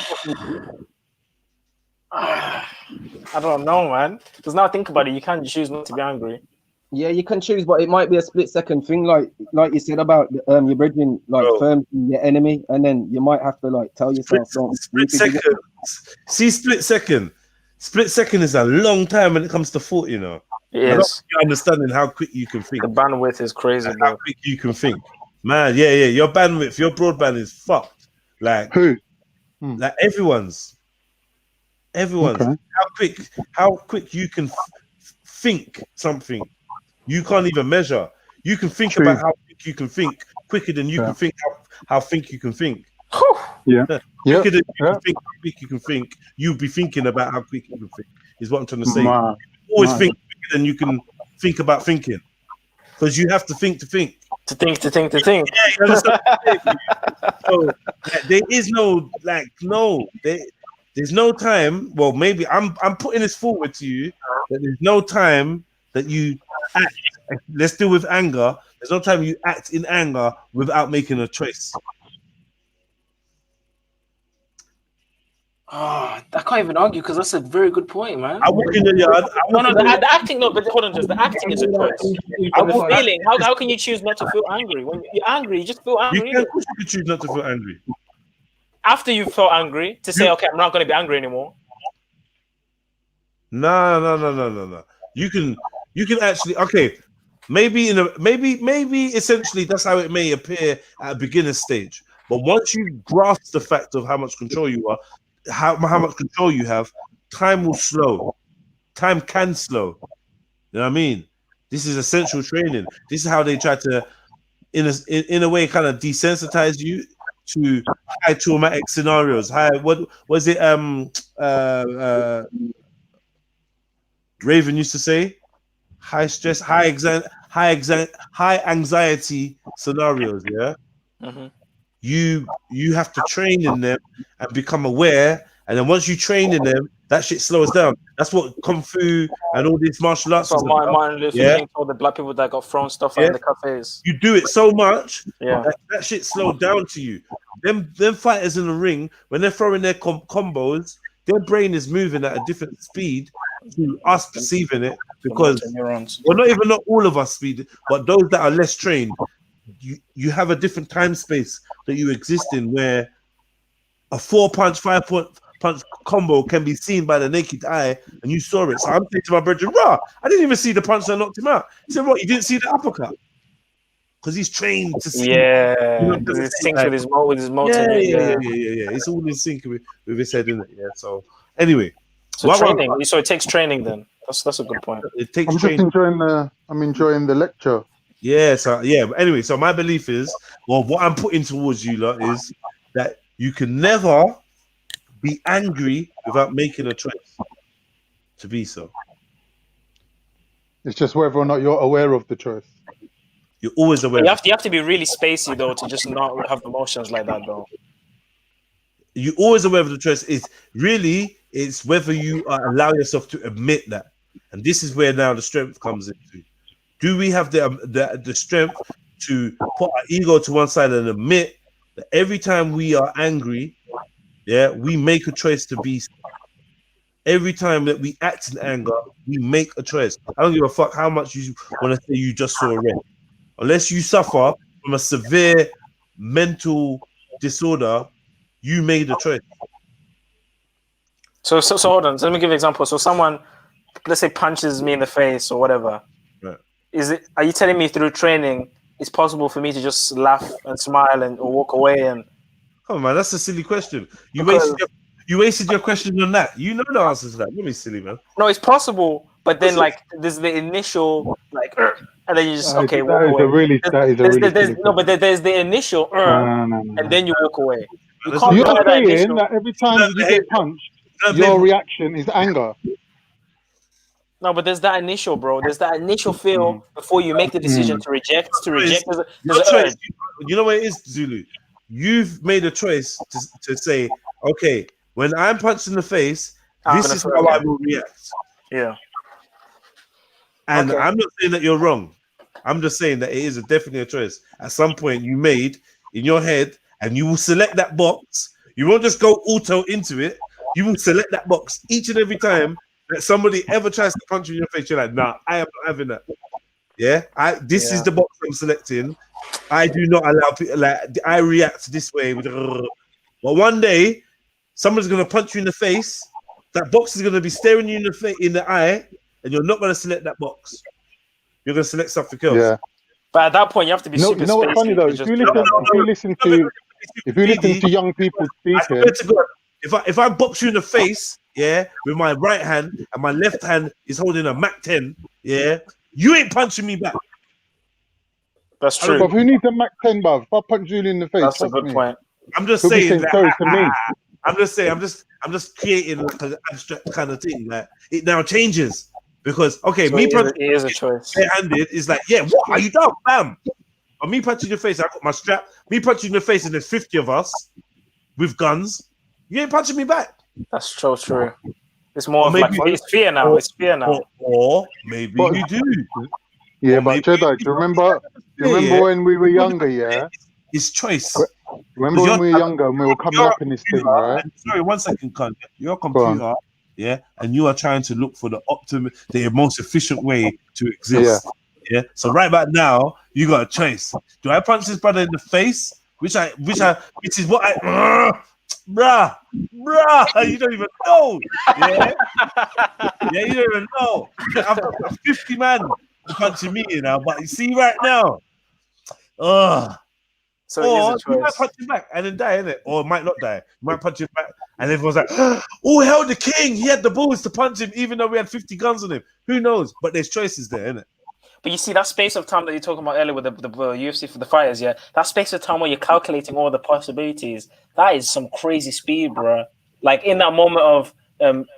I don't know, man. Because now think about it, you can't choose not to be angry. Yeah, you can choose, but it might be a split second thing, like you said about your brethren, like firm your enemy, and then you might have to like tell yourself, split second. See, split second is a long time when it comes to thought, you know. Yes, you're understanding how quick you can think. The bandwidth is crazy, bro. How quick you can think, man. Yeah. Your bandwidth, your broadband is fucked. Like who? Like everyone's. Okay. How quick you can think something. You can't even measure. You can think about how quick you can think quicker than you can think how think you can think. Yeah. Quicker than you can think how quick you can think, you'll be thinking about how quick you can think, is what I'm trying to say. Man. Always think quicker than you can think about thinking. Because you have to think to think. To think. Yeah, you understand? So there is no there's no time. Well, maybe I'm putting this forward to you that there's no time that you act. Let's deal with anger. There's no time you act in anger without making a choice. Oh, I can't even argue because that's a very good point, man. I walk in the yard. The acting. No, but hold on, just the acting is a choice. The feeling. How can you choose not to feel angry when you're angry? You just feel angry. You can choose not to feel angry. After you felt angry, to say, okay, I'm not going to be angry anymore. No. You can actually maybe maybe essentially that's how it may appear at a beginner stage. But once you grasp the fact of how much control you are, how much control you have, time will slow. Time can slow. You know what I mean? This is essential training. This is how they try to, in a way, kind of desensitize you to high traumatic scenarios. What was it? Raven used to say, high stress, high anxiety scenarios. Yeah. Mm-hmm. You have to train in them and become aware, and then once you train in them, that shit slows down. That's what Kung Fu and all these martial arts. So Martin Luther King told the black people that got thrown stuff out in the cafes. You do it so much, that shit slowed down to you. Them fighters in the ring, when they're throwing their combos, their brain is moving at a different speed to us perceiving it, because not all of us speed, but those that are less trained. You have a different time space that you exist in, where a 4-punch, 5-punch combo can be seen by the naked eye, and you saw it. So I'm saying to my brother, "Rah, I didn't even see the punch that knocked him out." He said, "What? You didn't see the uppercut?" Because he's trained to see. Yeah, because it syncs with his motor. Yeah. It's all in sync with his head, isn't it? Yeah. So anyway, so training. So it takes training then. That's a good point. It takes I'm training. I'm enjoying the lecture. Yeah, so anyway, so my belief is, well, what I'm putting towards you lot is that you can never be angry without making a choice to be so. It's just whether or not you're aware of the choice. You're always aware. You have to be really spacey though to just not have emotions like that though. You're always aware of the choice. It's whether you allow yourself to admit that, and this is where now the strength comes into. Do we have the strength to put our ego to one side and admit that every time we are angry, we make a choice to be. Every time that we act in anger, we make a choice. I don't give a fuck how much you want to say you just saw red. Unless you suffer from a severe mental disorder, you made a choice. So hold on. So let me give you an example. So someone, let's say, punches me in the face or whatever. Are you telling me through training it's possible for me to just laugh and smile or walk away? And come on, man, that's a silly question. You wasted your question on that. You know the answer to that. Don't be silly, man. No, it's possible, but then there's the initial and then you just walk away. There's the initial and then you walk away. You're saying that every time you get punched, your reaction is anger. No, but there's that initial, bro. There's that initial feel before you make the decision to reject. There's choice. You know what it is, Zulu? You've made a choice to say, okay, when I'm punched in the face, this is how I will react. Yeah. And I'm not saying that you're wrong. I'm just saying that it is definitely a choice. At some point you made in your head, and you will select that box. You won't just go auto into it. You will select that box each and every time that somebody ever tries to punch you in your face. You're like, nah, I am not having that. Yeah, this is the box I'm selecting. I do not allow people, I react this way. But one day, someone's gonna punch you in the face. That box is gonna be staring you in the eye, and you're not gonna select that box. You're gonna select something else. Yeah. But at that point, you have to be super. You know what's funny though? If you listen to young people speaking, if I box you in the face, with my right hand and my left hand is holding a Mac 10, you ain't punching me back. That's true. But who needs a Mac 10, bruv? If I punch Julie in the face, That's a trust good me. point. I'm just He'll be saying saying that. sorry to me. I'm just saying. I'm just creating like an abstract kind of thing. Like it now changes because So me it is a choice. bare-handed is like, yeah, what are you done? Bam. But me punching your face, I got my strap. Me punching your face, and there's 50 of us with guns. You ain't punching me back. That's so true. It's more Or of like maybe- it's fear now. It's fear now. Or maybe But- you do. Yeah, Or but maybe Jedi, do you remember Yeah. when we were younger, yeah? It's choice. Remember when we were younger and we were coming up in this thing, right? Sorry, 1 second, cunt. You're a Go on. computer, yeah, and you are trying to look for the most efficient way to exist. Yeah. So right about now, you got a choice. Do I punch this brother in the face? Which is what I bruh, you don't even know. Yeah, yeah, you don't even know. I've got 50 man punching me, you know, but you see right now, So or it is a you might choice. punch him back and then die, innit? Or might not die. You might punch him back, and everyone's like, "Oh, hell, the king! He had the balls to punch him, even though we had 50 guns on him." Who knows? But there's choices there, innit? But you see that space of time that you're talking about earlier with the UFC for the fighters, yeah, that space of time where you're calculating all the possibilities, that is some crazy speed, bro. Like in that moment of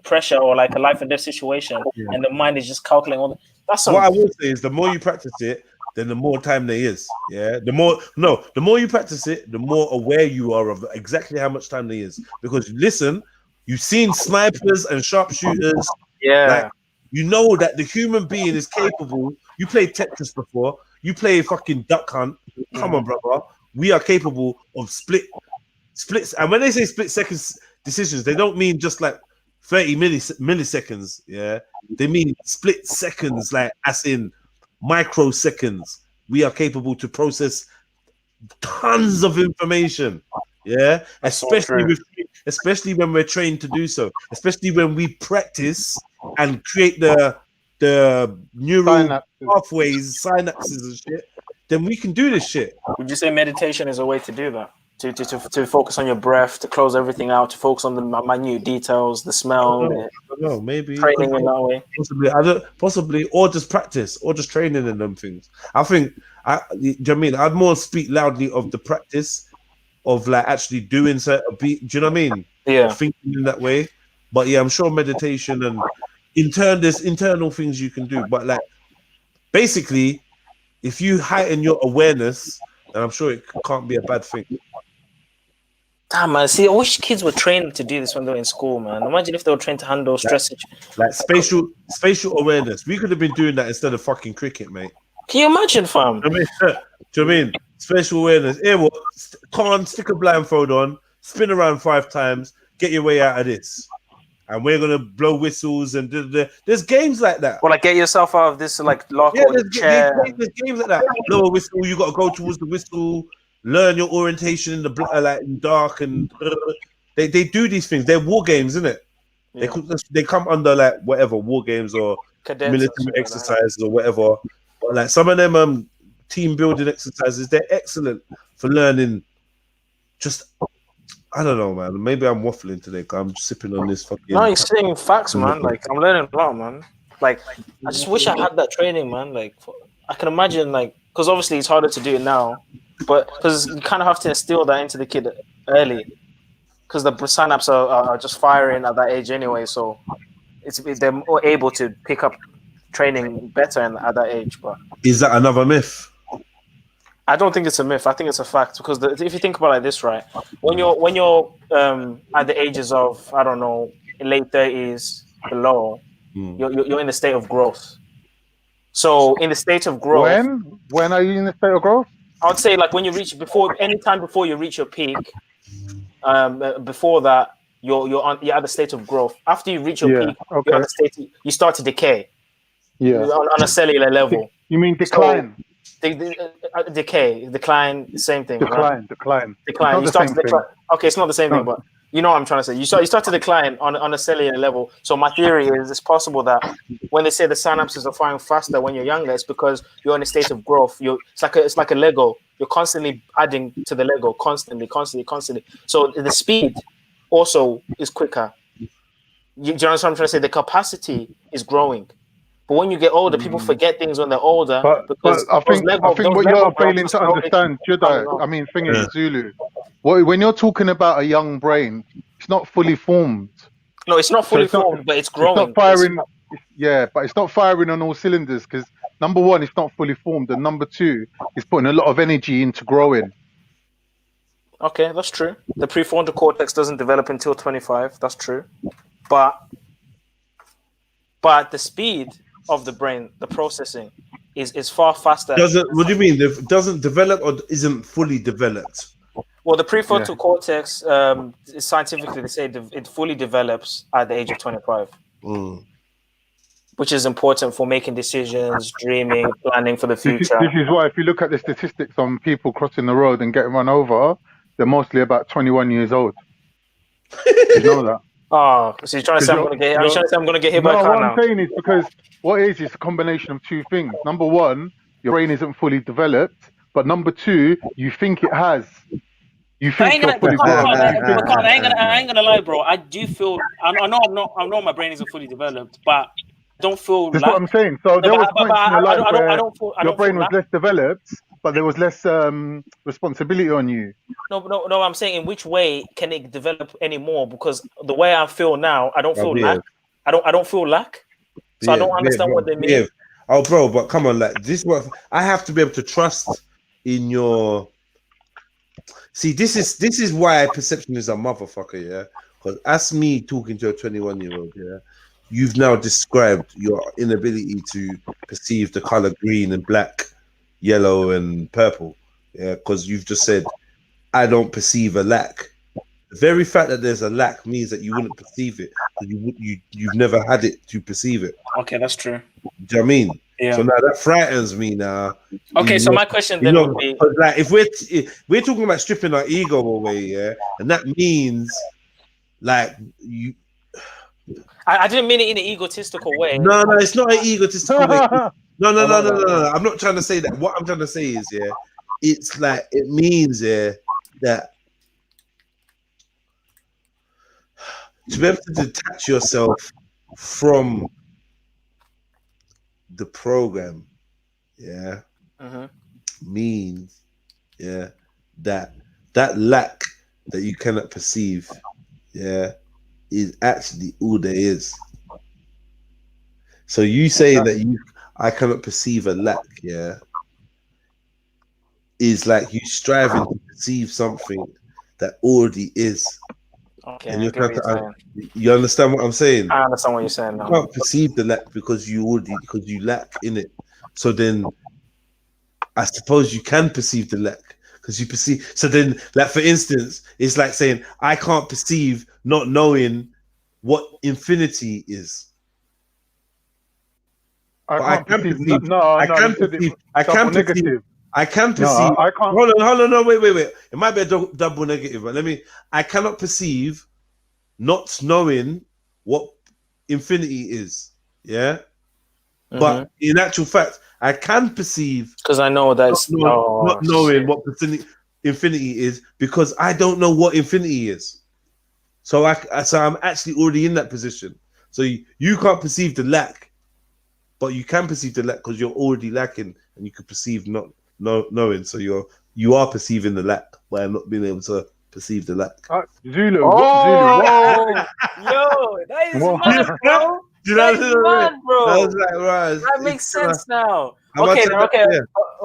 pressure or like a life and death situation, and the mind is just calculating all the. That's some. What I will say is, the more you practice it, then the more time there is. Yeah, the more you practice it, the more aware you are of exactly how much time there is. Because you've seen snipers and sharpshooters. Yeah. Like, you know that the human being is capable. You played Tetris before. You play fucking Duck Hunt. Come on, brother. We are capable of splits. And when they say split seconds decisions, they don't mean just like 30 milliseconds. Yeah, they mean split seconds, like as in microseconds. We are capable to process tons of information. Yeah, especially when we're trained to do so. Especially when we practice and create the neural pathways, synapses and shit, then we can do this shit. Would you say meditation is a way to do that? To focus on your breath, to close everything out, to focus on the minute details, the smell. No, maybe training in that way. Possibly, or just practice, or just training in them things. I think, do you know what I mean? I'd more speak loudly of the practice of like actually doing certain beat. Do you know what I mean? Yeah, thinking in that way. But yeah, I'm sure meditation and there's internal things you can do. But like, basically, if you heighten your awareness, then I'm sure it can't be a bad thing. Damn, man. See, I wish kids were trained to do this when they were in school, man. Imagine if they were trained to handle stress. Like spatial awareness. We could have been doing that instead of fucking cricket, mate. Can you imagine, fam? Do you know what I mean? Spatial awareness. Here, what? Come on, stick a blindfold on, spin around 5 times, get your way out of this. And we're gonna blow whistles and there's games like that. Or like get yourself out of this like lock Yeah, or the chair. there's games like that. Blow a whistle, you gotta go towards the whistle. Learn your orientation in the like in dark, and they do these things. They're war games, isn't it? Yeah. They come under like whatever war games or Cadets military exercises or whatever. But like some of them team building exercises, they're excellent for learning. Just I don't know, man. Maybe I'm waffling today because I'm sipping on this fucking. No, you're saying facts, man. Like I'm learning a lot, man. Like I just wish I had that training, man. Like I can imagine, like, because obviously it's harder to do it now. But because you kind of have to instill that into the kid early, because the synapses are just firing at that age anyway. So they're more able to pick up training better at that age. But is that another myth? I don't think it's a myth. I think it's a fact, because if you think about it like this, right, when you're at the ages of, I don't know, late 30s below, you're in the state of growth. So in the state of growth, when are you in the state of growth? I would say like when you reach anytime before you reach your peak, before that you're at the state of growth. After you reach your peak, you're at the state, you start to decay. Yeah, on a cellular level. You mean decline? So, decline, same thing. Decline. You start to decline. Okay, it's not the same thing, but you know what I'm trying to say. You start to decline on a cellular level. So my theory is it's possible that when they say the synapses are firing faster when you're younger, it's because you're in a state of growth. It's like a Lego. You're constantly adding to the Lego, constantly. So the speed also is quicker. Do you know what I'm trying to say? The capacity is growing. But when you get older, people forget things when they're older. But because I think what you're failing to slowly understand, coming Jedi, on. I mean, Zulu. When you're talking about a young brain, it's not fully formed. No, it's not So fully it's not, formed, but it's it's growing. not firing. But it's not firing on all cylinders because number one, it's not fully formed, and number two, it's putting a lot of energy into growing. Okay, that's true. The prefrontal cortex doesn't develop until 25. That's true, but the speed of the brain, the processing, is far faster. What do you mean? Doesn't develop or isn't fully developed? Well, the prefrontal cortex, scientifically, they say it fully develops at the age of 25, which is important for making decisions, dreaming, planning for the future. This is why, if you look at the statistics on people crossing the road and getting run over, they're mostly about 21 years old. You know that? Oh, so you're trying to say I'm going to get hit by a car what now? I'm saying is because what it is a combination of two things. Number one, your brain isn't fully developed, but number two, you think it has. You think you're fully grown. I ain't gonna lie, bro. I do feel. I know my brain isn't fully developed, but I don't feel. That's what I'm saying. So there was points in your life where your brain was less developed, but there was less responsibility on you. No. I'm saying, in which way can it develop anymore? Because the way I feel now, I don't feel lack. I don't feel lack. So I don't understand what they mean. Oh, bro, but come on, like this. What I have to be able to trust in your. See, this is why perception is a motherfucker, yeah. Because as me talking to a 21-year-old, yeah, you've now described your inability to perceive the color green and black, yellow and purple, yeah. Because you've just said, I don't perceive a lack. The very fact that there's a lack means that you wouldn't perceive it because you've never had it to perceive it. Okay, that's true. Do you know what I mean? Yeah. So now that frightens me now. Okay, so my question then would be, like, if we're talking about stripping our ego away, yeah, and that means like you. I didn't mean it in an egotistical way. No, it's not an egotistical way. No. I'm not trying to say that. What I'm trying to say is, yeah, it's like it means, yeah, that to be able to detach yourself from the program, yeah, means, yeah, that lack that you cannot perceive, yeah, is actually all there is. So you say that I cannot perceive a lack, yeah, is like you striving to perceive something that already is. Okay, and you're trying to, you understand what I'm saying? I understand what you're saying now. You can't perceive the lack because you lack in it. So then I suppose you can perceive the lack because you perceive. So then, like, for instance, it's like saying I can't perceive not knowing what infinity is. I can perceive. I can perceive. I can perceive. I can't. Hold on. No, wait. It might be a double negative, but I cannot perceive not knowing what infinity is. Yeah. But in actual fact, I can perceive because I know that not knowing what infinity is because I don't know what infinity is. So I'm actually already in that position. So you can't perceive the lack, but you can perceive the lack because you're already lacking, and you can perceive not knowing. So you are perceiving the lack by not being able to perceive the lack. Zulu. Oh, yo, that is mad, bro. That makes sense now. Okay.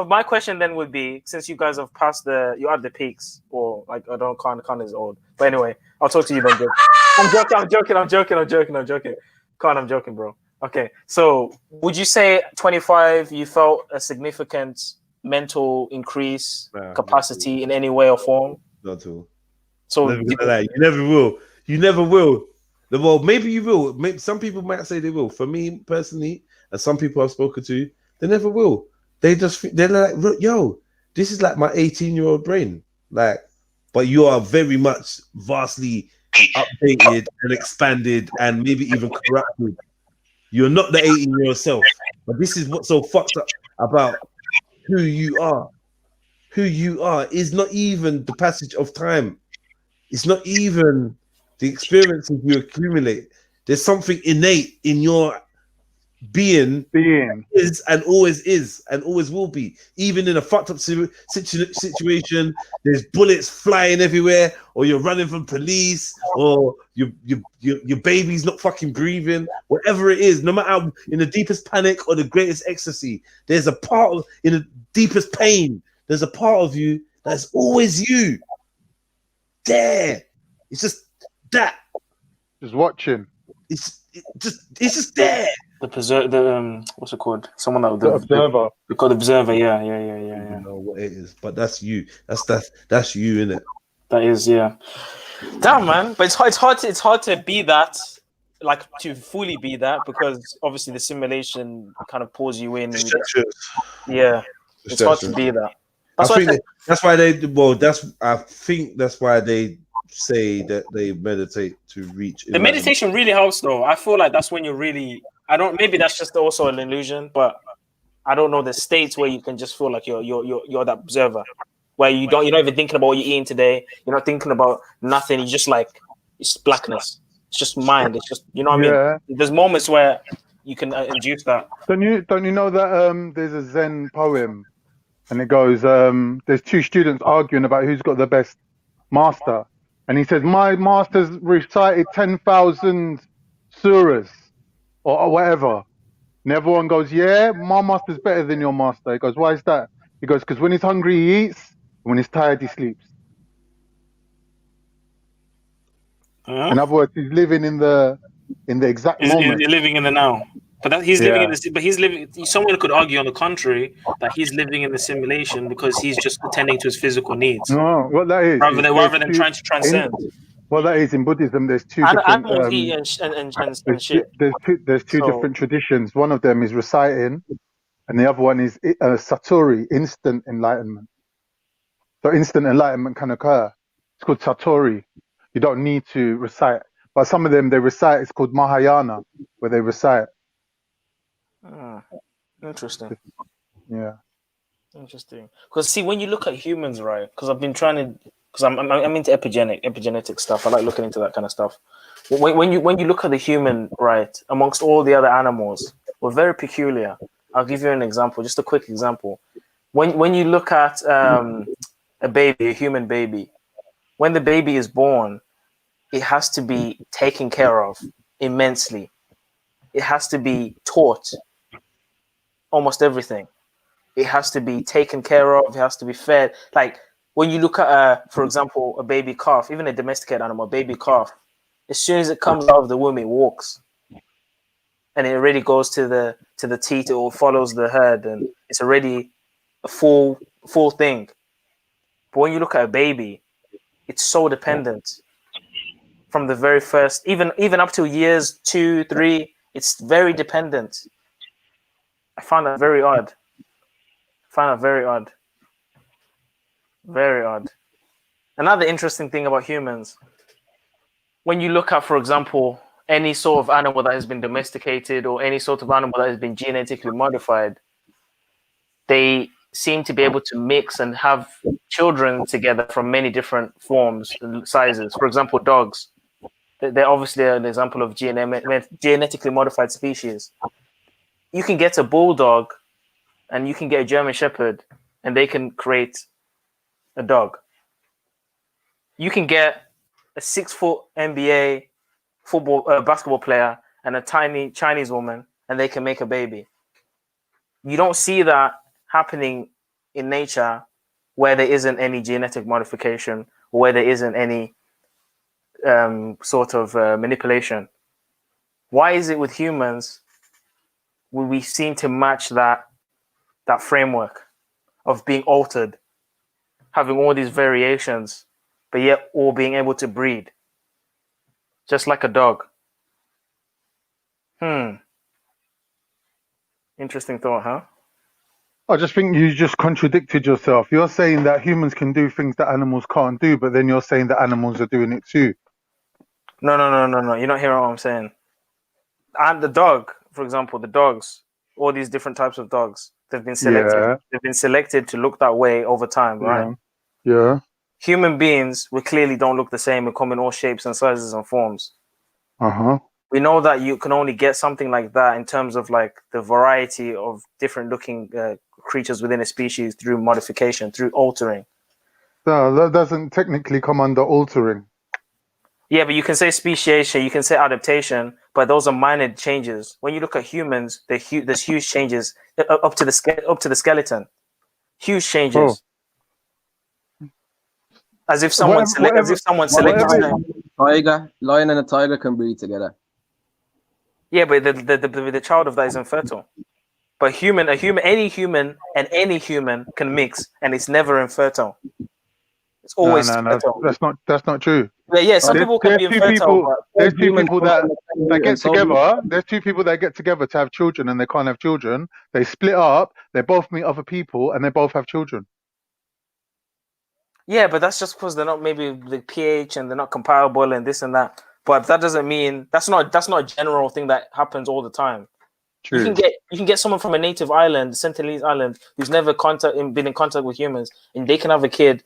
My question then would be, since you guys have passed you had the peaks, or like I don't Khan is old, but anyway, I'll talk to you then. I'm joking. Khan, I'm joking, bro. Okay, so would you say 25 you felt a significant mental increase, capacity in any way or form? Not at all. So you never will. Well, maybe you will. Maybe some people might say they will. For me personally, and some people I've spoken to, they never will. They're like, yo, this is like my 18-year-old brain. Like, but you are very much vastly updated and expanded and maybe even corrupted. You're not the 18-year-old self. But this is what's so fucked up about who you are. Who you are is not even the passage of time. It's not even the experiences you accumulate. There's something innate in your being Being. is and always will be. Even in a fucked up situation, there's bullets flying everywhere, or you're running from police, or your baby's not fucking breathing. Whatever it is, no matter how, in the deepest panic or the greatest ecstasy, there's a part of, in the deepest pain, there's a part of you that's always you. There, it's just that. Just watching. It's just there. What's it called? Someone that The observer. We call the observer. Yeah. I don't know what it is, but that's you. That's you, innit? That is, yeah. Damn, man. But it's hard to be that, like to fully be that, because obviously the simulation kind of pulls you in. And it's hard to be that. I think that's why they say that they meditate to reach. The meditation really helps, though. I feel like that's when you're really. Maybe that's just also an illusion, but I don't know the states where you can just feel like you're that observer, where you're not even thinking about what you're eating today. You're not thinking about nothing. You're just like, it's blackness. It's just mind. It's just, you know what I mean? There's moments where you can induce that. Don't you know that there's a Zen poem, and it goes, there's two students arguing about who's got the best master, and he says, my master's recited 10,000 surahs or whatever. And everyone goes, yeah, my master's better than your master. He goes, why is that? He goes, because when he's hungry, he eats. And when he's tired, he sleeps. In other words, he's living in the exact moment. He's living in the now. But he's living in this. But he's living. Someone could argue on the contrary that he's living in the simulation because he's just attending to his physical needs. No, what that is, rather than trying to transcend. Well, that is in Buddhism. There's two animals different. Eat and shit. There's two different traditions. One of them is reciting, and the other one is satori, instant enlightenment. So instant enlightenment can occur. It's called satori. You don't need to recite. But some of them they recite. It's called Mahayana, where they recite. Interesting. Yeah. Interesting. Because see, when you look at humans, right? Because I've been trying to. Because I'm into epigenetic stuff. I like looking into that kind of stuff. When you look at the human, right, amongst all the other animals, we're very peculiar. I'll give you an example, just a quick example. When you look at a human baby, when the baby is born, it has to be taken care of immensely. It has to be taught almost everything. It has to be taken care of. It has to be fed. Like when you look at, for example, a baby calf, even a domesticated animal, a baby calf, as soon as it comes out of the womb, it walks, and it already goes to the teat or follows the herd, and it's already a full thing. But when you look at a baby, it's so dependent from the very first, even up to years 2, 3. It's very dependent. I find that very odd. Very odd. Another interesting thing about humans, when you look at, for example, any sort of animal that has been domesticated or any sort of animal that has been genetically modified, they seem to be able to mix and have children together from many different forms and sizes. For example, dogs. They're obviously an example of genetically modified species. You can get a bulldog and you can get a German Shepherd and they can create a dog. You can get a 6-foot NBA basketball player and a tiny Chinese woman and they can make a baby. You don't see that happening in nature where there isn't any genetic modification or where there isn't any sort of manipulation. Why is it with humans we seem to match that framework of being altered, having all these variations, but yet all being able to breed, just like a dog? Interesting thought, huh? I just think you just contradicted yourself. You're saying that humans can do things that animals can't do, but then you're saying that animals are doing it too. No. You're not hearing what I'm saying. And the dog, for example, the dogs, all these different types of dogs, they've been selected. Yeah. They've been selected to look that way over time, right? Yeah. Human beings, we clearly don't look the same. We come in all shapes and sizes and forms. We know that you can only get something like that in terms of like the variety of different looking creatures within a species through modification, through altering. No, that doesn't technically come under altering. Yeah, but you can say speciation, you can say adaptation, but those are minor changes. When you look at humans, there's huge changes up to the skeleton. Huge changes. Oh. As if someone selected. Lion and a tiger can breed together. Yeah, but the child of that is infertile. But any human can mix, and it's never infertile. It's always infertile. That's not true. Yeah, some people can be infertile. There's two people that get together. There's two people that get together to have children, and they can't have children. They split up. They both meet other people, and they both have children. Yeah, but that's just because they're not maybe the pH and they're not compatible and this and that. But that doesn't mean that's not a general thing that happens all the time. True. You can get someone from a native island, Sentinelese Island, who's never been in contact with humans, and they can have a kid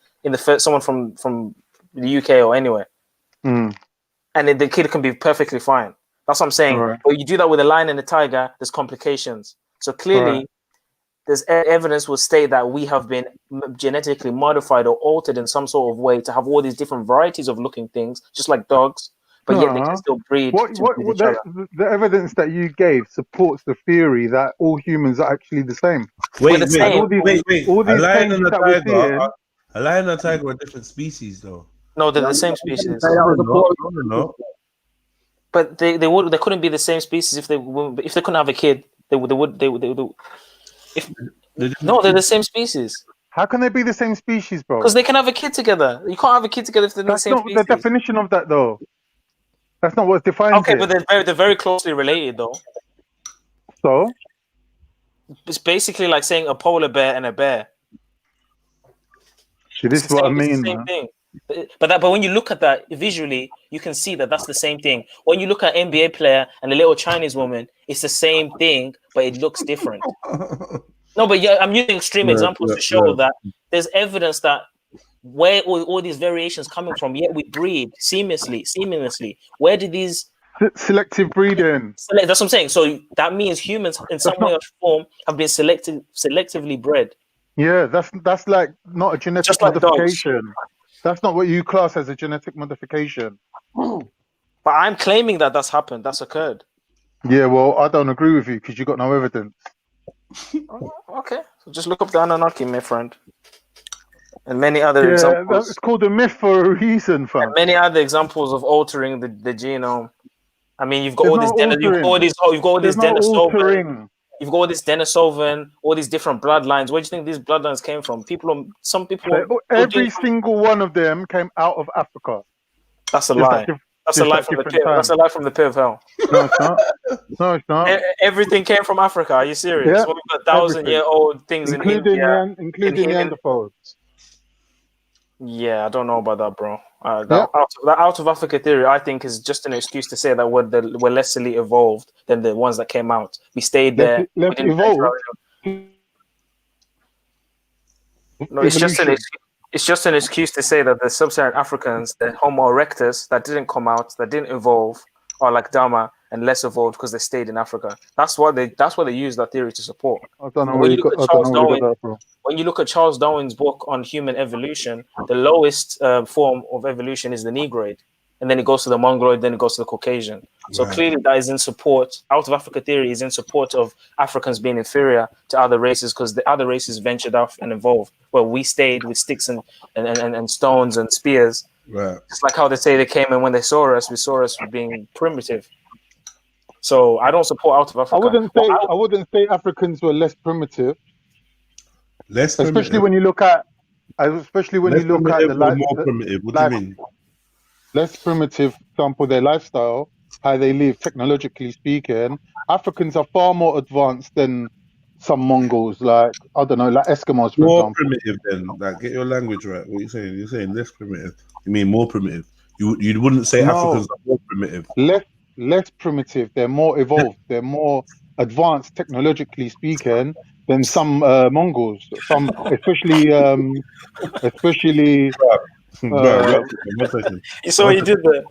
someone from the UK or anywhere, and then the kid can be perfectly fine. That's what I'm saying. Right. But you do that with a lion and a tiger, there's complications. So clearly, there's evidence will state that we have been genetically modified or altered in some sort of way to have all these different varieties of looking things, just like dogs. But yet they can still breed. The evidence that you gave supports the theory that all humans are actually the same. Wait. All these A lion and a tiger are different species, though. No, they're the same species. No. But they couldn't be the same species if they couldn't have a kid. They're the same species. How can they be the same species, bro? Because they can have a kid together. You can't have a kid together if they're the same species. That's not the definition of that, though. That's not what's defined. Okay, but they're very closely related, though. So it's basically like saying a polar bear and a bear. See, this is what I mean, same thing. But when you look at that visually, you can see that that's the same thing. When you look at an NBA player and a little Chinese woman, it's the same thing, but it looks different. No, but yeah, I'm using extreme examples to show that there's evidence that where all these variations coming from, yet we breed seamlessly. Where did these selective breeding? That's what I'm saying. So that means humans, in some way or form, have been selectively bred. Yeah, that's like not a genetic modification. That's not what you class as a genetic modification. But I'm claiming that that's happened. That's occurred. Yeah, well, I don't agree with you because you got no evidence. Okay, so just look up the Anunnaki, my friend. And many other examples. It's called a myth for a reason, fam. And many other examples of altering the genome. I mean, you've got all this Denisovan. You've got all this Denisovan, all these different bloodlines. Where do you think these bloodlines came from? Some people. Every single one of them came out of Africa. That's a lie. That's a lie from the pit. That's a lie from the pit of hell. No, it's not. No, it's not. Everything came from Africa. Are you serious? Yeah, well, we've got 1,000-year-old things including in India, including Neanderthals. Yeah, I don't know about that, bro. Out of Africa theory, I think, is just an excuse to say that we're lessly evolved than the ones that came out. We stayed there. Less evolved. No, it's just an excuse to say that the sub-Saharan Africans, the Homo erectus, that didn't come out, that didn't evolve, are like Dama and less evolved because they stayed in Africa. That's what they use that theory to support. I don't know where you got that from. When you look at Charles Darwin's book on human evolution, the lowest form of evolution is the Negroid. And then it goes to the Mongoloid, then it goes to the Caucasian. So clearly that is in support, out of Africa theory is in support of Africans being inferior to other races because the other races ventured off and evolved. Well, we stayed with sticks and stones and spears. Right. Just like how they say they came and when they saw us, we saw us being primitive. So I don't support out of Africa. I wouldn't say Africans were less primitive. Especially primitive. When you look at more primitive. What do you mean? Less primitive, for example, their lifestyle, how they live, technologically speaking. Africans are far more advanced than some Mongols, like I don't know, like Eskimos, for more example. Primitive then, like get your language right. What are you saying? You're saying less primitive. You mean more primitive? You wouldn't say Africans are more primitive. Less primitive. They're more evolved. They're more advanced, technologically speaking, than some Mongols. Some, especially. You saw what you did there.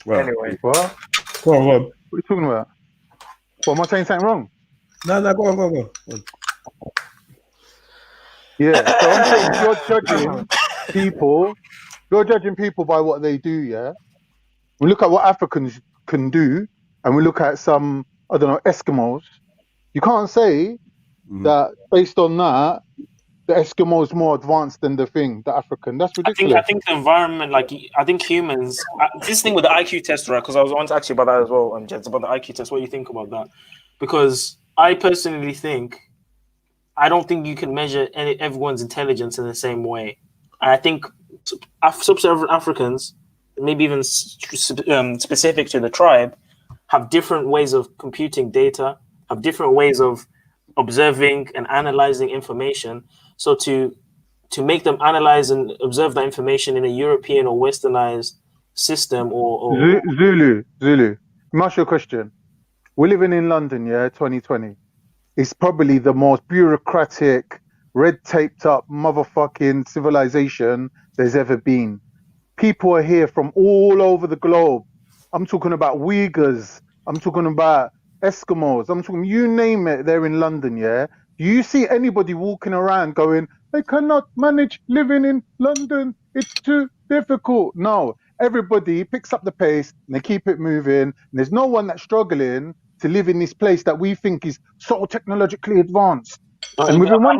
Right. Anyway, What? Go on. What are you talking about? What, am I saying something wrong? No, go on. Yeah. So I'm saying if you're judging people, by what they do, yeah. We look at what Africans can do, and we look at some, I don't know, Eskimos. You can't say that based on that, the Eskimos more advanced than the African. That's I ridiculous. think the environment, like I think humans, this thing with the IQ test, right? Because I was wanting to ask you about that as well, Jets, about the IQ test. What do you think about that? Because I personally think I don't think you can measure everyone's intelligence in the same way. And I think sub-Saharan Africans, maybe even specific to the tribe, have different ways of computing data, have different ways of observing and analyzing information. So to make them analyze and observe that information in a European or westernized system or Zulu. Let me ask you a question. We're living in London, yeah, 2020. It's probably the most bureaucratic, red taped up motherfucking civilization there's ever been. People are here from all over the globe. I'm talking about Uyghurs. I'm talking about Eskimos. I'm talking, you name it, they're in London, yeah? Do you see anybody walking around going, I cannot manage living in London. It's too difficult. No, everybody picks up the pace and they keep it moving. And there's no one that's struggling to live in this place that we think is so technologically advanced. And within one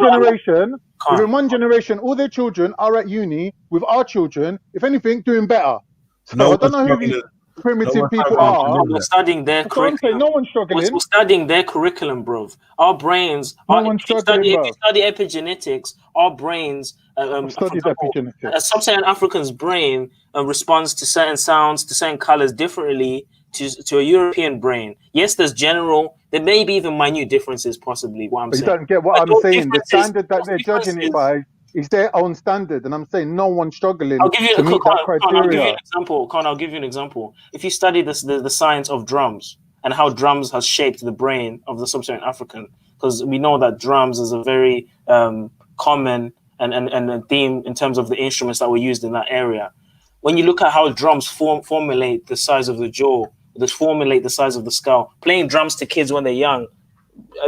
generation, all their children are at uni with our children, if anything, doing better. So I don't know who these primitive people are. we're studying their That's what I'm saying. curriculum. No one's struggling. We're studying their curriculum, bro. Our brains. No one's struggling, if bro. you study epigenetics, our brains. I've studied epigenetics. A sub-Saharan African's brain responds to certain sounds, to certain colors differently to a European brain. Yes, there may be even minute differences, possibly. What I'm But saying. you don't get what I'm saying. The standard that they're judging it by is their own standard, and I'm saying no one's struggling to meet that criteria. I'll give you an example. If you study the science of drums and how drums has shaped the brain of the sub-Saharan African, because we know that drums is a very common and a theme in terms of the instruments that were used in that area. When you look at how drums formulate the size of the jaw, formulate the size of the skull, playing drums to kids when they're young,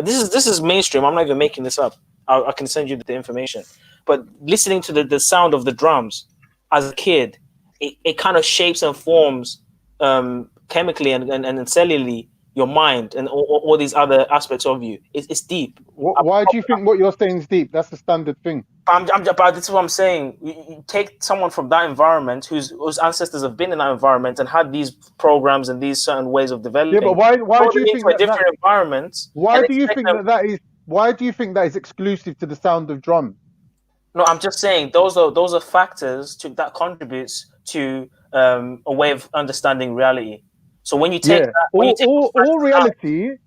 this is mainstream. I'm not even making this up. I can send you the information. But listening to the sound of the drums as a kid, it kind of shapes and forms chemically and cellularly your mind and all these other aspects of you. It's deep. Why do you think what you're saying is deep? That's the standard thing. This is what I'm saying. You take someone from that environment whose ancestors have been in that environment and had these programs and these certain ways of developing. Yeah, but why do you think different environments? Why do you think why do you think that is exclusive to the sound of drums? No, I'm just saying those are factors that contributes to a way of understanding reality. So when you take all reality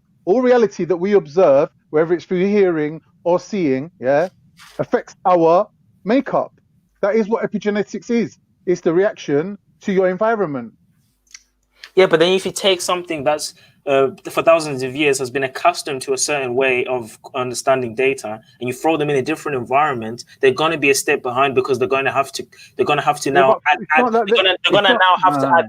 that we observe, whether it's through hearing or seeing, affects our makeup. That is what epigenetics is. It's the reaction to your environment. Yeah, but then if you take something that's for thousands of years has been accustomed to a certain way of understanding data, and you throw them in a different environment, they're going to be a step behind because they're going to have to now add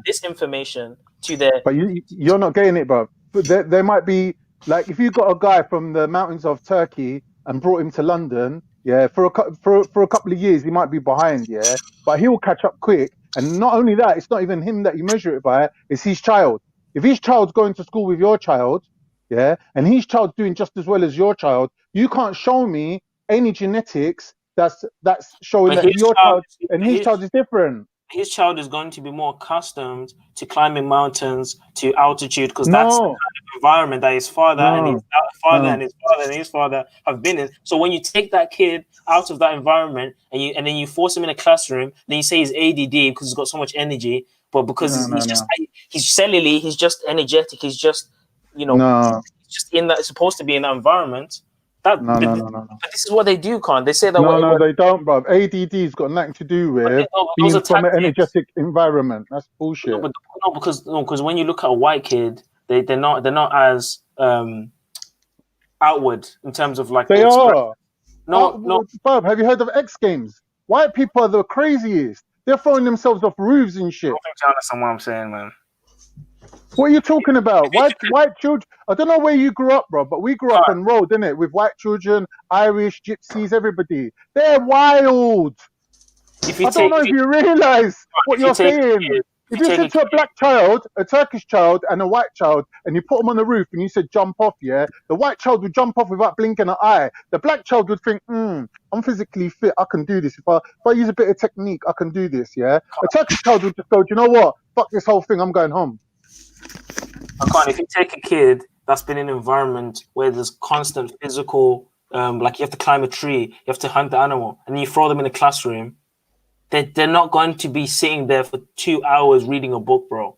this information to their. But you're not getting it, bro. But there might be, like, if you got a guy from the mountains of Turkey and brought him to London, for a couple of years he might be behind, but he'll catch up quick. And not only that, it's not even him that you measure it by, it's his child. If his child's going to school with your child, and his child's doing just as well as your child, you can't show me any genetics that's showing that your child and his child is different. His child is going to be more accustomed to climbing mountains, to altitude, because that's the kind of environment that his father and his father and his father and his father have been in. So when you take that kid out of that environment and then you force him in a classroom, then you say he's ADD because he's got so much energy, but because he's cellularly, he's just energetic, he's just just in that, supposed to be in that environment. But this is what they do, Con. They say that. They don't, bro. ADD's got nothing to do with being from an energetic environment. That's bullshit. Because when you look at a white kid, they're not as outward in terms of like they are. No, Bob. Have you heard of X Games? White people are the craziest. They're throwing themselves off roofs and shit. I don't think you understand what I'm saying, man. What are you talking about? White children. I don't know where you grew up, bro, but we grew up on road, didn't it? With white children, Irish, gypsies, everybody. They're wild. I don't know if you realize what you're saying. If you said to a black child, a Turkish child, and a white child, and you put them on the roof and you said jump off, yeah, the white child would jump off without blinking an eye. The black child would think, I'm physically fit, I can do this. If I use a bit of technique, I can do this, yeah. A Turkish child would just go, do you know what? Fuck this whole thing, I'm going home. I can't. If you take a kid that's been in an environment where there's constant physical, like you have to climb a tree, you have to hunt the animal, and then you throw them in a classroom, they're not going to be sitting there for 2 hours reading a book, bro.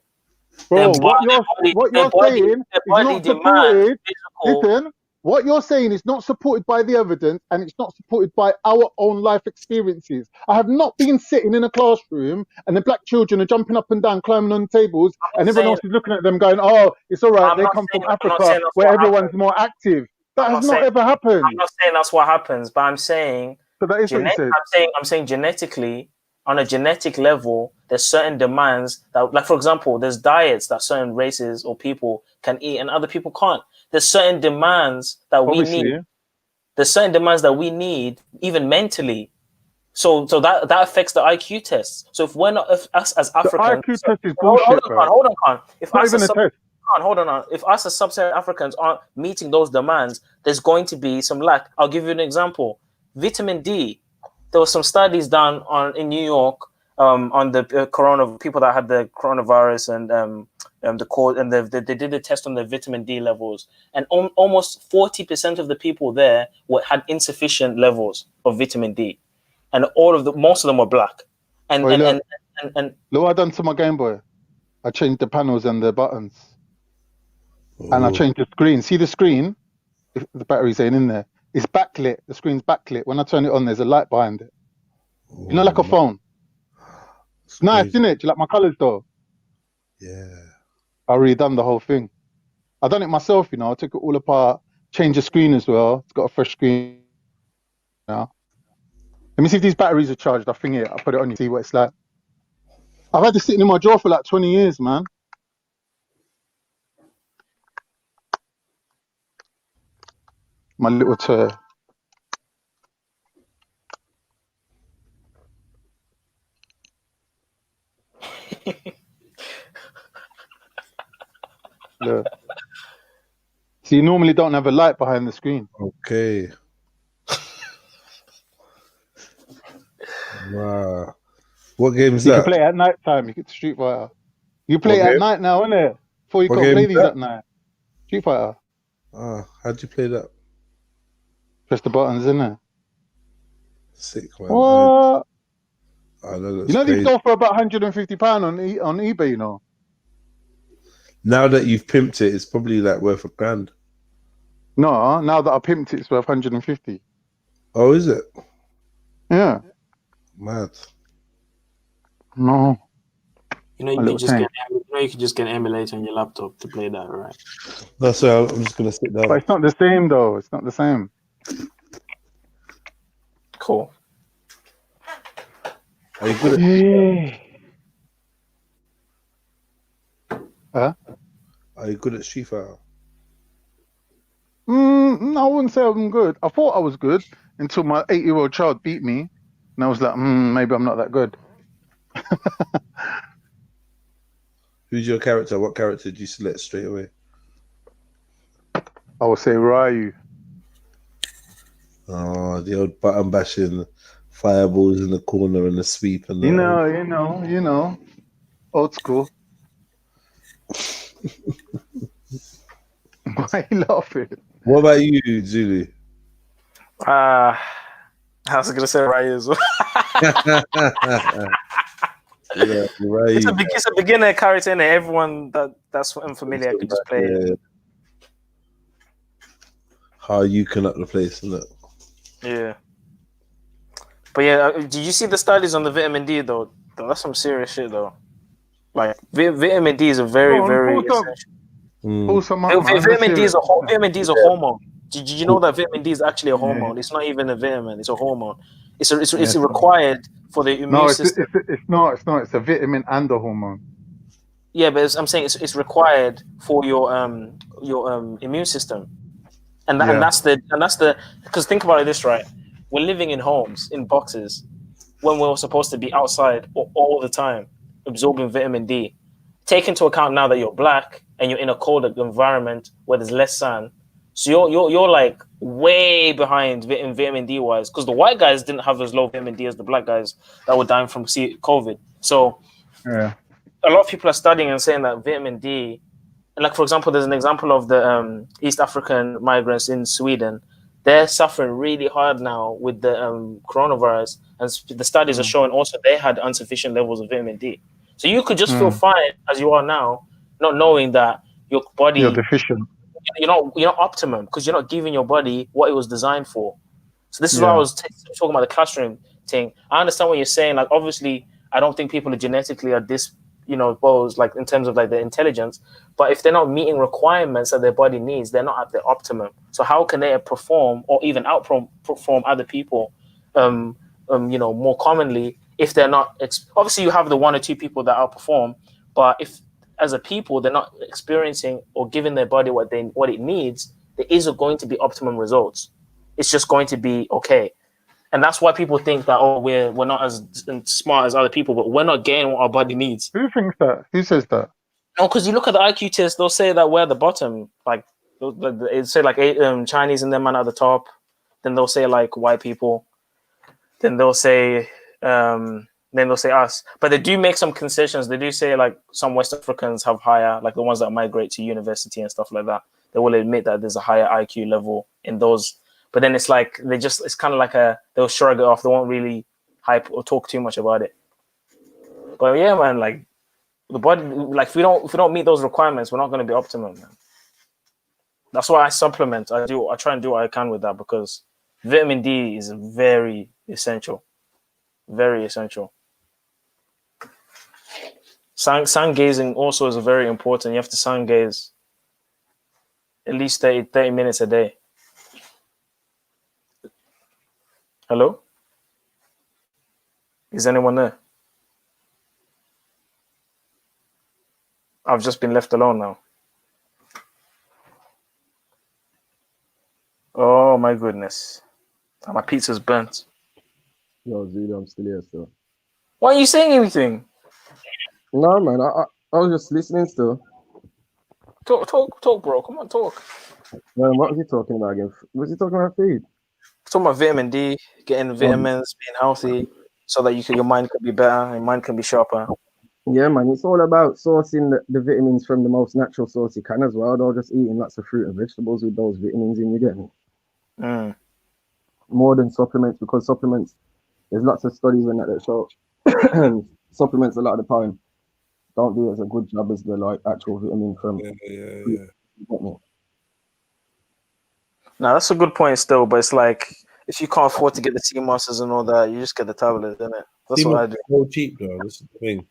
Bro, what you're saying is not supported. Listen, what you're saying is not supported by the evidence, and it's not supported by our own life experiences. I have not been sitting in a classroom and the black children are jumping up and down, climbing on tables, and everyone else is looking at them going, "Oh, it's all right. They come from Africa, where everyone's more active." That has not ever happened. I'm not saying that's what happens, but I'm saying. So that is what you said. I'm saying genetically. On a genetic level, there's certain demands that, like for example, there's diets that certain races or people can eat and other people can't. There's certain demands that we need. There's certain demands that we need, even mentally. So that affects the IQ tests. So if we're not, if us as Africans, the IQ test is bullshit, hold on. If us as hold on. If us as sub-Saharan Africans aren't meeting those demands, there's going to be some lack. I'll give you an example. Vitamin D. There were some studies done in New York on the people that had the coronavirus and the cause, and they did a test on the vitamin D levels, and almost 40% of the people there had insufficient levels of vitamin D, and most of them were black. And look what I done to my Game Boy. I changed the panels and the buttons, and I changed the screen. See the screen? If the batteries ain't in there. It's backlit. The screen's backlit. When I turn it on, there's a light behind it. You know, like a phone. It's nice, isn't it? Do you like my colours, though? Yeah. I redone the whole thing. I done it myself, you know. I took it all apart, changed the screen as well. It's got a fresh screen now. Let me see if these batteries are charged. I think I'll put it on you, see what it's like. I've had this sitting in my drawer for like 20 years, man. My little toy. Look. So you normally don't have a light behind the screen. Okay. Wow. What game is that? You can play at night time. You get Street Fighter. You play it at night now, innit? Before you go play these at night. Street Fighter. How'd you play that? Press the buttons, innit? Sick, man. What? You know these go for about £150 on eBay, you know? Now that you've pimped it, it's probably like worth £1,000. No, now that I pimped it, it's worth 150. Oh, is it? Yeah. Mad. No. You know, you can just get an emulator on your laptop to play that, right? That's why I'm just gonna sit down. But it's not the same, though. It's not the same. Cool. Are you good at Huh? Are you good at Street Fighter? No, I wouldn't say I'm good. I thought I was good until my 8-year-old child beat me, and I was like, maybe I'm not that good. Who's your character? What character did you select straight away? I would say Ryu. Oh, the old button bashing, fireballs in the corner and the sweep and the you know, old school. Why are you laughing? What about you, Zulu? I was gonna say Ryu as well. Yeah, right. It's a beginner character, and everyone that's unfamiliar could just play it. How you cannot replace it. Yeah. But yeah, did you see the studies on the vitamin D though? That's some serious shit though. Like vitamin D is a very essential. Vitamin D is a hormone. Did you know that vitamin D is actually a hormone? It's not even a vitamin; it's a hormone. It's required for the immune system. It's not. It's a vitamin and a hormone. Yeah, but I'm saying it's required for your immune system, and that's the because think about it this right, we're living in homes in boxes when we're supposed to be outside all the time absorbing vitamin D. Take into account now that you're black and you're in a colder environment where there's less sun, so you're like way behind vitamin D wise because the white guys didn't have as low vitamin D as the black guys that were dying from COVID. So Yeah. a lot of people are studying and saying that vitamin D, like for example, there's an example of the East African migrants in Sweden. They're suffering really hard now with the coronavirus, and the studies are showing also they had insufficient levels of vitamin D. So you could just feel fine as you are now, not knowing that your body You're deficient. you're not optimum because you're not giving your body what it was designed for. So this is why I was talking about the classroom thing. I understand what you're saying. Like obviously, I don't think people are genetically are this, both like in terms of like their intelligence. But if they're not meeting requirements that their body needs, they're not at their optimum. So how can they perform or even outperform other people, more commonly if they're not? Obviously, you have the one or two people that outperform, but if as a people they're not experiencing or giving their body what it needs, there isn't going to be optimum results. It's just going to be okay. And that's why people think that we're not as smart as other people, but we're not getting what our body needs. Who thinks that? Who says that? No, because you look at the IQ test, they'll say that we're at the bottom. Like it say like Chinese and them man at the top. Then they'll say like white people. Then they'll say us. But they do make some concessions. They do say like some West Africans have higher, like the ones that migrate to university and stuff like that. They will admit that there's a higher IQ level in those. But then it's like it's kind of like they'll shrug it off. They won't really hype or talk too much about it. But yeah, man, like the body, like if we don't meet those requirements, we're not going to be optimum, man. That's why I supplement. I try and do what I can with that because vitamin D is very essential. Very essential. Sun gazing also is very important. You have to sun gaze at least 30 minutes a day. Hello? Is anyone there? I've just been left alone now. Oh my goodness. My pizza's burnt. Yo, Zudo, I'm still here still. Why are you saying anything? No, man, I was just listening still. Talk, bro. Come on, talk. Man, what was he talking about again? Was he talking about food? Talking about vitamin D, getting vitamins, being healthy, so that your mind can be better, your mind can be sharper. Yeah, man, it's all about sourcing the vitamins from the most natural source you can as well. Though just eating lots of fruit and vegetables with those vitamins in, you get me? More than supplements, because supplements, there's lots of studies on that show supplements a lot of the time don't do as a good job as the like actual vitamin from fruit. You get me? Now that's a good point still, but it's like if you can't afford to get the sea mosses and all that, you just get the tablet, isn't it? That's what I do. So cheap though. This is the thing.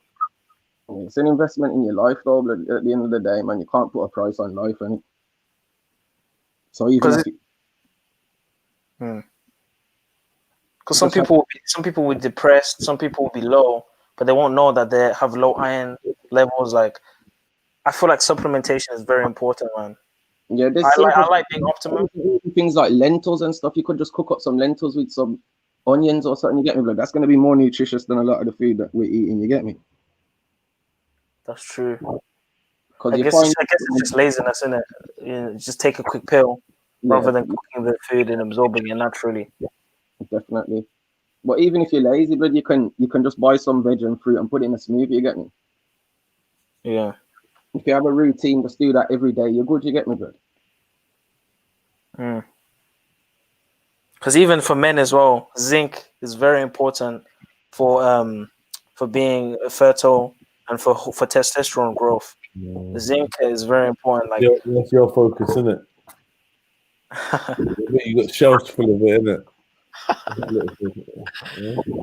It's an investment in your life, though. But at the end of the day, man, you can't put a price on life, and so even because some people will be depressed, some people will be low, but they won't know that they have low iron levels. Like I feel like supplementation is very important, man. Yeah, I like being optimum. Things like lentils and stuff. You could just cook up some lentils with some onions or something. You get me? Like that's going to be more nutritious than a lot of the food that we're eating. You get me? That's true. I guess it's just laziness, isn't it? You just take a quick pill rather than cooking the food and absorbing it naturally. Definitely. But even if you're lazy, but you can just buy some veg and fruit and put it in a smoothie. You get me? Yeah. If you have a routine, just do that every day. You're good. You get me, bud? Because even for men as well, zinc is very important for being fertile and for testosterone growth. Zinc is very important. Like that's your focus, isn't it? You got shelves full of it, innit?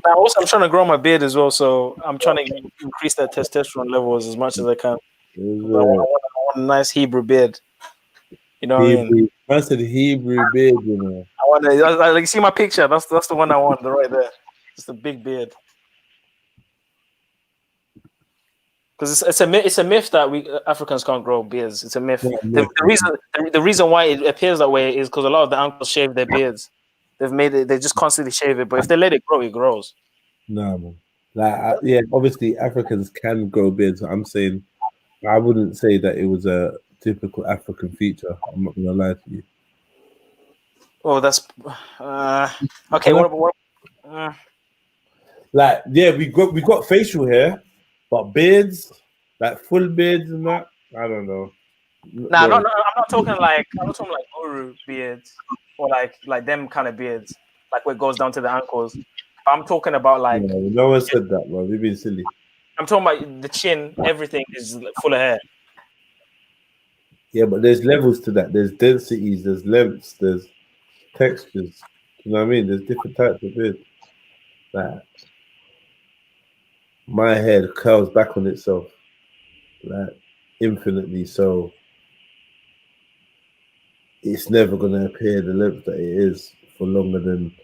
Now, also, I'm trying to grow my beard as well, so I'm trying to increase that testosterone levels as much as I can. I want a nice Hebrew beard. You know what I mean? I said Hebrew beard, you know. I want to, like, see my picture. That's the one I want, right there. Just a big beard. Because it's a myth that we Africans can't grow beards. It's a myth. Yeah, The reason why it appears that way is because a lot of the uncles shave their beards. They've made it. They just constantly shave it. But if they let it grow, it grows. no, man. Like, yeah, obviously Africans can grow beards. I'm saying I wouldn't say that it was a typical African feature. I'm not gonna lie to you. Oh, that's okay. What Like, yeah, we got facial hair, but beards, like full beards and that, I don't know. Nah, I'm not talking like guru beards or like them kind of beards, like where it goes down to the ankles. I'm talking about like Yeah, no one said that, bro. We've been silly. I'm talking about the chin. Everything is full of hair. Yeah, but there's levels to that. There's densities, there's lengths, there's textures. You know what I mean? There's different types of beard. Like, my head curls back on itself, like infinitely. So it's never gonna appear the length that it is for longer than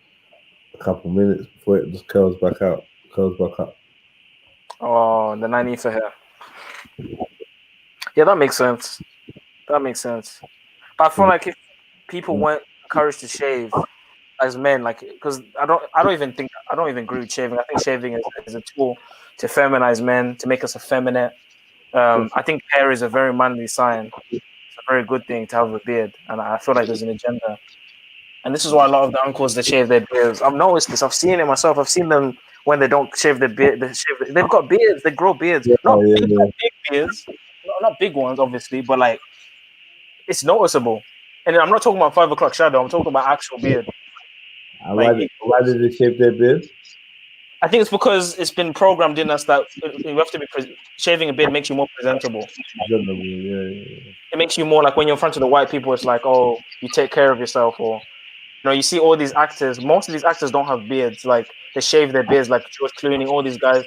a couple minutes before it just curls back out, curls back up. Oh, the 90 for hair. Yeah, that makes sense. That makes sense. But I feel like if people weren't encouraged to shave as men, like, because I don't even agree with shaving. I think shaving is a tool to feminize men, to make us effeminate. I think hair is a very manly sign. It's a very good thing to have a beard, and I feel like there's an agenda. And this is why a lot of the uncles that shave their beards. I've noticed this. I've seen it myself. I've seen them when they don't shave their beard. They've got beards. They grow beards. Not big beards. Not big ones, obviously, but like it's noticeable. And I'm not talking about 5 o'clock shadow. I'm talking about actual beard. Like, why did they shave their beard? I think it's because it's been programmed in us that you have to be shaving a beard makes you more presentable. It makes you more like when you're in front of the white people. It's like, oh, you take care of yourself, or you see all these actors. Most of these actors don't have beards. Like they shave their beards, like George Clooney. All these guys.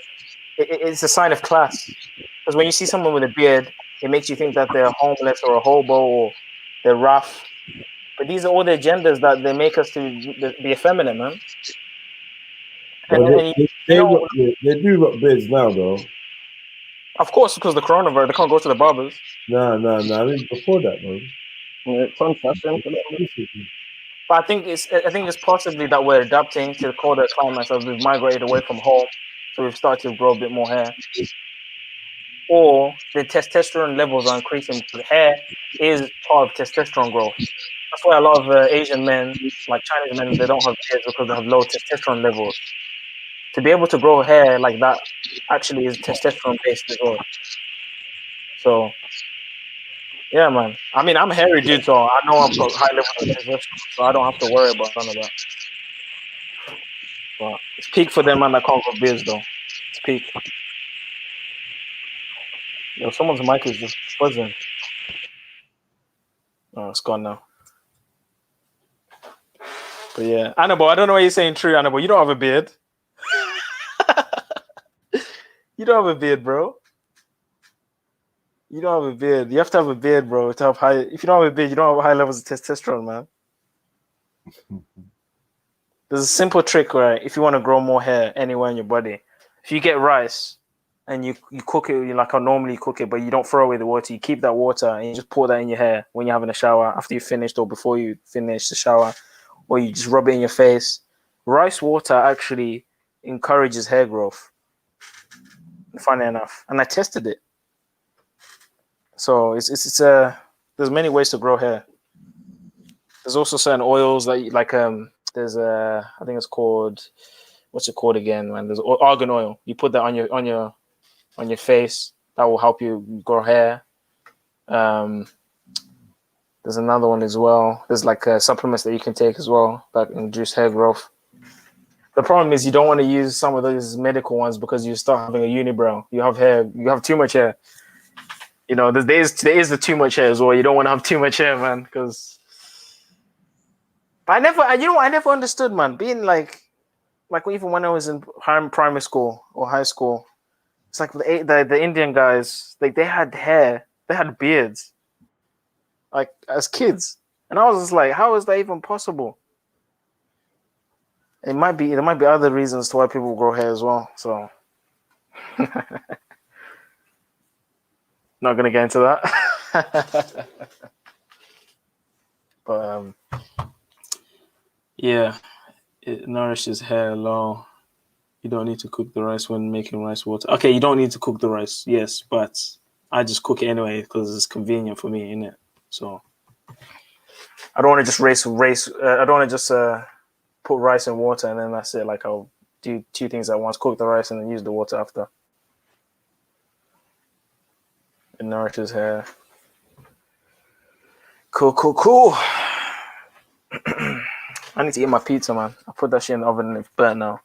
It's a sign of class. Because when you see someone with a beard, it makes you think that they're homeless or a hobo or they're rough. But these are all the agendas that they make us to be effeminate, man. Well, they do rock beards now, though. Of course, because the coronavirus, they can't go to the barbers. No. I mean, before that, man. Yeah, it's on fashion. But I think it's possibly that we're adapting to the colder climates as we've migrated away from home, so we've started to grow a bit more hair. Or the testosterone levels are increasing because hair is part of testosterone growth. That's why a lot of Asian men, like Chinese men, they don't have beards because they have low testosterone levels. To be able to grow hair like that actually is testosterone based as well. So, yeah, man. I mean, I'm a hairy dude, so I know I've got high levels of testosterone, so I don't have to worry about none of that. But it's peak for them, man, that can't grow beards, though. It's peak. Yo, someone's mic is just buzzing. Oh, it's gone now. But yeah, Annabelle, I don't know why you're saying true, Annabelle. You don't have a beard. You don't have a beard, bro. You don't have a beard. You have to have a beard, bro, to have high. If you don't have a beard, you don't have high levels of testosterone, man. There's a simple trick, right? If you want to grow more hair anywhere in your body, if you get rice and you cook it like I normally cook it, but you don't throw away the water, you keep that water and you just pour that in your hair when you're having a shower after you finished or before you finish the shower, or you just rub it in your face. Rice water actually encourages hair growth. Funny enough, and I tested it. So it's there's many ways to grow hair. There's also certain oils that like there's I think it's called, what's it called again, man? There's argan oil. You put that on your face. That will help you grow hair. There's another one as well. There's like supplements that you can take as well that induce hair growth. The problem is you don't want to use some of those medical ones because you start having a unibrow. You have hair. You have too much hair. There is the too much hair as well. You don't want to have too much hair, man. Because I never understood, man. Being like even when I was in primary school or high school, it's like the Indian guys. Like they had hair. They had beards. Like as kids, and I was just like, how is that even possible? There might be other reasons to why people grow hair as well. So Not gonna get into that. But yeah, it nourishes hair long. You don't need to cook the rice when making rice water. Okay, you don't need to cook the rice, yes, but I just cook it anyway because it's convenient for me, innit? So I don't want to just I don't want to just put rice in water and then that's it. Like I'll do two things at once: cook the rice and then use the water after. It nourishes hair. Cool. I need to eat my pizza, man. I put that shit in the oven and it's burnt now.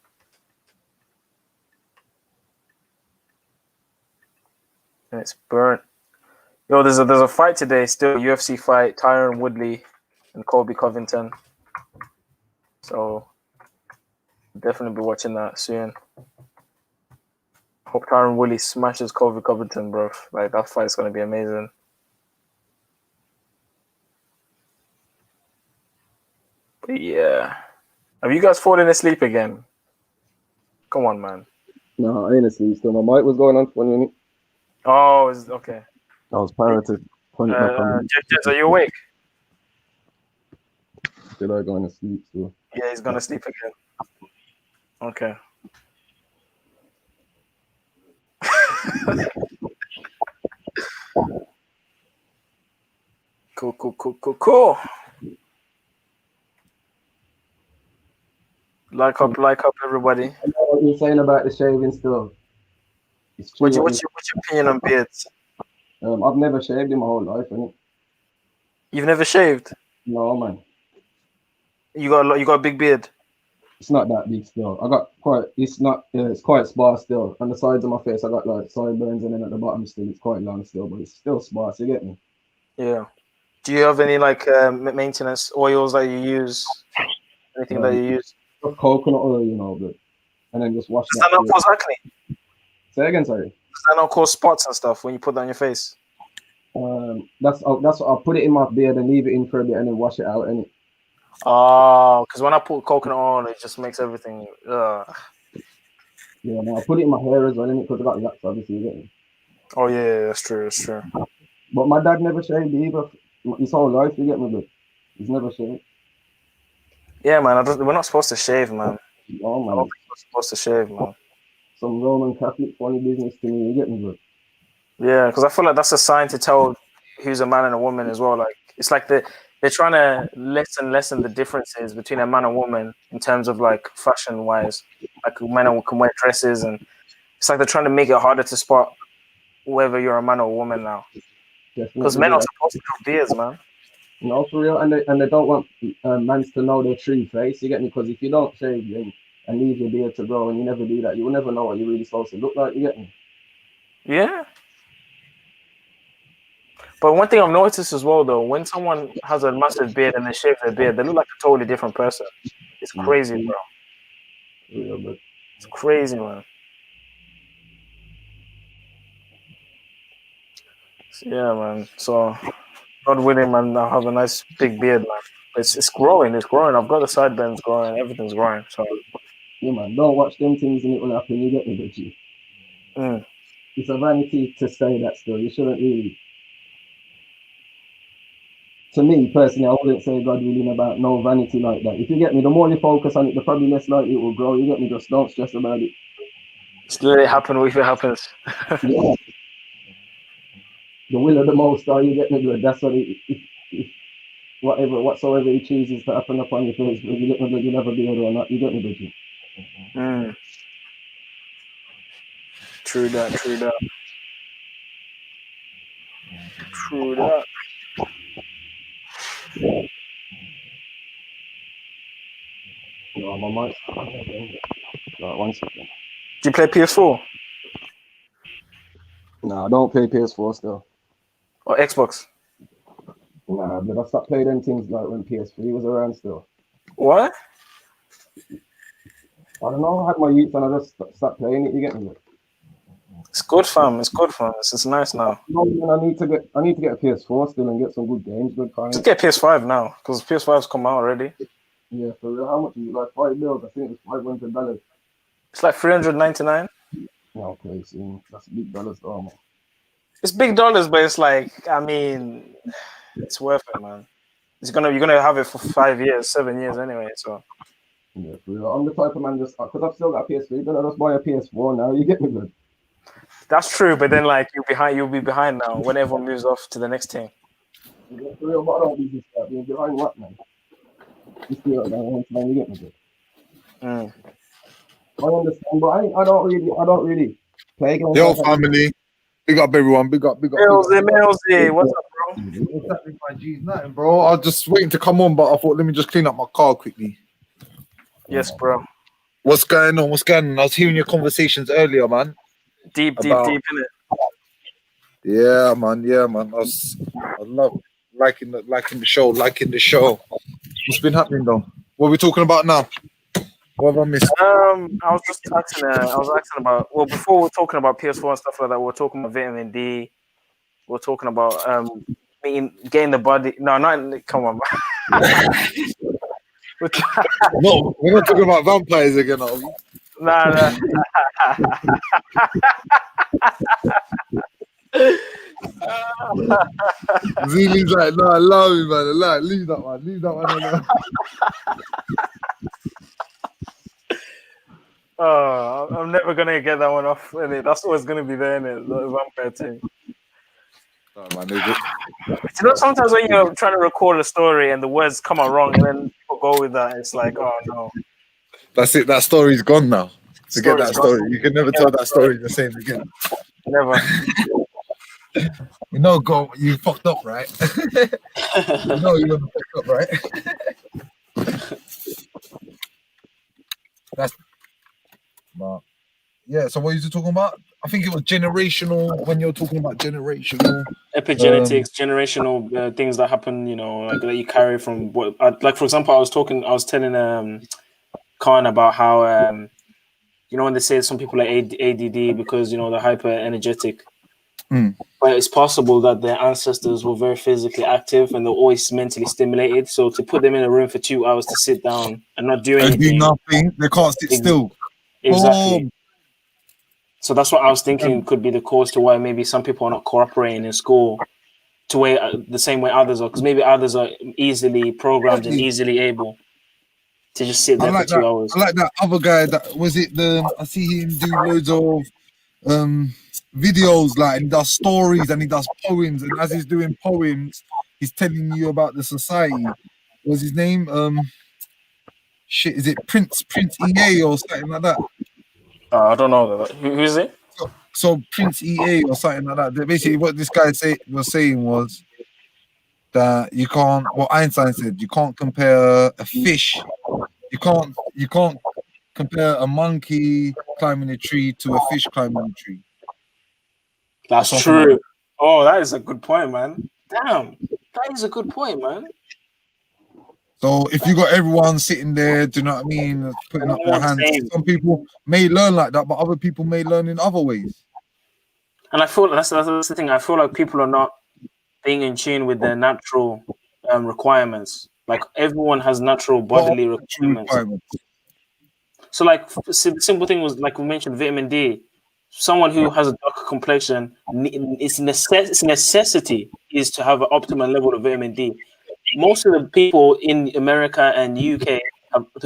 And it's burnt. Yo, there's a fight today, still UFC fight, Tyron Woodley and Colby Covington. So definitely be watching that soon. Hope Tyron Woodley smashes Colby Covington, bro. Like that fight's gonna be amazing. But yeah. Have you guys fallen asleep again? Come on, man. No, I ain't asleep still. My mic was going on for 1 minute. Oh, is okay. I was pirated. Jez, are you awake? Did I go to sleep still? Yeah, he's gonna sleep again. Okay. Cool. Like up, everybody. I know what you're saying about the shaving still. It's true. What's your opinion on beards? I've never shaved in my whole life, innit? You've never shaved? No, man. You got a big beard. It's not that big still. I got quite. It's not. It's quite sparse still. On the sides of my face, I got like sideburns, and then at the bottom still, it's quite long still, but it's still sparse. You get me? Yeah. Do you have any like maintenance oils that you use? Anything that you use? Coconut oil, you know, but and then just wash Does that not cause acne? Say again, sorry. Does that not cause spots and stuff when you put that on your face? That's what I'll put it in my beard and leave it in for a bit and then wash it out. And oh, because when I put coconut on, it just makes everything. Yeah, no, I put it in my hair as well, because I got locks, obviously. You get me? Oh yeah, that's true. But my dad never shaved either. His whole life, you get me? But he's never shaved. Yeah, man. We're not supposed to shave, man. Oh, man. I don't think we're supposed to shave, man. Some Roman Catholic funny business to me, you get me, bro? Yeah, because I feel like that's a sign to tell who's a man and a woman as well. Like it's like they're trying to lessen the differences between a man and woman in terms of like fashion wise. Like men can wear dresses, and it's like they're trying to make it harder to spot whether you're a man or a woman now. Because men are supposed to have beards, man. No, for real, and they don't want mans to know their true face. You get me? Because if you don't shave and leave your beard to grow, and you never do that, you will never know what you're really supposed to look like. You get me? Yeah. But one thing I've noticed as well, though, when someone has a massive beard and they shave their beard, they look like a totally different person. It's crazy, bro. Yeah, but it's crazy, man. Yeah, man. So, God willing, man, I'll have a nice big beard, man. It's growing. It's growing. I've got the sideburns growing. Everything's growing. So, yeah, man. Don't watch them things and it will happen. You get me, Richie? It's a vanity to say that still. You shouldn't really. To me, personally, I wouldn't say God willing about no vanity like that. If you get me, the more you focus on it, the probably less likely it will grow. You get me? Just don't stress about it. Just let it happen if it happens. Yeah. The will of the Most High, you get me? Good. That's what whatsoever He chooses to happen upon your face, you get me? Good. You never be able or not. You get me? Good. True that. No, my mic. No, 1 second. Do you play PS4? No, I don't play PS4 still. Or Xbox? Nah, but I stopped playing them things like when PS3 was around still. What? I don't know. I had my youth and I just stopped playing it. You get me? It's good, fam. It's nice now. No, man, I need to get a PS4 still and get some good games, good kinds. Just get PS5 now, because PS5's come out already. Yeah, for real. How much is it? Like $5? I think it's $500. It's like $399. Okay, see, that's big dollars, though, man. It's big dollars, but it's like, I mean, it's worth it, man. You're gonna have it for 5 years, 7 years anyway. So Yeah, for real. I'm the type of man just because I've still got a PS3, then I just buy a PS4 now. You get me, good. that's true, but then like you'll be behind now when everyone moves off to the next thing. Yeah, for real, but I don't be just being behind what, man. You see what man, you get me, good. I understand, but I don't really play games. Yo, family. Big up everyone. Big up. Millsy, what's up, bro? Exactly, my G's, nothing, bro. I was just waiting to come on, but I thought let me just clean up my car quickly. Yes, bro. What's going on? I was hearing your conversations earlier, man. Deep in it. Yeah, man. I love liking the show. What's been happening though? What are we talking about now? What have I missed? I was just asking. I was asking about. Well, before we were talking about PS4 and stuff like that, we were talking about vitamin D. We were talking about getting the body. No, not. Come on, No, we're not talking about vampires again, are we? Nah. Zillie's like, no, allow me, man. Leave that one alone. Oh, I'm never gonna get that one off. Innit? That's always gonna be there, innit? The vampire thing. Oh, man, you know, sometimes when you're trying to record a story and the words come out wrong, and then people go with that, it's like, oh no. That's it. That story's gone now. Forget that story. You can never tell that story the same again. Never. You know, you fucked up, right? You know you fucked up, right? That's. But yeah. So what are you talking about? I think it was generational. When you're talking about generational epigenetics, generational things that happen, you know, like that you carry from what. Like for example, I was telling Khan about how you know when they say some people are ADD because you know they're hyper energetic. But it's possible that their ancestors were very physically active and they're always mentally stimulated. So to put them in a room for 2 hours to sit down and not do anything, do nothing, they can't sit still. Exactly. So that's what I was thinking could be the cause to why maybe some people are not cooperating in school the same way others are, because maybe others are easily programmed and easily able to just sit there for 2 hours. I like that other guy. That was it. I see him do loads of videos, like, and he does stories and he does poems, and as he's doing poems he's telling you about the society. What's his name? Is it Prince EA or something like that? I don't know. Who is it? So Prince EA or something like that. Basically what this guy was saying was that you can't, what Einstein said, you can't compare a fish, you can't compare a monkey climbing a tree to a fish climbing a tree. That's true. Oh, that is a good point, man. Damn, that is a good point, man. So if you got everyone sitting there, do you know what I mean, putting up their hands, some people may learn like that, but other people may learn in other ways. And I feel that's the thing. I feel like people are not being in tune with their natural requirements. Like everyone has natural bodily requirements. So like the simple thing was, like we mentioned, vitamin D. Someone who has a darker complexion, its necessity is to have an optimal level of vitamin D. Most of the people in America and UK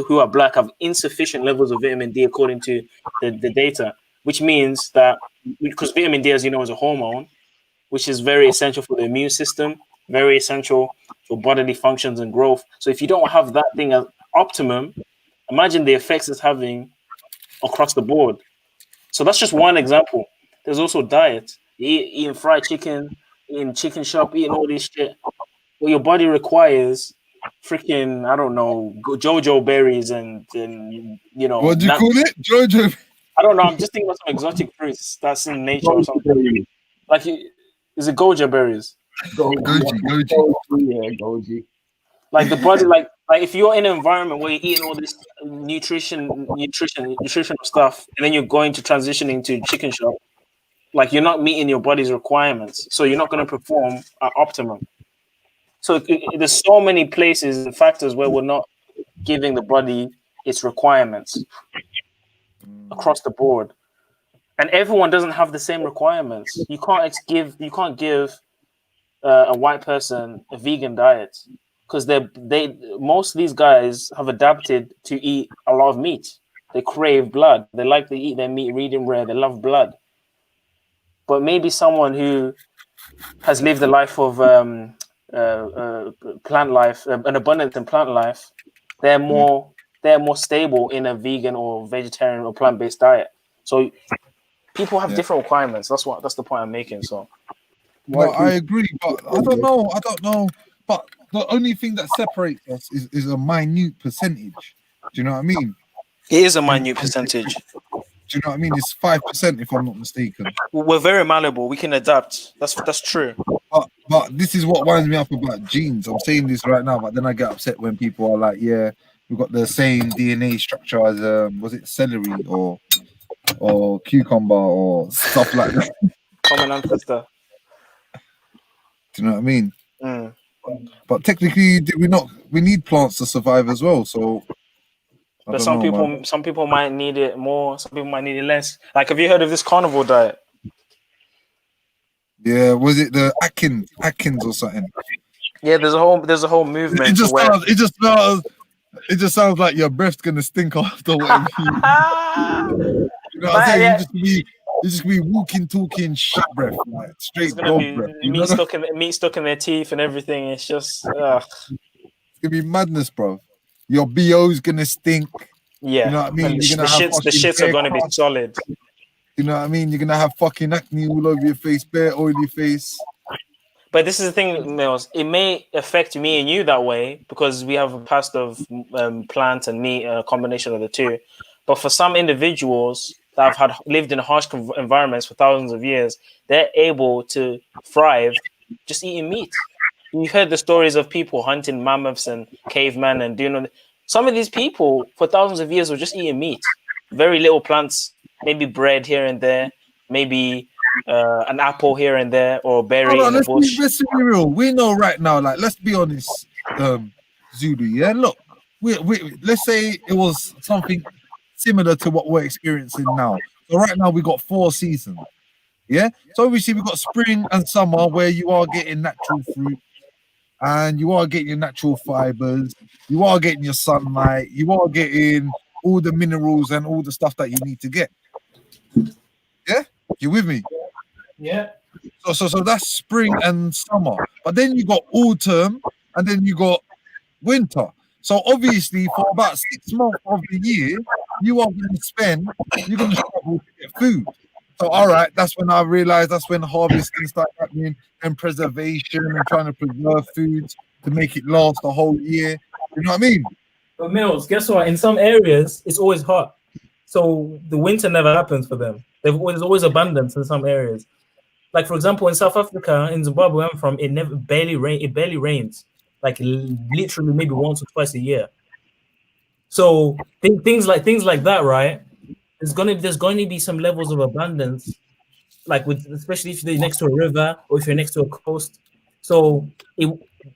who are black have insufficient levels of vitamin D according to the data, which means that because vitamin D, as you know, is a hormone, which is very essential for the immune system, very essential for bodily functions and growth. So if you don't have that thing as optimum, imagine the effects it's having across the board. So that's just one example. There's also diet. Eating fried chicken, eating chicken shop, eating all this shit. Well, your body requires freaking, I don't know, jojo berries and you know. What do you call it? Jojo? I don't know. I'm just thinking about some exotic fruits that's in nature or something. Like, is it goji berries? Goji. Yeah, goji. Like the body, like if you're in an environment where you're eating all this nutritional stuff, and then you're going to transitioning to chicken shop, like you're not meeting your body's requirements, so you're not going to perform at optimum. So there's so many places and factors where we're not giving the body its requirements across the board. and everyone doesn't have the same requirements. You can't give a white person a vegan diet because most of these guys have adapted to eat a lot of meat. They crave blood. They like to eat their meat medium rare. They love blood. But maybe someone who has lived a life of plant life, an abundance in plant life, they're more stable in a vegan or vegetarian or plant-based diet. So people have different requirements. That's the point I'm making. So no, I agree, but I don't know. But the only thing that separates us is a minute percentage. Do you know what I mean? it is a minute percentage. Do you know what I mean? It's 5%, if I'm not mistaken. We're very malleable. We can adapt. That's true. But this is what winds me up about genes. I'm saying this right now, but then I get upset when people are like, "Yeah, we've got the same DNA structure as was it celery or cucumber or stuff like that." Common ancestor. Do you know what I mean? Mm. But technically, we need plants to survive as well. So, but some people might need it more. Some people might need it less. Like, have you heard of this carnivore diet? Yeah, was it the Atkins or something? Yeah, there's a whole movement. It just sounds like your breath's gonna stink after whatever you know what I'm saying? You just be walking, talking shit breath, like straight dog breath. Meat stuck in their teeth and everything. It's just it's gonna be madness, bro. Your BO's gonna stink. Yeah, you know what I mean. The shits are gonna be solid. You know what I mean? You're gonna have fucking acne all over your face, bare oily face. But this is the thing, Mills. It may affect me and you that way because we have a past of plant and meat, a combination of the two. But for some individuals that have lived in harsh environments for thousands of years, they're able to thrive just eating meat. You've heard the stories of people hunting mammoths and cavemen and doing. Some of these people for thousands of years were just eating meat, very little plants, maybe bread here and there, maybe an apple here and there, or a berry in the bush. Let's be real. We know right now, like, let's be honest, Zulu. Yeah, look, we let's say it was something similar to what we're experiencing now. So right now we got 4 seasons. Yeah. So obviously we got spring and summer where you are getting natural fruit, and you are getting your natural fibers. You are getting your sunlight. You are getting all the minerals and all the stuff that you need to get. Yeah, you with me? Yeah. So that's spring and summer. But then you got autumn, and then you got winter. So obviously, for about 6 months of the year, you're going to struggle to get food. So all right, that's when I realized that's when harvesting started happening, and preservation and trying to preserve foods to make it last the whole year. You know what I mean? But Mills, guess what? In some areas, it's always hot, so the winter never happens for them. There's always abundance in some areas. Like, for example, in South Africa, in Zimbabwe, I'm from, it barely rains. Like literally maybe once or twice a year. So things like that, right? There's going to be some levels of abundance, like especially if you're next to a river or if you're next to a coast. So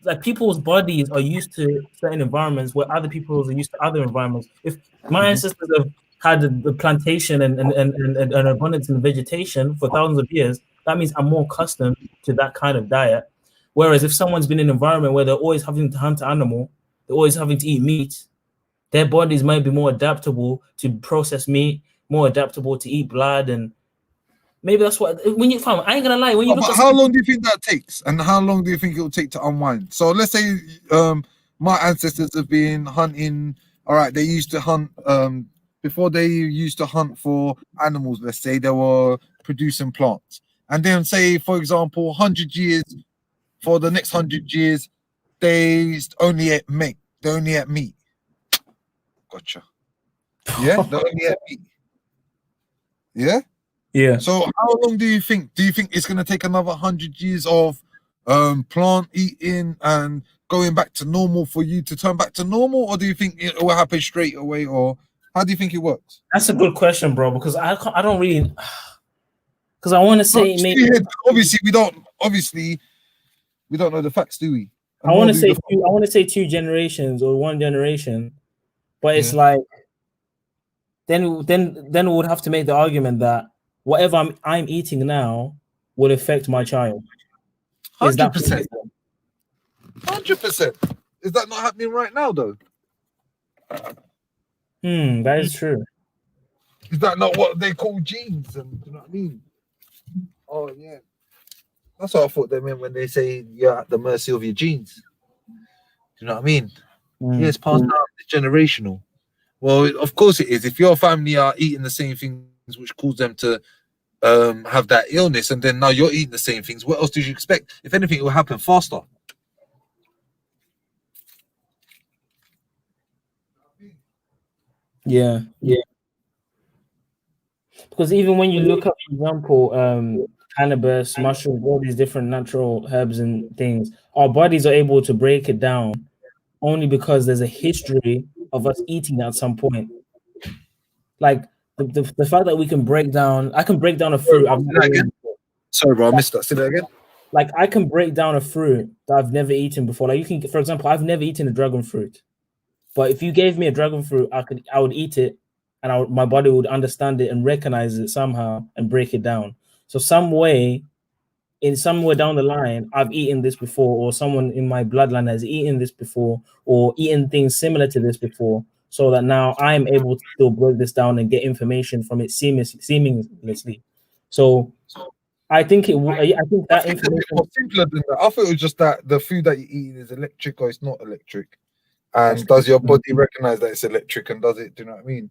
like people's bodies are used to certain environments where other people are used to other environments. If my ancestors have had the plantation and an abundance in vegetation for thousands of years, that means I'm more accustomed to that kind of diet. Whereas if someone's been in an environment where they're always having to hunt an animal, they're always having to eat meat, their bodies might be more adaptable to process meat, more adaptable to eat blood, and maybe that's what when you found. I ain't gonna lie. When you look but at how long do you think that takes, and how long do you think it will take to unwind? So let's say my ancestors have been hunting. All right, they used to hunt before they used to hunt for animals. Let's say they were producing plants, and then say, for example, 100 years. For the next 100 years, they only ate meat. They only ate meat. Gotcha. Yeah, they only ate meat. Yeah? Yeah. So how long do you think? Do you think it's going to take another 100 years of plant eating and going back to normal for you to turn back to normal? Or do you think it will happen straight away? Or how do you think it works? That's a good question, bro, because I don't really... Because I want to say... maybe Obviously, we don't know the facts, do we? I want to say 2 generations or 1 generation, but it's like then we would have to make the argument that whatever I'm eating now will affect my child. Is that 100%? 100%. Is that not happening right now, though? That is true. Is that not what they call genes? And you know what I mean? Oh yeah, that's what I thought they meant when they say you're at the mercy of your genes. Do you know what I mean? Yeah, it's passed down, it's generational. Well, of course it is. If your family are eating the same things which cause them to have that illness, and then now you're eating the same things, what else did you expect? If anything, it will happen faster. Yeah. Because even when you look at, for example, cannabis, mushrooms, all these different natural herbs and things, our bodies are able to break it down only because there's a history of us eating at some point. Like the fact that we can break down, I can break down a fruit. Sorry, bro, I missed that. Say that again. Like I can break down a fruit that I've never eaten before. Like you can, for example, I've never eaten a dragon fruit, but if you gave me a dragon fruit, I would eat it, and my body would understand it and recognize it somehow and break it down. So somewhere down the line, I've eaten this before, or someone in my bloodline has eaten this before, or eaten things similar to this before, so that now I'm able to still break this down and get information from it seamlessly. So I think that information was simpler than that. I thought it was just that the food that you're eating is electric or it's not electric, and does your body recognize that it's electric, and does it? Do you know what I mean?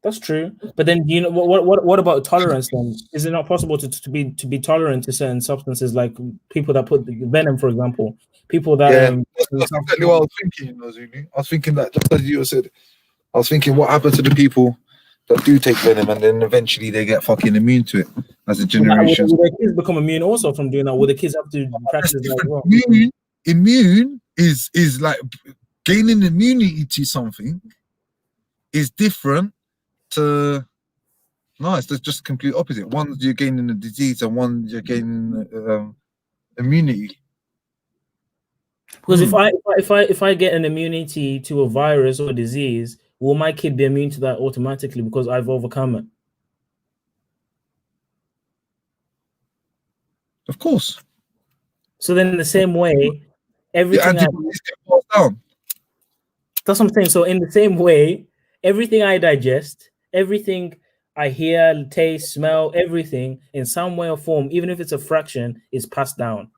That's true, but then you know what about tolerance? Then is it not possible to be tolerant to certain substances, like people that put the venom, for example, people that that's exactly what I was thinking. I was thinking that just as you said, I was thinking what happened to the people that do take venom and then eventually they get fucking immune to it as a generation. Will their kids become immune also from doing that? Will the kids have to practice that as well? Immune is like gaining immunity to something is different to it's just complete opposite. One you're gaining a disease and one you're gaining immunity. Because if I get an immunity to a virus or a disease, will my kid be immune to that automatically because I've overcome it? Of course. So then in the same way, everything that's what I'm saying. So in the same way, everything I digest, everything I hear, taste, smell, everything in some way or form, even if it's a fraction, is passed down.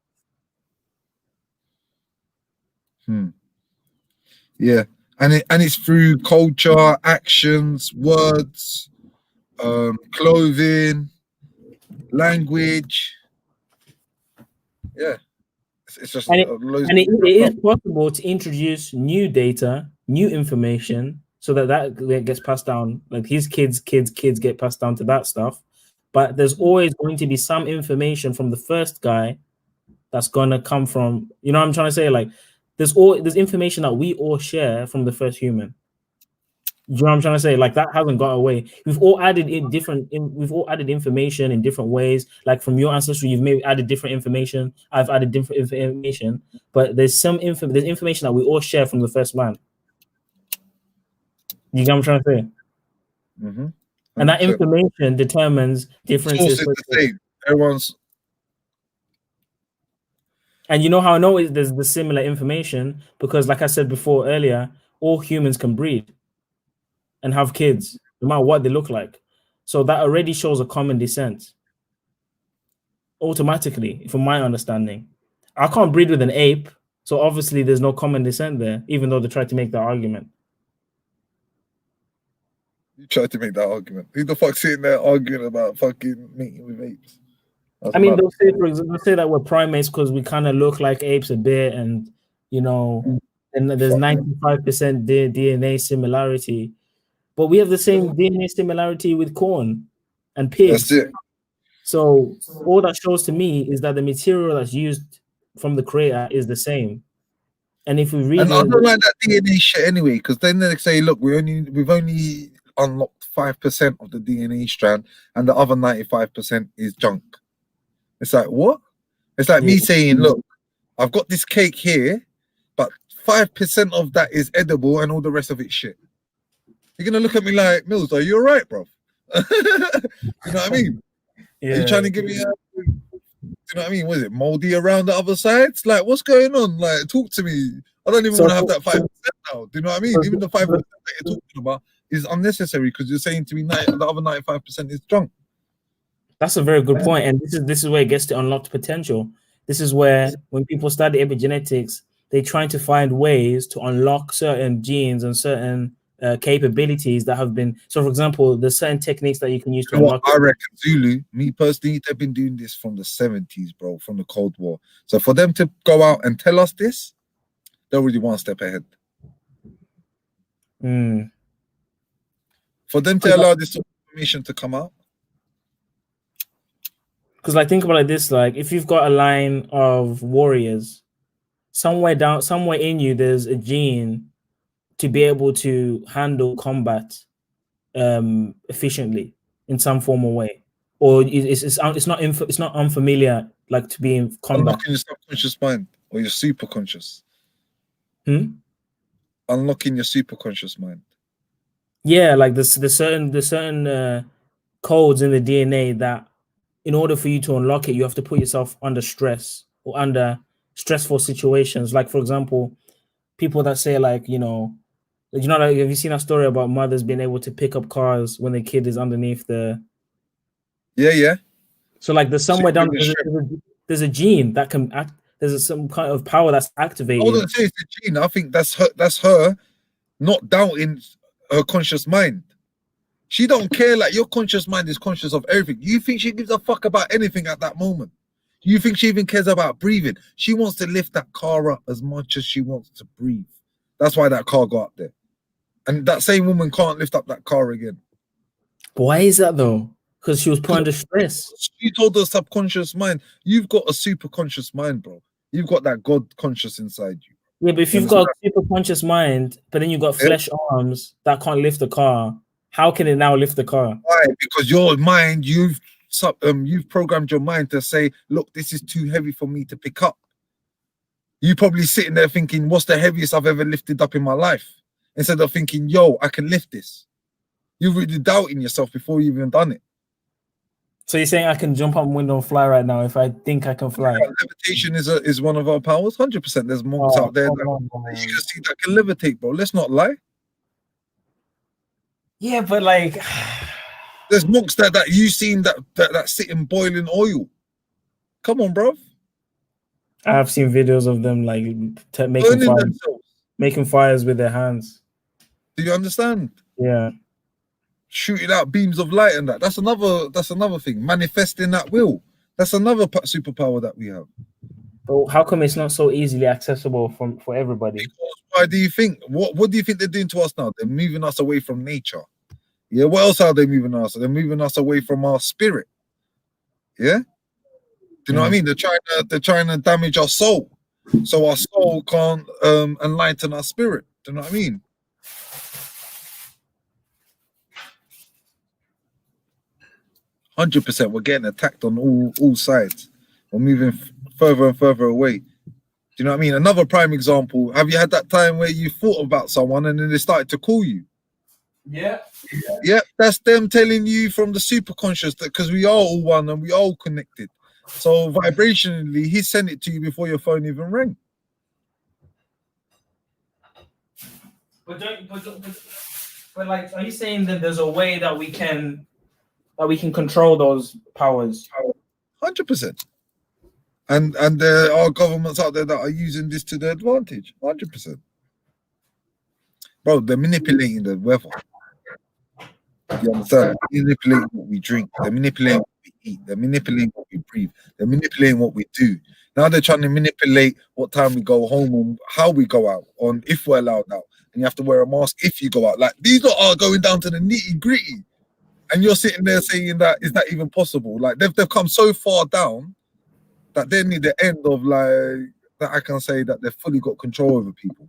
Yeah, and it's through culture, actions, words, clothing, language. Yeah, it's just it is possible to introduce new data, new information, so that gets passed down. Like his kids get passed down to that stuff. But there's always going to be some information from the first guy that's gonna come from, you know what I'm trying to say? Like there's information that we all share from the first human. You know what I'm trying to say? Like that hasn't got away. We've all added information in different ways. Like from your ancestry, you've maybe added different information. I've added different information, but there's there's information that we all share from the first man. You get what I'm trying to say? Mm-hmm. And that information determines differences. The same. Everyone's. And you know how I know there's the similar information? Because like I said before earlier, all humans can breed and have kids, no matter what they look like. So that already shows a common descent. Automatically, from my understanding. I can't breed with an ape, so obviously there's no common descent there, even though they tried to make that argument. You tried to make that argument. Who the fuck's sitting there arguing about fucking meeting with apes? I mean, they'll say, for example, that we're primates because we kind of look like apes a bit, and you know, and there's 95% DNA similarity, but we have the same DNA similarity with corn and pigs. That's it. So all that shows to me is that the material that's used from the creator is the same. And if we read, and I don't like that DNA shit anyway, because then they say, look, we've only unlocked 5% of the DNA strand, and the other 95% is junk. It's like, what? It's like me saying, look, I've got this cake here, but 5% of that is edible and all the rest of it's shit. You're going to look at me like, Mills, are you all right, bro? You know what I mean? Yeah. Are you trying to give me a, you know what I mean? Was it moldy around the other sides? Like, what's going on? Like, talk to me. I don't even want to have that 5% now. Do you know what I mean? Even the 5% that you're talking about is unnecessary because you're saying to me the other 95% is drunk. That's a very good point, and this is where it gets to unlocked potential. This is where when people study epigenetics, they're trying to find ways to unlock certain genes and certain capabilities that have been. So, for example, there's certain techniques that you can use to unlock. I reckon Zulu, me personally, they've been doing this from the 70s, bro, from the Cold War. So for them to go out and tell us this, they're already one step ahead. For them to allow this information to come out. Because, like, think about it this: like, if you've got a line of warriors, somewhere in you, there's a gene to be able to handle combat efficiently in some form or way, or it's not unfamiliar, like, to be in combat. Unlocking your subconscious mind or your superconscious. Unlocking your superconscious mind. Yeah, like the certain codes in the DNA that, in order for you to unlock it, you have to put yourself under stress or under stressful situations. Like, for example, people that say, like, like, have you seen a story about mothers being able to pick up cars when the kid is underneath the? Yeah. So, like, there's somewhere down there's a gene that can act. There's some kind of power that's activated. I wouldn't say it's a gene. I think that's her not doubting her conscious mind. She don't care. Like, your conscious mind is conscious of everything. You think she gives a fuck about anything at that moment? You think she even cares about breathing? She wants to lift that car up as much as she wants to breathe. That's why that car got up there. And that same woman can't lift up that car again. But why is that though? Because she was put under stress. She told her subconscious mind, you've got a super conscious mind, bro. You've got that God conscious inside you. Yeah, but if you've got a super conscious mind, but then you've got flesh arms that can't lift the car, how can it now lift the car? Why? Because your mind, you've programmed your mind to say, look, this is too heavy for me to pick up. You probably sitting there thinking, what's the heaviest I've ever lifted up in my life? Instead of thinking, yo, I can lift this. You're really doubting yourself before you've even done it. So you're saying I can jump out the window and fly right now if I think I can fly? Levitation is one of our powers, 100%. There's monks out there that you can see that can levitate, bro. Let's not lie. Yeah, but like, there's monks that you seen that sit in boiling oil. Come on, bro. I have seen videos of them like making fires with their hands. Do you understand? Yeah. Shooting out beams of light and that. That's another thing. Manifesting that will. That's another superpower that we have. But how come it's not so easily accessible for everybody? Because why do you think? What do you think they're doing to us now? They're moving us away from nature. Yeah. What else are they moving us? They're moving us away from our spirit. Yeah. Do you know what I mean? They're trying to damage our soul, so our soul can't enlighten our spirit. Do you know what I mean? %. We're getting attacked on all sides. We're moving further and further away. Do you know what I mean? Another prime example. Have you had that time where you thought about someone and then they started to call you? Yeah. Yeah, that's them telling you from the superconscious that because we are all one and we are all connected. So vibrationally, he sent it to you before your phone even rang. But like, are you saying that there's a way that we can control those powers? 100%. And there are governments out there that are using this to their advantage. 100%. Bro, they're manipulating the weather. You understand? They're manipulating what we drink. They're manipulating what we eat. They're manipulating what we breathe. They're manipulating what we do. Now they're trying to manipulate what time we go home and how we go out, on if we're allowed out. And you have to wear a mask if you go out. Like, these are going down to the nitty gritty. And you're sitting there saying that, is that even possible? Like, they've come so far down that they need the end of, like, that I can say that they've fully got control over people.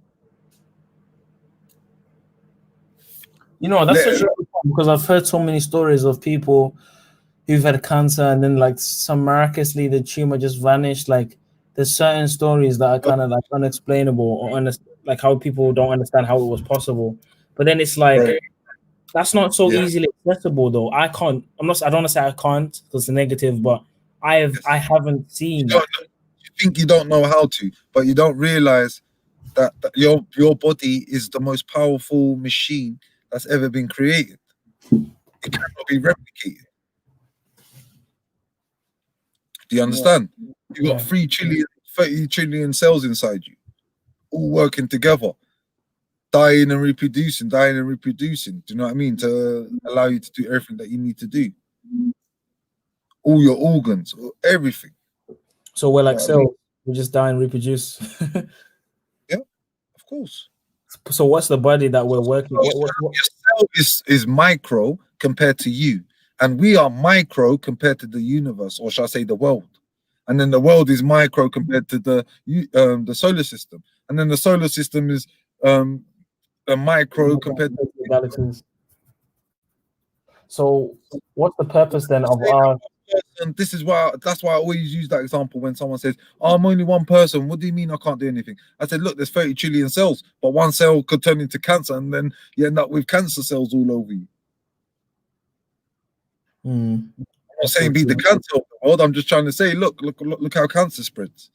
You know, that's such a good point, because I've heard so many stories of people who've had cancer and then, like, some miraculously the tumor just vanished. Like, there's certain stories that are kind of like unexplainable, or like how people don't understand how it was possible. But then it's like, That's not so easily accessible, though. I can't. I don't want to say I can't because it's a negative, but I haven't seen that. You think you don't know how to, but you don't realize that your body is the most powerful machine that's ever been created. It cannot be replicated. Do you understand? You got 3 trillion, 30 trillion cells inside you, all working together, dying and reproducing. Do you know what I mean? To allow you to do everything that you need to do. All your organs, everything. So we're like cells. We just die and reproduce. Yeah, of course. So what's the body that we're working? Your cell is micro compared to you, and we are micro compared to the universe, or shall I say the world. And then the world is micro compared to the solar system, and then the solar system is a micro compared to the galaxies. So what's the purpose then of our? And this is why that's why I always use that example when someone says, oh, I'm only one person. What do you mean I can't do anything? I said, look, there's 30 trillion cells, but one cell could turn into cancer, and then you end up with cancer cells all over you. I'm not saying be the cancer of the world. I'm just trying to say, look how cancer spreads.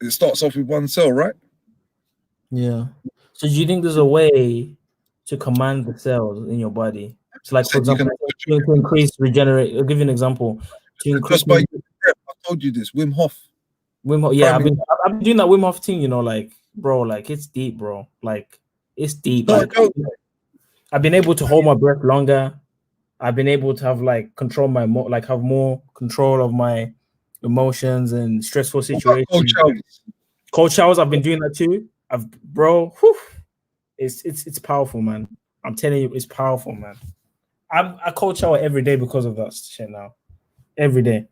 It starts off with one cell, right? Yeah. So do you think there's a way to command the cells in your body? It's like, for example, to increase, regenerate. I'll give you an example. To increase. Just by I told you this, Wim Hof. Yeah, I've been doing that Wim Hof thing, you know, like, bro, like, it's deep, bro. Like, it's deep. Like, I've been able to hold my breath longer. I've been able to have, like, have more control of my emotions and stressful situations. Cold showers, I've been doing that too. It's powerful, man. I'm telling you, it's powerful, man. I cold shower every day because of that shit now. Every day.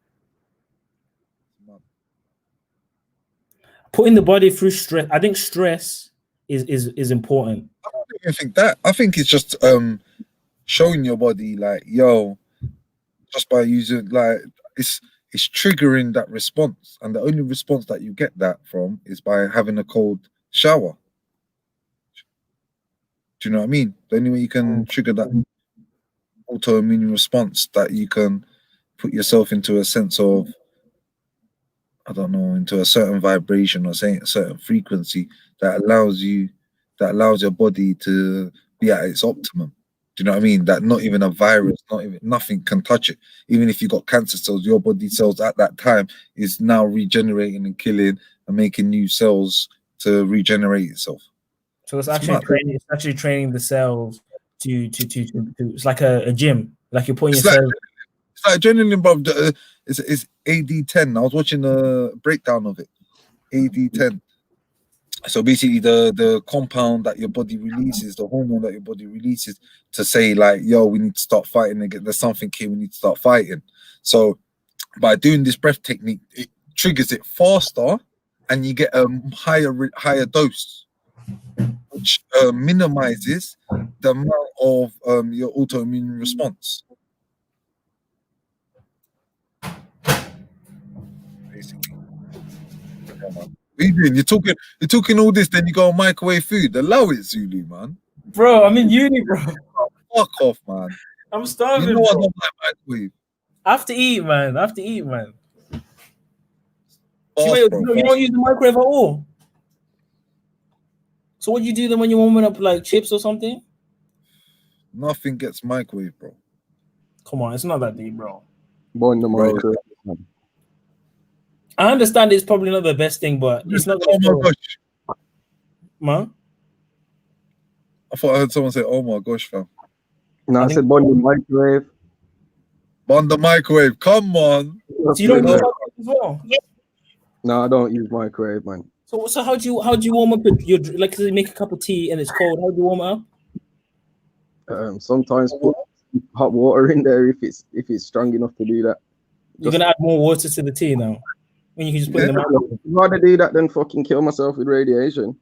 Putting the body through stress. I think stress is important. I don't even think that. I think it's just showing your body, like, yo, just by using, like, it's triggering that response, and the only response that you get that from is by having a cold shower. Do you know what I mean? The only way you can trigger that autoimmune response, that you can put yourself into a sense of, I don't know, into a certain vibration or saying a certain frequency that allows your body to be at its optimum. Do you know what I mean? That not even a virus, nothing can touch it. Even if you got cancer cells, your body cells at that time is now regenerating and killing and making new cells to regenerate itself. So it's actually training the cells to it's like a gym. Like you're putting yourself. It's like adrenaline, bro. It's AD10. I was watching a breakdown of it. AD10. So basically, the compound that your body releases, the hormone that your body releases, to say, like, yo, we need to start fighting again. There's something here. We need to start fighting. So by doing this breath technique, it triggers it faster, and you get a higher dose, which minimizes the amount of your autoimmune response. Basically. What are you doing? You're talking all this, then you go on microwave food. Allow it, Zulu, man. Bro, I'm in uni, bro. Fuck off, man. I'm starving. You know I don't like microwave. I have to eat, man. So wait, you don't use the microwave at all? So what do you do then when you're warming up, like, chips or something? Nothing gets microwave, bro. Come on, it's not that deep, bro. Born the microwave. I understand it's probably not the best thing, but it's not. Oh my gosh, man! I thought I heard someone say, "Oh my gosh, fam." No, I said born the microwave. Born the microwave. Come on. So you don't use microwave as well? No, I don't use microwave, man. So how do you warm up your, like, make a cup of tea and it's cold? How do you warm it up? Sometimes put hot water in there if it's strong enough to do that. You're gonna add more water to the tea now. When you can just put it in the microwave. I'd rather do that than fucking kill myself with radiation.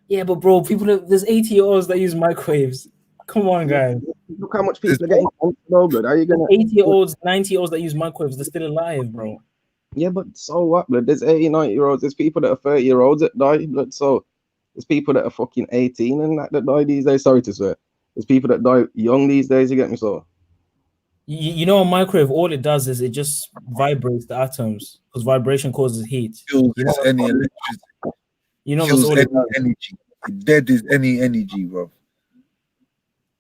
Yeah, but bro, there's 80-year-olds that use microwaves. Come on, guys. Look how much people are getting cancer, blood. Are you gonna 80-year-olds, 90-year-olds that use microwaves? They're still alive, bro. Yeah, but so what, blood? There's 80, 90-year-olds. There's people that are 30-year-olds that die, blood. So There's people that are fucking 18 and that die these days. Sorry to swear. There's people that die young these days. You get me? So You know, a microwave, all it does is it just vibrates the atoms because vibration causes heat. Kills You know, any electricity. you know, that's Kills all any it does. energy. Dead is any energy, bro.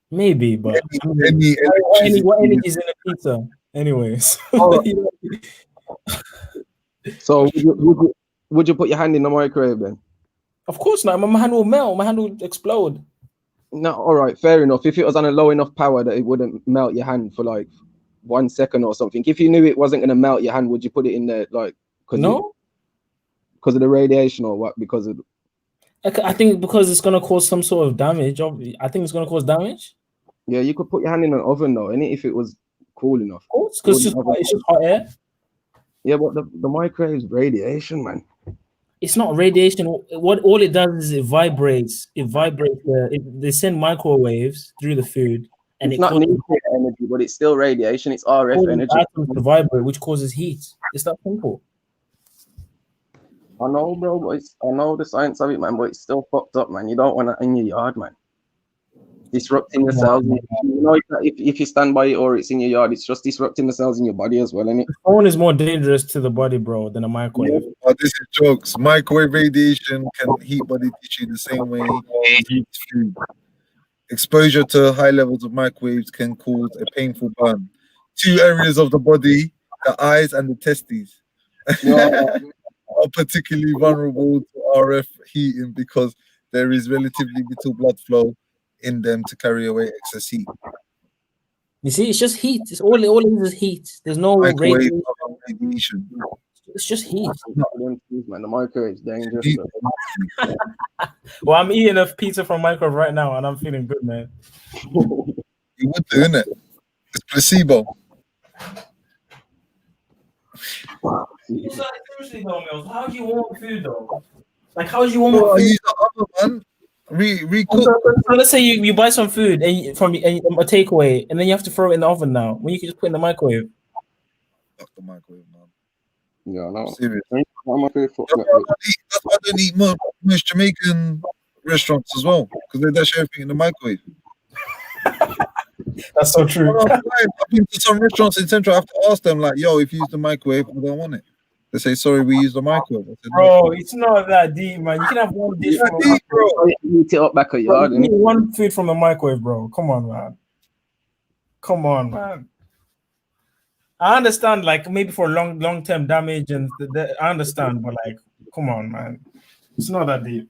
Maybe, but I mean, Any what electricity. energy is in a pizza, anyways? Oh. So would you put your hand in the microwave then? Of course not. My hand will melt. My hand will explode. No, all right, fair enough. If it was on a low enough power that it wouldn't melt your hand for like 1 second or something. If you knew it wasn't gonna melt your hand, would you put it in there like? No, because of the radiation or what? Because of I think because it's gonna cause some sort of damage. I think it's gonna cause damage. yeah, you could put your hand in an oven though, innit, if it was cool enough. Of course, because it's just hot air. Yeah, but the microwave's radiation, man. It's not radiation. What all it does is it vibrates. It vibrates. They send microwaves through the food, and It's not nuclear energy, but it's still radiation. It's RF energy. Atoms to vibrate, which causes heat. It's that simple. I know, bro, but I know the science of it, man, but it's still fucked up, man. You don't want it in your yard, man. Disrupting the cells. You know, if you stand by it or it's in your yard, it's just disrupting the cells in your body as well, isn't it? Phone is more dangerous to the body, bro, than a microwave. Oh, this is jokes. Microwave radiation can heat body tissue the same way it heats food. Exposure to high levels of microwaves can cause a painful burn. 2 areas of the body, the eyes and the testes, are particularly vulnerable to RF heating because there is relatively little blood flow in them to carry away excess heat. You see, it's just heat. It's all it is heat. There's no Microwave radiation. It's just heat. Man, the microwave is dangerous. Well, I'm eating a pizza from microwave right now, and I'm feeling good, man. You would do, innit? It's placebo. Seriously though, Mills, how do you want food though? Like, how do you want food? Use the oven, man. Recook. So let's say you buy some food from a takeaway, and then you have to throw it in the oven now. When you can just put it in the microwave. Fuck the microwave, man. Yeah, no. Serious. That's why I don't eat most Jamaican restaurants as well, because they dash everything in the microwave. That's so true. I've been to some restaurants in Central. I have to ask them, like, yo, if you use the microwave, I don't want it. They say, sorry, we use the microwave. I said, bro, it's not that deep, man. You can have one dish from a microwave. Eat it up back a yard. You need one food from the microwave, bro. Come on, man. Come on, man. I understand, like, maybe for long-term damage, and I understand, but like, come on, man. It's not that deep.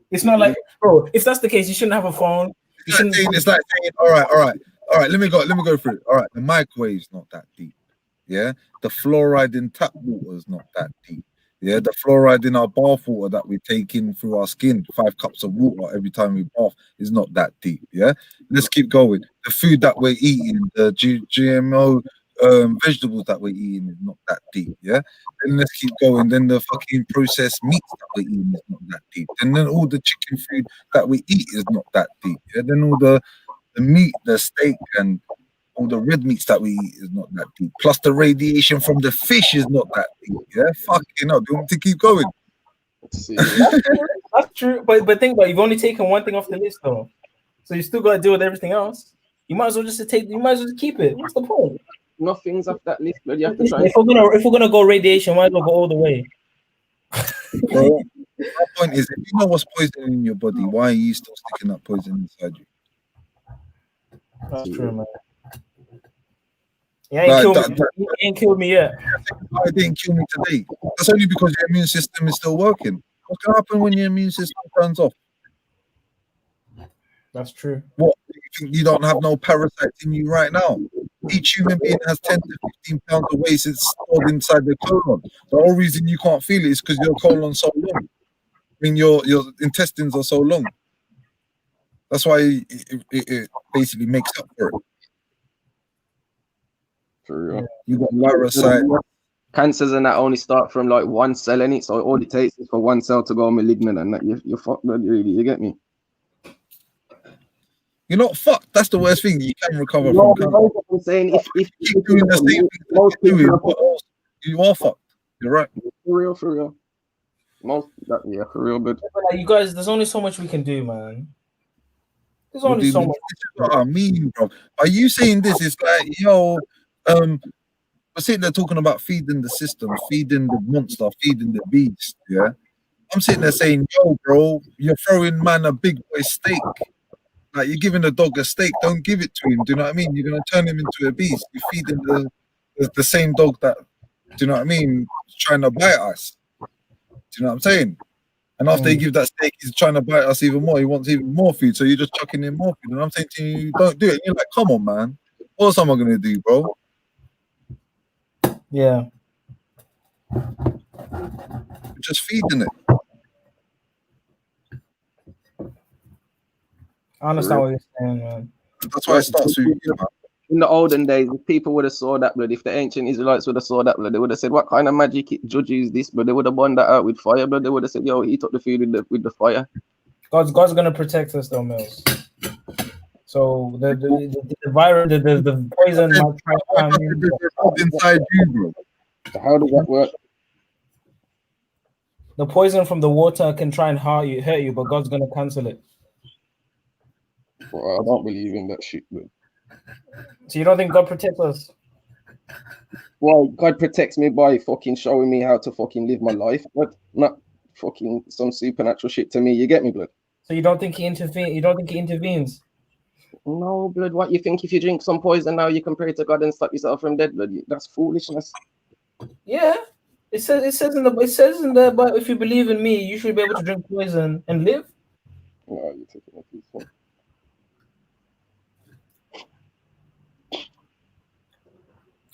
It's not like, bro, if that's the case, you shouldn't have a phone. It's like saying, all right. Let me go through it. All right, the microwave's not that deep. Yeah, the fluoride in tap water is not that deep. Yeah, the fluoride in our bath water that we take in through our skin, 5 cups of water every time we bath, is not that deep. Yeah, let's keep going. The food that we're eating, the GMO vegetables that we're eating, is not that deep. Yeah, then let's keep going. Then the fucking processed meats that we're eating is not that deep. And then all the chicken food that we eat is not that deep. Yeah, then all the meat, the steak, and all the red meats that we eat is not that deep. Plus the radiation from the fish is not that deep. Yeah, fucking hell. Do you want me to keep going? That's true. But think about it, you've only taken one thing off the list though. So you still gotta deal with everything else. You might as well just keep it. What's the point? Nothing's off that list, but you have to try. If we're gonna go radiation, might as well go all the way. Well, my point is, if you know what's poisoning in your body, why are you still sticking that poison inside you? That's true, man. He ain't killed me yet. It didn't kill me today. That's only because your immune system is still working. What can happen when your immune system turns off? That's true. What? You think you don't have no parasites in you right now? Each human being has 10 to 15 pounds of waste stored inside the colon. The whole reason you can't feel it is because your colon's so long. I mean, your intestines are so long. That's why it basically makes up for it. True. You got parasites. Cancers and that only start from like one cell in it, so all it takes is for one cell to go malignant, and that you're fucked, really. You get me? You're not fucked. That's the worst thing. You can recover from cancer. I'm saying if keep doing the same thing that you're doing, you are fucked. You're right. For real. Most that, yeah, for real, but like, you guys, there's only so much we can do, man. There's Well, only dude, so this much. is what I mean, bro. Are you saying this? It's like, yo, we're sitting there talking about feeding the system, feeding the monster, feeding the beast. Yeah, I'm sitting there saying, yo, bro, you're throwing man a big boy steak. Like you're giving a dog a steak, don't give it to him. Do you know what I mean? You're gonna turn him into a beast. You're feeding the same dog that, do you know what I mean, trying to bite us. Do you know what I'm saying? And after you give that steak, he's trying to bite us even more. He wants even more food, so you're just chucking in more food. And I'm saying to you, don't do it. And you're like, come on, man. What else am I gonna do, bro? Yeah. Just feeding it. I understand what you're saying, man. That's why it starts with you, man. In the olden days, if people would have saw that blood, if the ancient Israelites would have saw that blood, they would have said, what kind of magic judge is this? But they would have burned that out with fire, but they would have said, yo, he took the food with the fire. God's gonna protect us though, Mills. So the virus, the poison might try to come in. Inside you, bro. So how does that work? The poison from the water can try and hurt you, but God's gonna cancel it. Well, I don't believe in that shit, bro. So you don't think God protects us? Well, God protects me by fucking showing me how to fucking live my life, but not fucking some supernatural shit to me. You get me, blood? So you don't think he intervenes? You don't think he intervenes? No, blood. What you think if you drink some poison now you can pray to God and stop yourself from dead, blood? That's foolishness. Yeah, it says in the but if you believe in me, you should be able to drink poison and live. No, you're taking a piece of.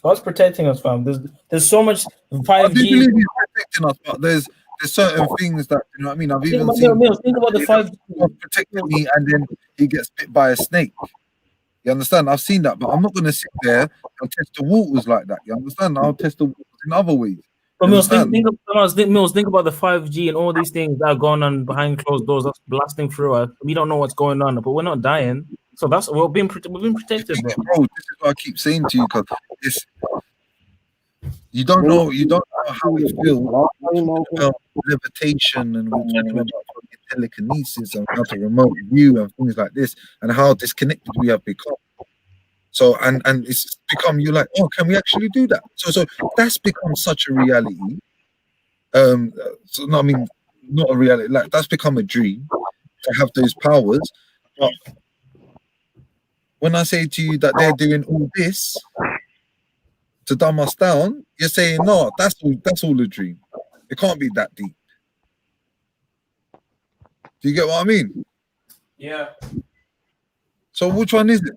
God's protecting us, fam. There's so much 5G. I do believe he's protecting us, but there's certain things that, you know what I mean. I've even seen think about the 5G. God protecting me, and then he gets bit by a snake. You understand? I've seen that, but I'm not going to sit there and test the waters like that. You understand? I'll test the waters in other ways. But Mills, think about the 5G and all these things that are going on behind closed doors. That's blasting through us. We don't know what's going on, but we're not dying. So we're being protected, bro. Bro, this is what I keep saying to you, because you don't know how it feels. Levitation, and we're talking about telekinesis and how to remote view and things like this, and how disconnected we have become. So and it's become, you're like, oh, can we actually do that? So that's become such a reality. So no, I mean, not a reality. Like that's become a dream to have those powers. But when I say to you that they're doing all this to dumb us down, you're saying no, that's all a dream. It can't be that deep. Do you get what I mean? Yeah. So which one is it?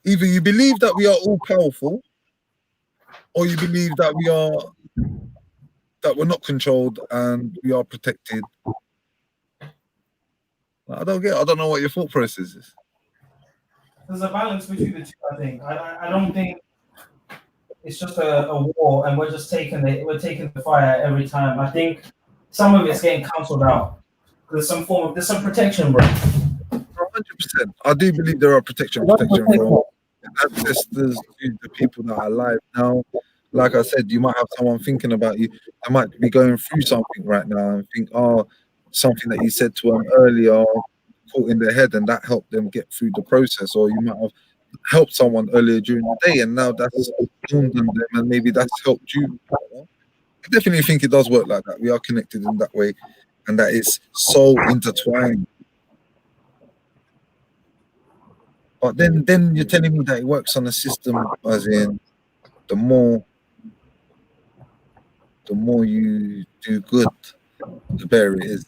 Either you believe that we are all powerful, or you believe that we're not controlled and we are protected. I don't know what your thought process is. There's a balance between the two, I think. I don't think it's just a war and we're just taking the fire every time. I think some of it's getting cancelled out. There's some protection, bro. 100%. I do believe there are protection from ancestors, the people that are alive now. Like I said, you might have someone thinking about you. They might be going through something right now and think, oh, something that you said to them earlier caught in their head, and that helped them get through the process. Or you might have helped someone earlier during the day, and now that's dawned on them, and maybe that's helped you. I definitely think it does work like that. We are connected in that way, and that it's so intertwined. But then you're telling me that it works on a system, as in the more you do good, the better it is.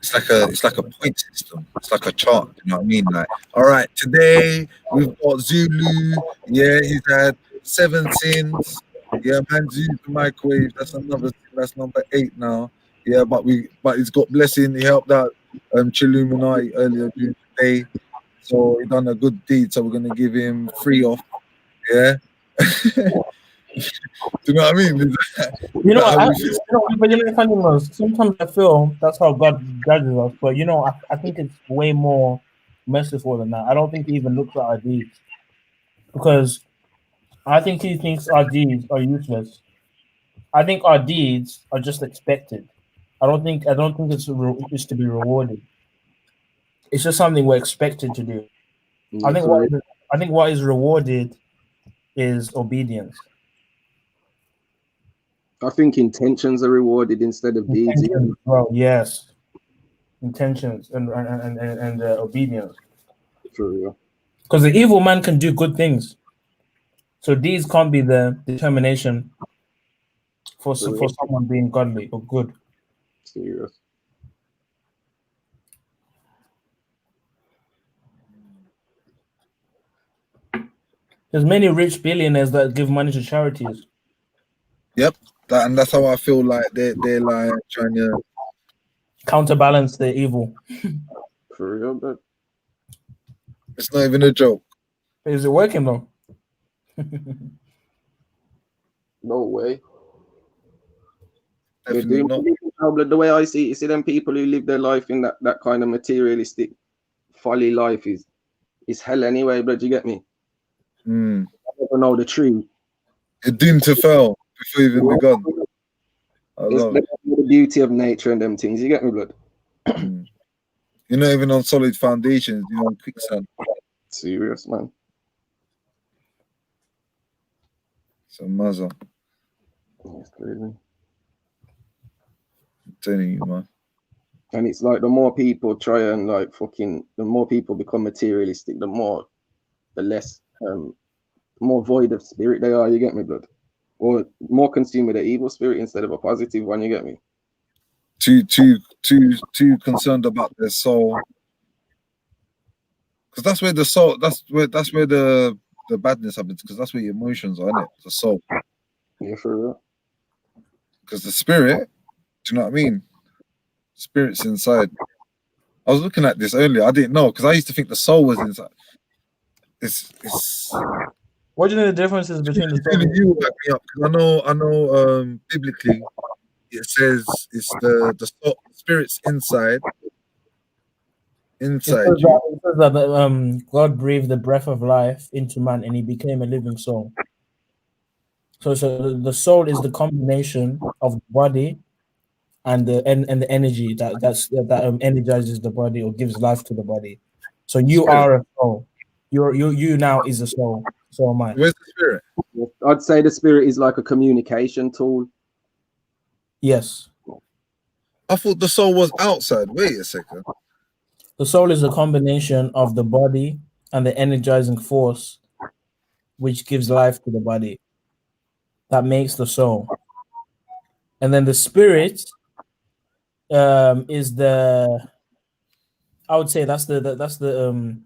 It's like a point system. It's like a chart. You know what I mean? Like, all right, today we've got Zulu. Yeah, he's had 7 sins. Yeah, man's used the microwave. That's another sin. That's number 8 now. Yeah, but he's got blessing. He helped out Trilluminati earlier during the day, so he done a good deed. So we're gonna give him 3 off. Yeah. Do you know what I mean? But you know, funny was sometimes I feel that's how God judges us. But you know, I think it's way more merciful than that. I don't think he even looks at our deeds, because I think he thinks our deeds are useless. I think our deeds are just expected. I don't think it's to be rewarded. It's just something we're expected to do. I think what is rewarded is obedience. I think intentions are rewarded instead of deeds. Well, yes, intentions and obedience. For real. Because the evil man can do good things, so deeds can't be the determination for someone being godly or good. Serious. There's many rich billionaires that give money to charities. Yep, and that's how I feel like they're like trying to counterbalance the evil. For real, but it's not even a joke. Is it working though? No way. Definitely not. The way I see it, you see them people who live their life in that kind of materialistic folly life is hell anyway, but you get me? I never know the truth. You're doomed to fail before you even begun. The beauty of nature and them things, you get me, blood? You're not even on solid foundations, you're on quicksand. Serious, man. It's a mother. It's crazy. I'm telling you, man. And it's like the more people try and like the more people become materialistic, the less more void of spirit they are, you get me, blood? Or more consumed with an evil spirit instead of a positive one, you get me? Too concerned about their soul. Because that's where the soul, that's where the badness happens, because that's where your emotions are, isn't it? The soul. Yeah, for real. Because the spirit, do you know what I mean? Spirit's inside. I was looking at this earlier. I didn't know, because I used to think the soul was inside. It's what do you know the differences between the soul? You back me up, because I know biblically it says it's the soul, spirit's inside It says that God breathed the breath of life into man and he became a living soul. So the soul is the combination of the body and the energy that energizes the body or gives life to the body. So you are a soul. You now is a soul. So am I. Where's the spirit? I'd say the spirit is like a communication tool. Yes. I thought the soul was outside. Wait a second. The soul is a combination of the body and the energizing force which gives life to the body. That makes the soul. And then the spirit is I would say that's the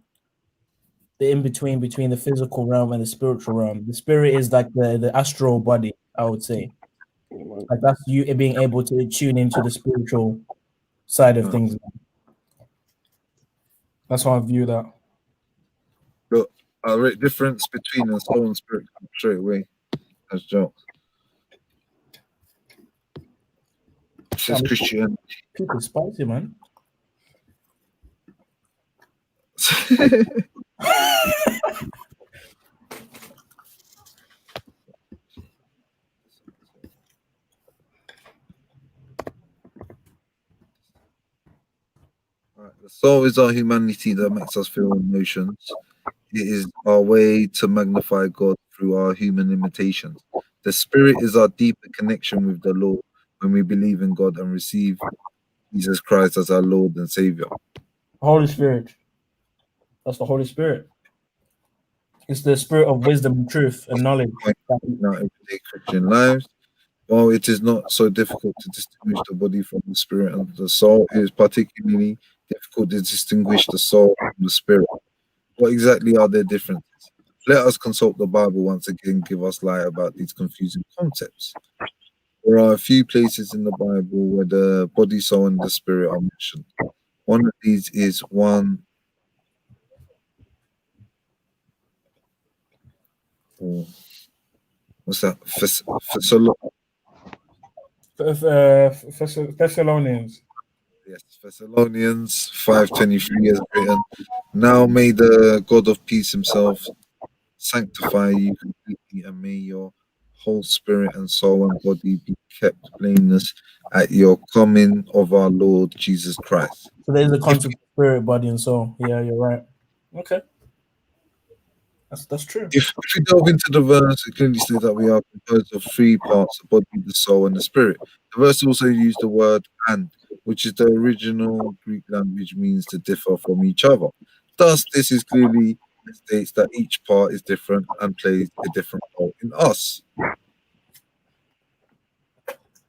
in-between between the physical realm and the spiritual realm. The spirit is like the astral body, I would say. Like that's you being able to tune into the spiritual side of things. That's how I view that. But a difference between the soul and spirit straight away. That's jokes. Says Christian. People spicy, man. The soul is our humanity that makes us feel emotions. It is our way to magnify God through our human limitations. The spirit is our deeper connection with the Lord when we believe in God and receive Jesus Christ as our Lord and Savior. Holy Spirit. That's the Holy Spirit. It's the spirit of wisdom and truth and knowledge. In our everyday Christian lives, while it is not so difficult to distinguish the body from the spirit and the soul, it is particularly difficult to distinguish the soul from the spirit. What exactly are their differences? Let us consult the Bible once again, give us light about these confusing concepts. There are a few places in the Bible where the body, soul, and the spirit are mentioned. One of these is what's that? Thessalonians. Yes, Thessalonians 5:23 is written. Now may the God of peace himself sanctify you completely, and may your whole spirit and soul and body be kept blameless at your coming of our Lord Jesus Christ. So there's a concept of spirit, body, and soul. Yeah, you're right. Okay. That's true. If we delve into the verse, it clearly states that we are composed of three parts: the body, the soul, and the spirit. The verse also used the word "and," which is the original Greek language, means to differ from each other. Thus, this is clearly states that each part is different and plays a different role in us.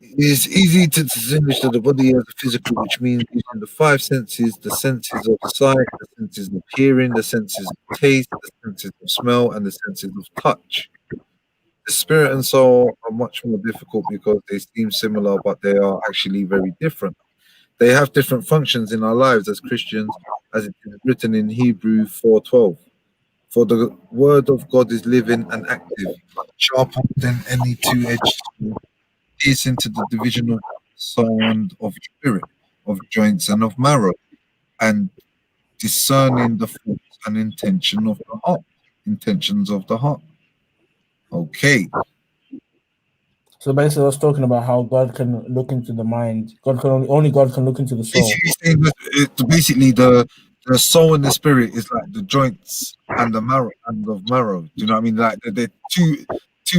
It is easy to distinguish that the body as a physical, which means using the five senses: the senses of sight, the senses of hearing, the senses of taste, the senses of smell, and the senses of touch. The spirit and soul are much more difficult because they seem similar, but they are actually very different. They have different functions in our lives as Christians, as it is written in Hebrew 4:12. For the word of God is living and active, sharper than any two-edged sword, piercing to the division of soul and of spirit, of joints and of marrow, and discerning the thoughts and intentions of the heart. Okay. So basically, I was talking about how God can look into the mind. God can only God can look into the soul. Basically, the soul and the spirit is like the joints and the marrow and of marrow. Do you know what I mean? Like they're two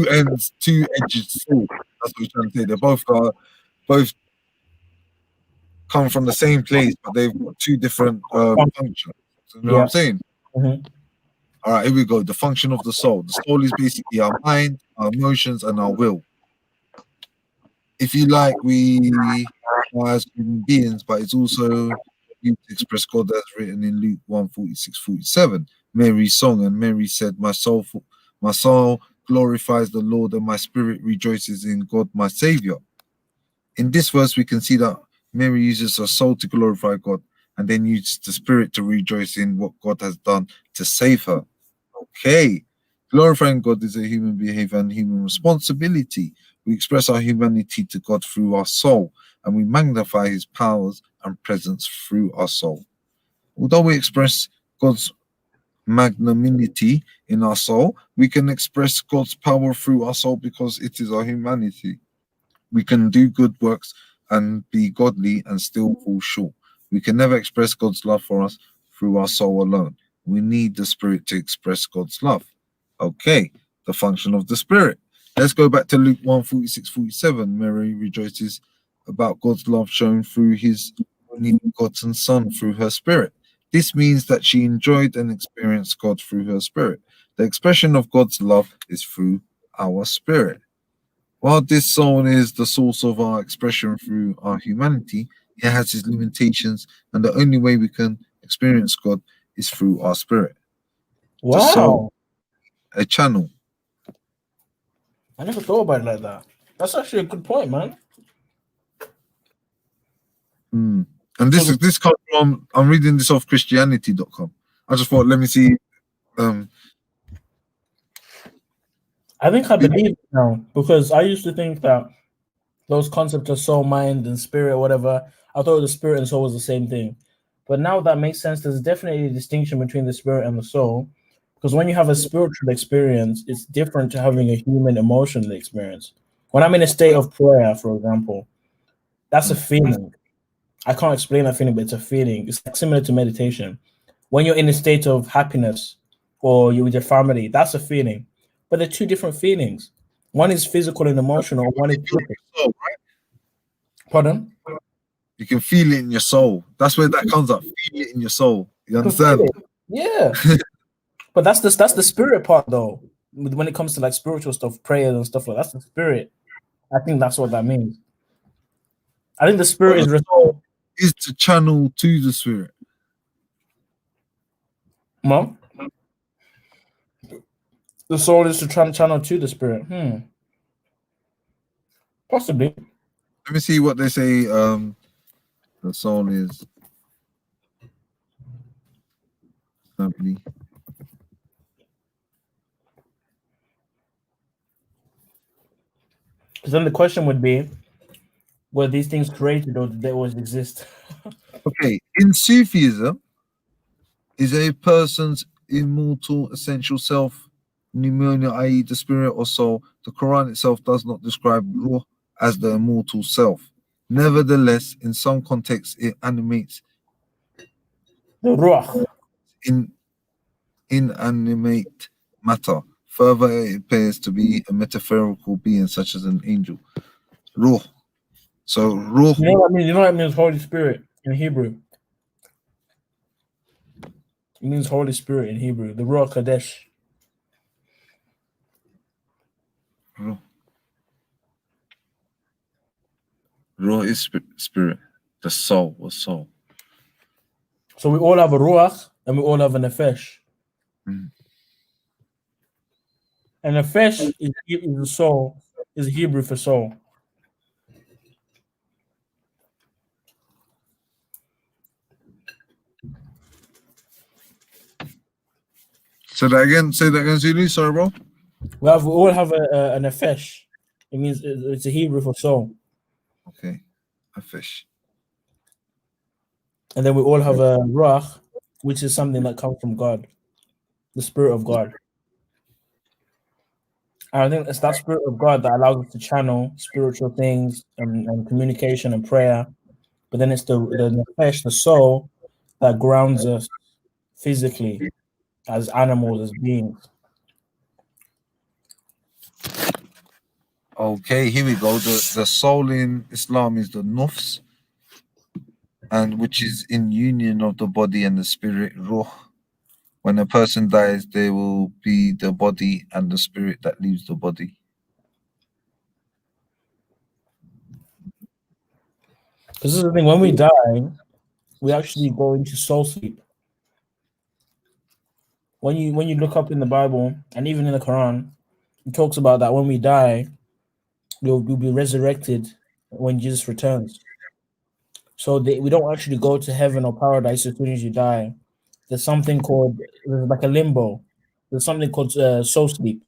ends, two-edged sword. That's what you're trying to say. They both come from the same place, but they've got two different functions. You know what I'm saying? Mm-hmm. All right, here we go. The function of the soul. The soul is basically our mind, our emotions, and our will. If you like, we are as human beings, but it's also used to express God as written in Luke 1:46-47. Mary's song, and Mary said, My soul glorifies the Lord, and my spirit rejoices in God, my Savior. In this verse, we can see that Mary uses her soul to glorify God, and then uses the spirit to rejoice in what God has done to save her. Okay. Glorifying God is a human behavior and human responsibility. We express our humanity to God through our soul, and we magnify his powers and presence through our soul. Although we express God's magnanimity in our soul, we can express God's power through our soul because it is our humanity. We can do good works and be godly and still fall short. We can never express God's love for us through our soul alone. We need the spirit to express God's love. Okay, the function of the spirit. Let's go back to Luke 1:46-47. Mary rejoices about God's love shown through his only begotten Son through her spirit. This means that she enjoyed and experienced God through her spirit. The expression of God's love is through our spirit. While this soul is the source of our expression through our humanity, it has its limitations, and the only way we can experience God is through our spirit. Wow. The soul, a channel. I never thought about it like that. That's actually a good point, man. And this comes from, I'm reading this off Christianity.com. I just thought, let me see. I think I believe it now, because I used to think that those concepts of soul, mind, and spirit, whatever, I thought the spirit and soul was the same thing. But now that makes sense. There's definitely a distinction between the spirit and the soul, because when you have a spiritual experience, it's different to having a human emotional experience. When I'm in a state of prayer, for example, that's a feeling. I can't explain that feeling, but it's a feeling. It's like similar to meditation. When you're in a state of happiness or you're with your family, that's a feeling. But they're two different feelings. One is physical and emotional. One is soul, right? Pardon? You can feel it in your soul. That's where that comes up. Feel it in your soul. You understand? Yeah. But that's the spirit part, though. When it comes to like spiritual stuff, prayers and stuff like that, that's the spirit. I think that's what that means. I think the spirit is resolved. Is to channel to the spirit. Mom? The soul is to channel to the spirit. Possibly. Let me see what they say. The soul is simply. Because then the question would be, were these things created or did they always exist? Okay, in Sufism, is a person's immortal essential self pneumonia, i.e. the spirit or soul. The Quran itself does not describe ruh as the immortal self. Nevertheless, in some contexts, it animates the ruh. Inanimate matter. Further, it appears to be a metaphorical being such as an angel. Ruh. So ruh. You know what I mean? You know what it means, Holy Spirit in Hebrew. It means Holy Spirit in Hebrew. The Ruach Kadesh. Ruh. Ruh is spirit. The soul was soul. So we all have a Ruach and we all have a Nefesh. Mm. And Nefesh is the soul, is Hebrew for soul. Say that again, Zulu. Sorry, bro. We all have a Nefesh. It means it's a Hebrew for soul. Okay, a fish. And then we all have a Ruach, which is something that comes from God, the Spirit of God. And I think it's that Spirit of God that allows us to channel spiritual things and communication and prayer. But then it's the Nefesh, the soul, that grounds us physically as animals, as beings. Okay, here we go. The soul in Islam is the nufs, and which is in union of the body and the spirit, ruh. When a person dies, there will be the body and the spirit that leaves the body. Because this is the thing, when we die, we actually go into soul sleep. When you look up in the Bible and even in the Quran, it talks about that when we die, we'll be resurrected when Jesus returns. So we don't actually go to heaven or paradise as soon as you die. There's something called, like a limbo. There's something called soul sleep,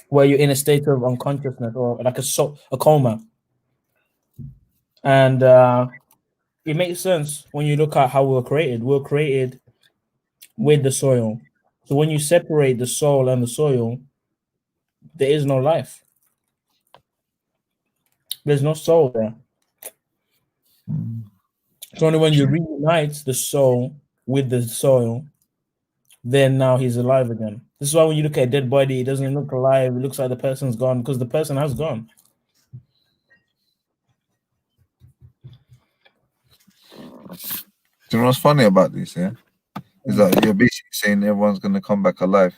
where you're in a state of unconsciousness or like a coma. And it makes sense when you look at how we were created. We were created with the soil. So when you separate the soul and the soil, there is no life. There's no soul there. So only when you reunite the soul with the soil, then now he's alive again. This is why when you look at a dead body, it doesn't look alive. It looks like the person's gone because the person has gone. Do you know what's funny about this? Yeah, is that you're basically saying everyone's gonna come back alive.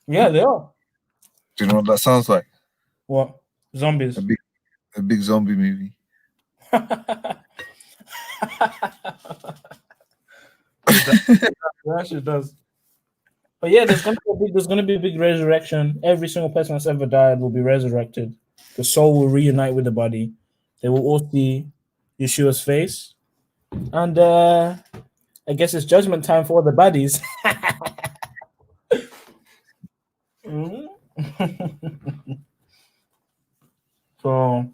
Yeah, they are. Do you know what that sounds like? What? Zombies. A big zombie movie. It actually does. But yeah, there's gonna be a big resurrection. Every single person that's ever died will be resurrected. The soul will reunite with the body. They will all see Yeshua's face. And I guess it's judgment time for all the baddies. So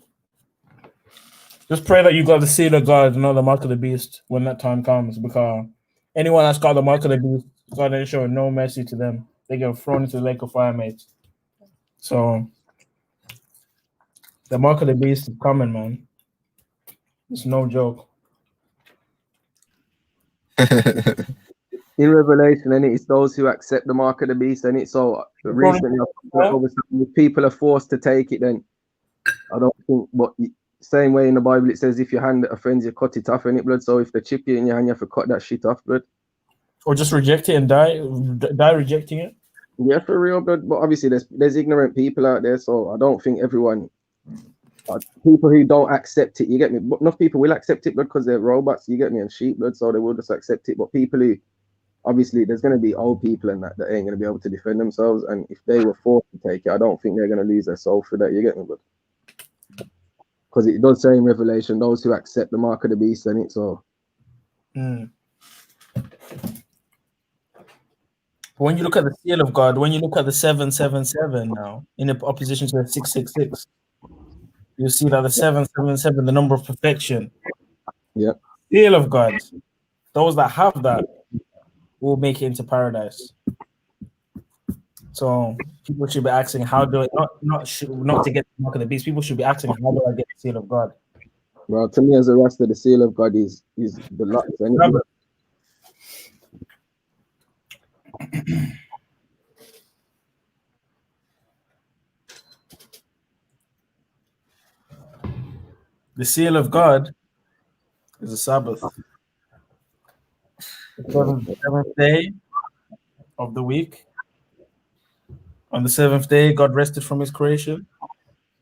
just pray that you got the seal of God and not the mark of the beast when that time comes, because anyone that's got the mark of the beast, God ain't showing no mercy to them. They get thrown into the lake of fire, mate. So the mark of the beast is coming, man. It's no joke. In Revelation, and it's those who accept the mark of the beast, and it's so recently, obviously, if people are forced to take it, then I don't think. But same way in the Bible, it says if your hand offends you, cut it off, and it blood. So if they chip you in your hand, you have to cut that shit off, blood. Or just reject it and die rejecting it. Yeah, for real, blood. But obviously, there's ignorant people out there, so I don't think everyone. People who don't accept it, you get me. But enough people will accept it, blood, because they're robots. You get me, and sheep, blood, so they will just accept it. But people who obviously, there's going to be old people and that ain't going to be able to defend themselves. And if they were forced to take it, I don't think they're going to lose their soul for that. You get me? But because it does say in Revelation, those who accept the mark of the beast, and it's all. When you look at the seal of God, when you look at the 777 now, in opposition to the 666, you see that the 777, the number of perfection. Yeah. Seal of God. Those that have that will make it into paradise. So people should be asking, how do I not to get the mark of the beast? People should be asking, how do I get the seal of God? Well, to me as a Rasta, the seal of God is the locks. The seal of God is the Sabbath. The seventh day of the week. On the seventh day, God rested from his creation.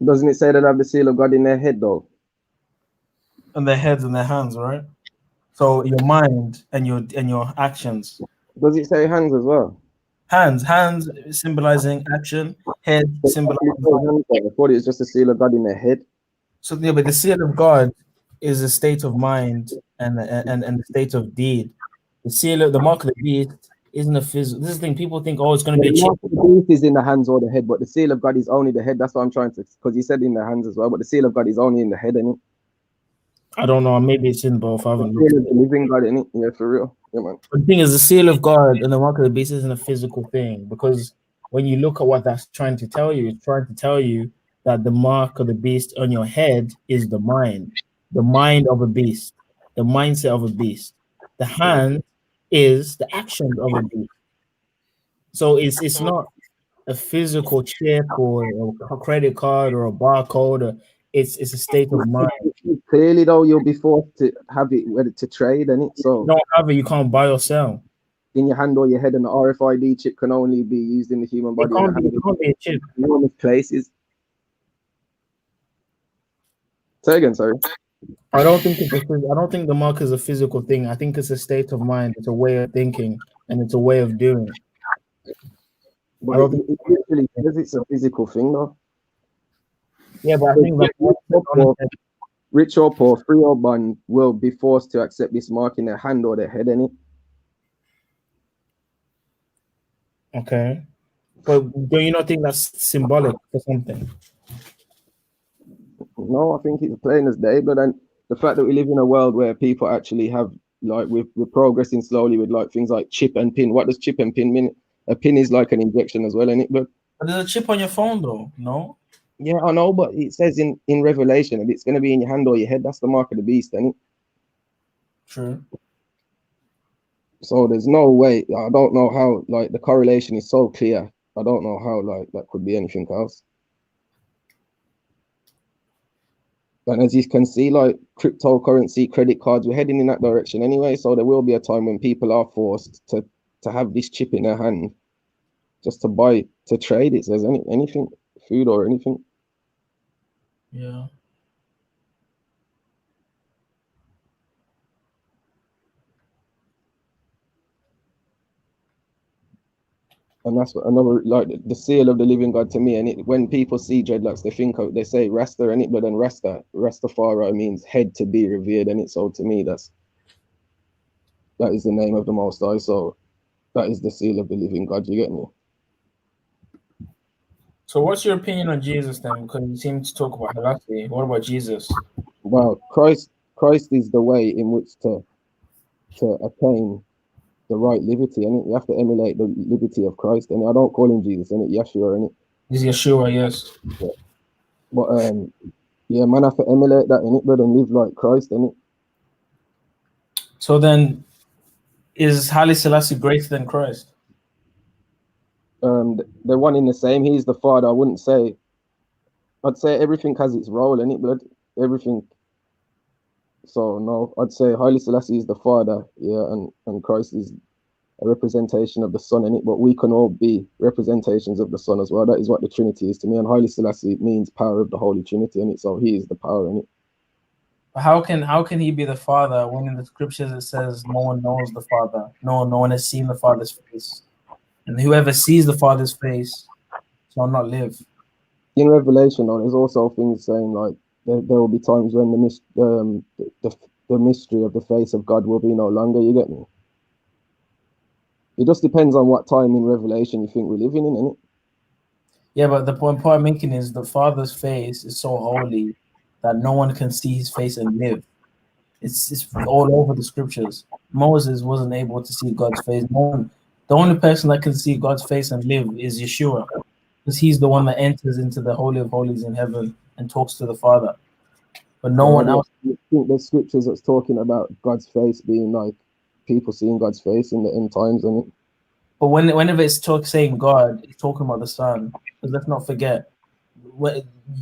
Doesn't it say that they have the seal of God in their head, though? On their heads and their hands, right? So your mind and your actions. Does it say hands as well? Hands symbolizing action, head symbolizing. I thought it was just the seal of God in their head. So yeah, but the seal of God is a state of mind and the state of deed. The seal of the mark of the beast isn't a physical. This is the thing, people think, oh, it's going to be a The chip. mark of the beast is in the hands or the head, but the seal of God is only the head. That's what I'm trying to, because he said in the hands as well, but the seal of God is only in the head, isn't it? I don't know, maybe it's in both. I haven't The looked. seal of the living God, isn't it? Yeah, for real. Yeah, man. But the thing is, the seal of God and the mark of the beast isn't a physical thing, because when you look at what that's trying to tell you, it's trying to tell you that the mark of the beast on your head is the mind of a beast, the mindset of a beast. The hand is the action of a beast. So it's not a physical chip or a credit card or a barcode. Or it's a state of mind. Clearly, though, you'll be forced to have it whether to trade, and it. So you don't have it, you can't buy or sell. In your hand or your head, and the RFID chip can only be used in the human body. It can't be a chip. Enormous places. Say again, sorry. I don't think the mark is a physical thing. I think it's a state of mind. It's a way of thinking, and it's a way of doing. But I don't think it literally says it's a physical thing, though. Yeah, but I think that rich or poor, free or bond, will be forced to accept this mark in their hand or their head, innit? Okay, but do you not think that's symbolic for something? No, I think it's plain as day. But then the fact that we live in a world where people actually have, like, we're progressing slowly with like things like chip and pin. What does chip and pin mean? A pin is like an injection as well, isn't it? But there's a chip on your phone, though. No. Yeah, I know, but it says in Revelation that it's going to be in your hand or your head. That's the mark of the beast, isn't it? True. So there's no way. I don't know how. Like, the correlation is so clear. I don't know how, like, that could be anything else. And as you can see, like, cryptocurrency, credit cards, we're heading in that direction anyway. So there will be a time when people are forced to have this chip in their hand just to buy, to trade. It says anything, food or anything. Yeah. And that's what another, like, the seal of the living God to me. And when people see dreadlocks, they say Rasta, and but then Rastafari means head to be revered, and so to me that is the name of the Most High. So that is the seal of the living God. You get me? So what's your opinion on Jesus then? Because you seem to talk about Halakhi. What about Jesus? Well, Christ is the way in which to attain the right liberty, and you have to emulate the liberty of Christ. And I don't call him Jesus, and Yeshua, and He's Yeshua, yes. Yeah. But yeah, man, have to emulate that in it, brother, and live like Christ, innit? So then, is Haile Selassie greater than Christ? They're one in the same. He's the Father. I wouldn't say. I'd say everything has its role in it, but everything. So no, I'd say Haile Selassie is the Father, yeah, and Christ is a representation of the Son in it. But we can all be representations of the Son as well. That is what the Trinity is to me. And Haile Selassie means power of the Holy Trinity in it. So he is the power in it. How can he be the Father when in the scriptures it says no one knows the Father, no one has seen the Father's face, and whoever sees the Father's face shall not live? In Revelation, though, there's also things saying like there will be times when the mystery of the face of God will be no longer. You get me? It just depends on what time in Revelation you think we're living in, innit? Yeah, but the point I'm making is the Father's face is so holy that no one can see his face and live. It's all over the scriptures. Moses wasn't able to see God's face. No one, The only person that can see God's face and live is Yeshua, because he's the one that enters into the Holy of Holies in heaven and talks to the Father. But no one else. I think there's scriptures that's talking about God's face being like people seeing God's face in the end times, and But whenever it's saying God, it's talking about the Son. Because let's not forget,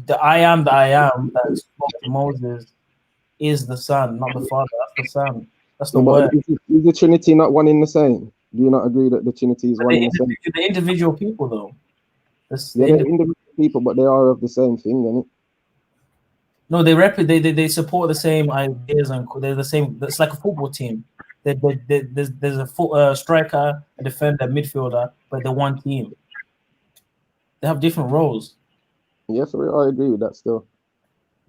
the I am that spoke to Moses is the Son, not the Father. That's the Son. That's the word. Is the Trinity not one in the same? Do you not agree that the Trinity is one in the same? The individual people, though. They're individual people, but they are of the same thing, isn't it? No, they support the same ideas, and they're the same. It's like a football team. There's a striker, a defender, midfielder, but they're one team. They have different roles. Yes, I agree with that still.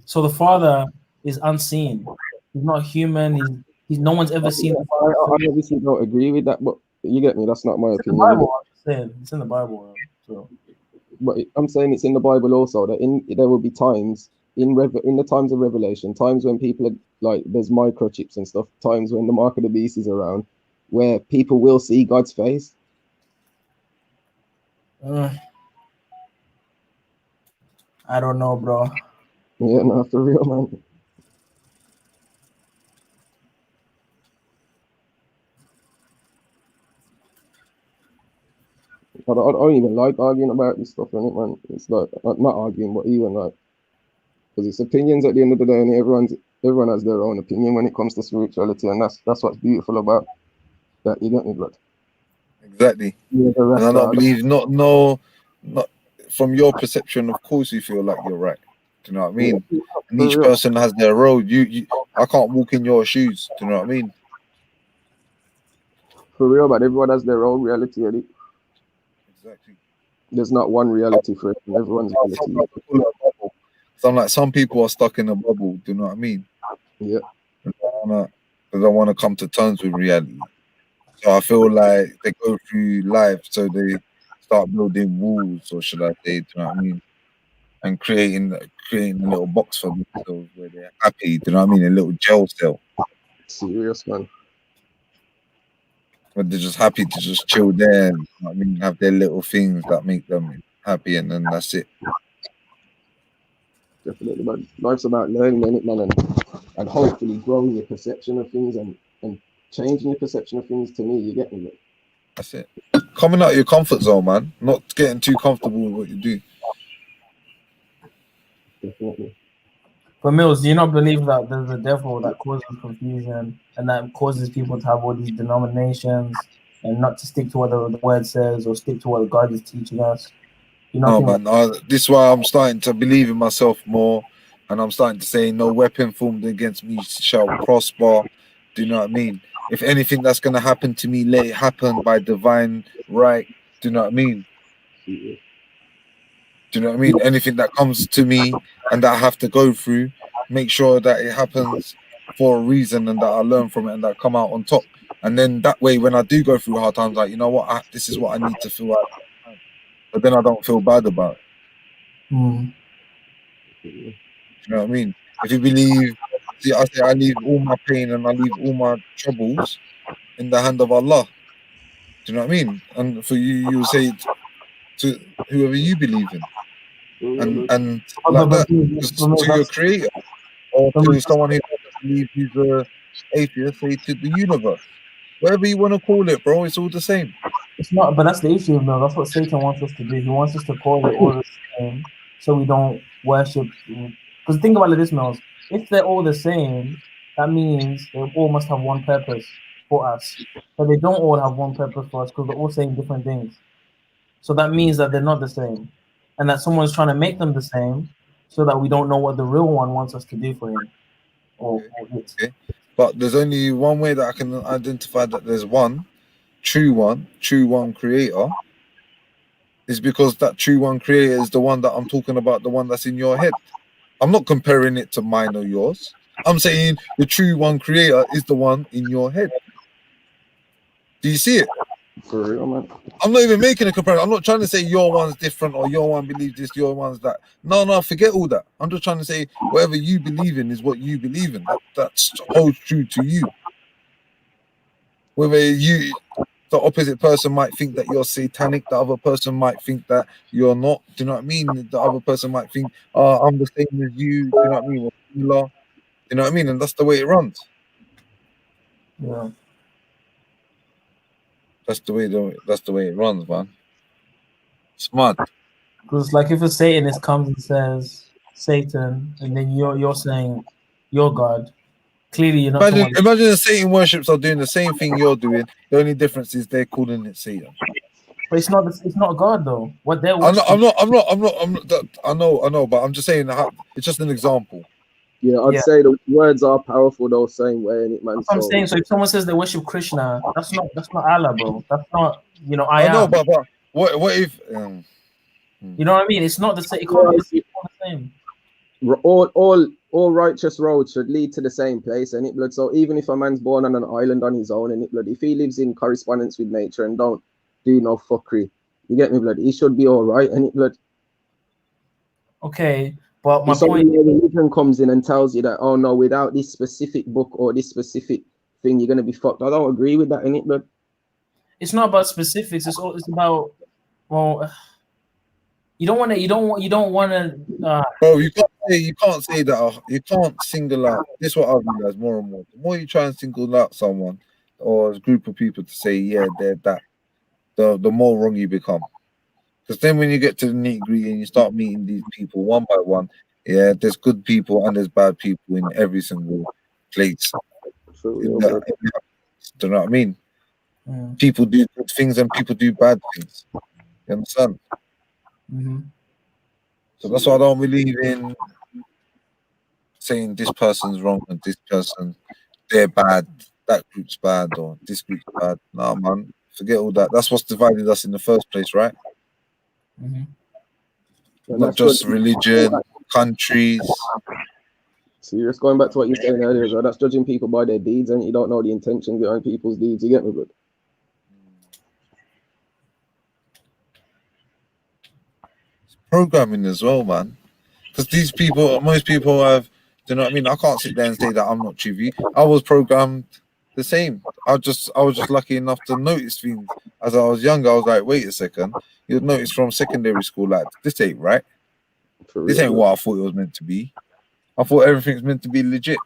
So the Father is unseen. He's not human. He's no one's ever seen the Father. I obviously don't agree with that, but you get me. That's not my opinion. Bible, I'm saying. It's in the Bible. So. But I'm saying it's in the Bible also. That there will be times in the times of Revelation, times when people are like there's microchips and stuff, times when the mark of the beast is around, where people will see God's face. I don't know, bro. Yeah, no, for real, man. I don't even like arguing about this stuff, man. It's like not arguing, but even like because it's opinions at the end of the day, and everyone has their own opinion when it comes to spirituality, and that's what's beautiful about that. You get me, blood? Exactly. Yeah, and I don't believe not from your perception. Of course, you feel like you're right. Do you know what I mean? Yeah, and each person has their road. I can't walk in your shoes. Do you know what I mean? For real, but everyone has their own reality, Eddie. Exactly. There's not one reality for everyone's reality. So I'm like, some people are stuck in a bubble. Do you know what I mean? Yeah. They don't want to come to terms with reality. So I feel like they go through life, so they start building walls, or should I say, do you know what I mean? And creating a little box for themselves where they're happy. Do you know what I mean? A little jail cell. Serious, man. But they're just happy to just chill there. You know what I mean? Have their little things that make them happy, and then that's it. Definitely, man. Life's about learning, innit, man, and hopefully growing your perception of things and changing your perception of things. To me, you get me, man. That's it. Coming out of your comfort zone, man. Not getting too comfortable with what you do. Definitely. But Mills, do you not believe that there's a devil that causes confusion and that causes people to have all these denominations and not to stick to what the word says or stick to what God is teaching us? No, man. This is why I'm starting to believe in myself more, and I'm starting to say, no weapon formed against me shall prosper. Do you know what I mean? If anything that's going to happen to me, let it happen by divine right. Do you know what I mean? Do you know what I mean? Anything that comes to me and that I have to go through, make sure that it happens for a reason and that I learn from it and that I come out on top. And then that way, when I do go through hard times, like, you know what, this is what I need to feel like. But then I don't feel bad about it. You know what I mean? If you believe, see, I say I leave all my pain and I leave all my troubles in the hand of Allah. Do you know what I mean? And for you, you will say it to whoever you believe in, and like that, to your creator, or to someone who doesn't believe he's an atheist, say to the universe, whatever you want to call it, bro. It's all the same. It's not, but that's the issue, though. That's what Satan wants us to do. He wants us to call it all the same, so we don't worship. Because think about it this, Mills. If they're all the same, that means they all must have one purpose for us. But they don't all have one purpose for us because they're all saying different things. So that means that they're not the same, and that someone's trying to make them the same, so that we don't know what the real one wants us to do for him. Okay. But there's only one way that I can identify that there's one true one creator, is because that true one creator is the one that I'm talking about, the one that's in your head. I'm not comparing it to mine or yours. I'm saying the true one creator is the one in your head. Do you see it? For real, man. I'm not even making a comparison. I'm not trying to say your one's different or your one believes this, your one's that. No, forget all that. I'm just trying to say whatever you believe in is what you believe in. That holds true to you. Whether you The opposite person might think that you're satanic. The other person might think that you're not. Do you know what I mean? The other person might think, "Oh, I'm the same as you." Do you know what I mean? We're similar. Do you know what I mean? And that's the way it runs. Yeah. That's the way it runs, man. It's mad. Because like if a Satanist comes and says Satan, and then you're saying you're God, clearly you're not talking about Imagine the Satan worships are doing the same thing you're doing. The only difference is they're calling it Satan. But it's not God though. What they're I'm worshiping. not. I know, but I'm just saying that it's just an example. Yeah, I'd say the words are powerful though, same way, and it man. That's what I'm saying. So if someone says they worship Krishna, that's not Allah, bro. That's not I know, am. but what if you know what I mean? It's not the same. It can't be the same. All righteous roads should lead to the same place, and it blood. So even if a man's born on an island on his own, and it blood, if he lives in correspondence with nature and don't do no fuckery, you get me, blood. He should be all right, and it blood. Okay, but my If point. Religion comes in and tells you that, oh no, without this specific book or this specific thing, you're gonna be fucked. I don't agree with that, innit, blood. It's not about specifics. It's about you don't want to. Bro, you can't say that. You can't single out. This is what I've realized more and more. The more you try and single out someone or a group of people to say, yeah, they're that, the more wrong you become. Because then when you get to the nitty-gritty and you start meeting these people one by one, yeah, there's good people and there's bad people in every single place. Do you know what I mean? People do good things and people do bad things. You understand? Mm-hmm. So that's why I don't believe in saying this person's wrong and this person, they're bad, that group's bad, or this group's bad. Nah, man, forget all that. That's what's divided us in the first place, right? Mm-hmm. Not just religion, countries. So you're just going back to what you were saying earlier, so that's judging people by their deeds, and you don't know the intention behind people's deeds. You get me, good? Programming as well, man. Because most people have, do you know what I mean? I can't sit there and say that I'm not TV. I was programmed the same. I was just lucky enough to notice things as I was younger. I was like, wait a second, you'd notice from secondary school, like, this ain't right. This ain't what I thought it was meant to be. I thought everything's meant to be legit.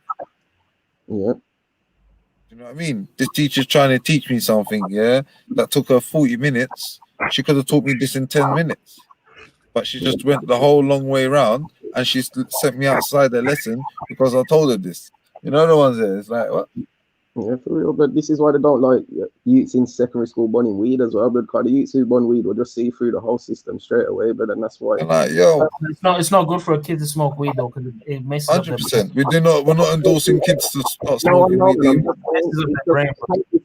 Yeah. You know what I mean? This teacher's trying to teach me something, yeah, that took her 40 minutes. She could have taught me this in 10 minutes. But she just went the whole long way around and she sent me outside the lesson because I told her this. You know the ones there. It's like, what? Yeah, for real. But this is why they don't like youths in secondary school burning weed as well. Because the youths who burn weed will just see through the whole system straight away. But then that's why. Like, yo, it's not good for a kid to smoke weed though, because it messes up their 100%. We're not endorsing kids to start smoking weed.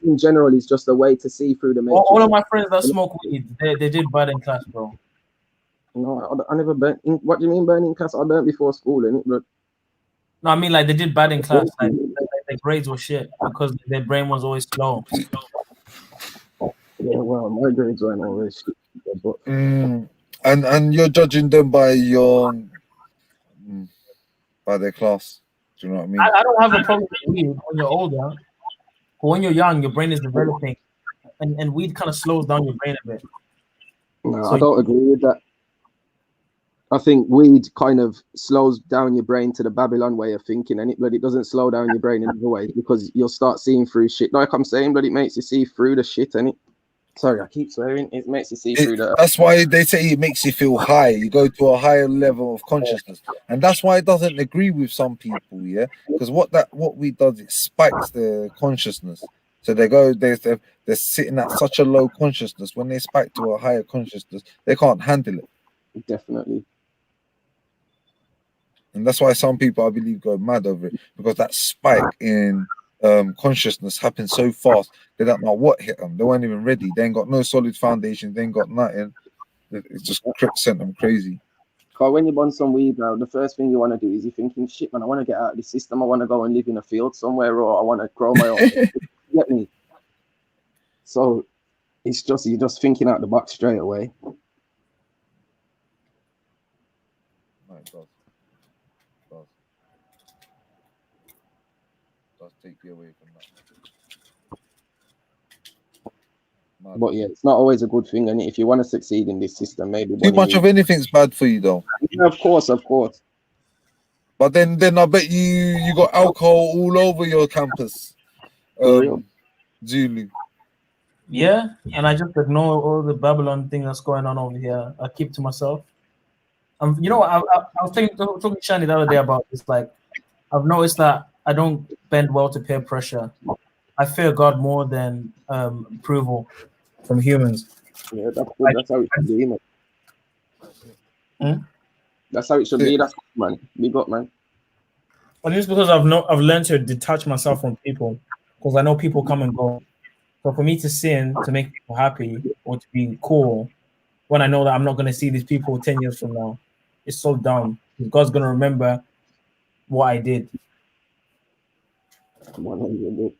In general, is just a way to see through the matrix. All of my friends that smoke weed, they did bad in class, bro. No, I never burnt. What do you mean burning class? I burnt before school, innit? But no, I mean like they did bad in class. Like their grades were shit because their brain was always slow. Yeah, well, my grades weren't always shit. But and you're judging them by by their class. Do you know what I mean? I don't have a problem with weed when you're older, but when you're young, your brain is developing, and weed kind of slows down your brain a bit. No, so I don't agree with that. I think weed kind of slows down your brain to the Babylon way of thinking, and it doesn't slow down your brain in other ways because you'll start seeing through shit. Like I'm saying, but it makes you see through the shit, and it. Sorry, I keep swearing. It makes you see through that. That's why they say it makes you feel high. You go to a higher level of consciousness, and that's why it doesn't agree with some people. Yeah, because what weed does, it spikes the consciousness. So they're sitting at such a low consciousness. When they spike to a higher consciousness, they can't handle it. Definitely. And that's why some people, I believe, go mad over it, because that spike in consciousness happens so fast they don't know what hit them. They weren't even ready. They ain't got no solid foundation. They ain't got nothing. It just sent them crazy. Because when you burn some weed now, the first thing you want to do is you're thinking, shit, man, I want to get out of the system. I want to go and live in a field somewhere, or I want to grow my own. Get me? So it's just, you're just thinking out the box straight away. No, it does. Does take you away from that. But yeah, it's not always a good thing. And if you want to succeed in this system, maybe Too much of anything's bad for you, though. Yeah, of course. But then I bet you got alcohol all over your campus, Zulu. Yeah, and I just ignore all the Babylon thing that's going on over here. I keep to myself. You know, I was talking to Shani the other day about this. Like, I've noticed that I don't bend well to peer pressure. I fear God more than approval from humans. Yeah, that's how it should be, man. That's how it should be. That's man. Big up, man. And it's because I've learned to detach myself from people, because I know people come and go. So for me to sin to make people happy or to be cool, when I know that I'm not going to see these people 10 years from now, it's so dumb. God's going to remember what I did. 100%.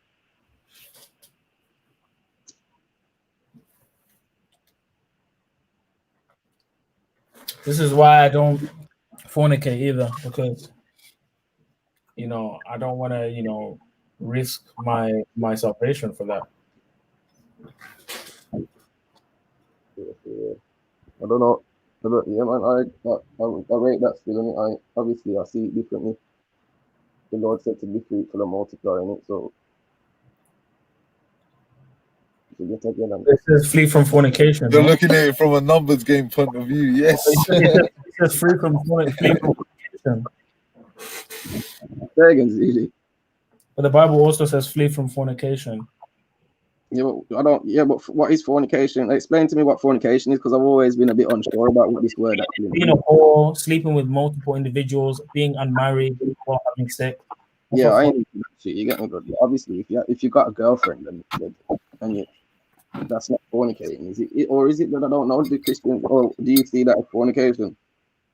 This is why I don't fornicate either, because you know I don't want to risk my salvation for that. Yeah. I don't know. Yeah, man. I rate that still. I obviously I see it differently. The Lord said to be fruitful and multiply in it, so. It says flee from fornication. You're looking at it from a numbers game point of view, yes. It says flee from fornication. But the Bible also says flee from fornication. Yeah, but I don't. Yeah, but what is fornication? Explain to me what fornication is, because I've always been a bit unsure about what this word actually means. Being a whore, sleeping with multiple individuals, being unmarried while having sex. Yeah, I ain't that shit. You get me, good. Obviously, if you got a girlfriend and you, that's not fornicating, is it? Or is it that I don't know the Christian? Or do you see that as fornication?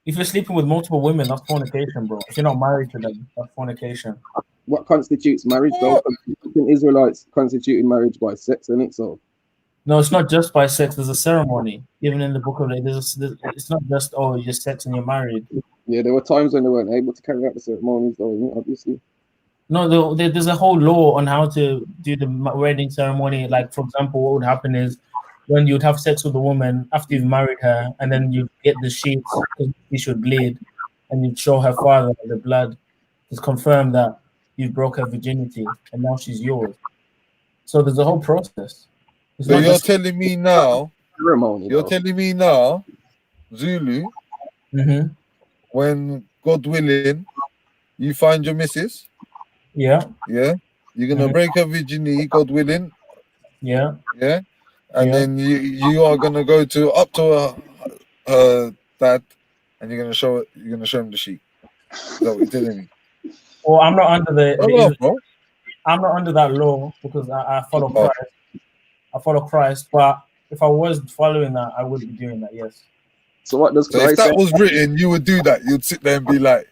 If you're sleeping with multiple women, that's fornication, bro. If you're not married to them, that's fornication. What constitutes marriage, though? Israelites constituted marriage by sex, isn't it? So. No, it's not just by sex. There's a ceremony. Even in the book of it, it's not just you're sex and you're married. Yeah, there were times when they weren't able to carry out the ceremonies, though, obviously. No, there's a whole law on how to do the wedding ceremony. Like, for example, what would happen is when you'd have sex with a woman after you've married her, and then you get the sheets because she should bleed, and you'd show her father the blood to confirm that you broke her virginity, and now she's yours. So there's a whole process. So you're telling me now, Zulu, when God willing, you find your missus. Yeah. Yeah. You're gonna break her virginity, God willing. Yeah. Yeah. And then you are gonna go up to her dad, and you're gonna show him the sheet. Is that what you're telling me? Well, I'm not under I'm not under that law because I follow Christ. I follow Christ, but if I was following that, I would be doing that. Yes. So what does Christ? If that was written, you would do that. You'd sit there and be like,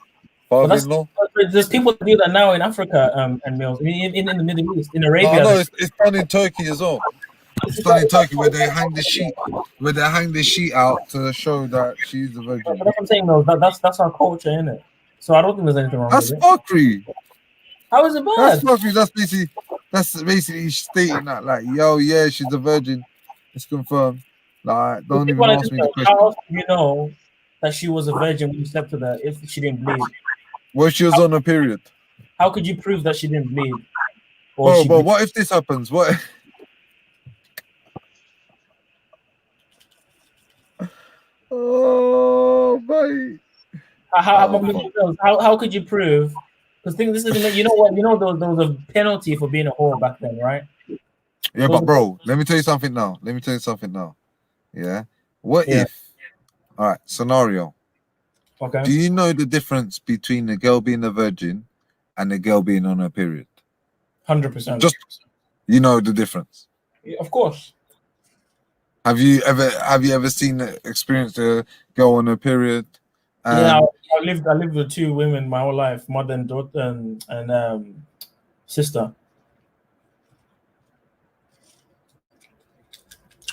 "Father-in-law." There's people that do that now in Africa and males. I mean, in the Middle East, in Arabia. No, it's done in Turkey as well. It's done in Turkey where they hang the sheet, out to show that she's a virgin. But that's what I'm saying, though. That's our culture, isn't it? So I don't think there's anything wrong with it. That's fuckery. How is it bad? That's fuckery. That's basically stating that, like, yo, yeah, she's a virgin. It's confirmed. Like, don't even ask me the question. How else do you know that she was a virgin when you slept with her if she didn't bleed? Well, she was on a period. How could you prove that she didn't bleed? But what if this happens? What? Oh, mate. How could you prove? Because this is, you know what, there was a penalty for being a whore back then, right? Yeah, but bro, let me tell you something now. Yeah. What if? All right, scenario. Okay. Do you know the difference between a girl being a virgin and a girl being on her period? 100%. Just, you know the difference. Of course. Have you ever experienced a girl on her period? Yeah, I lived with two women my whole life, mother and daughter and sister.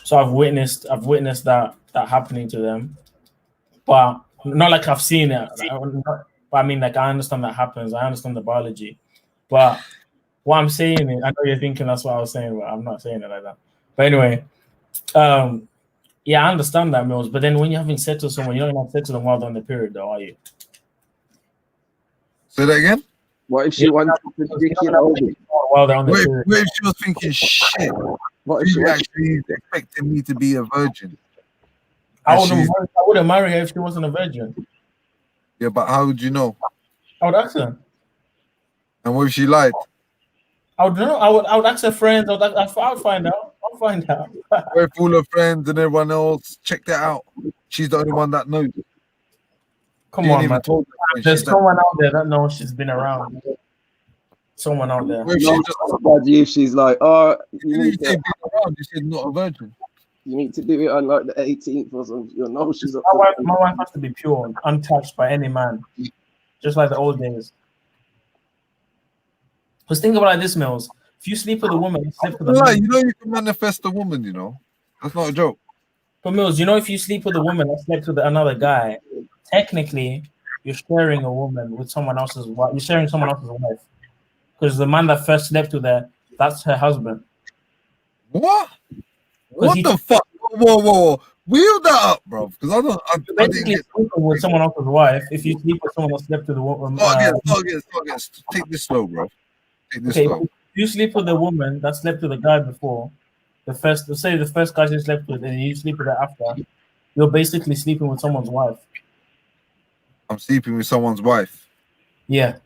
So I've witnessed that happening to them, but not like I've seen it. But I mean, like, I understand that happens. I understand the biology, but what I'm saying is, I know you're thinking that's what I was saying, but I'm not saying it like that. But anyway, Yeah, I understand that, Mills. But then when you're having sex with someone, you're not gonna have sex with them while they're on the period, though, are you? Say that again. What if she wants to dick in over? While they're on the What period. if she was thinking, shit, What if she she wants? actually is expecting me to be a virgin? I And wouldn't, she's- I wouldn't marry her if she wasn't a virgin. Yeah, but how would you know? I would ask her. And what if she lied? I would know. I would ask her friends. I would find out. I'll find out. What if all her friends and everyone else checked it out? She's the only one that knows. Come She ain't on, even man. told her when There's she's done. someone out there that knows she's been around. Someone out there. What if No, she just buddy, if she's like, oh, you you didn't need say to, being around, you said not a virgin. you need to do it on like the 18th or something. You know, she's up. My wife has to be pure, untouched by any man, just like the old days. Because think about it like this, Mills. If you sleep with a woman, you sleep with a Like, man. you know you can manifest a woman, you know. That's not a joke. But Mills, you know, if you sleep with a woman that slept with another guy, technically you're sharing a woman with someone else's wife. You're sharing someone else's wife. Because the man that first slept with her, that's her husband. What? What the fuck? Whoa. Wheel that up, bro. Because I didn't Basically, get sleeping with someone else's wife. If you sleep with someone that slept with a woman, start again. Take this slow, bro. Take this okay, slow. if you sleep with a woman that slept with a guy before, let's say the first guy you slept with, and you sleep with her after, you're basically sleeping with someone's wife. I'm sleeping with someone's wife. Yeah,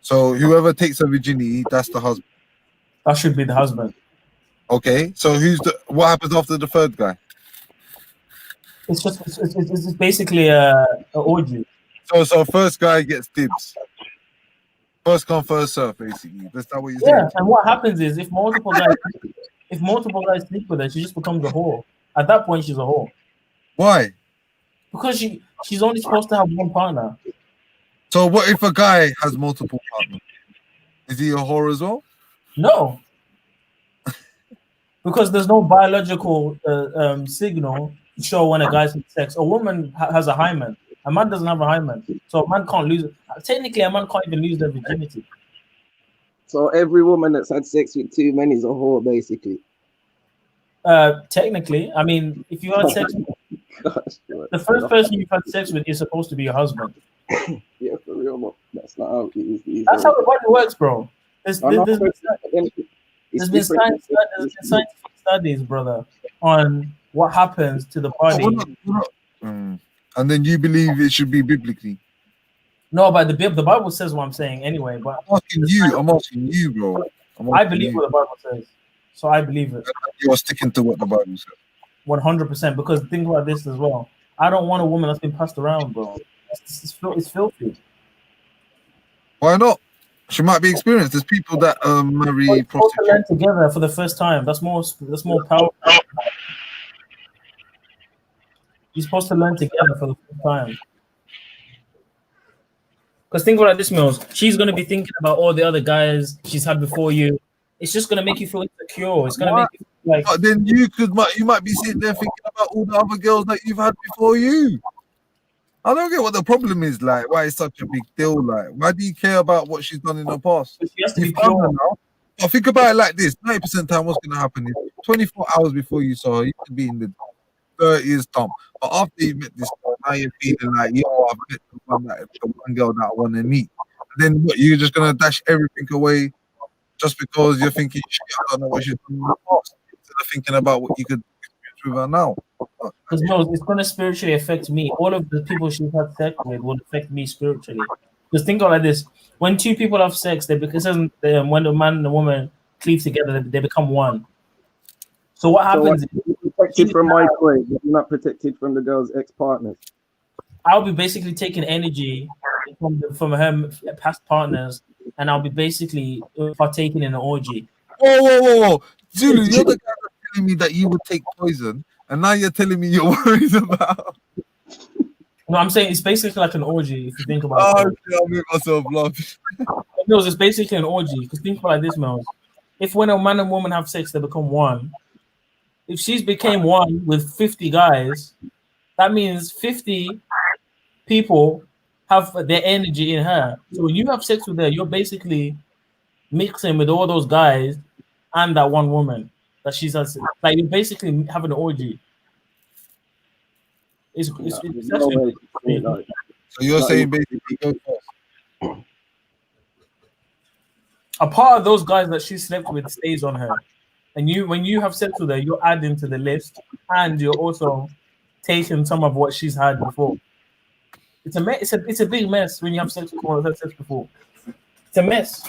So whoever takes her virginity, that's the husband. that should be the husband. Okay. So what happens after the third guy? It's just basically a orgy. So first guy gets dibs. First come, first serve, basically. That's not what you're Yeah, saying. and what happens is if multiple guys sleep with her, she just becomes a whore. At that point, she's a whore Why? because she's only supposed to have one partner. So what if a guy has multiple partners? Is he a whore as well? No, because there's no biological signal to show when a guy's had sex. A woman has a hymen. A man doesn't have a hymen, so a man can't lose. Technically, a man can't even lose their virginity. So every woman that's had sex with two men is a whore, basically. Technically, I mean, if you had sex, the first person you've had sex with is supposed to be your husband. Yeah, for real, but that's not how it is. That's how the body works, bro. There's been scientific studies, brother, on what happens to the body. And then you believe it should be biblically. No, but the Bible says what I'm saying anyway. But I'm asking you, bro. I believe what the Bible says, so I believe it. You are sticking to what the Bible says. 100%. Because think about this as well. I don't want a woman that's been passed around, bro. It's filthy. Why not? She might be experienced. There's people that marry We're supposed to prostitutes. learn together for the first time. That's more powerful. You're supposed to learn together for the first time. Because think about this, Mills. She's gonna be thinking about all the other guys she's had before you. It's just gonna make you feel insecure. It's gonna make you feel like. But then you might be sitting there thinking about all the other girls that you've had before you. I don't get what the problem is. Like, why it's such a big deal? Like, why do you care about what she's done in the past? She has to be You found her pure. now. But think about it like this: 90% of the time, what's going to happen is 24 hours before you saw her, you could be in the 30s dump. But after you met this girl, now you're feeling like, yo, I've met the one girl that I want to meet. And then what? You're just going to dash everything away just because you're thinking, shit, I don't know what she's done in the past, instead of thinking about what you could experience with her now. Because no, it's gonna spiritually affect me. All of the people she's had sex with will affect me spiritually. Just think of it like this: when two people have sex, when the man and the woman cleave together, they become one. So what happens? You're protected from microwave, but you're not protected from the girl's ex-partners. I'll be basically taking energy from her past partners, and I'll be basically partaking in an orgy. Whoa. Zulu, you're the guy that's telling me that you would take poison, and now you're telling me you're worried about. No, I'm saying it's basically like an orgy if you think about it. I'll make myself laugh. Mills, it's basically an orgy. Because think about it like this, Mills. If when a man and woman have sex, they become one. If she's became one with 50 guys, that means 50 people have their energy in her. So when you have sex with her, you're basically mixing with all those guys and that one woman that she's has, like you're basically having an orgy. It's no way. Like, So you're saying basically go first. a part of those guys that she slept with stays on her, and when you have sex with her, you're adding to the list, and you're also taking some of what she's had before. It's a big mess when you have sex with someone that's had sex before. It's a mess.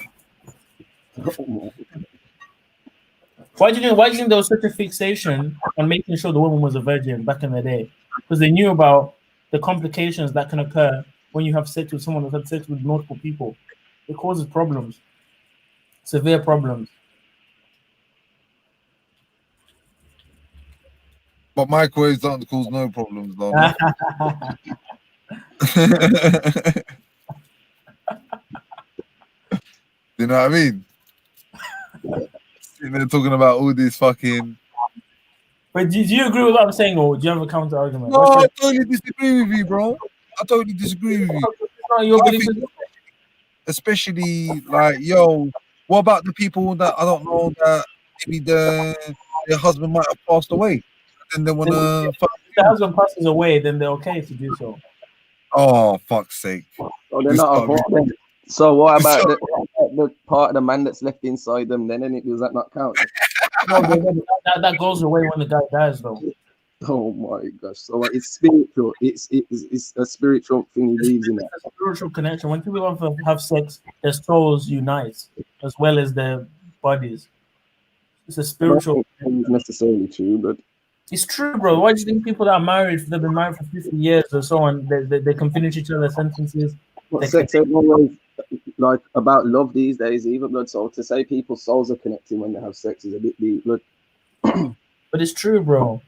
Why do you think there was such a fixation on making sure the woman was a virgin back in the day? Because they knew about the complications that can occur when you have sex with someone that's had sex with multiple people. It causes problems, severe problems. But microwaves don't cause no problems, though. No? You know what I mean? They're talking about all these fucking. But do you agree with what I'm saying, or do you have a counter argument? No, I totally disagree with you, bro. I totally disagree with you. Your belief especially like, yo, what about the people that I don't know that maybe their husband might have passed away, and they want to. If the husband passes away, then they're okay to do so. Oh, fuck's sake! Oh, they're not a whore then. So what about the part of the man that's left inside them? Then does that not count? No, that goes away when the guy dies, though. Oh my gosh! So it's spiritual. It's a spiritual thing he leaves in there. It's a spiritual connection. When people have sex, their souls unite as well as their bodies. It's a spiritual. It's necessarily true, but it's true, bro. Why do you think people that are married, they've been married for 50 years or so on, they can finish each other's sentences? Sex ain't always like about love these days, either, blood. So to say people's souls are connecting when they have sex is a bit deep, blood. But it's true, bro.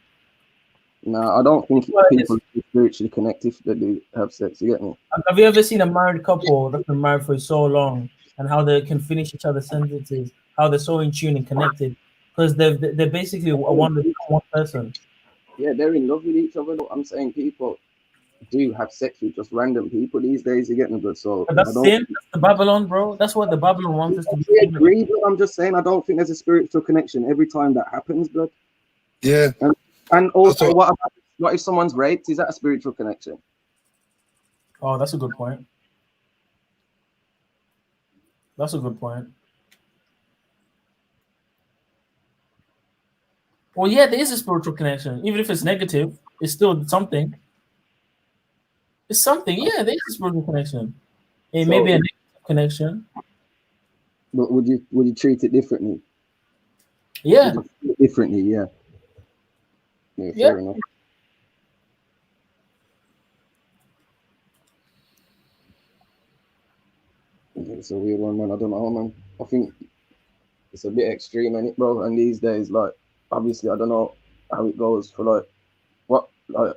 No, I don't think people are spiritually connected if they do have sex. You get me? Have you ever seen a married couple that's been married for so long and how they can finish each other's sentences, how they're so in tune and connected? Because they're basically one person. Yeah, they're in love with each other. I'm saying people do have sex with just random people these days. You get me, but so but that's sin. That's the Babylon, bro. That's what the Babylon wants us to be. I agree, but I'm just saying I don't think there's a spiritual connection every time that happens, blood. Yeah. And also, what if someone's raped? Is that a spiritual connection? Oh, that's a good point. That's a good point. Well, yeah, there is a spiritual connection. Even if it's negative, it's still something. It's something. Yeah, there is a spiritual connection. It may be a negative connection. But would you treat it differently? Yeah. Differently, yeah. Yeah, fair enough. It's a weird one, man. I don't know, man. I think it's a bit extreme, ain't it, bro? And these days, like, obviously, I don't know how it goes for like what, like.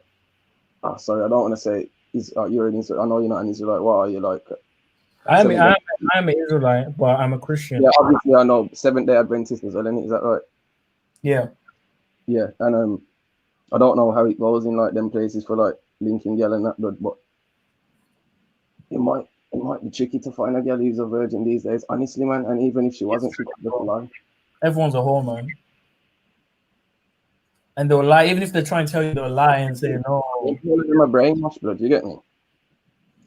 Sorry, I don't want to say you're an Israelite. I know you're not an Israelite. What are you like? I'm an Israelite, but I'm a Christian. Yeah, obviously, I know Seventh-day Adventist as well, is that right? Yeah. Yeah, and I don't know how it goes in like them places for like linking girl and that, but it might be tricky to find a girl who's a virgin these days, honestly, man. And even if she wasn't, she could lie. Everyone's a whore, man. And they'll lie, even if they try and tell you they'll lie and say no. They're my brainwash, blood. You get me?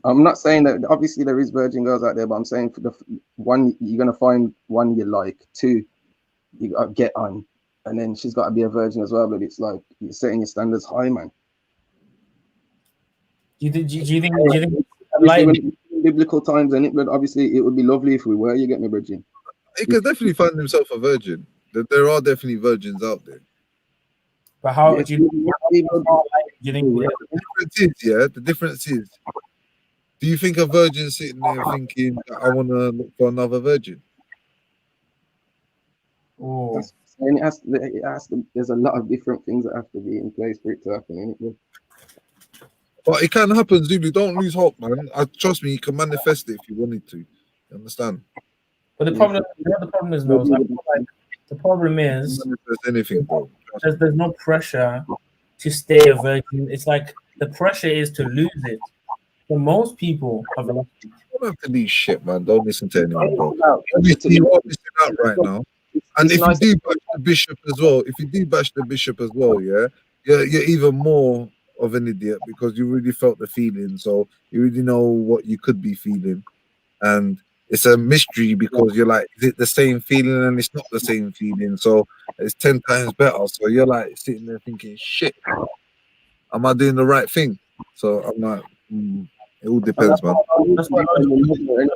I'm not saying that obviously there is virgin girls out there, but I'm saying for the one, you're gonna find one you like, two, you gotta get on, and then she's got to be a virgin as well. But it's like you're setting your standards high, man. Do you think like biblical times, and but obviously it would be lovely if we were. You get me, Bridget? He could definitely find himself a virgin. There are definitely virgins out there. But how do you think? The difference is, do you think a virgin sitting there thinking, I want to look for another virgin? Oh, and it has to. There's a lot of different things that have to be in place for it to happen, innit? But it can happen, Zulu. Don't lose hope, man. Trust me, you can manifest it if you wanted to. You understand? But the problem is, though, so I feel like the problem is anything, bro. There's no pressure to stay a virgin. It's like the pressure is to lose it. For most people, have lost it. Don't have to lose shit, man. Don't listen to anyone, bro. Obviously, you are missing out right now. And It's if nice. you do bash the bishop as well, yeah, you're even more of an idiot because you really felt the feeling, so you really know what you could be feeling, and it's a mystery because you're like, is it the same feeling? And it's not the same feeling, so it's 10 times better. So you're like sitting there thinking, shit, am I doing the right thing? So I'm like, it all depends, man.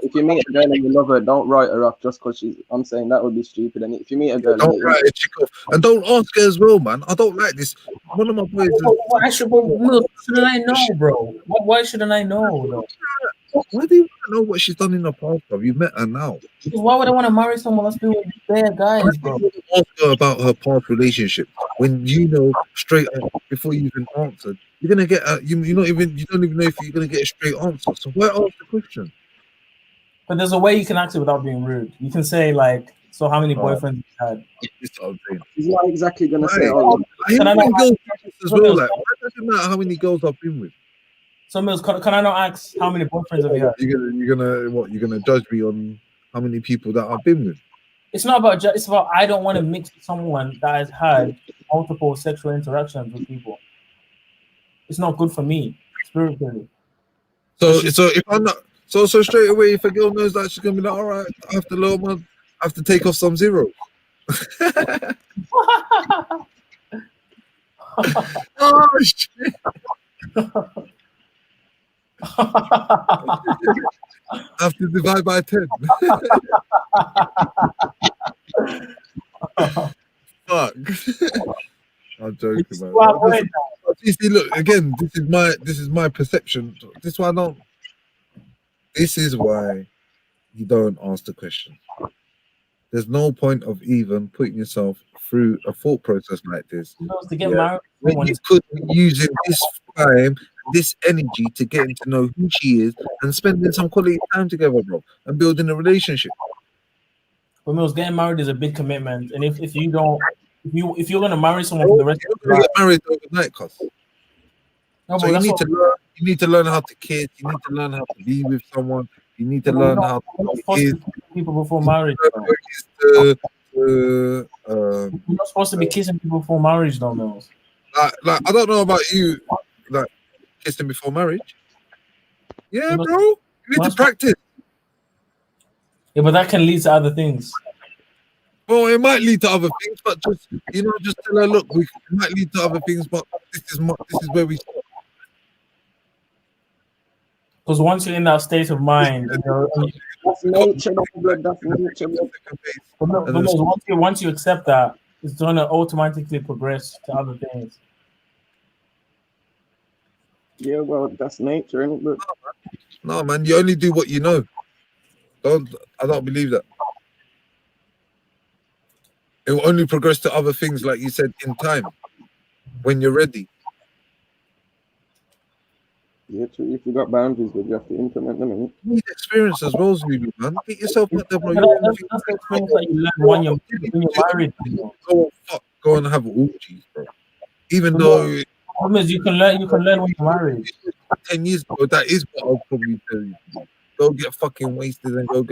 If you meet a girl and you love her, don't write her off just because she's. I'm saying that would be stupid. And if you meet a girl, Don't write a chick off, and don't ask her as well, man. I don't like this. One of my boys. Why shouldn't I know, bro? Why shouldn't I know, though? Why do you want to know what she's done in the past, bro? You met her now. Because why would I want to marry someone that's been with bad guys, bro? Ask her about her past relationship when you know straight up before you even answered. You're gonna get you don't even know if you're gonna get a straight answer. So why ask the question? But there's a way you can ask it without being rude. You can say like, "So how many boyfriends you had?" He's not exactly gonna say, Right. "Oh, Can I not girls ask- as well, like, why does it matter how many girls I've been with? So Mills, can I not ask how many boyfriends have you had? You're gonna judge me on how many people that I've been with? It's not about it's about I don't want to mix with someone that has had multiple sexual interactions with people. It's not good for me spiritually. So if I'm not so straight away, if a girl knows that, she's gonna be like, all right, I have to lower my, I have to take off some zeros. Oh shit. I have to divide by 10. Fuck. I'm joking, man. You see, look again. This is my perception. This is why you don't ask the question. There's no point of even putting yourself through a thought process like this. To get married, when you could be using this time, this energy to getting to know who she is and spending some quality time together, bro, and building a relationship. But Mills, getting married is a big commitment, and if you don't, if you're gonna marry someone for the rest of your life, get married overnight, cuz. No, So you need to learn how to kiss. You need to learn how to be with someone. You need to learn how to kiss people before marriage. You're not supposed to be kissing people before marriage, though, Mills. Like I don't know about you, like kissing before marriage. Yeah, bro. You need to practice. Yeah, but that can lead to other things. Well, it might lead to other things, but just tell her, look, it might lead to other things, but this is where we. Because once you're in that state of mind, that's nature, that's nature. Once you accept that, it's going to automatically progress to other things. Yeah, well, that's nature, isn't it? No, man, you only do what you know. I don't believe that. It will only progress to other things, like you said, in time, when you're ready. Yeah, true. If you got boundaries, but you have to implement them. You need experience as well, Zuby, man. Get yourself out there, bro. That's the experience that you learn when you're married. Go and have orgies, bro. Even though you can learn when you're married. 10 years ago, that is what I'll probably tell you. Go get fucking wasted and go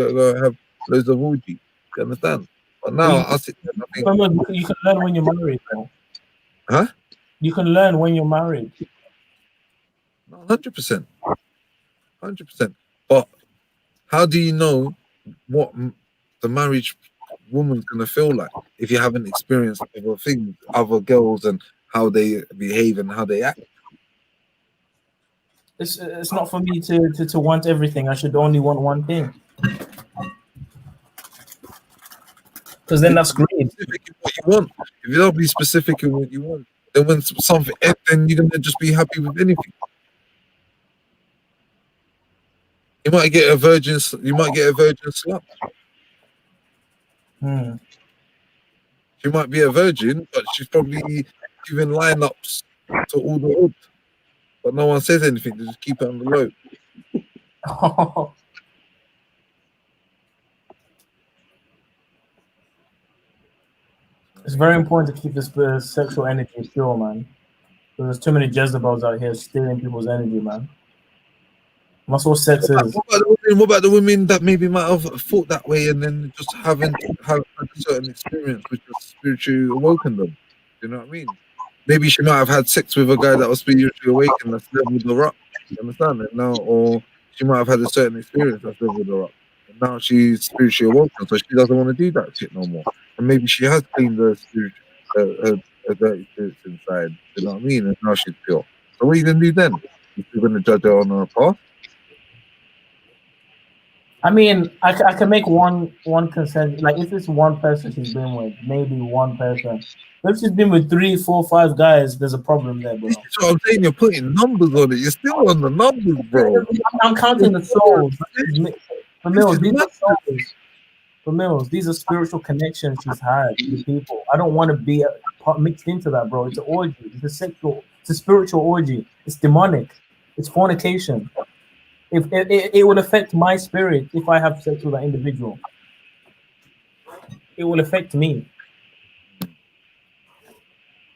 have loads of orgies. You understand? But now I sit there and I think, you can learn when you're married, bro. Huh? You can learn when you're married. 100%. 100%. But how do you know what the marriage woman's gonna feel like if you haven't experienced other things, other girls, and how they behave and how they act? It's not for me to want everything. I should only want one thing. Because then that's great. Specific in what you want. If you don't be specific in what you want, then when something ends, then you're gonna just be happy with anything. You might get a virgin slut. She might be a virgin, but she's probably giving lineups to all the hood. But no one says anything. They just keep it on the low. It's very important to keep this sexual energy pure, man. There's too many Jezebels out here stealing people's energy, man. That's what sex is. What about the women that maybe might have thought that way and then just haven't had a certain experience which has spiritually awoken them? You know what I mean? Maybe she might have had sex with a guy that was spiritually awakened that's leveled her up. You understand it now? Or she might have had a certain experience that's leveled her up. And now she's spiritually awoken, so she doesn't want to do that shit no more. And maybe she has cleaned her dirty spirits inside. You know what I mean? And now she's pure. So what are you gonna do then? You're gonna judge her on her past? I mean, I can make one consent. Like if it's one person she's been with, maybe one person. But if she's been with 3, 4, 5 guys, there's a problem there, bro. That's what I'm saying. You're putting numbers on it. You're still on the numbers, bro. I'm counting the souls. For Mills, these are souls. For Mills, these are spiritual connections she's had with people. I don't want to be mixed into that, bro. It's an orgy. It's a spiritual orgy. It's demonic. It's fornication. If it will affect my spirit if I have sex with an individual, it will affect me.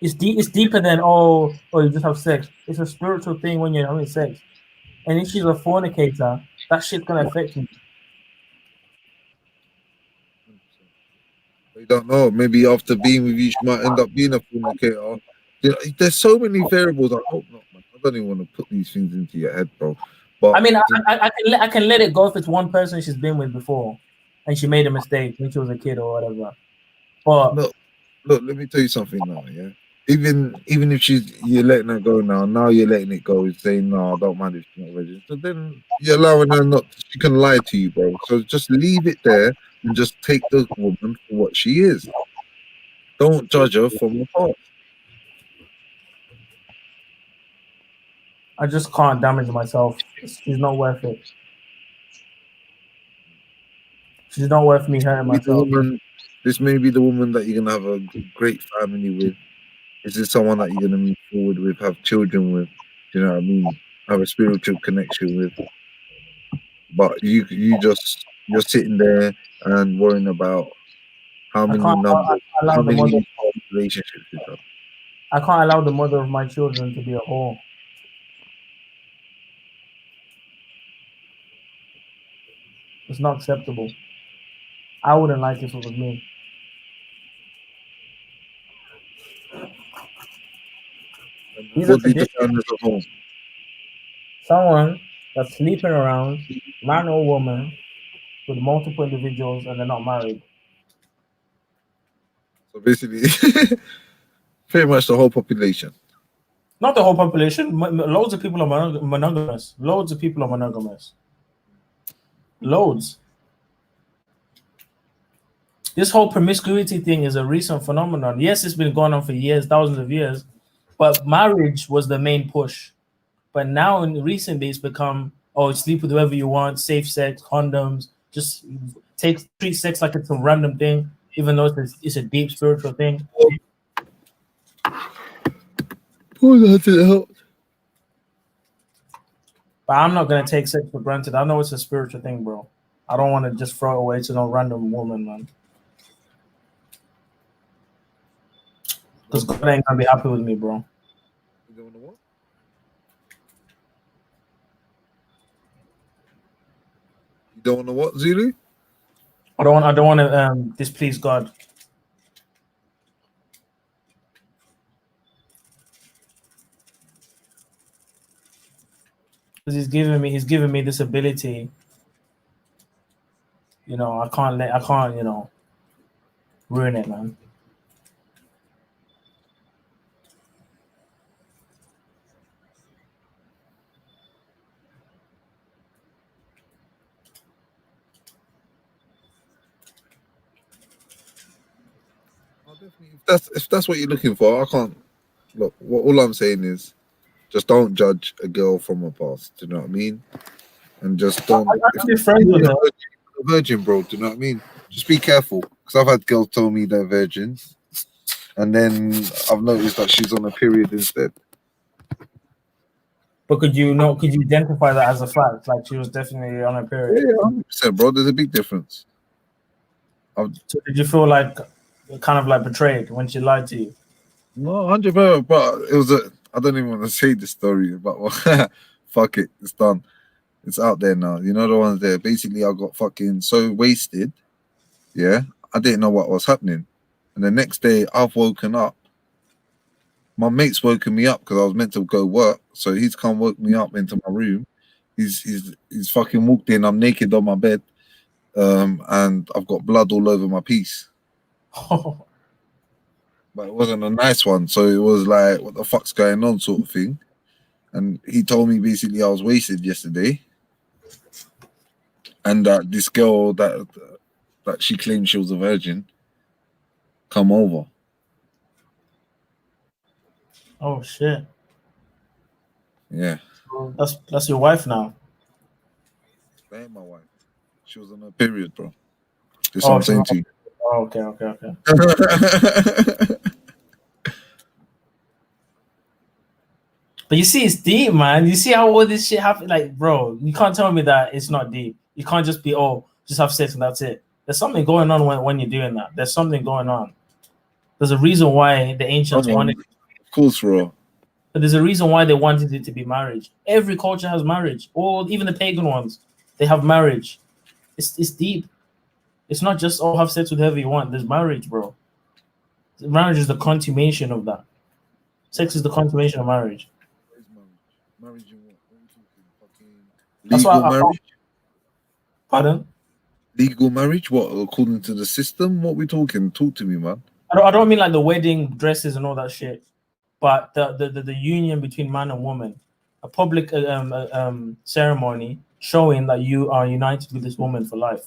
It's deeper than you just have sex. It's a spiritual thing when you're having sex. And if she's a fornicator, that shit's gonna affect me. You don't know. Maybe after being with you, she might end up being a fornicator. You know, there's so many variables. I hope not, man. I don't even want to put these things into your head, bro. But I mean, I can let it go if it's one person she's been with before, and she made a mistake when she was a kid or whatever. But look, let me tell you something now, yeah. Even if you're letting her go now you're letting it go, saying no, I don't mind if she's not ready. So then you're allowing her not. She can lie to you, bro. So just leave it there and just take the woman for what she is. Don't judge her from the past. I just can't damage myself. She's not worth it. She's not worth me hurting myself. This may be the woman that you're gonna have a great family with. Is this someone that you're gonna move forward with, have children with? Do you know what I mean? Have a spiritual connection with. But you're sitting there and worrying about how many relationships you have. I can't allow the mother of my children to be a whore. It's not acceptable. I wouldn't like it if it was me. What do you define as a home? Someone that's sleeping around, man or woman, with multiple individuals and they're not married. So basically, pretty much the whole population. Not the whole population. Loads of people are monogamous. Loads of people are monogamous. Loads. This whole promiscuity thing is a recent phenomenon. Yes, it's been going on for years, thousands of years, but marriage was the main push. But now in recent days, become sleep with whoever you want, safe sex, condoms, just treat sex like it's a random thing, even though it's a deep spiritual thing. But I'm not gonna take sex for granted. I know it's a spiritual thing, bro. I don't want to just throw it away to no random woman, man. Because God ain't gonna be happy with me, bro. You don't know what? You don't know what, Zulu? I don't want to displease God. Because he's giving me this ability. You know, I can't ruin it, man. If that's what you're looking for, I can't look. All I'm saying is, just don't judge a girl from her past. Do you know what I mean? And just don't. If you're friends with her, a virgin, bro. Do you know what I mean? Just be careful, because I've had girls tell me they're virgins, and then I've noticed that she's on a period instead. But could you identify that as a fact? Like she was definitely on a period. Yeah, 100%, bro. There's a big difference. So did you feel like kind of like betrayed when she lied to you? No, 100%. But it was I don't even want to say the story, but fuck it, it's done. It's out there now. You know the ones there. Basically, I got fucking so wasted. Yeah, I didn't know what was happening. And the next day, I've woken up. My mate's woken me up because I was meant to go work. So he's come woke me up into my room. He's fucking walked in. I'm naked on my bed, and I've got blood all over my piece. But it wasn't a nice one. So it was like, what the fuck's going on, sort of thing. And he told me basically I was wasted yesterday, and that this girl that she claimed she was a virgin come over. Oh shit. Yeah. That's your wife now. That ain't my wife. She was on her period, bro. This Oh, what I'm saying to you. Oh, okay. But you see, it's deep, man. You see how all this shit happens? Like, bro, you can't tell me that it's not deep. You can't just be, just have sex and that's it. There's something going on when you're doing that. There's something going on. There's a reason why the ancients wanted. Of course, bro. But there's a reason why they wanted it to be marriage. Every culture has marriage. Even the pagan ones, they have marriage. It's deep. It's not just have sex with whoever you want. There's marriage, bro. Marriage is the consummation of that. Sex is the consummation of marriage. Marriage in what? What are we talking? That's Legal why marriage? Pardon? Legal marriage? What? According to the system? What we talking? Talk to me, man. I don't mean like the wedding dresses and all that shit, but the union between man and woman, a public ceremony showing that you are united with this woman for life.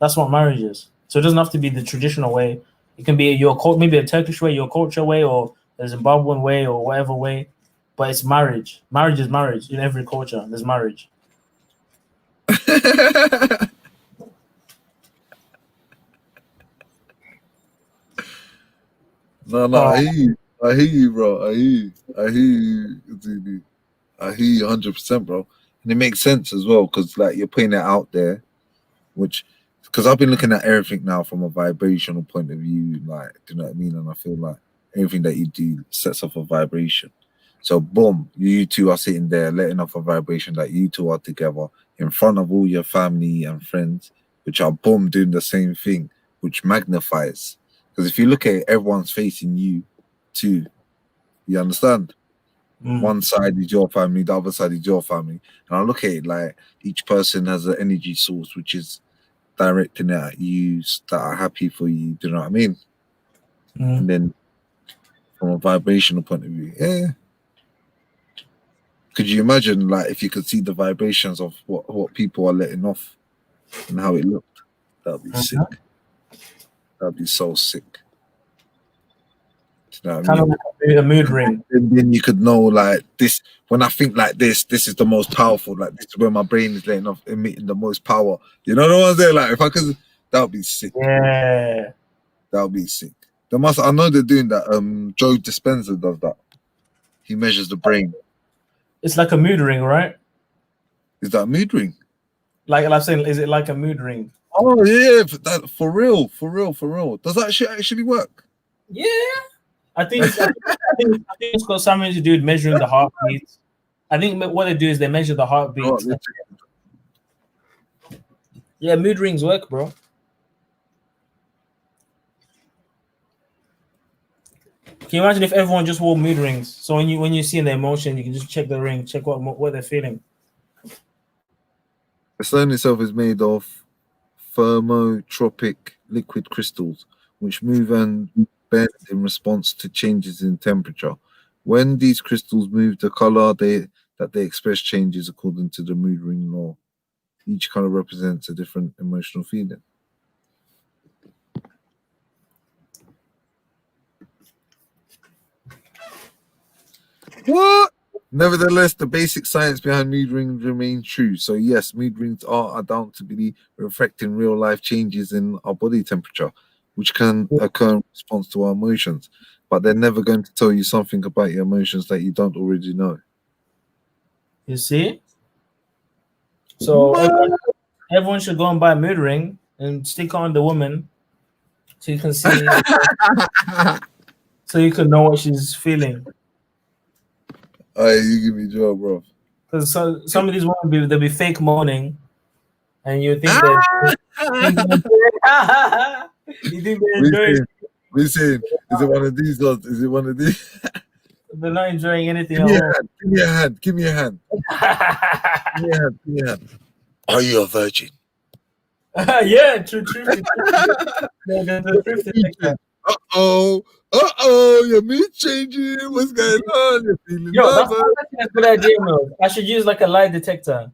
That's what marriage is. So it doesn't have to be the traditional way. It can be maybe a Turkish way, your culture way, or a Zimbabwean way, or whatever way. But it's marriage. Marriage is marriage in every culture. There's marriage. No, I hear you, bro. I hear you, Zuni. I hear you 100%, bro. And it makes sense as well, because like you're putting it out there, because I've been looking at everything now from a vibrational point of view, like, do you know what I mean? And I feel like everything that you do sets off a vibration. So boom, you two are sitting there letting off a vibration that you two are together in front of all your family and friends, which are boom doing the same thing, which magnifies. Because if you look at it, everyone's facing you too. You understand? One side is your family, the other side is your family. And I look at it like each person has an energy source which is directing it at you that are happy for you. Do you know what I mean? And then from a vibrational point of view, yeah. Could you imagine, like, if you could see the vibrations of what people are letting off and how it looked? That'd be sick. That'd be so sick. Do you know what I mean? Like a mood ring. And then you could know, like, this. When I think like this is the most powerful. Like, this is where my brain is letting off, emitting the most power. You know the ones there. Like, if I could, that would be sick. Yeah, that would be sick. I know they're doing that. Joe Dispenza does that. He measures the brain. It's like a mood ring, right? Is that a mood ring? Like I'm saying, is it like a mood ring? Oh yeah, for real. Does that shit actually work? Yeah, I think it's got something to do with measuring the heartbeat. I think what they do is they measure the heartbeat. Yeah, mood rings work, bro. Can you imagine if everyone just wore mood rings? So when you see the emotion, you can just check the ring, check what they're feeling. The stone itself is made of thermotropic liquid crystals, which move and bend in response to changes in temperature. When these crystals move, the color they express changes according to the mood ring law. Each color represents a different emotional feeling. What? Nevertheless, the basic science behind mood rings remains true. So yes, mood rings are undoubtedly reflecting real-life changes in our body temperature, which can occur in response to our emotions. But they're never going to tell you something about your emotions that you don't already know. You see? So everyone should go and buy a mood ring and stick on the woman so you can see, so you can know what she's feeling. Hey, you give me joy, bro. Because some of these women they'll be fake moaning, and you think that you think they're enjoying. We saying, is it one of these ones? Is it one of these? They're not enjoying anything Give at me all. give me a hand. Give me a hand. Give me a hand. Give me a hand. Are you a virgin? Yeah, true. The truth detector. Your mood changing. What's going on? You're feeling Yo, that's nervous. actually a good idea, man. I should use like a lie detector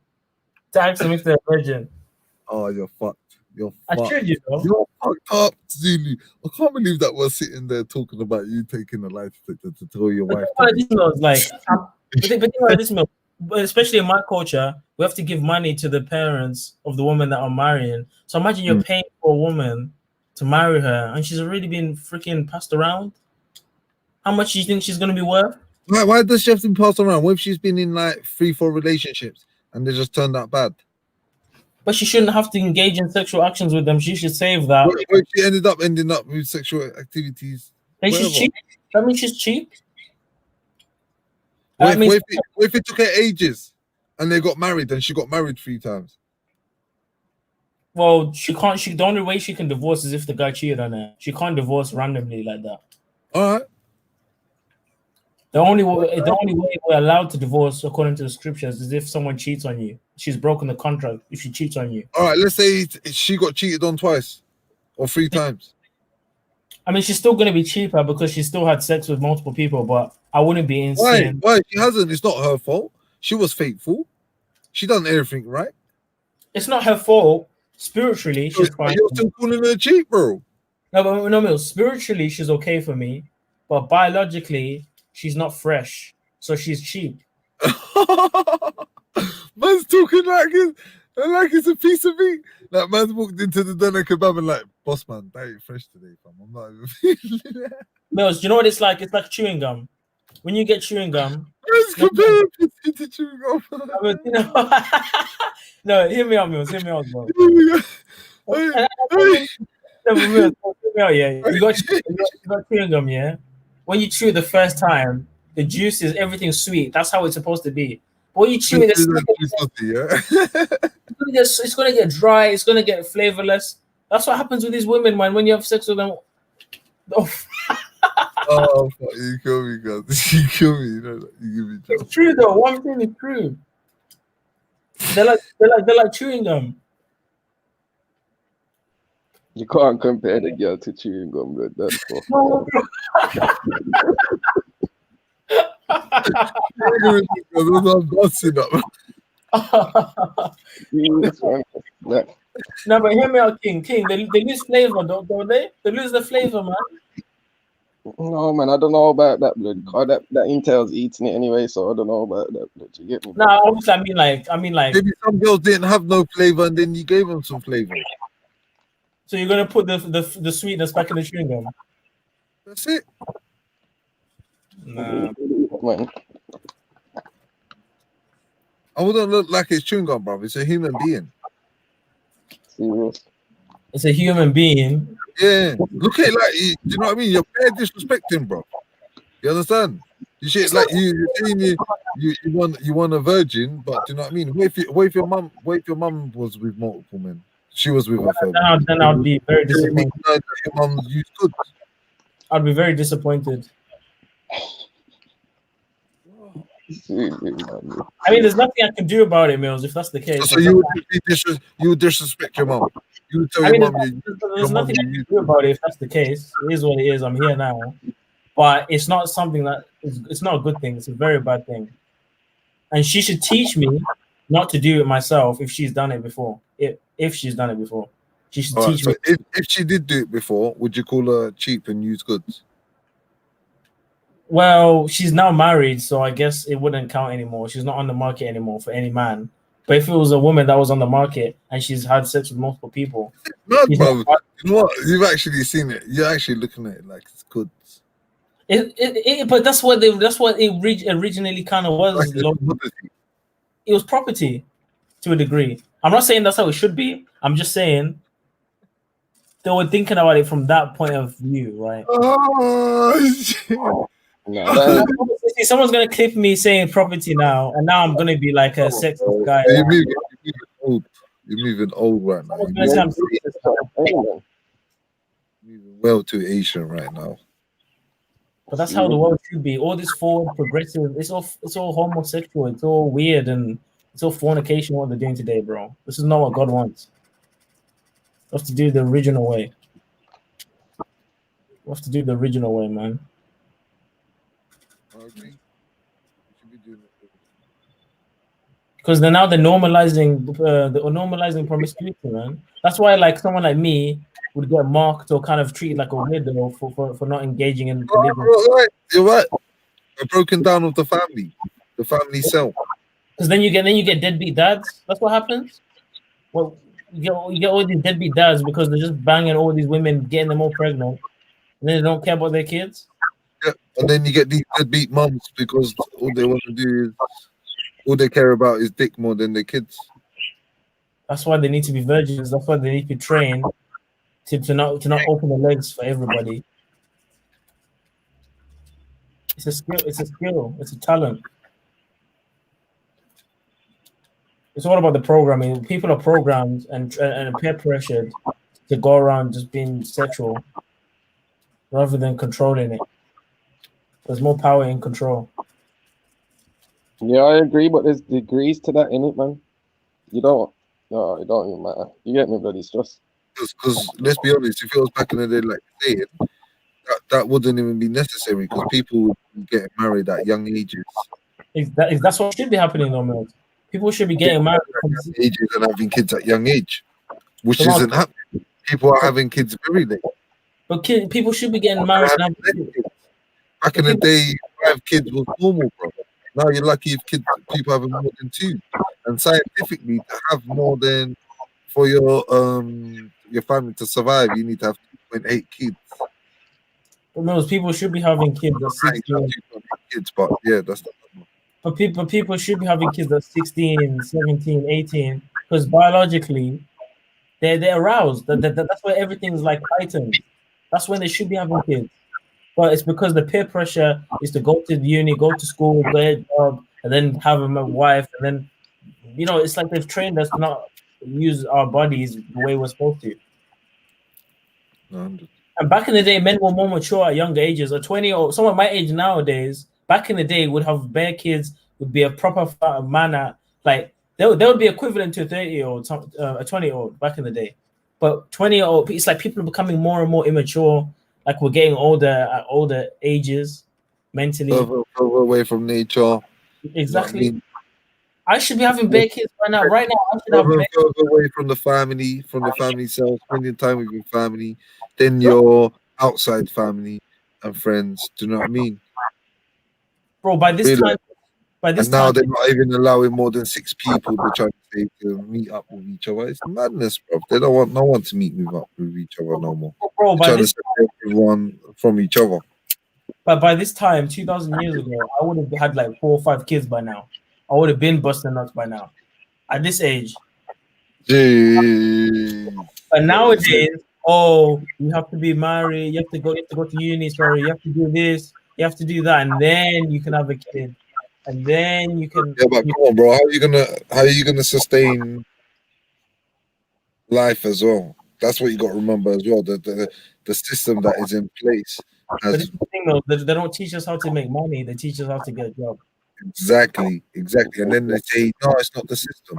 to ask them if they're a virgin. Oh, you're fucked. You're I fucked. should, you know. You're fucked up, Zulu. I can't believe that we're sitting there talking about you taking a lie detector to tell your wife. This meals, like, but think about this meal, especially in my culture, we have to give money to the parents of the woman that I'm marrying. So imagine you're paying for a woman to marry her, and she's already been freaking passed around. How much do you think she's gonna be worth? Why does she have to be passed around? What if she's been in like 3-4 relationships and they just turned out bad? But she shouldn't have to engage in sexual actions with them. She should save that. What if she ended up with sexual activities? Then she's cheap. That means she's cheap. What if it took her ages and they got married and she got married 3 times? Well, she can't. The only way she can divorce is if the guy cheated on her. She can't divorce randomly like that. All right. The only way we're allowed to divorce, according to the scriptures, is if someone cheats on you. She's broken the contract if she cheats on you. All right, let's say she got cheated on twice or 3 times. I mean, she's still going to be cheaper because she still had sex with multiple people, but I wouldn't be insane. Why? She hasn't. It's not her fault. She was faithful. She done everything right. It's not her fault. Spiritually, she's fine. You're still calling her cheap, bro. No, spiritually, she's okay for me, but biologically, she's not fresh, so she's cheap. Man's talking like it's a piece of meat. Like man's walked into the doner kebab and like, boss man, that ain't fresh today, fam. I'm not even feeling it. Mills, do you know what it's like? It's like chewing gum. When you get chewing gum, to chewing gum. I mean, you know, no, hear me out, Mills. Hear me out, bro. Yeah. You got chewing gum, yeah. When you chew the first time, the juice is everything sweet. That's how it's supposed to be. But when you chew it, it's gonna get dry. It's gonna get flavorless. That's what happens with these women, man. When you have sex with them. Oh, you kill me, guys. You kill me. You know, you give me it's true though. One thing is true. They're like chewing gum. You can't compare the girl to chewing gum, but that's No, but hear me out, King. They lose flavor, don't they? They lose the flavor, man. No, man, I don't know about that, blood. That entails eating it anyway, so I don't know about that. Blood. You get me? No, obviously, I mean, like. Maybe some girls didn't have no flavor, and then you gave them some flavor. So you're gonna put the sweetness back in the chewing gum. That's it. Nah. I wouldn't look like it's chewing gum, bro. It's a human being. It's a human being. Yeah. Look at it like you know what I mean? You're bare disrespecting, bro. You understand? You shit like you want a virgin, but do you know what I mean? What if your mum was with multiple men? She was with her family. Then I'd be very disappointed. Your mum used good. I'd be very disappointed. I mean, there's nothing I can do about it, Mills, if that's the case. So you would disrespect your mom. You would tell your mom. There's nothing I can do about it if that's the case. It is what it is. I'm here now. But it's not something it's not a good thing. It's a very bad thing. And she should teach me not to do it myself if she's done it before. If she's done it before. She should teach me. If she did do it before, would you call her cheap and used goods? Well, she's now married, so I guess it wouldn't count anymore. She's not on the market anymore for any man. But if it was a woman that was on the market and she's had sex with multiple people, no, bro. You know what? You've actually seen it. You're actually looking at it like it's good. But that's what it originally kind of was. Like it was property to a degree. I'm not saying that's how it should be. I'm just saying they were thinking about it from that point of view, right? Oh, shit. No, See, someone's gonna clip me saying property now, and now I'm gonna be like a sexist guy. You're moving old. You're moving old right now. Someone's gonna say I'm sexist. Moving well to Asian right now. But that's how the world should be. All this forward progressive, it's all homosexual, it's all weird, and it's all fornication what they're doing today, bro. This is not what God wants. We have to do the original way. We have to do the original way, man. Because they're normalizing promiscuity, man. That's why, like, someone like me would get marked or kind of treated like a weirdo for not engaging in polygamy. You're right. A broken down of the family self. Because then you get deadbeat dads. That's what happens. Well, you get all these deadbeat dads because they're just banging all these women, getting them all pregnant, and then they don't care about their kids. Yeah, and then you get these deadbeat mums because all they want to do is, all they care about is dick more than their kids. That's why they need to be virgins. That's why they need to be trained to not open the legs for everybody. It's a skill. It's a skill. It's a talent. It's all about the programming. People are programmed and peer pressured to go around just being sexual rather than controlling it. There's more power in control. Yeah, I agree, but there's degrees to that, innit, man? It don't even matter. You get me, bloody stress. Because let's be honest, if it was back in the day, like saying, that wouldn't even be necessary because people would be getting married at young ages. That's what should be happening, though, man. People should be getting married at young ages and having kids at young age, which isn't happening. People are having kids very late. But people should be getting married. Back in the day, 5 kids was normal, bro. Now you're lucky if people having more than 2. And scientifically, to have more than for your family to survive, you need to have 2.8 kids. But most people should be having kids at 16. Kids, but yeah, that's the But people should be having kids at 16, 17, 18, because biologically, they're aroused. That's where everything's like heightened. That's when they should be having kids. But it's because the peer pressure is to go to the uni, go to school, get a job, and then have a wife, and then, it's like they've trained us to not use our bodies the way we're supposed to. And back in the day, men were more mature at younger ages. A 20 or someone my age nowadays, back in the day, would have bare kids, would be a proper man at, like, they would be equivalent to a 30-year-old, a 20-year-old back in the day. But 20-year-old, it's like people are becoming more and more immature. Like we're getting older at older ages, mentally. Further away from nature. Exactly. I should be having bare kids right now. Right now, I should have bare further away from the family self, spending time with your family, then your outside family and friends. Do you know what I mean? Bro, by this time, now they're not even allowing more than 6 people to meet up with each other. It's madness, bro. They don't want no one to meet up with each other no more. Bro, by this time, everyone from each other. But by this time, 2,000 years ago, I would have had like 4 or 5 kids by now. I would have been busting nuts by now. At this age. Jeez. But nowadays, you have to be married, you have to go to uni, you have to do this, you have to do that, and then you can have a kid. And then you can. Yeah, but come on, bro. How are you gonna sustain life as well? That's what you got to remember as well. The system that is in place. But this is the thing, though. They don't teach us how to make money. They teach us how to get a job. Exactly. And then they say, no, it's not the system.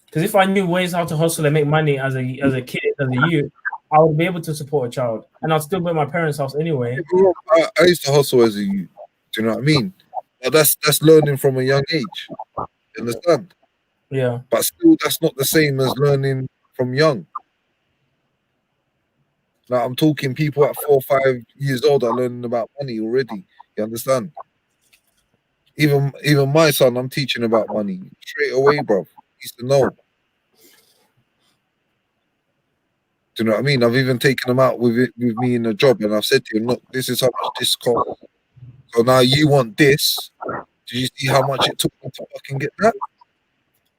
Because if I knew ways how to hustle and make money as a kid, as a youth, I would be able to support a child, and I'll still be at my parents' house anyway. I used to hustle as a youth. Do you know what I mean? Now that's learning from a young age. You understand? Yeah. But still, that's not the same as learning from young. Now I'm talking people at 4 or 5 years old are learning about money already. You understand? Even my son, I'm teaching about money straight away, bro. He used to know. Do you know what I mean? I've even taken them out with me in a job, and I've said to him, look, this is how much this costs. So now you want this. Did you see how much it took me to fucking get that?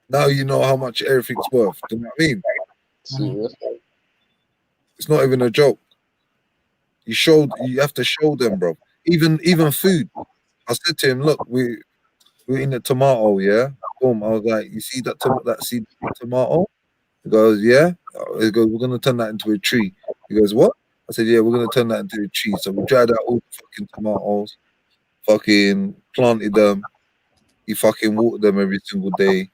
Now you know how much everything's worth. Do you know what I mean? It's not even a joke. You have to show them, bro. even food. I said to him, look, we're eating a tomato, yeah. Boom. I was like, you see that seed tomato? He goes, yeah. He goes, we're gonna turn that into a tree. He goes, what? I said, yeah, we're gonna turn that into a tree. So we dried out all the fucking tomatoes, fucking planted them. He fucking watered them every single day.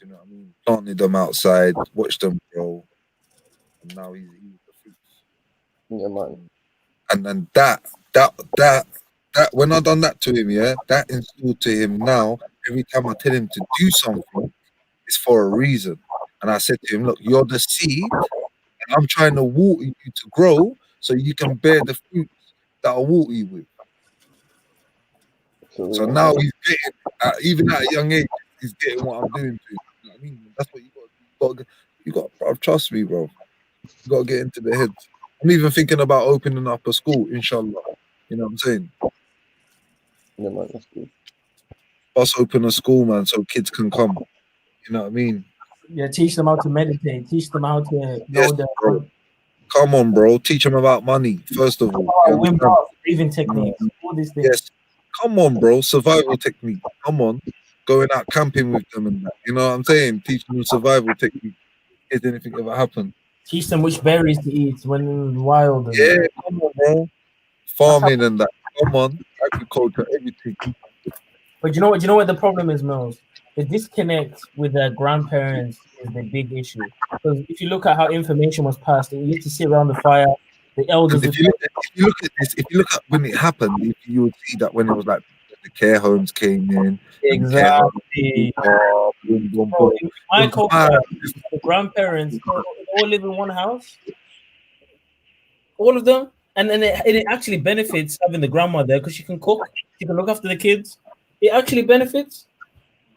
You know what I mean? Planted them outside, watched them grow, and now he's eating the fruits. Yeah, man. And then that when I done that to him, yeah, that instilled to him now. Every time I tell him to do something, it's for a reason. And I said to him, look, you're the seed, and I'm trying to water you to grow so you can bear the fruits that I water you with. So now he's getting, even at a young age, he's getting what I'm doing to him. You know what I mean? That's what you got, bro. Trust me, bro. You got to get into the head. I'm even thinking about opening up a school, inshallah. You know what I'm saying? Yeah, man, that's good. Us open a school, man, so kids can come. You know what I mean? Yeah, teach them how to meditate. Teach them how to know their bro. Come on, bro. Teach them about money, first of all. breathing techniques, all these things. Yes. Come on, bro. Survival technique. Come on. Going out camping with them and that. You know what I'm saying? Teaching them survival technique. If anything ever happened. Teach them which berries to eat when in the wild. Yeah, come on, bro. Farming and that. Come on. Agriculture, everything. But you know what the problem is, Mills? The disconnect with their grandparents is the big issue. Because if you look at how information was passed, you used to sit around the fire, the elders. If you look at this, if you look at when it happened, you would see that when it was like the care homes came in. Exactly. My culture, the grandparents all live in one house. All of them. And then it actually benefits having the grandma there because she can cook, she can look after the kids. It actually benefits.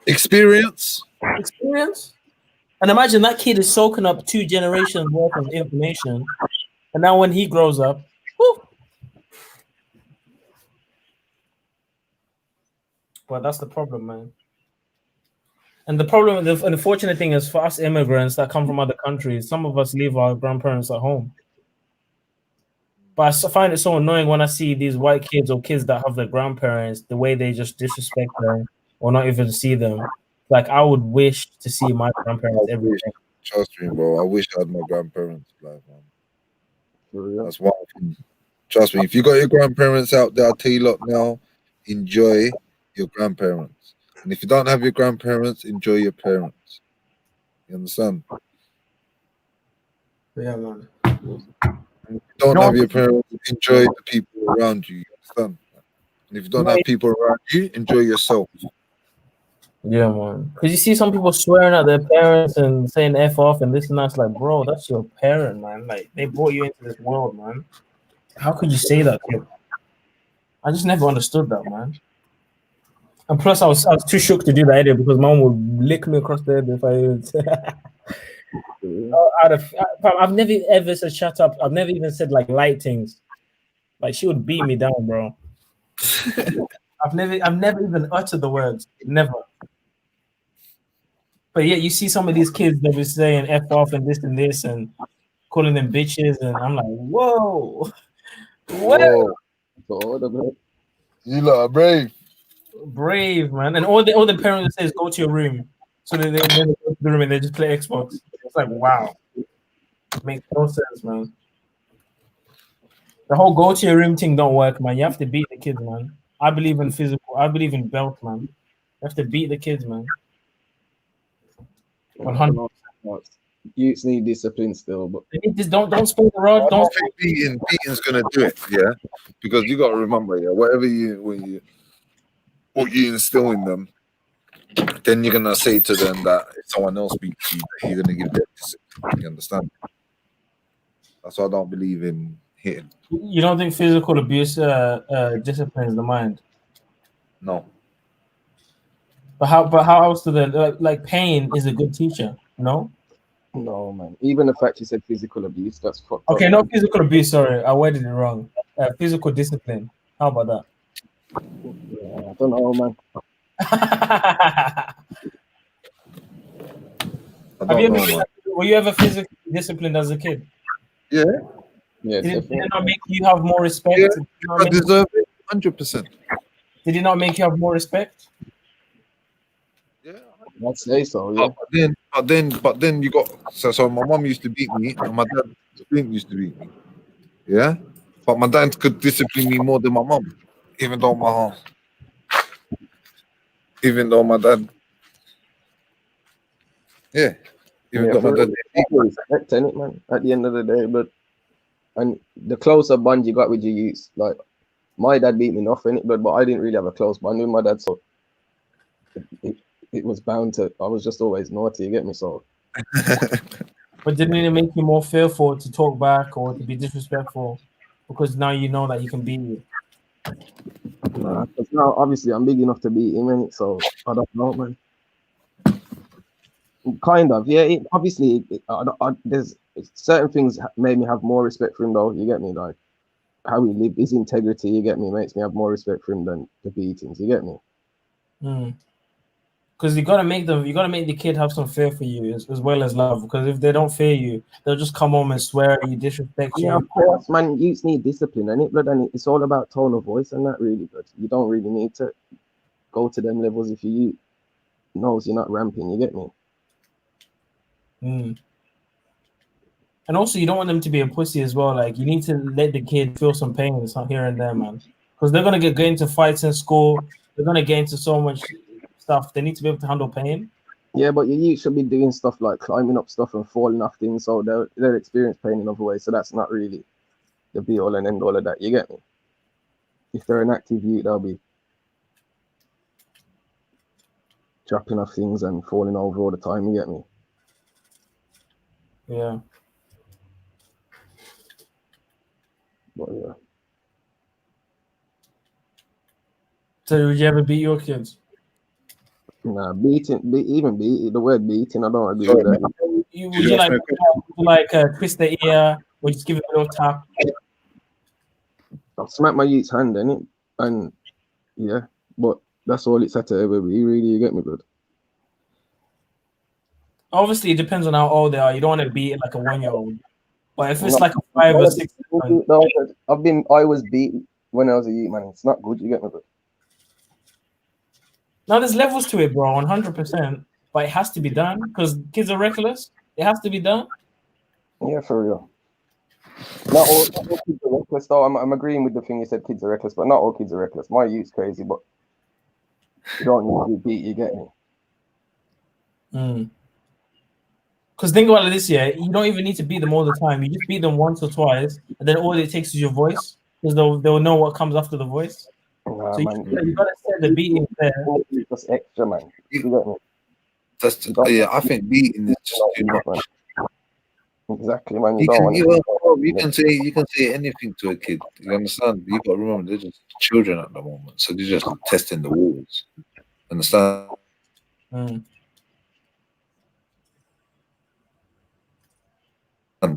Experience. And imagine that kid is soaking up 2 generations worth of information. And now when he grows up, whew. But that's the problem, man. And the problem, the unfortunate thing is for us immigrants that come from other countries, some of us leave our grandparents at home. But I find it so annoying when I see these white kids or kids that have their grandparents, the way they just disrespect them or not even see them. Like, I would wish to see my grandparents every day. Trust me, bro. I wish I had my grandparents alive, man. That's one thing. Trust me. If you got your grandparents out there, I'll tell you lot now, enjoy your grandparents. And if you don't have your grandparents, enjoy your parents. You understand? Yeah, man. And if you don't have your parents, enjoy the people around you. You understand? And if you don't have people around you, enjoy yourself. Yeah, man. Because you see some people swearing at their parents and saying F off and this and that. It's like, bro, that's your parent, man. Like, they brought you into this world, man. How could you say that, kid? I just never understood that, man. And plus, I was too shook to do that idea because mom would lick me across the head if I I've never ever said shut up. I've never even said like light things. Like, she would beat me down, bro. I've never even uttered the words. Never. But yeah, you see some of these kids that be saying F off and this and calling them bitches, and I'm like, whoa. Whoa. You lot are brave. Brave, man. And all the parents says go to your room. So they go to the room and they just play Xbox. It's like, wow. It makes no sense, man. The whole go to your room thing don't work, man. You have to beat the kids, man. I believe in physical. I believe in belt, man. You have to beat the kids, man. 100%. Youths need discipline still, but don't spoil the rod. I don't think beating's gonna do it, yeah. Because you gotta remember, yeah, whatever what you instill in them, then you're gonna say to them that if someone else beats you, that you're gonna give them discipline. You understand? That's why I don't believe in hitting. You don't think physical abuse disciplines the mind? No. But how else do they like pain is a good teacher? No. No, man. Even the fact you said physical abuse, that's fucked Okay, up. not physical abuse. Sorry, I worded it wrong. Physical discipline. How about that? Yeah, I don't know, man. Were you ever physically disciplined as a kid? Yeah. Yeah, Did it definitely. not make you have more respect? Yeah, Did it not I make, deserve it 100%. did it not make you have more respect? Yeah. I'd say so. Yeah. But then you got so my mom used to beat me and my dad used to beat me. Yeah, but my dad could discipline me more than my mom, even though my dad, yeah, even Yeah, though my for dad. respect, innit, man? At the end of the day, but and the closer bond you got with your youth, like my dad beat me enough in it, but I didn't really have a close bond with my dad, so it was bound to. I was just always naughty. You get me? So. But didn't it make you more fearful to talk back or to be disrespectful because now you know that you can beat you? Nah, 'cause now obviously I'm big enough to beat him, innit? So I don't know, man. Kind of, yeah. There's certain things made me have more respect for him, though. You get me? Like how he lived, his integrity. You get me? Makes me have more respect for him than the beatings. You get me? Because you gotta make the kid have some fear for you as well as love. Because if they don't fear you, they'll just come home and swear at you, disrespect Yeah, you. of course, man. Youths need discipline, and it's all about tone of voice and that really. But you don't really need to go to them levels if you knows you're not ramping. You get me? And also, you don't want them to be a pussy as well. Like you need to let the kid feel some pain here and there, man. Because they're gonna get into fights in school. They're gonna get into so much stuff. They need to be able to handle pain. Yeah, but your youth should be doing stuff like climbing up stuff and falling off things, so they'll experience pain in other ways. So that's not really the be all and end all of that. You get me? If they're an active youth, they'll be dropping off things and falling over all the time. You get me? Yeah. But yeah. So would you ever beat your kids? Nah, the word beating, I don't agree with that. Would you like twist the ear or just give it a little tap? I'll smack my youth's hand in it, and yeah, but that's all it's had to ever be. Really, you get me, bud? Obviously, it depends on how old they are. You don't want to beat it like a 1-year-old. But if it's like a 5 or 6, I was beat when I was a youth, man. It's not good. You get me, bud? now there's levels to it, bro. 100%. But it has to be done because kids are reckless. It has to be done. Yeah, for real. Not all kids are reckless, though. I'm agreeing with the thing you said. Kids are reckless, but not all kids are reckless. My youth's crazy, but you don't need to be beat. You get me? Because think about it this year, you don't even need to beat them all the time. You just beat them once or twice, and then all it takes is your voice, because they'll know what comes after the voice. Nah, so man, you gotta set the beating there. Just extra, man. You get me? I think beating is just too much. Exactly, man. You can say anything to a kid. You understand? You got to remember they're just children at the moment, so they're just testing the walls. Understand? And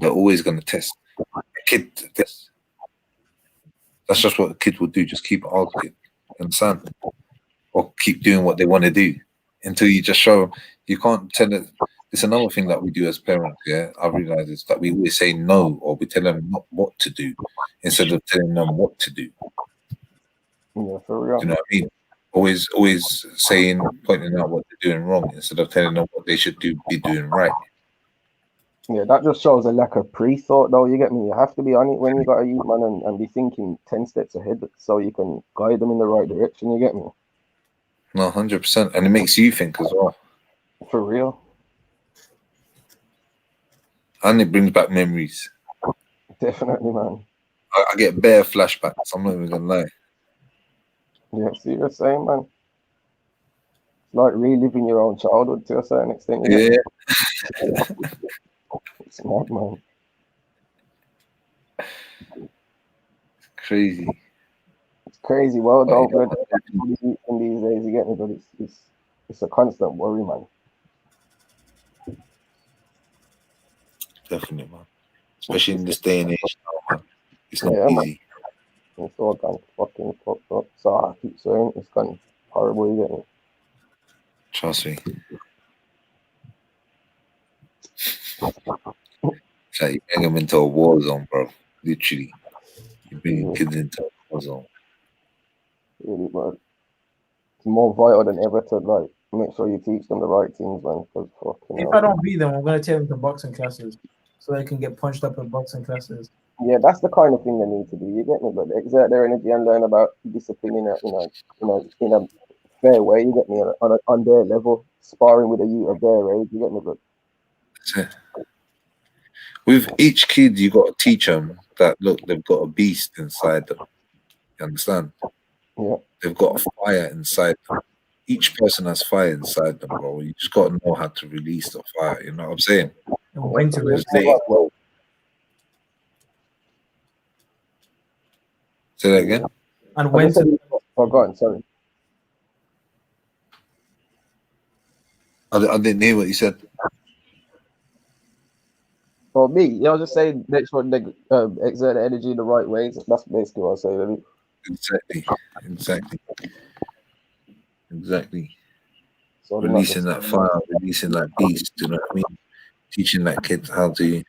they're always going to test a kid. That's just what a kid will do. Just keep arguing. Understand? Or keep doing what they want to do until you just show them. You can't tell it. It's another thing that we do as parents. Yeah, I realize is that we always say no, or we tell them not what to do instead of telling them what to do. Yeah, for real. Do you know what I mean? Always saying, pointing out what they're doing wrong instead of telling them what they should be doing right. Yeah, that just shows a lack of pre-thought, though. You get me? You have to be on it when you got a youth, man, and be thinking 10 steps ahead so you can guide them in the right direction. You get me? No, 100%, and it makes you think as well. For real. And it brings back memories. Definitely, man. I get bare flashbacks. I'm not even gonna lie. Yeah, see what you're saying, man. It's like reliving your own childhood to a certain extent. Yeah. It's mad, man. Crazy. It's crazy world, though, but in these days, you get me, but it's a constant worry, man. Definitely, man. Especially in this day and age now, man. It's not easy. Man. It's all gone fucking fucked up. So I keep saying it's gone horrible, you get me? Trust me. It's like you bring them into a war zone, bro. Literally, you're bringing kids into a puzzle. Really, man. It's more vital than ever to like make sure you teach them the right things, man. Because fucking If hell. I don't beat them, I'm gonna take them to boxing classes so they can get punched up in boxing classes. Yeah, that's the kind of thing they need to do. You get me? But exert their energy and learn about discipline in a fair way. You get me? On their level, sparring with a youth of their age. You get me? But with each kid, you got to teach them that look, they've got a beast inside them. You understand? Yeah. They've got a fire inside them. Each person has fire inside them, bro. You just got to know how to release the fire. You know what I'm saying? And when to release it. Say that again. And when to. Oh, go on. Sorry. I didn't hear what you said. For me, I was just saying, make sure they exert the energy in the right ways. That's basically what I say. Really. Exactly. So releasing that fire, releasing that beast. You know what I mean? Teaching that kid how to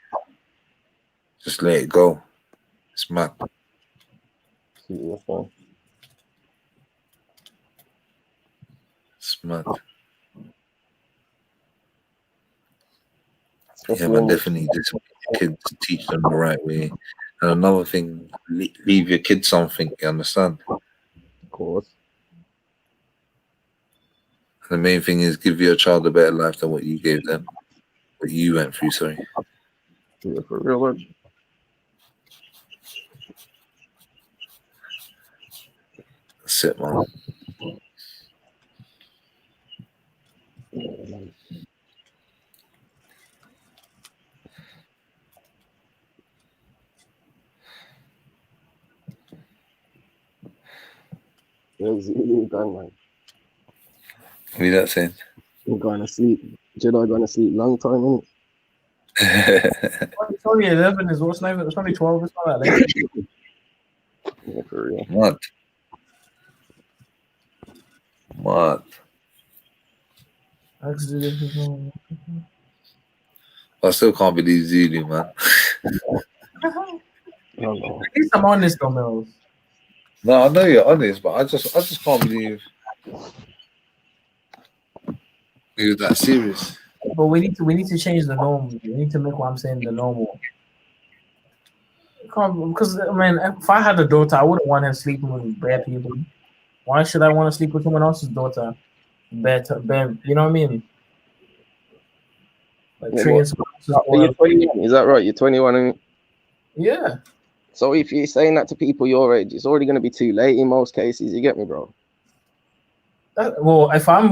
just let it go. It's mad. It's mad. Yeah, man, definitely just kids, teach them the right way. And another thing, leave your kids something, you understand? Of course. The main thing is give your child a better life than what you gave them. What you went through, sorry. Yeah, for real, man. That's it, man. Man. What are that saying? I'm going to sleep. Jedi going to sleep long time, innit? It's only 11 is what's name? It's only 12. It's not that late. Yeah, for real. What? I still can't believe Zulu, man. At least I'm honest though, Mills. No, I know you're honest, but I just can't believe you're that serious. But we need to change the norm. We need to make what I'm saying the normal. Because I mean, if I had a daughter, I wouldn't want her sleeping with bad people. Why should I want to sleep with someone else's daughter? Bad, you know what I mean? Like you're 21, is that right? You're 21, yeah. So if you're saying that to people your age, it's already going to be too late in most cases. You get me, bro? Well, if I'm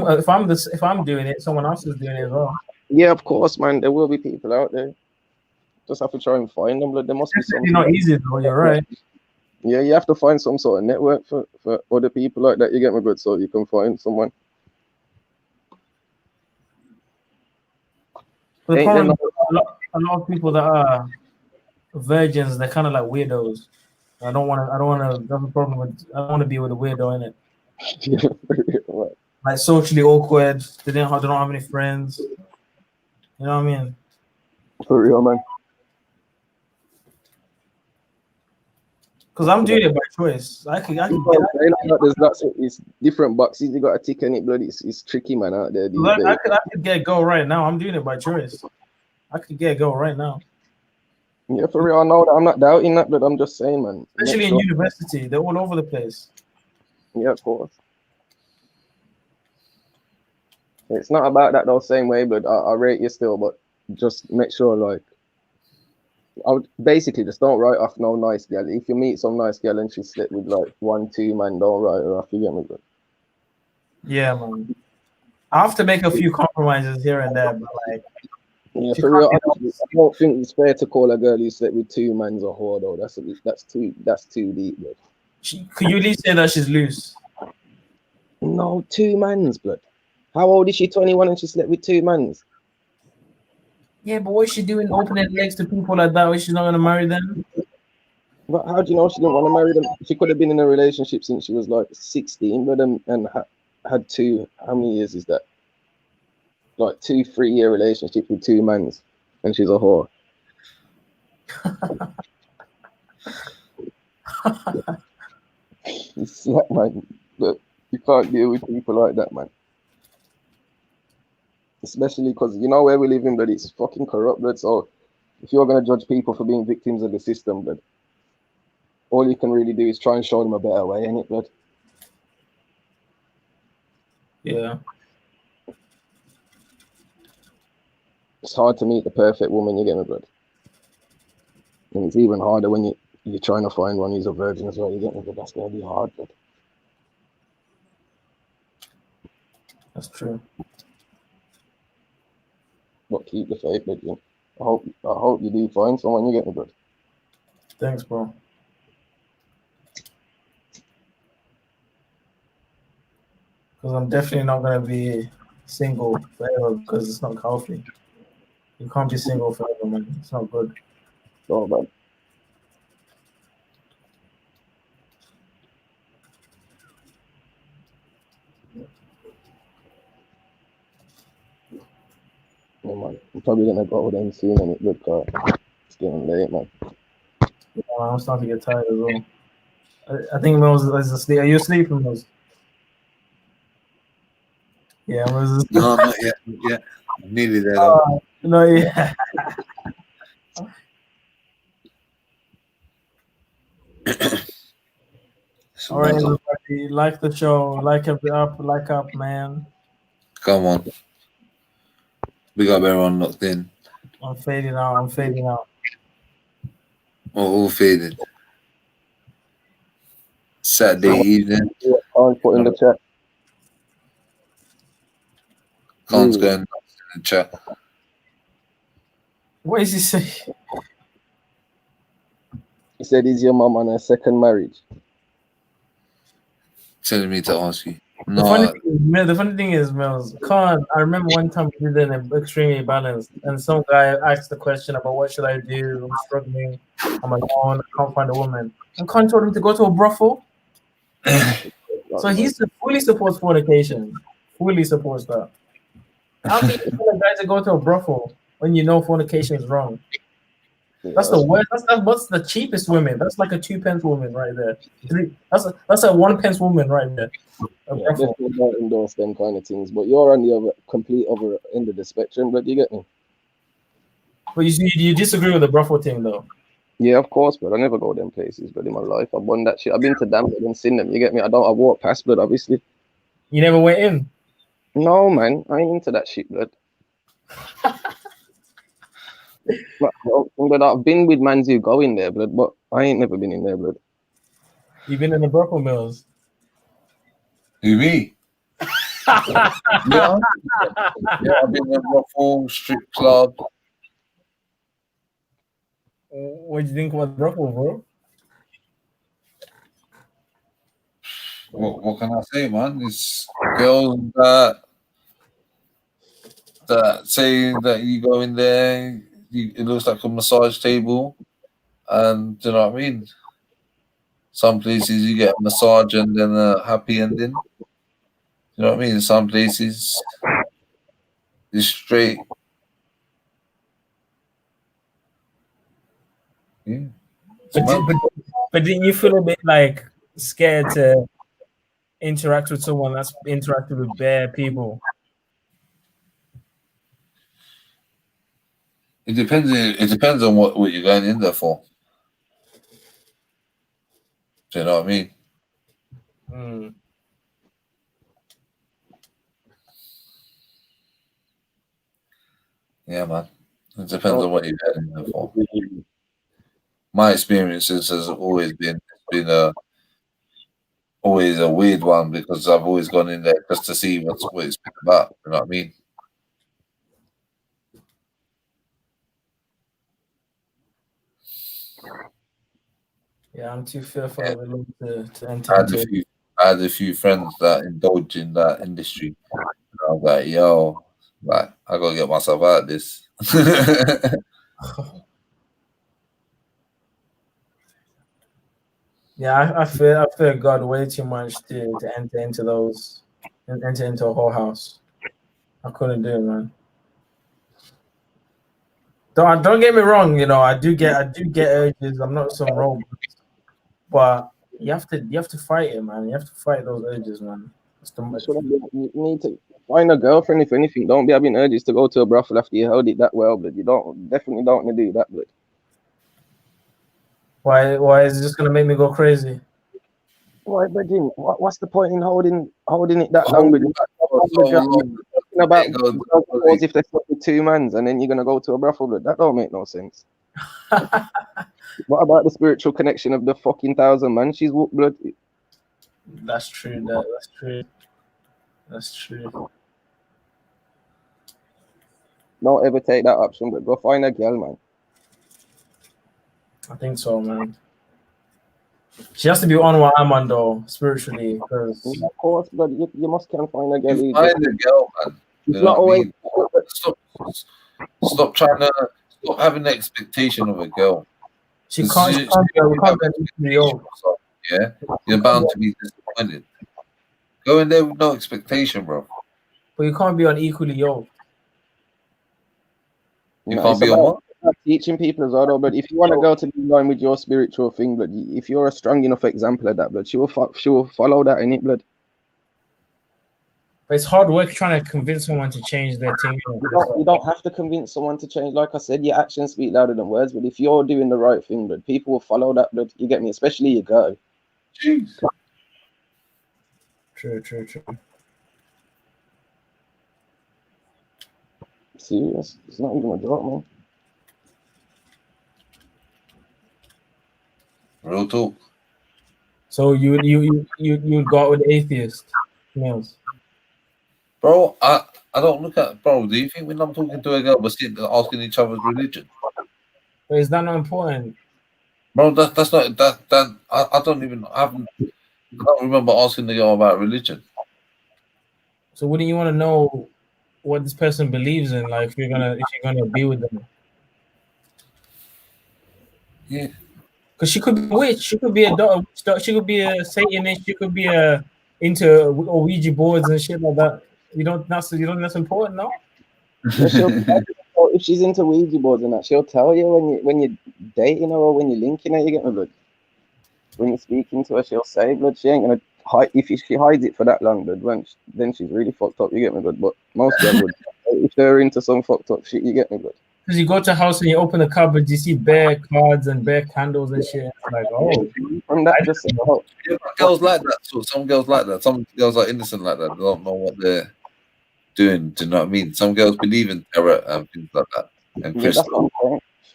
doing it, someone else is doing it as well. Yeah, of course, man. There will be people out there. Just have to try and find them. But there must be something. It's not easy though. You're right. Yeah, you have to find some sort of network for other people like that. You get me, good, so you can find someone. But the problem, a lot of people that are virgins, they're kind of like weirdos. I don't want to have a problem with. I don't want to be with a weirdo in it. Like socially awkward. They don't have any friends. You know what I mean? For real, man. Because I'm doing it by choice. I can there's lots of it's different boxes you got to tick in it, blood. It's tricky, man, out there. I could get go right now. I'm doing it by choice. I could get go right now. Yeah, for real. I know that. I'm not doubting that, but I'm just saying, man. Especially in university, they're all over the place. Yeah, of course. It's not about that though, same way, but I rate you still. But just make sure, like, I would basically just don't write off no nice girl. If you meet some nice girl and she slept with like 1-2 man, don't write her off. You get me, bro? Yeah, man. I have to make a few compromises here and there, but like. Yeah, for real. I don't think it's fair to call a girl who slept with 2 mans a whore though. That's too deep, bro. Could you at least say that she's loose? No, 2 mans, blood. How old is she? 21 and she slept with 2 mans. Yeah, but what is she doing opening legs to people like that? She's not gonna marry them? But how do you know she didn't want to marry them? She could have been in a relationship since she was like 16, but and had 2. How many years is that? Like 2-3 year relationship with 2 mans, and she's a whore. It's like, man, but you can't deal with people like that, man. Especially because you know where we live in, but it's fucking corrupt, blood. So if you're gonna judge people for being victims of the system, blood, all you can really do is try and show them a better way, ain't it, blood? Yeah. It's hard to meet the perfect woman, you get me, blood. And it's even harder when you're trying to find one who's a virgin as well, you get me, but that's gonna be hard, blood. That's true. But keep the faith, blood. You know? I hope you do find someone, you get me, blood. Thanks, bro. Because I'm definitely not gonna be single forever because it's not healthy. You can't be single forever, man. It's not good. Oh, man. Yeah, man. I'm probably gonna go then soon, and it look it's getting late, man. Yeah, I'm starting to get tired as well. I think Mills is asleep. Are you sleeping, Mills? Yeah, Mills is asleep. No, not yet. Not yet. I'm nearly there though. No, yeah. All right, everybody, like the show, like up, man. Come on. We got everyone locked in. I'm fading out. All faded. Saturday evening. I'll put in the chat. Khan's going nuts in the chat. What is he saying? He said he's your mum on a second marriage. Telling me to ask you. The funny thing is, Mills, Khan, I remember one time we did an extremely balanced, and some guy asked the question about what should I do? I'm struggling. I'm alone. I can't find a woman. And Khan told him to go to a brothel. So he fully supports fornication. Fully supports that. How can you tell a guy to go to a brothel when you know fornication is wrong? That's the worst. What's the cheapest woman? That's like a 2 pence woman right there. That's a 1 pence woman right there. Yeah, definitely don't endorse them kind of things. But you're on the complete other end of the spectrum. But you get me? But you disagree with the brothel thing, though. Yeah, of course, but I never go them places, but in my life I've won that shit. I've been to damn it and seen them. You get me? I walk past, blood, obviously. You never went in? No, man, I ain't into that shit, blood. But I've been with mans who go in there, blood, but I ain't never been in there, blood. You've been in the brothel, Mills? Who, me? Yeah, I've been in a brothel, strip club. What do you think about brothel, bro? What can I say, man? It's girls that say that you go in there, it looks like a massage table, and do you know what I mean? Some places you get a massage and then a happy ending. You know what I mean? Some places it's straight. Yeah. But didn't you feel a bit like scared to interact with someone that's interacted with bare people? It depends on what you're going in there for. Do you know what I mean? Mm. Yeah, man. It depends on what you're going in there for. My experiences has always been always a weird one because I've always gone in there just to see what it's been about. You know what I mean? Yeah, I'm too fearful of it to enter into it. I had a few friends that indulge in that industry. And I was like, yo, like, I gotta get myself out of this. Yeah, I fear God way too much to enter into those and enter into a whole house. I couldn't do it, man. Don't get me wrong. You know, I do get urges. I'm not some robot, but you have to fight it, man. You have to fight those urges, man. You need to find a girlfriend if anything. Don't be having urges to go to a brothel after you held it that well, but you definitely don't want to do that, but Why is it just gonna make me go crazy? why, Virgin? What's the point in holding it that long? But about if they're with 2 months and then you're gonna go to a brothel, but that don't make no sense. What about the spiritual connection of the fucking 1,000 man? She's walked blood. That's true. That's true. That's true. Don't ever take that option, but go find a girl, man. I think so, man. She has to be on what I'm on, though, spiritually. Because of course, but you must can find a girl. You find a girl, man. It's not always. Stop having the expectation of a girl. She can't be old. Yeah, you're bound to be disappointed. Go in there with no expectation, bro. But you can't be on equally yoked. You can't be on what? Teaching people as well, though, but if you want a girl to be in line with your spiritual thing, blood, if you're a strong enough example of that, blood, she will follow that in it, blood. But it's hard work trying to convince someone to change their thing. You don't have to convince someone to change. Like I said, your actions speak louder than words. But if you're doing the right thing, blood, people will follow that, blood. You get me? Especially your girl. Jeez. True. Serious? It's not even a joke, man. Real talk. So you would go out with atheist males? Bro, I don't look at do you think when I'm talking to a girl we're sitting asking each other's religion? But is that not important? Bro, that's not that I don't remember asking the girl about religion. So wouldn't you want to know what this person believes in, like if you're gonna be with them? Yeah. Because she could be a witch, she could be a witch, she could be a Satanist, she could be into Ouija boards and shit like that. You don't that's important, no? If she's into Ouija boards and that, she'll tell you when you're dating her or when you're linking her, you get me, blood. When you're speaking to her, she'll say, blood, she ain't gonna hide if she hides it for that long, blood. Then she's really fucked up, you get me, blood. But most girls would if they're into some fucked up shit, you get me, blood. Because you go to a house and you open the cupboard, you see bare cards and bare candles and shit. It's like, oh, from that just girls like that. So some girls like that. Some girls are innocent like that. They don't know what they're doing. Do you know what I mean? Some girls believe in terror and things like that. And crystal.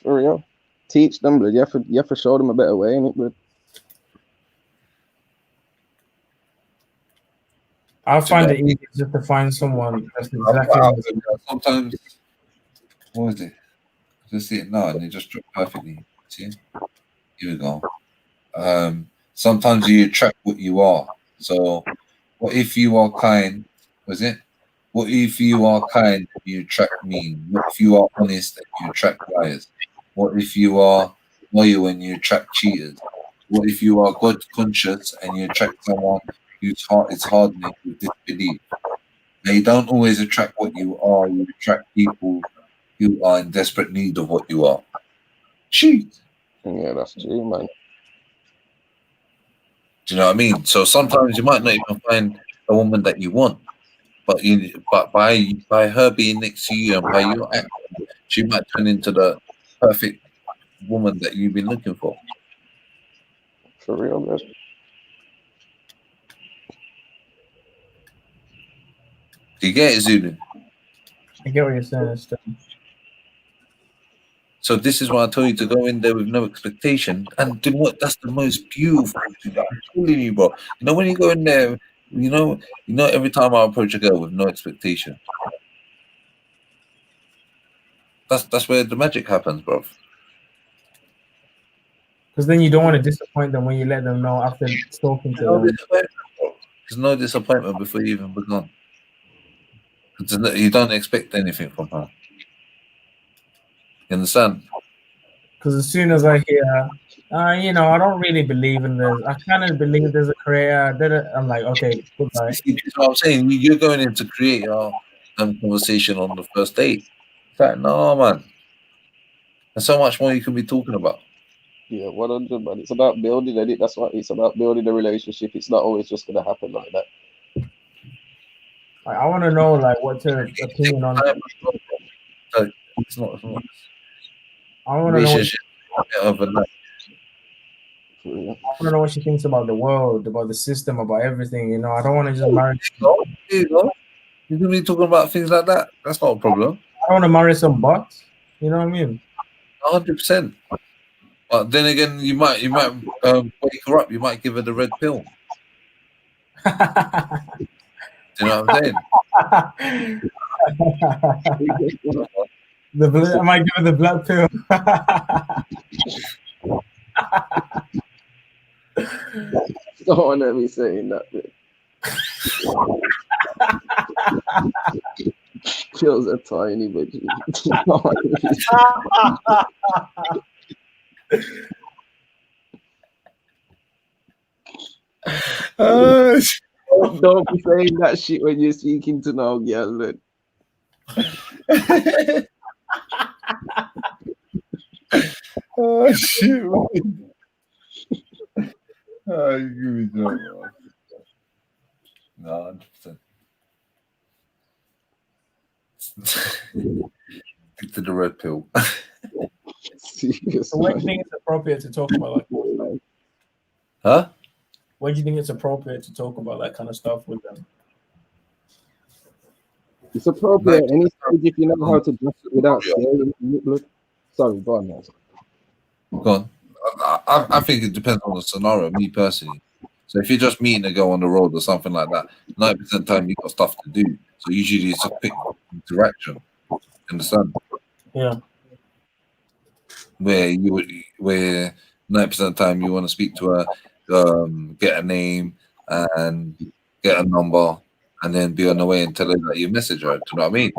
For real. Teach them, blood. You have to show them a better way, innit, blood. I find it easy just to find someone that's exactly. Sometimes, what is it? Just see it now, and it just dropped perfectly. See, here we go. Sometimes you attract what you are. So, what if you are kind? Was it? What if you are kind and you attract mean? What if you are honest and you attract liars? What if you are loyal and you attract cheaters? What if you are God conscious and you attract someone whose heart is hardening with disbelief? Now, you don't always attract what you are. You attract people who are in desperate need of what you are. Cheat. Yeah, that's true, man. Do you know what I mean? So sometimes you might not even find a woman that you want, but by her being next to you and by your action, she might turn into the perfect woman that you've been looking for. For real, man. Do you get it, Zulu? I get what you're saying, Steph. So this is why I told you to go in there with no expectation. And do you know what? That's the most beautiful thing. I'm telling you, bro. You know, when you go in there, you know, every time I approach a girl with no expectation, that's where the magic happens, bro. Because then you don't want to disappoint them when you let them know after talking to them. There's no disappointment before you even begun. You don't expect anything from her. You understand? Because as soon as I hear, I don't really believe in this. I kind of believe there's a creator. I'm like, okay, goodbye. See, that's what I'm saying. You're going in to create a conversation on the first date. It's like, no, man. There's so much more you can be talking about. Yeah, 100, man. It's about building it. That's what it's about, building a relationship. It's not always just gonna happen like that. I want to know, like, what's her opinion on it. It's not I want to know. relationship overnight. I want to know what she thinks about the world, about the system, about everything. You know, I don't want to just marry. There you go. You can be talking about things like that. That's not a problem. I don't want to marry some bots. You know what I mean? 100%. But then again, you might wake her up. You might give her the red pill. Do you know what I'm saying? I might give her the black pill. Don't want to be saying that. Kills a tiny bit. Don't be saying that shit when you're speaking to no girl, man. Oh shit, man. Oh, you don't know. No, 100%. Stick to the red pill. So when do you think it's appropriate to talk about like? Huh? When do you think it's appropriate to talk about that kind of stuff with them? It's appropriate any stage if you know how to dress it without scaring. Sorry, go on, man. Go on. I think it depends on the scenario, me personally. So if you're just meeting a girl on the road or something like that, 90% of the time you've got stuff to do. So usually it's a quick interaction. Understand? Yeah. Where 90% of the time you want to speak to her, get a name and get a number, and then be on the way and tell her that you message her. Do you know what I mean?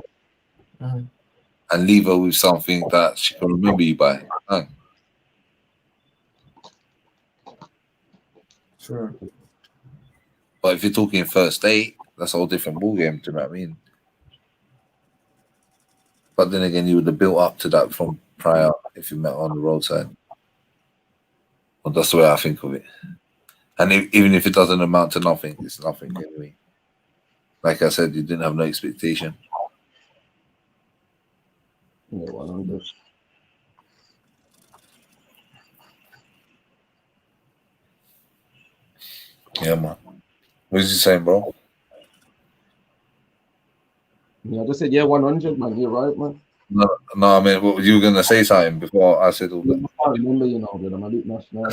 Mm-hmm. And leave her with something that she can remember you by. Sure. But if you're talking first date, that's a whole different ballgame. Do you know what I mean? But then again, you would have built up to that from prior if you met on the roadside. Well, that's the way I think of it. And even if it doesn't amount to nothing, it's nothing anyway. Like I said, you didn't have no expectation. Yeah, 100. Yeah, man. What is he saying, bro? Yeah, I just said, yeah, 100, man. You're right, man. No, I mean, you were going to say something before I said all that. I can't remember, you know, but I'm a bit national.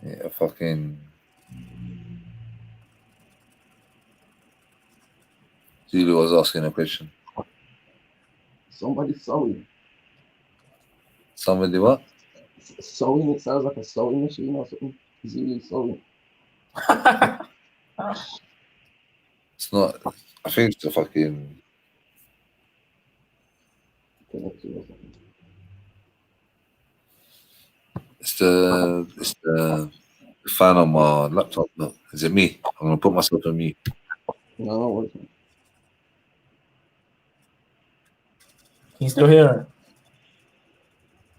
Yeah, fucking. Julie was asking a question. Somebody sewing. Somebody what? Sewing, it sounds like a sewing machine or something. Zulu sewing. It's not. I think it's the fucking. It's the fan on my laptop. Look, is it me? I'm gonna put myself on mute. No, He's still here.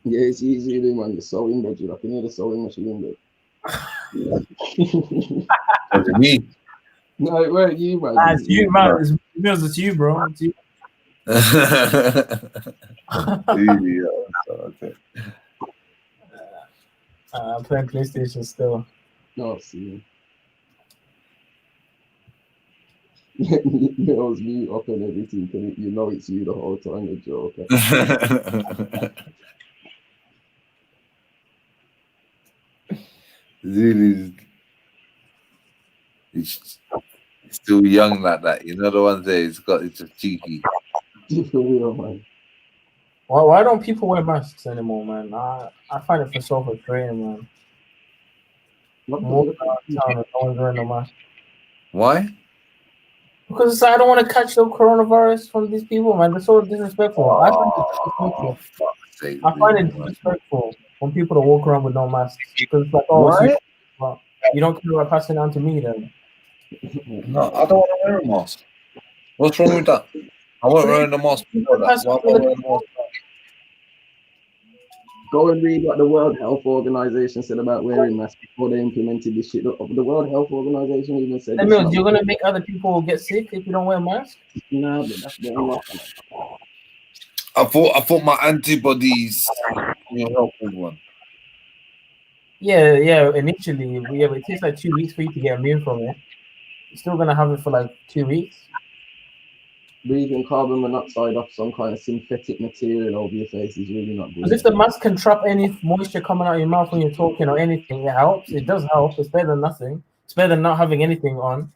yeah, it's easy, man. The sewing budget. I can hear the sewing machine, but Was it me? no, it weren't you, man. It's you, man. It's you, bro. It's you. Okay. I'm playing PlayStation still. No, see. It was me up and everything. You know it's you the whole time, you joke. Really, he's still young like that. You know the ones there. It's just cheeky. Man. Why don't people wear masks anymore, man? I find it so frustrating, man. No one's wearing a mask. Why? Because it's like, I don't want to catch the coronavirus from these people, man. They're so disrespectful. I find it disrespectful when people don't walk around with no masks. Because it's like, oh, so you don't care about passing on to me then. No, I don't want to wear a mask. What's wrong with that? I wasn't wearing the mask before that. Why am I wearing a mask? Go and read what the World Health Organization said about wearing masks before they implemented this shit. Look, the World Health Organization even said it's not. You're gonna make other people get sick if you don't wear a mask. Nah, but that's their loss. I thought my antibodies will help with one. Yeah. Initially, but it takes like 2 weeks for you to get immune from it. You're still gonna have it for like 2 weeks. Breathing carbon monoxide off some kind of synthetic material over your face is really not good. Because if the mask can trap any moisture coming out of your mouth when you're talking or anything, it helps. It does help. It's better than nothing. It's better than not having anything on.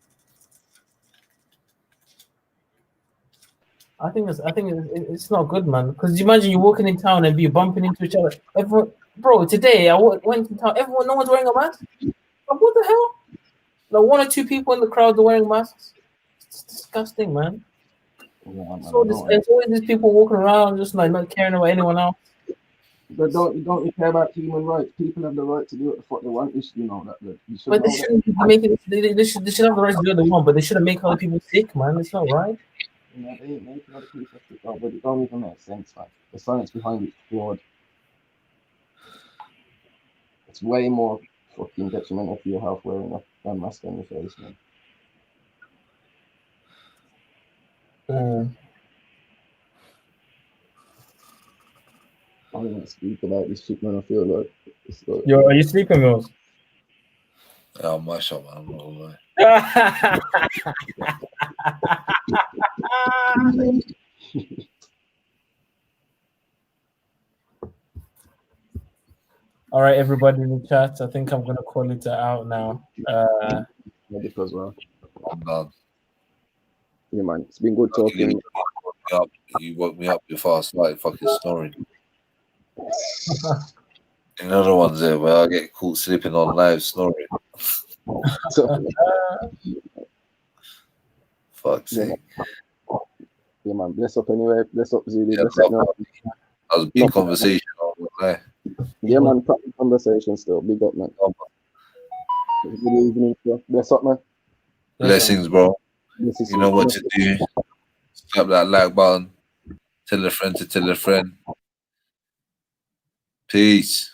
I think it's not good, man. Because imagine you're walking in town and be bumping into each other. Everyone, bro, today I went in town. No one's wearing a mask. Like, what the hell? Like 1 or 2 people in the crowd are wearing masks. It's disgusting, man. Yeah, So there's always these people walking around just like not caring about anyone else. But don't you care about human rights? People have the right to do what the fuck they want. You know that. But they shouldn't be making. They should have the right to do what they want, but they shouldn't make other people sick, man. It's not right. You know, they ain't making other people sick, but it don't even make sense, man. The science behind it's flawed. It's way more fucking detrimental for your health wearing a mask on your face, man. I'm gonna speak about this shit, man. I feel like it's like. Yo, are you sleeping, Mills? Oh, my shot, man. I'm not gonna lie. All right, everybody in the chat. I think I'm gonna call it out now. Because I'm done. Yeah, man. It's been good talking. You woke me up before I started fucking snoring. Another one's there where I get caught sleeping on live snoring. Fuck's sake. Yeah, man. Bless up anyway. Bless up, Zulu. Yeah, Bless up. that was a big conversation. Yeah, man. Proper conversation still. Big up, man. Good evening, bro. Bless up, man. Blessings, bro. Blessings, you know what to do. Slap that like button. Tell a friend to tell a friend. Peace.